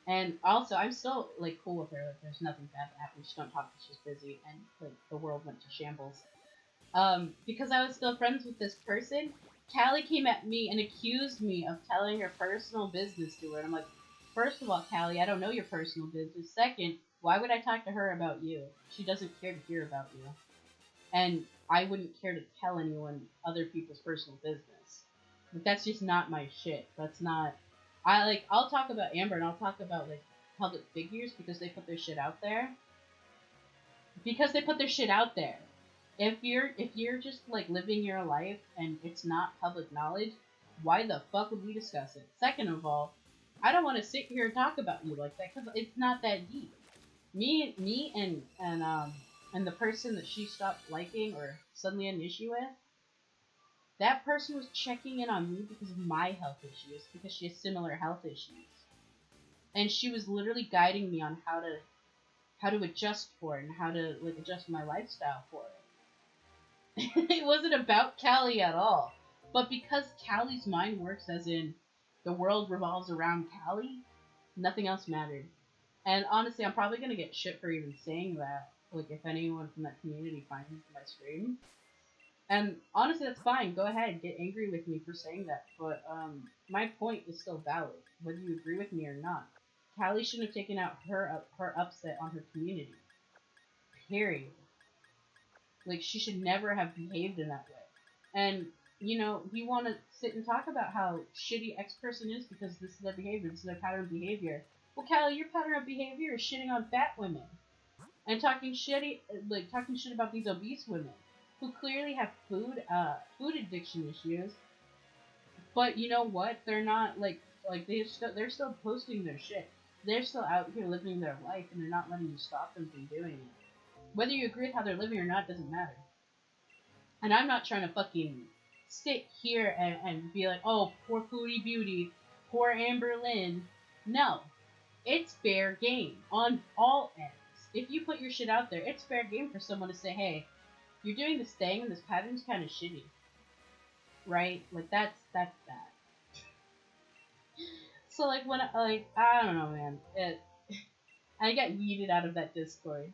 And also, I'm still, like, cool with her. Like, there's nothing bad that happened. She don't talk because she's busy, and, like, the world went to shambles. Because I was still friends with this person, Callie came at me and accused me of telling her personal business to her. And I'm like, first of all, Callie, I don't know your personal business. Second, why would I talk to her about you? She doesn't care to hear about you. And I wouldn't care to tell anyone other people's personal business. Like, that's just not my shit. That's not... I'll talk about Amber and I'll talk about, like, public figures because they put their shit out there. Because they put their shit out there. If you're just, like, living your life and it's not public knowledge, why the fuck would we discuss it? Second of all, I don't want to sit here and talk about you like that because it's not that deep. Me and the person that she stopped liking or suddenly had an issue with, that person was checking in on me because of my health issues, because she has similar health issues. And she was literally guiding me on how to adjust for it and how to, like, adjust my lifestyle for it. It wasn't about Callie at all. But because Callie's mind works as in the world revolves around Callie, nothing else mattered. And honestly, I'm probably gonna get shit for even saying that. Like, if anyone from that community finds my stream. And honestly, that's fine. Go ahead, get angry with me for saying that. But my point is still valid, whether you agree with me or not. Callie shouldn't have taken out her upset on her community. Period. Like, she should never have behaved in that way. And you want to sit and talk about how shitty X person is because this is their behavior, this is their pattern of behavior. Well, Callie, your pattern of behavior is shitting on fat women and talking shit about these obese women who clearly have food addiction issues, but you know what? They're not they're still posting their shit. They're still out here living their life, and they're not letting you stop them from doing it. Whether you agree with how they're living or not doesn't matter. And I'm not trying to fucking sit here and be like, oh, poor Foodie Beauty, poor Amber Lynn. No, it's fair game on all ends. If you put your shit out there, it's fair game for someone to say, hey, you're doing this thing and this pattern's kind of shitty, right? Like, that's that. So, like, when I don't know, man, I got yeeted out of that Discord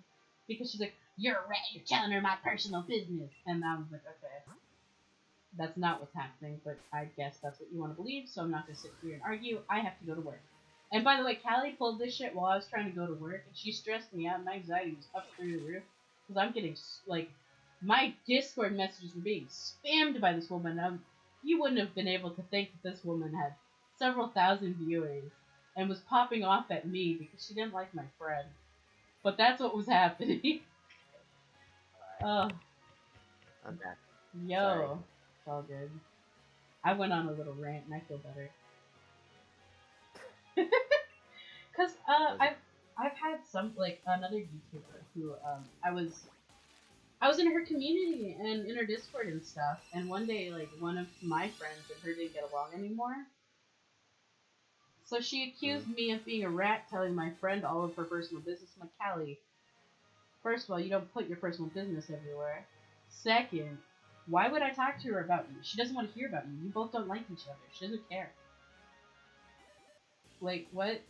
because she's like, you're a rat, you're telling her my personal business, and I was like, okay, that's not what's happening, but I guess that's what you want to believe, so I'm not gonna sit here and argue. I have to go to work. And by the way, Callie pulled this shit while I was trying to go to work, and she stressed me out. My anxiety was up through the roof because I'm getting my Discord messages were being spammed by this woman. You wouldn't have been able to think that this woman had several thousand viewers and was popping off at me because she didn't like my friend. But that's what was happening. I'm back. Yo, Sorry. it's all good. I went on a little rant and I feel better. Cause I've had another YouTuber who I was in her community and in her Discord and stuff, and one day, like, one of my friends and her didn't get along anymore. So she accused me of being a rat telling my friend all of her personal business. I'm like, Callie, first of all, you don't put your personal business everywhere. Second, why would I talk to her about you? She doesn't want to hear about you. You both don't like each other. She doesn't care. Like, what?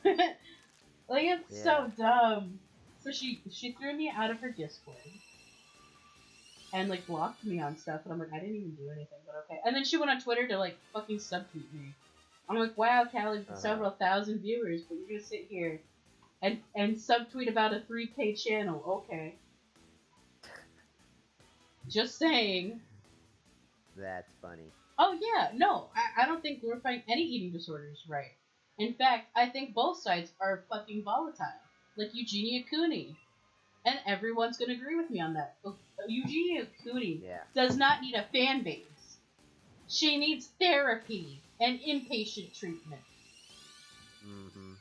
Like, it's so dumb. So she threw me out of her Discord. and like blocked me on stuff, and I'm like, I didn't even do anything, but okay. And then she went on Twitter to like fucking subtweet me. I'm like, wow, Callie, with several thousand viewers, but you're gonna sit here and subtweet about a 3K channel, okay? Just saying. That's funny. Oh yeah, no, I don't think glorifying any eating disorder is right. In fact, I think both sides are fucking volatile, like Eugenia Cooney. And everyone's going to agree with me on that. Eugenia Cooney does not need a fan base. She needs therapy and inpatient treatment. Mm-hmm.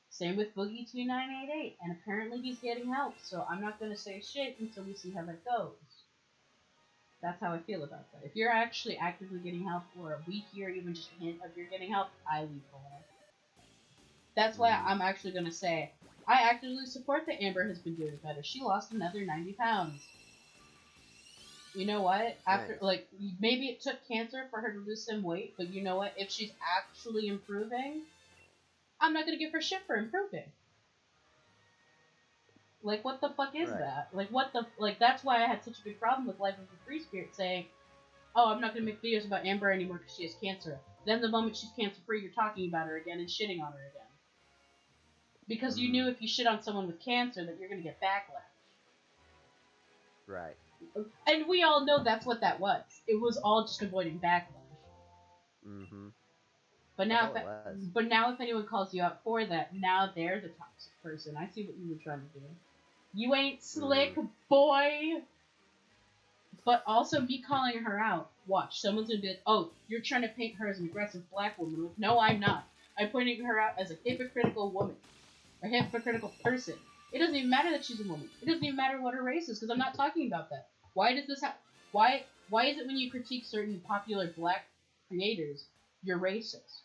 Same with Boogie2988, and apparently he's getting help, so I'm not going to say shit until we see how that goes. That's how I feel about that. If you're actually actively getting help, or we hear even just a hint of you're getting help, I leave for it. That's why I'm actually going to say, I actively support that Amber has been doing better. She lost another 90 pounds. You know what? After, like, maybe it took cancer for her to lose some weight, but you know what? If she's actually improving, I'm not going to give her shit for improving. Like, what the fuck is that? Like, what the... Like, that's why I had such a big problem with Life of a Free Spirit saying, oh, I'm not going to make videos about Amber anymore because she has cancer. Then the moment she's cancer-free, you're talking about her again and shitting on her again. Because you knew if you shit on someone with cancer that you're going to get backlash. Right. And we all know that's what that was. It was all just avoiding backlash. Mm-hmm. But now, if anyone calls you out for that, now they're the toxic person. I see what you were trying to do. You ain't slick, boy! But also, me calling her out. Watch, someone's gonna be like, oh, you're trying to paint her as an aggressive black woman. Like, no, I'm not. I'm pointing her out as a hypocritical woman. A hypocritical person. It doesn't even matter that she's a woman. It doesn't even matter what her race is, because I'm not talking about that. Why does this happen? Why is it when you critique certain popular black creators, you're racist?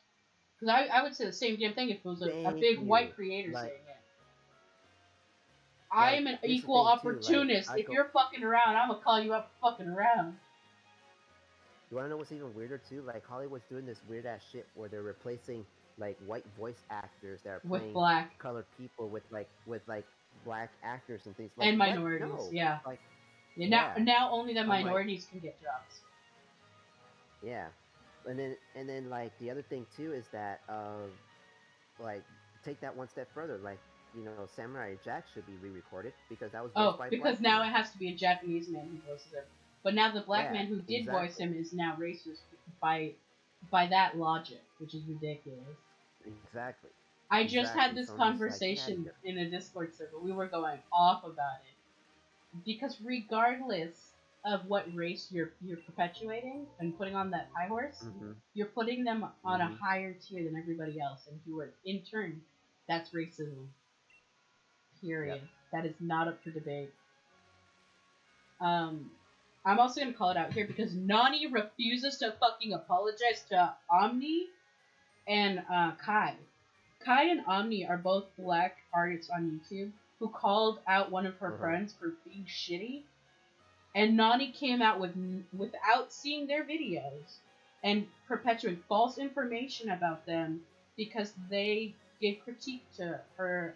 Because I would say the same damn thing if it was a big white creator saying it. I'm an equal opportunist. If you're fucking around, I'm gonna call you up fucking around. You wanna know what's even weirder too? Like, Hollywood's doing this weird ass shit where they're replacing like white voice actors that are playing black colored people with black actors and things like and minorities. No. Yeah. Like, now only the minorities can get jobs. Yeah, and then like the other thing too is that like take that one step further. Like, you know, Samurai Jack should be re-recorded because that was voiced by because now it has to be a Japanese man who voices him. But now the black man who did voice him is now racist by that logic, which is ridiculous. Exactly. I just had this conversation in a Discord server. We were going off about it. Because regardless of what race you're perpetuating and putting on that high horse, you're putting them on a higher tier than everybody else. And you are, in turn, that's racism. Period. Yep. That is not up for debate. I'm also going to call it out here because Nani refuses to fucking apologize to Omni and Kai. Kai and Omni are both black artists on YouTube who called out one of her friends for being shitty. And Nani came out without seeing their videos and perpetuating false information about them because they gave critique to her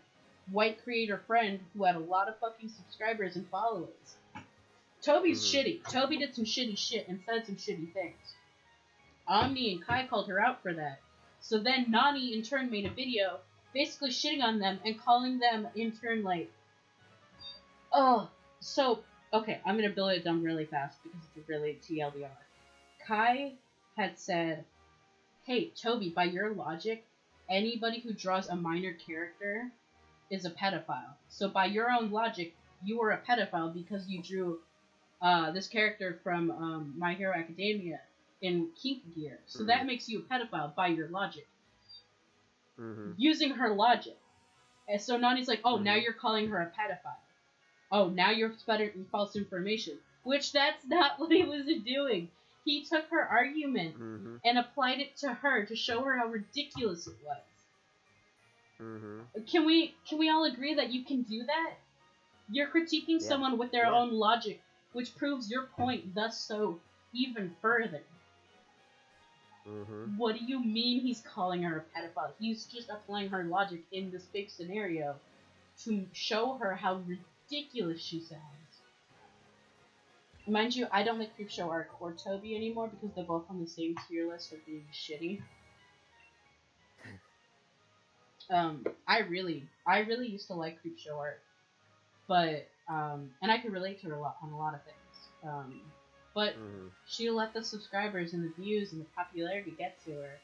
white creator friend who had a lot of fucking subscribers and followers. Toby's shitty. Toby did some shitty shit and said some shitty things. Omni and Kai called her out for that. So then Nani in turn made a video basically shitting on them and calling them in turn like, oh, so, okay, I'm going to build it down really fast because it's a really TLDR. Kai had said, hey, Toby, by your logic, anybody who draws a minor character is a pedophile. So by your own logic, you were a pedophile because you drew this character from My Hero Academia in kink gear. So that makes you a pedophile by your logic. Using her logic. And so Nani's like, oh, now you're calling her a pedophile. Oh, now you're spreading false information. Which that's not what he was doing. He took her argument and applied it to her to show her how ridiculous it was. Can we all agree that you can do that? You're critiquing someone with their own logic, which proves your point, thus so even further. What do you mean he's calling her a pedophile? He's just applying her logic in this big scenario to show her how ridiculous she sounds. Mind you, I don't like Creepshow Art or Toby anymore because they're both on the same tier list of being shitty. I really used to like Creepshow Art, but and I could relate to her on a lot of things. But she let the subscribers and the views and the popularity get to her.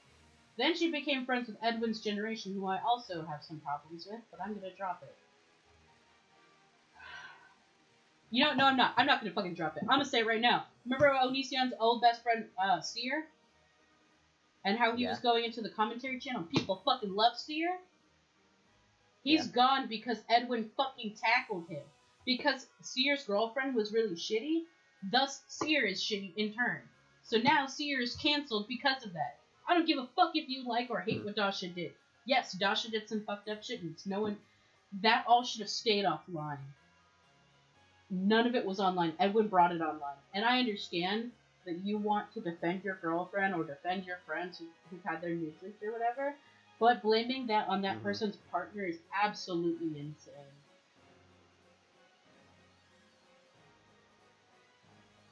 Then she became friends with Edwin's generation, who I also have some problems with, but I'm gonna drop it. You know, no, I'm not. I'm not gonna fucking drop it. I'm gonna say it right now. Remember Onision's old best friend, Seer? And how he was going into the commentary channel? People fucking love Seer? He's gone because Edwin fucking tackled him. Because Seer's girlfriend was really shitty, thus Seer is shitty in turn. So now Seer is cancelled because of that. I don't give a fuck if you like or hate what Dasha did. Yes, Dasha did some fucked up shit, and that all should have stayed offline. None of it was online. Edwin brought it online. And I understand that you want to defend your girlfriend or defend your friends who've had their nudes leaked or whatever, but blaming that on that person's partner is absolutely insane.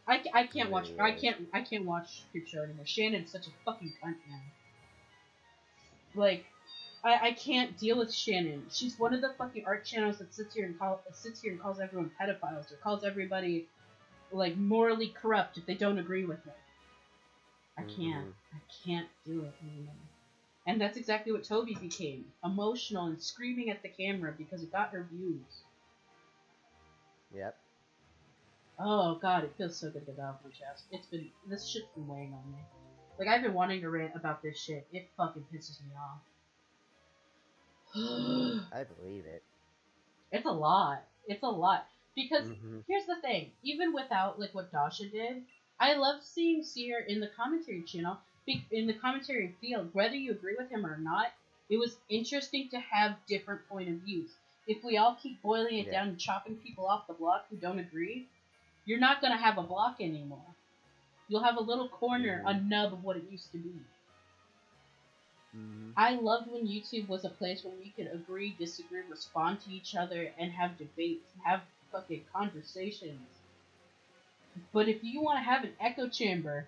I can't watch Creepshow anymore. Shannon's such a fucking cunt now. Like, I can't deal with Shannon. She's one of the fucking art channels that sits here and calls everyone pedophiles or calls everybody like morally corrupt if they don't agree with her. I can't do it anymore. And that's exactly what Toby became. Emotional and screaming at the camera because it got her views. Yep. Oh god, it feels so good to get off my chest. This shit's been weighing on me. Like, I've been wanting to rant about this shit. It fucking pisses me off. I believe it. It's a lot. It's a lot. Because, here's the thing. Even without, like, what Dasha did, I love seeing Seer in the commentary channel, in the commentary field. Whether you agree with him or not, it was interesting to have different point of views. If we all keep boiling it down and chopping people off the block who don't agree, you're not going to have a block anymore. You'll have a little corner, a nub of what it used to be. I loved when YouTube was a place where we could agree, disagree, respond to each other, and have debates, have fucking conversations. But if you want to have an echo chamber,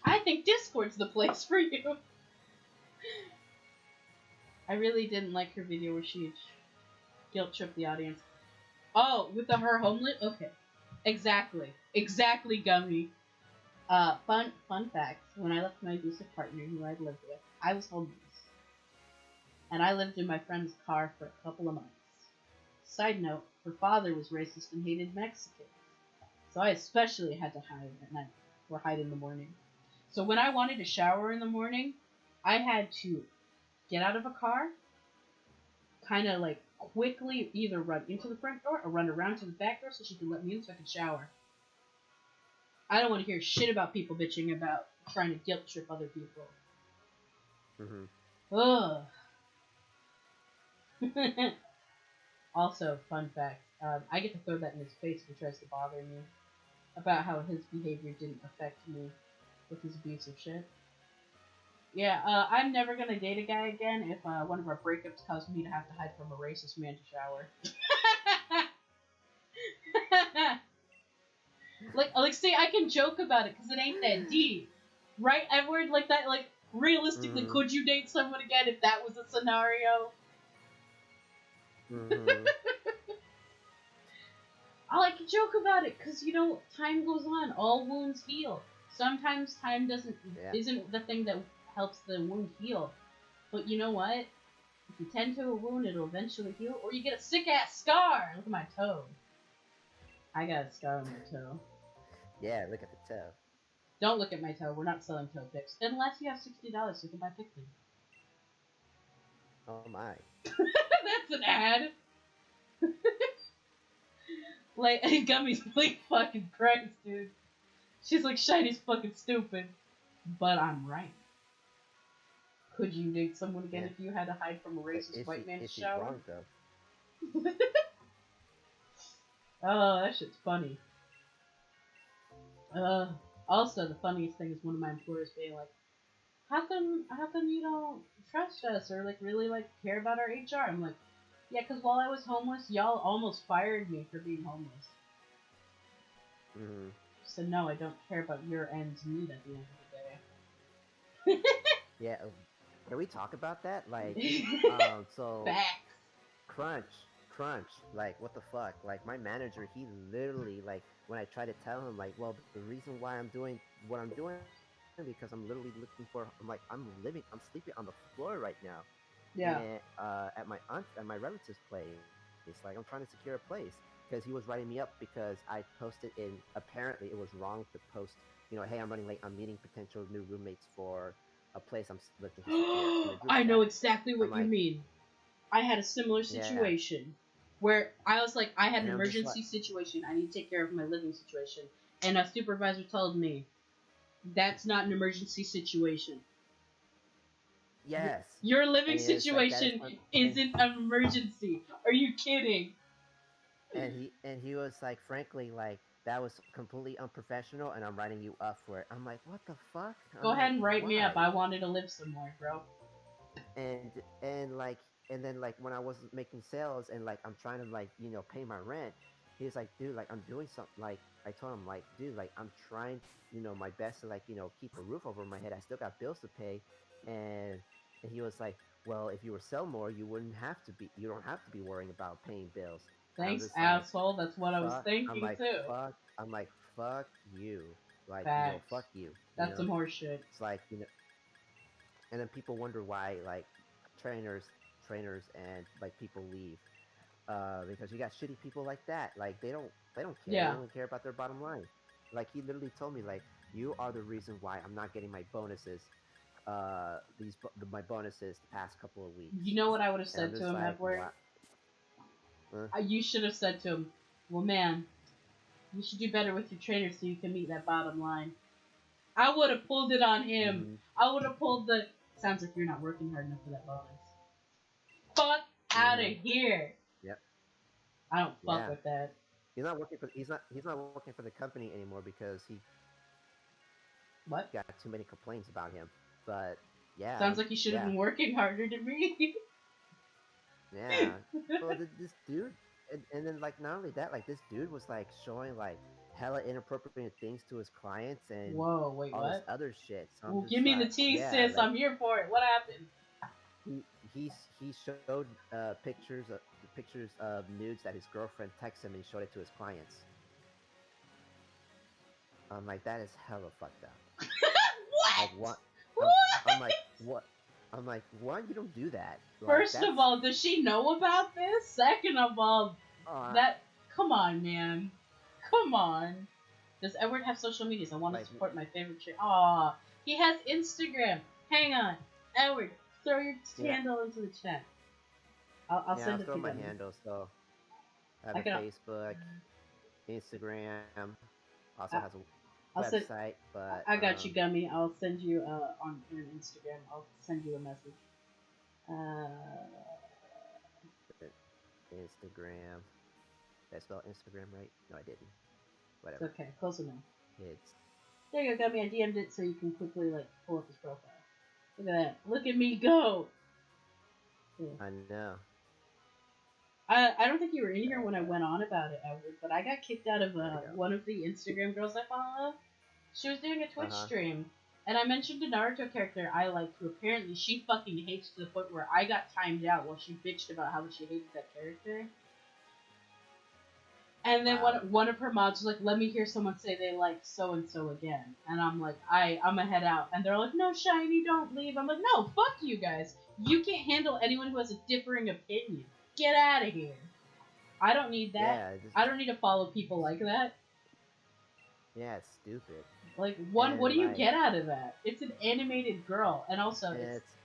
I think Discord's the place for you. I really didn't like her video where she guilt tripped the audience. Oh, with her homeless? Okay. Exactly, Gummy. Fun fact, when I left my abusive partner who I'd lived with, I was homeless. And I lived in my friend's car for a couple of months. Side note, her father was racist and hated Mexicans. So I especially had to hide at night, or hide in the morning. So when I wanted to shower in the morning, I had to get out of a car, kind of like quickly either run into the front door or run around to the back door so she could let me in so I could shower. I don't want to hear shit about people bitching about trying to guilt trip other people. Ugh. Also, fun fact, I get to throw that in his face if he tries to bother me. About how his behavior didn't affect me with his abusive shit. Yeah, I'm never gonna date a guy again if one of our breakups caused me to have to hide from a racist man to shower. Like, see, I can joke about it because it ain't that deep, right, Edward? Like that, like realistically, could you date someone again if that was a scenario? I like to joke about it because time goes on, all wounds heal. Sometimes time isn't the thing that helps the wound heal, but you know what? If you tend to a wound, it'll eventually heal, or you get a sick ass scar. Look at my toe. I got a scar on my toe. Yeah, look at the toe. Don't look at my toe. We're not selling toe pics. Unless you have $60 so you can buy pic me. Oh my. That's an ad. Like, Gummy's like, fucking Christ, dude. She's like, Shiny's fucking stupid. But I'm right. Could you date someone again if you had to hide from a racist white man's shower? Wrong, though. Oh, that shit's funny. Also, the funniest thing is one of my employers being like, how come you don't trust us or, like, really, like, care about our HR? I'm like, yeah, because while I was homeless, y'all almost fired me for being homeless. Mm-hmm. So no, I don't care about your ends meet at the end of Yeah. Can we talk about that? Like, the day. so Facts. crunch, like what the fuck? Like my manager, he literally like when I try to tell him like, well, the reason why I'm doing what I'm doing because I'm literally looking for. I'm sleeping on the floor right now, and Yeah. at my relative's place, like I'm trying to secure a place because he was writing me up because I posted in. Apparently, it was wrong to post. Hey, I'm running late. I'm meeting potential new roommates for a place looking to secure in the group I chat. know exactly I'm what you like, mean. I had a similar yeah, situation where I was like, I had an and I'm just like, emergency situation. I need to take care of my living situation. And a supervisor told me, that's not an emergency situation. yes, Your living and it's like that is, situation isn't an emergency. Are you kidding? and he was like, frankly, like that was completely unprofessional, and I'm writing you up for it. I'm like, what the fuck? Go I'm ahead like, and write me up. why? I wanted to live somewhere, bro. And like and then like when I was making sales and like I'm trying to like pay my rent, he's like, dude, like I'm doing something. Like I told him like, dude, like I'm trying my best to like keep a roof over my head. I still got bills to pay, and and he was like, well, if you were sell more, you don't have to be worrying about paying bills. And I'm Thanks, just like, asshole. That's what I was fuck. I'm thinking like, too. fuck you. Like, Facts. fuck you. That's some horse shit. It's like, and then people wonder why like trainers trainers and like people leave because you got shitty people like that. Like they don't care. They Yeah. only care about their bottom line. Like he literally told me like, you are the reason why I'm not getting my bonuses, my bonuses the past couple of weeks. You know what I would have And I'm said to just him, like, Edward? what? You should have said to him, well, man, you should do better with your trainer so you can meet that bottom line. I would have pulled it on him. Mm-hmm. I would have pulled the. Sounds like you're not working hard enough for that bonus. Fuck out Mm-hmm. of here. Yep. I don't fuck Yeah. with that. He's not working for the company anymore because he What? got too many complaints about him. But yeah, Sounds like you should have yeah. been working harder than me. Yeah. Well, this dude, and then like not only that, like this dude was like showing like hella inappropriate things to his clients and Whoa, wait, all this what? other shit. So I'm Well, give just me the like, tea, yeah, sis. like I'm here for it. What happened? he showed pictures of nudes that his girlfriend texted him and he showed it to his clients. I'm like, that is hella fucked up. Like What? what? I'm I'm What? like what? I'm like, why you don't do that? Like First that's of all, does she know about this? Second of all, uh that. Come on, man. Come on. Does Edward have social medias? I want to like support my favorite tree. Aw, he has Instagram. Hang on, Edward, throw your yeah. handle into the chat. I'll Yeah, I'll send it throw to my them. handle. So I have I a can. Facebook, Instagram, also has I, a I'll send. website, but I got you, Gummy. I'll send you on Instagram. I'll send you a message. Uh, Instagram. Did I spell Instagram right? No, I didn't. it's Whatever. okay. Close enough. It's There you go, Gummy. I DM'd it so you can quickly like pull up his profile. Look at that. Look at me go. Yeah. I know. I don't think you were in here when I went on about it, Edward, but I got kicked out of There we go. one of the Instagram girls I follow. She was doing a Uh Twitch huh. stream, and I mentioned a Naruto character I like who apparently she fucking hates to the point where I got timed out while she bitched about how much she hated that character. And then Wow. one of her mods was like, "Let me hear someone say they like so and so again," and I'm like, I'm gonna head out, and they're like, "No, Shiny, don't leave." I'm like, "No, fuck you guys. You can't handle anyone who has a differing opinion. Get out of here. I don't need that. Yeah. Just I don't need to follow people like that. yeah. It's stupid. Like, one, what And do you like get out of that? It's an animated girl, and also and it's it's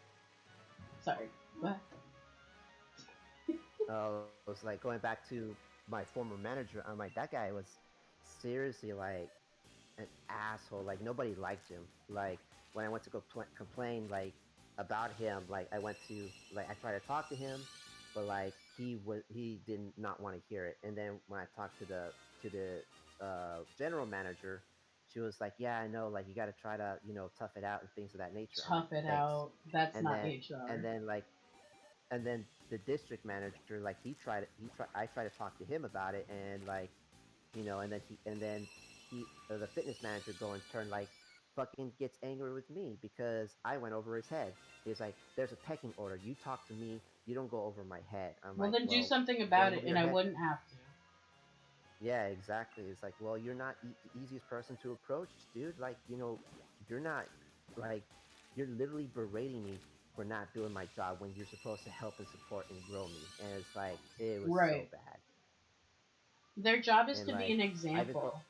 sorry. What? it's like going back to my former manager. I'm like, that guy was seriously like an asshole. Like nobody liked him. Like when I went to go complain like about him, like I went to like I tried to talk to him, but like he did not want to hear it. And then when I talked to the general manager, she was like, yeah, I know, like you got to try to tough it out and things of that nature. I'm like, Tough it thanks. out. That's And not then HR. and then like and then the district manager, like I tried to talk to him about it, and like and then the fitness manager go and turn like fucking gets angry with me because I went over his head. He's like, "There's a pecking order. You talk to me. You don't go over my head." I'm Well, like, then do "Well, something about going it, over and your I head." wouldn't have to. Yeah, exactly. It's like, well, you're not the easiest person to approach, dude. Like, you're not like you're literally berating me for not doing my job when you're supposed to help and support and grow me. And it's like it was so Right. bad. Their job is And to be like an I even told example.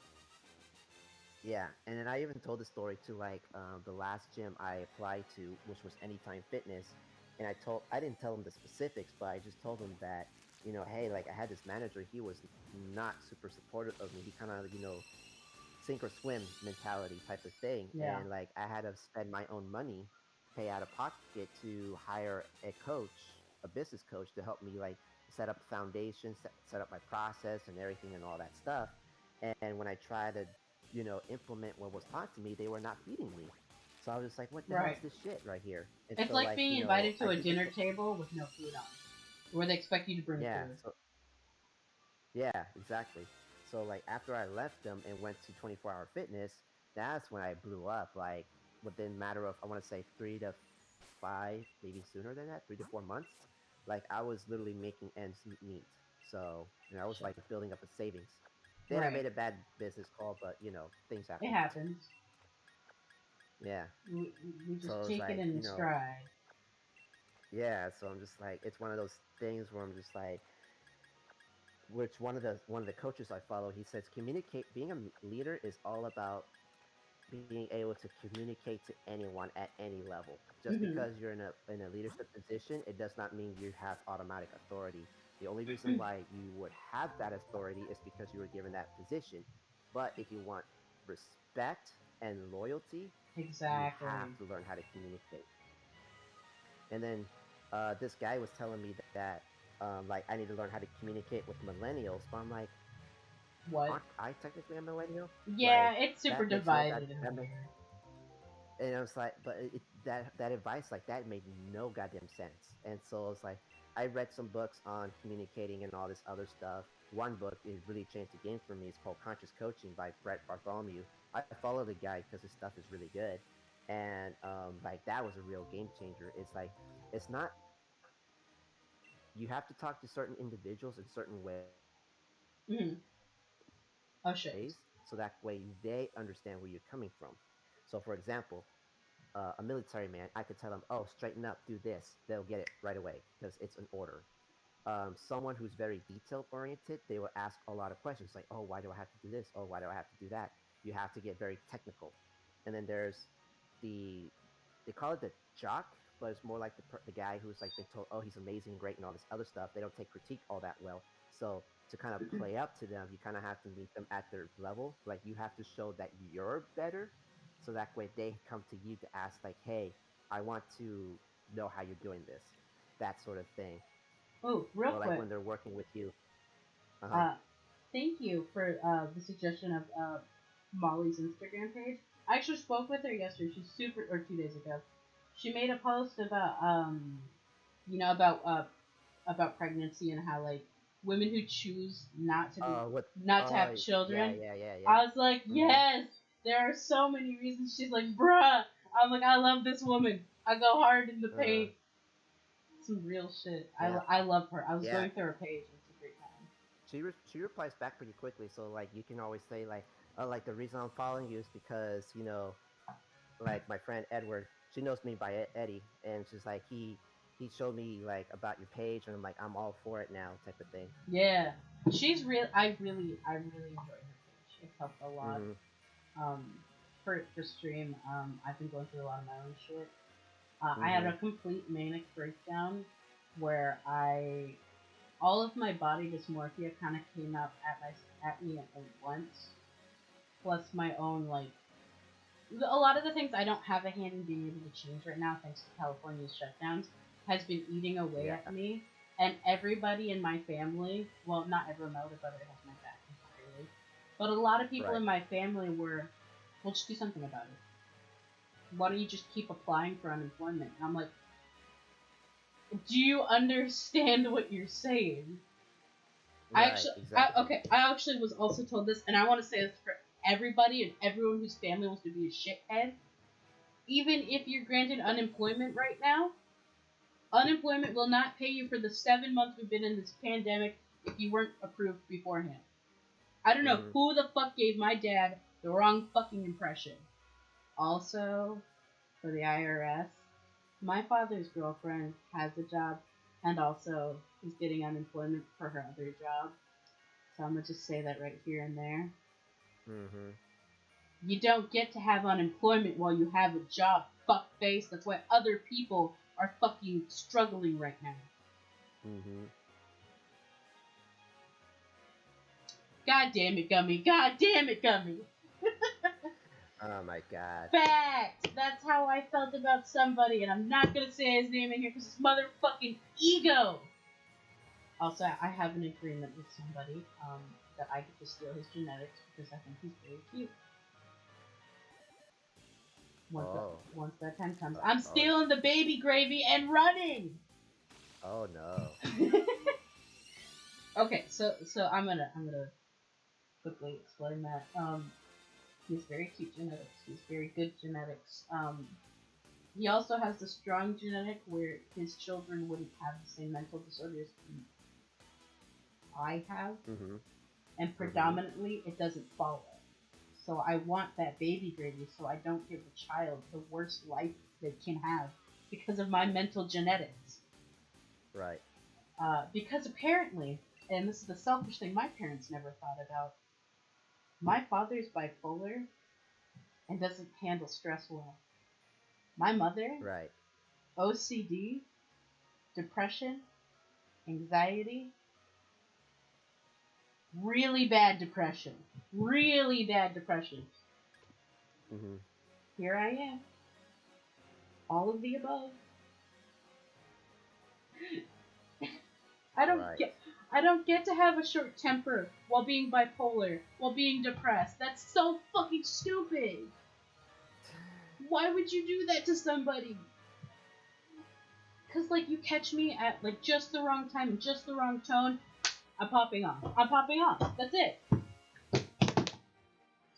yeah, and then I even told the story to like the last gym I applied to, which was Anytime Fitness, and I didn't tell him the specifics, but I just told him that hey, like I had this manager, he was not super supportive of me. He kind of sink or swim mentality type of thing, Yeah. and like I had to spend my own money, pay out of pocket to hire a coach, a business coach, to help me like set up the foundation, set up my process and everything and all that stuff. And when I tried to implement what was taught to me, they were not feeding me. So I was just like, what the hell is Right. this shit right here? And It's so like like being invited to I a think it's dinner table with no food on, where they expect you to bring yeah. food. So yeah, exactly. So like after I left them and went to 24-hour fitness, that's when I blew up. Like within a matter of I want to say 3 to 5, maybe sooner than that, 3 to 4 months. Like I was literally making ends meet. So I was Shit. like building up a savings. Then I Right. made a bad business call, but things It happen. happens. Yeah. We So just it was take it like, in stride. yeah. So I'm just like, it's one of those things where I'm just like, which one of the coaches I follow, he says communicate being a leader is all about being able to communicate to anyone at any level. Just Hmm. because you're in a leadership position, it does not mean you have automatic authority. The only reason why you would have that authority is because you were given that position. But if you want respect and loyalty, you Exactly. have to learn how to communicate. And then this guy was telling me that like I need to learn how to communicate with millennials, but I'm like, What? aren't I technically a millennial? Yeah, Like it's super that makes no divided and goddamn. weird. And I was like, but that advice like that made no goddamn sense. And so I was like, I read some books on communicating and all this other stuff. One book it really changed the game for me. It's called Conscious Coaching by Brett Bartholomew. I follow the guy because his stuff is really good, and like that was a real game changer. It's like it's not you have to talk to certain individuals in certain ways so Hmm. that way they understand where Oh you're shit. coming from. So, for example, a military man, I could tell them, "Oh, straighten up, do this." They'll get it right away because it's an order. Someone who's very detail oriented, they will ask a lot of questions like, "Oh, why do I have to do this? Oh, why do I have to do that?" You have to get very technical. And then there's the they call it the jock, but it's more like the guy who's like been told, "Oh, he's amazing, great," and all this other stuff. They don't take critique all that well. So to kind of play up to them, you kind of have to meet them at their level. Like you have to show that you're better, so that way they come to you to ask, like, "Hey, I want to know how you're doing this," that sort of thing. Oh, real Or like quick. when they're working with you. Uh huh. Uh, Thank you for the suggestion of Molly's Instagram page. I actually spoke with her yesterday. She's super, or 2 days ago. She made a post about you know, about pregnancy and how like women who choose What? not to have Yeah, children. yeah, yeah, yeah. I was like, Mhm. yes, there are so many reasons. She's like, bruh. I'm like, I love this woman. I go hard in the Uh huh. paint. Some real shit. Yeah, I love her. I was yeah. going through her page. It's a great time. She replies back pretty quickly, so like you can always say like, "Oh, like the reason I'm following you is because like my friend Edward, she knows me by Eddie, and she's like he showed me like about your page, and I'm like I'm all for it now, type of thing." Yeah, she's real. I really enjoy her page. It's helped a lot. Hmm. Um, for stream, I've been going through a lot of my own shit. I had Hmm. a complete manic breakdown where I all of my body dysmorphia kind of came out at me at once. Plus my own like a lot of the things I don't have a hand in being able to change right now, thanks to California's shutdowns, has been eating away Yeah. at me. And everybody in my family, well, not everyone, my older brother has my back entirely, but a lot of people Right. in my family were, well, just do something about it. Why don't you just keep applying for unemployment? And I'm like, do you understand what you're saying? Right. Exactly. Okay, I actually was also told this, and I want to say this for everybody and everyone whose family wants to be a shithead. Even if you're granted unemployment right now, unemployment will not pay you for the 7 months we've been in this pandemic if you weren't approved beforehand. I don't know who the fuck gave my dad the wrong fucking impression. Also, for the IRS, my father's girlfriend has a job and also is getting unemployment for her other job. So I'm gonna just say that right here and there. Mm-hmm. You don't get to have unemployment while you have a job, fuckface. That's why other people are fucking struggling right now. Mm-hmm. God damn it, Gummy. God damn it, Gummy. Oh my god. Fact! That's how I felt about somebody, and I'm not gonna say his name in here because it's motherfucking ego! Also, I have an agreement with somebody that I get to steal his genetics because I think he's very cute. Once that time comes, I'm stealing the baby gravy and running! Oh no. Okay, so I'm gonna quickly explain that. He's very cute genetics. He's very good genetics. He also has the strong genetic where his children wouldn't have the same mental disorders I have, and predominantly it doesn't follow. So I want that baby gravy so I don't give the child the worst life they can have because of my mental genetics. Right. Because apparently, and this is the selfish thing my parents never thought about, my father's bipolar and doesn't handle stress well. My mother, Right. OCD, depression, anxiety, really bad depression. Really bad depression. Mm-hmm. Here I am. All of the above. I don't get to have a short temper while being bipolar, while being depressed. That's so fucking stupid. Why would you do that to somebody? Cause like you catch me at like just the wrong time and just the wrong tone, I'm popping off. I'm popping off. That's it.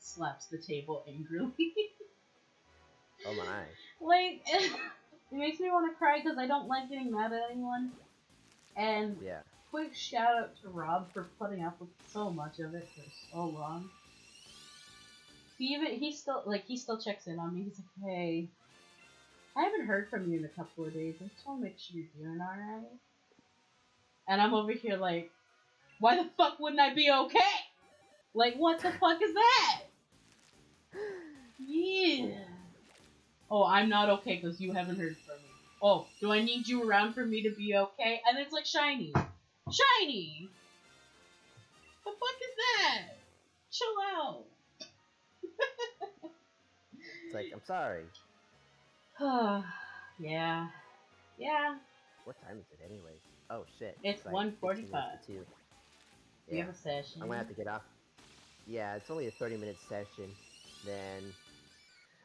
Slaps the table angrily. Oh my. Like it makes me want to cry because I don't like getting mad at anyone. And yeah. Quick shout out to Rob for putting up with so much of it for so long. He still checks in on me. He's like, hey, I haven't heard from you in a couple of days. I just want to make sure you're doing alright. And I'm over here like, why the fuck wouldn't I be okay? Like, what the fuck is that? Yeah. Oh, I'm not okay because you haven't heard from me. Oh, do I need you around for me to be okay? And it's like shiny. Shiny! The fuck is that? Chill out. It's like, I'm sorry. Yeah. Yeah. What time is it anyways? Oh shit. It's like 1:45. Yeah. You have a session. I'm gonna have to get off. Yeah, it's only a 30-minute session. Then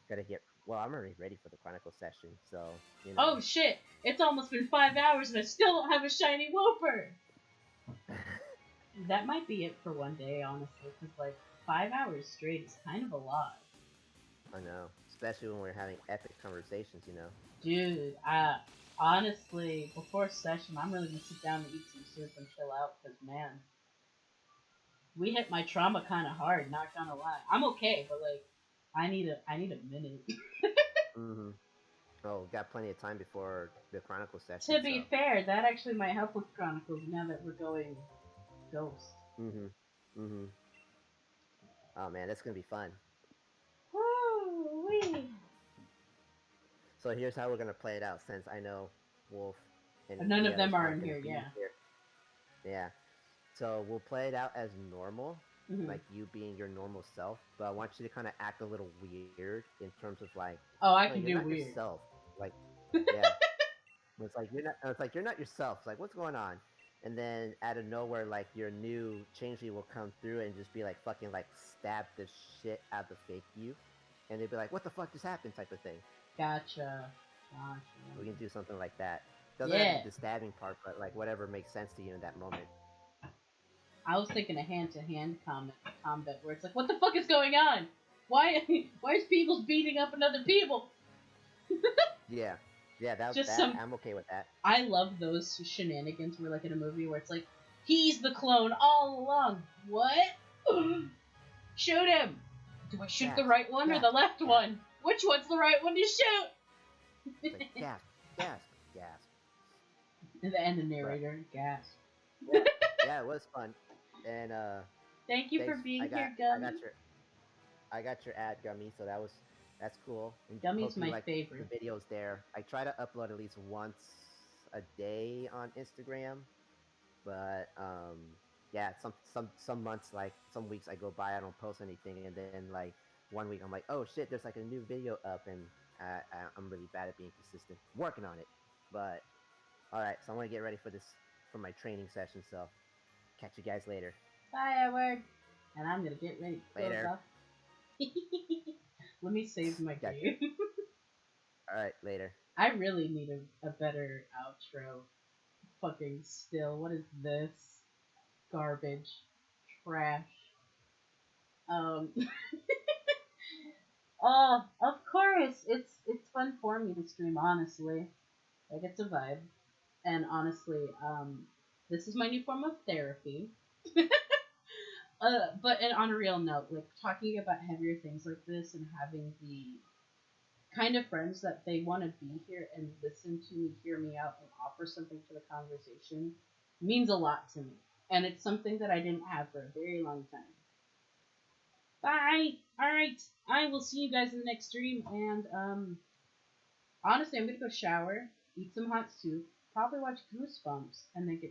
gotta get. Well, I'm already ready for the Chronicle session, so you know. Oh shit! It's almost been 5 hours and I still don't have a shiny wooper. That might be it for one day, honestly, because like 5 hours straight is kind of a lot. I know, especially when we're having epic conversations, you know. Dude, honestly, before session, I'm really gonna sit down and eat some soup and chill out, because man, we hit my trauma kind of hard. Not gonna lie, I'm okay, but like, I need a minute. Mm-hmm. Oh, got plenty of time before the Chronicle session. To be fair, that actually might help with Chronicles now that we're going Ghost. Mm-hmm. Oh man, that's gonna be fun. Woo-wee. So here's how we're gonna play it out, since I know Wolf and None of them are in here, yeah. Yeah. So we'll play it out as normal, like you being your normal self, but I want you to kind of act a little weird in terms of like, oh, I can you're do not weird. Yourself. Like, yeah. It's like you're not yourself. It's like, what's going on? And then out of nowhere, like your new changeling will come through and just be like fucking like stab the shit out of the fake you, and they'd be like, what the fuck just happened, type of thing. Gotcha. We can do something like that. Doesn't have to be the stabbing part, but like whatever makes sense to you in that moment. I was thinking a hand-to-hand combat where it's like, what the fuck is going on? Why is people beating up another people? Yeah, yeah, Just that some. I'm okay with that. I love those shenanigans where, like, in a movie where it's like, he's the clone all along. What? Shoot him! Do I shoot the Gasp, right one or gasp, the left gasp. one? Which one's the right one to shoot? It's like gasp, gasp, gasp. And the But narrator, gas. yeah, yeah, it was fun. And Thank you for thanks. being here, Gummy. I got your ad, Gummy. So that's cool. And Gummy's hope you my like the favorite. videos there. I try to upload at least once a day on Instagram, but yeah, some months, like some weeks I go by, I don't post anything, and then like 1 week I'm like, oh shit, there's like a new video up, and I'm really bad at being consistent. Working on it, but all right. So I'm gonna get ready for this for my training session. So catch you guys later. Bye, Edward. And I'm gonna get ready to close Later. off. Let me save my Got game. all right. Later. I really need a better outro. Fucking still. What is this? Garbage. Trash. Um. Of course, it's fun for me to stream. Honestly, like it's a vibe, and honestly, this is my new form of therapy. But and on a real note, like talking about heavier things like this and having the kind of friends that they want to be here and listen to me, hear me out, and offer something to the conversation means a lot to me. And it's something that I didn't have for a very long time. Bye! Alright, I will see you guys in the next stream, and honestly, I'm gonna go shower, eat some hot soup, probably watch Goosebumps, and then get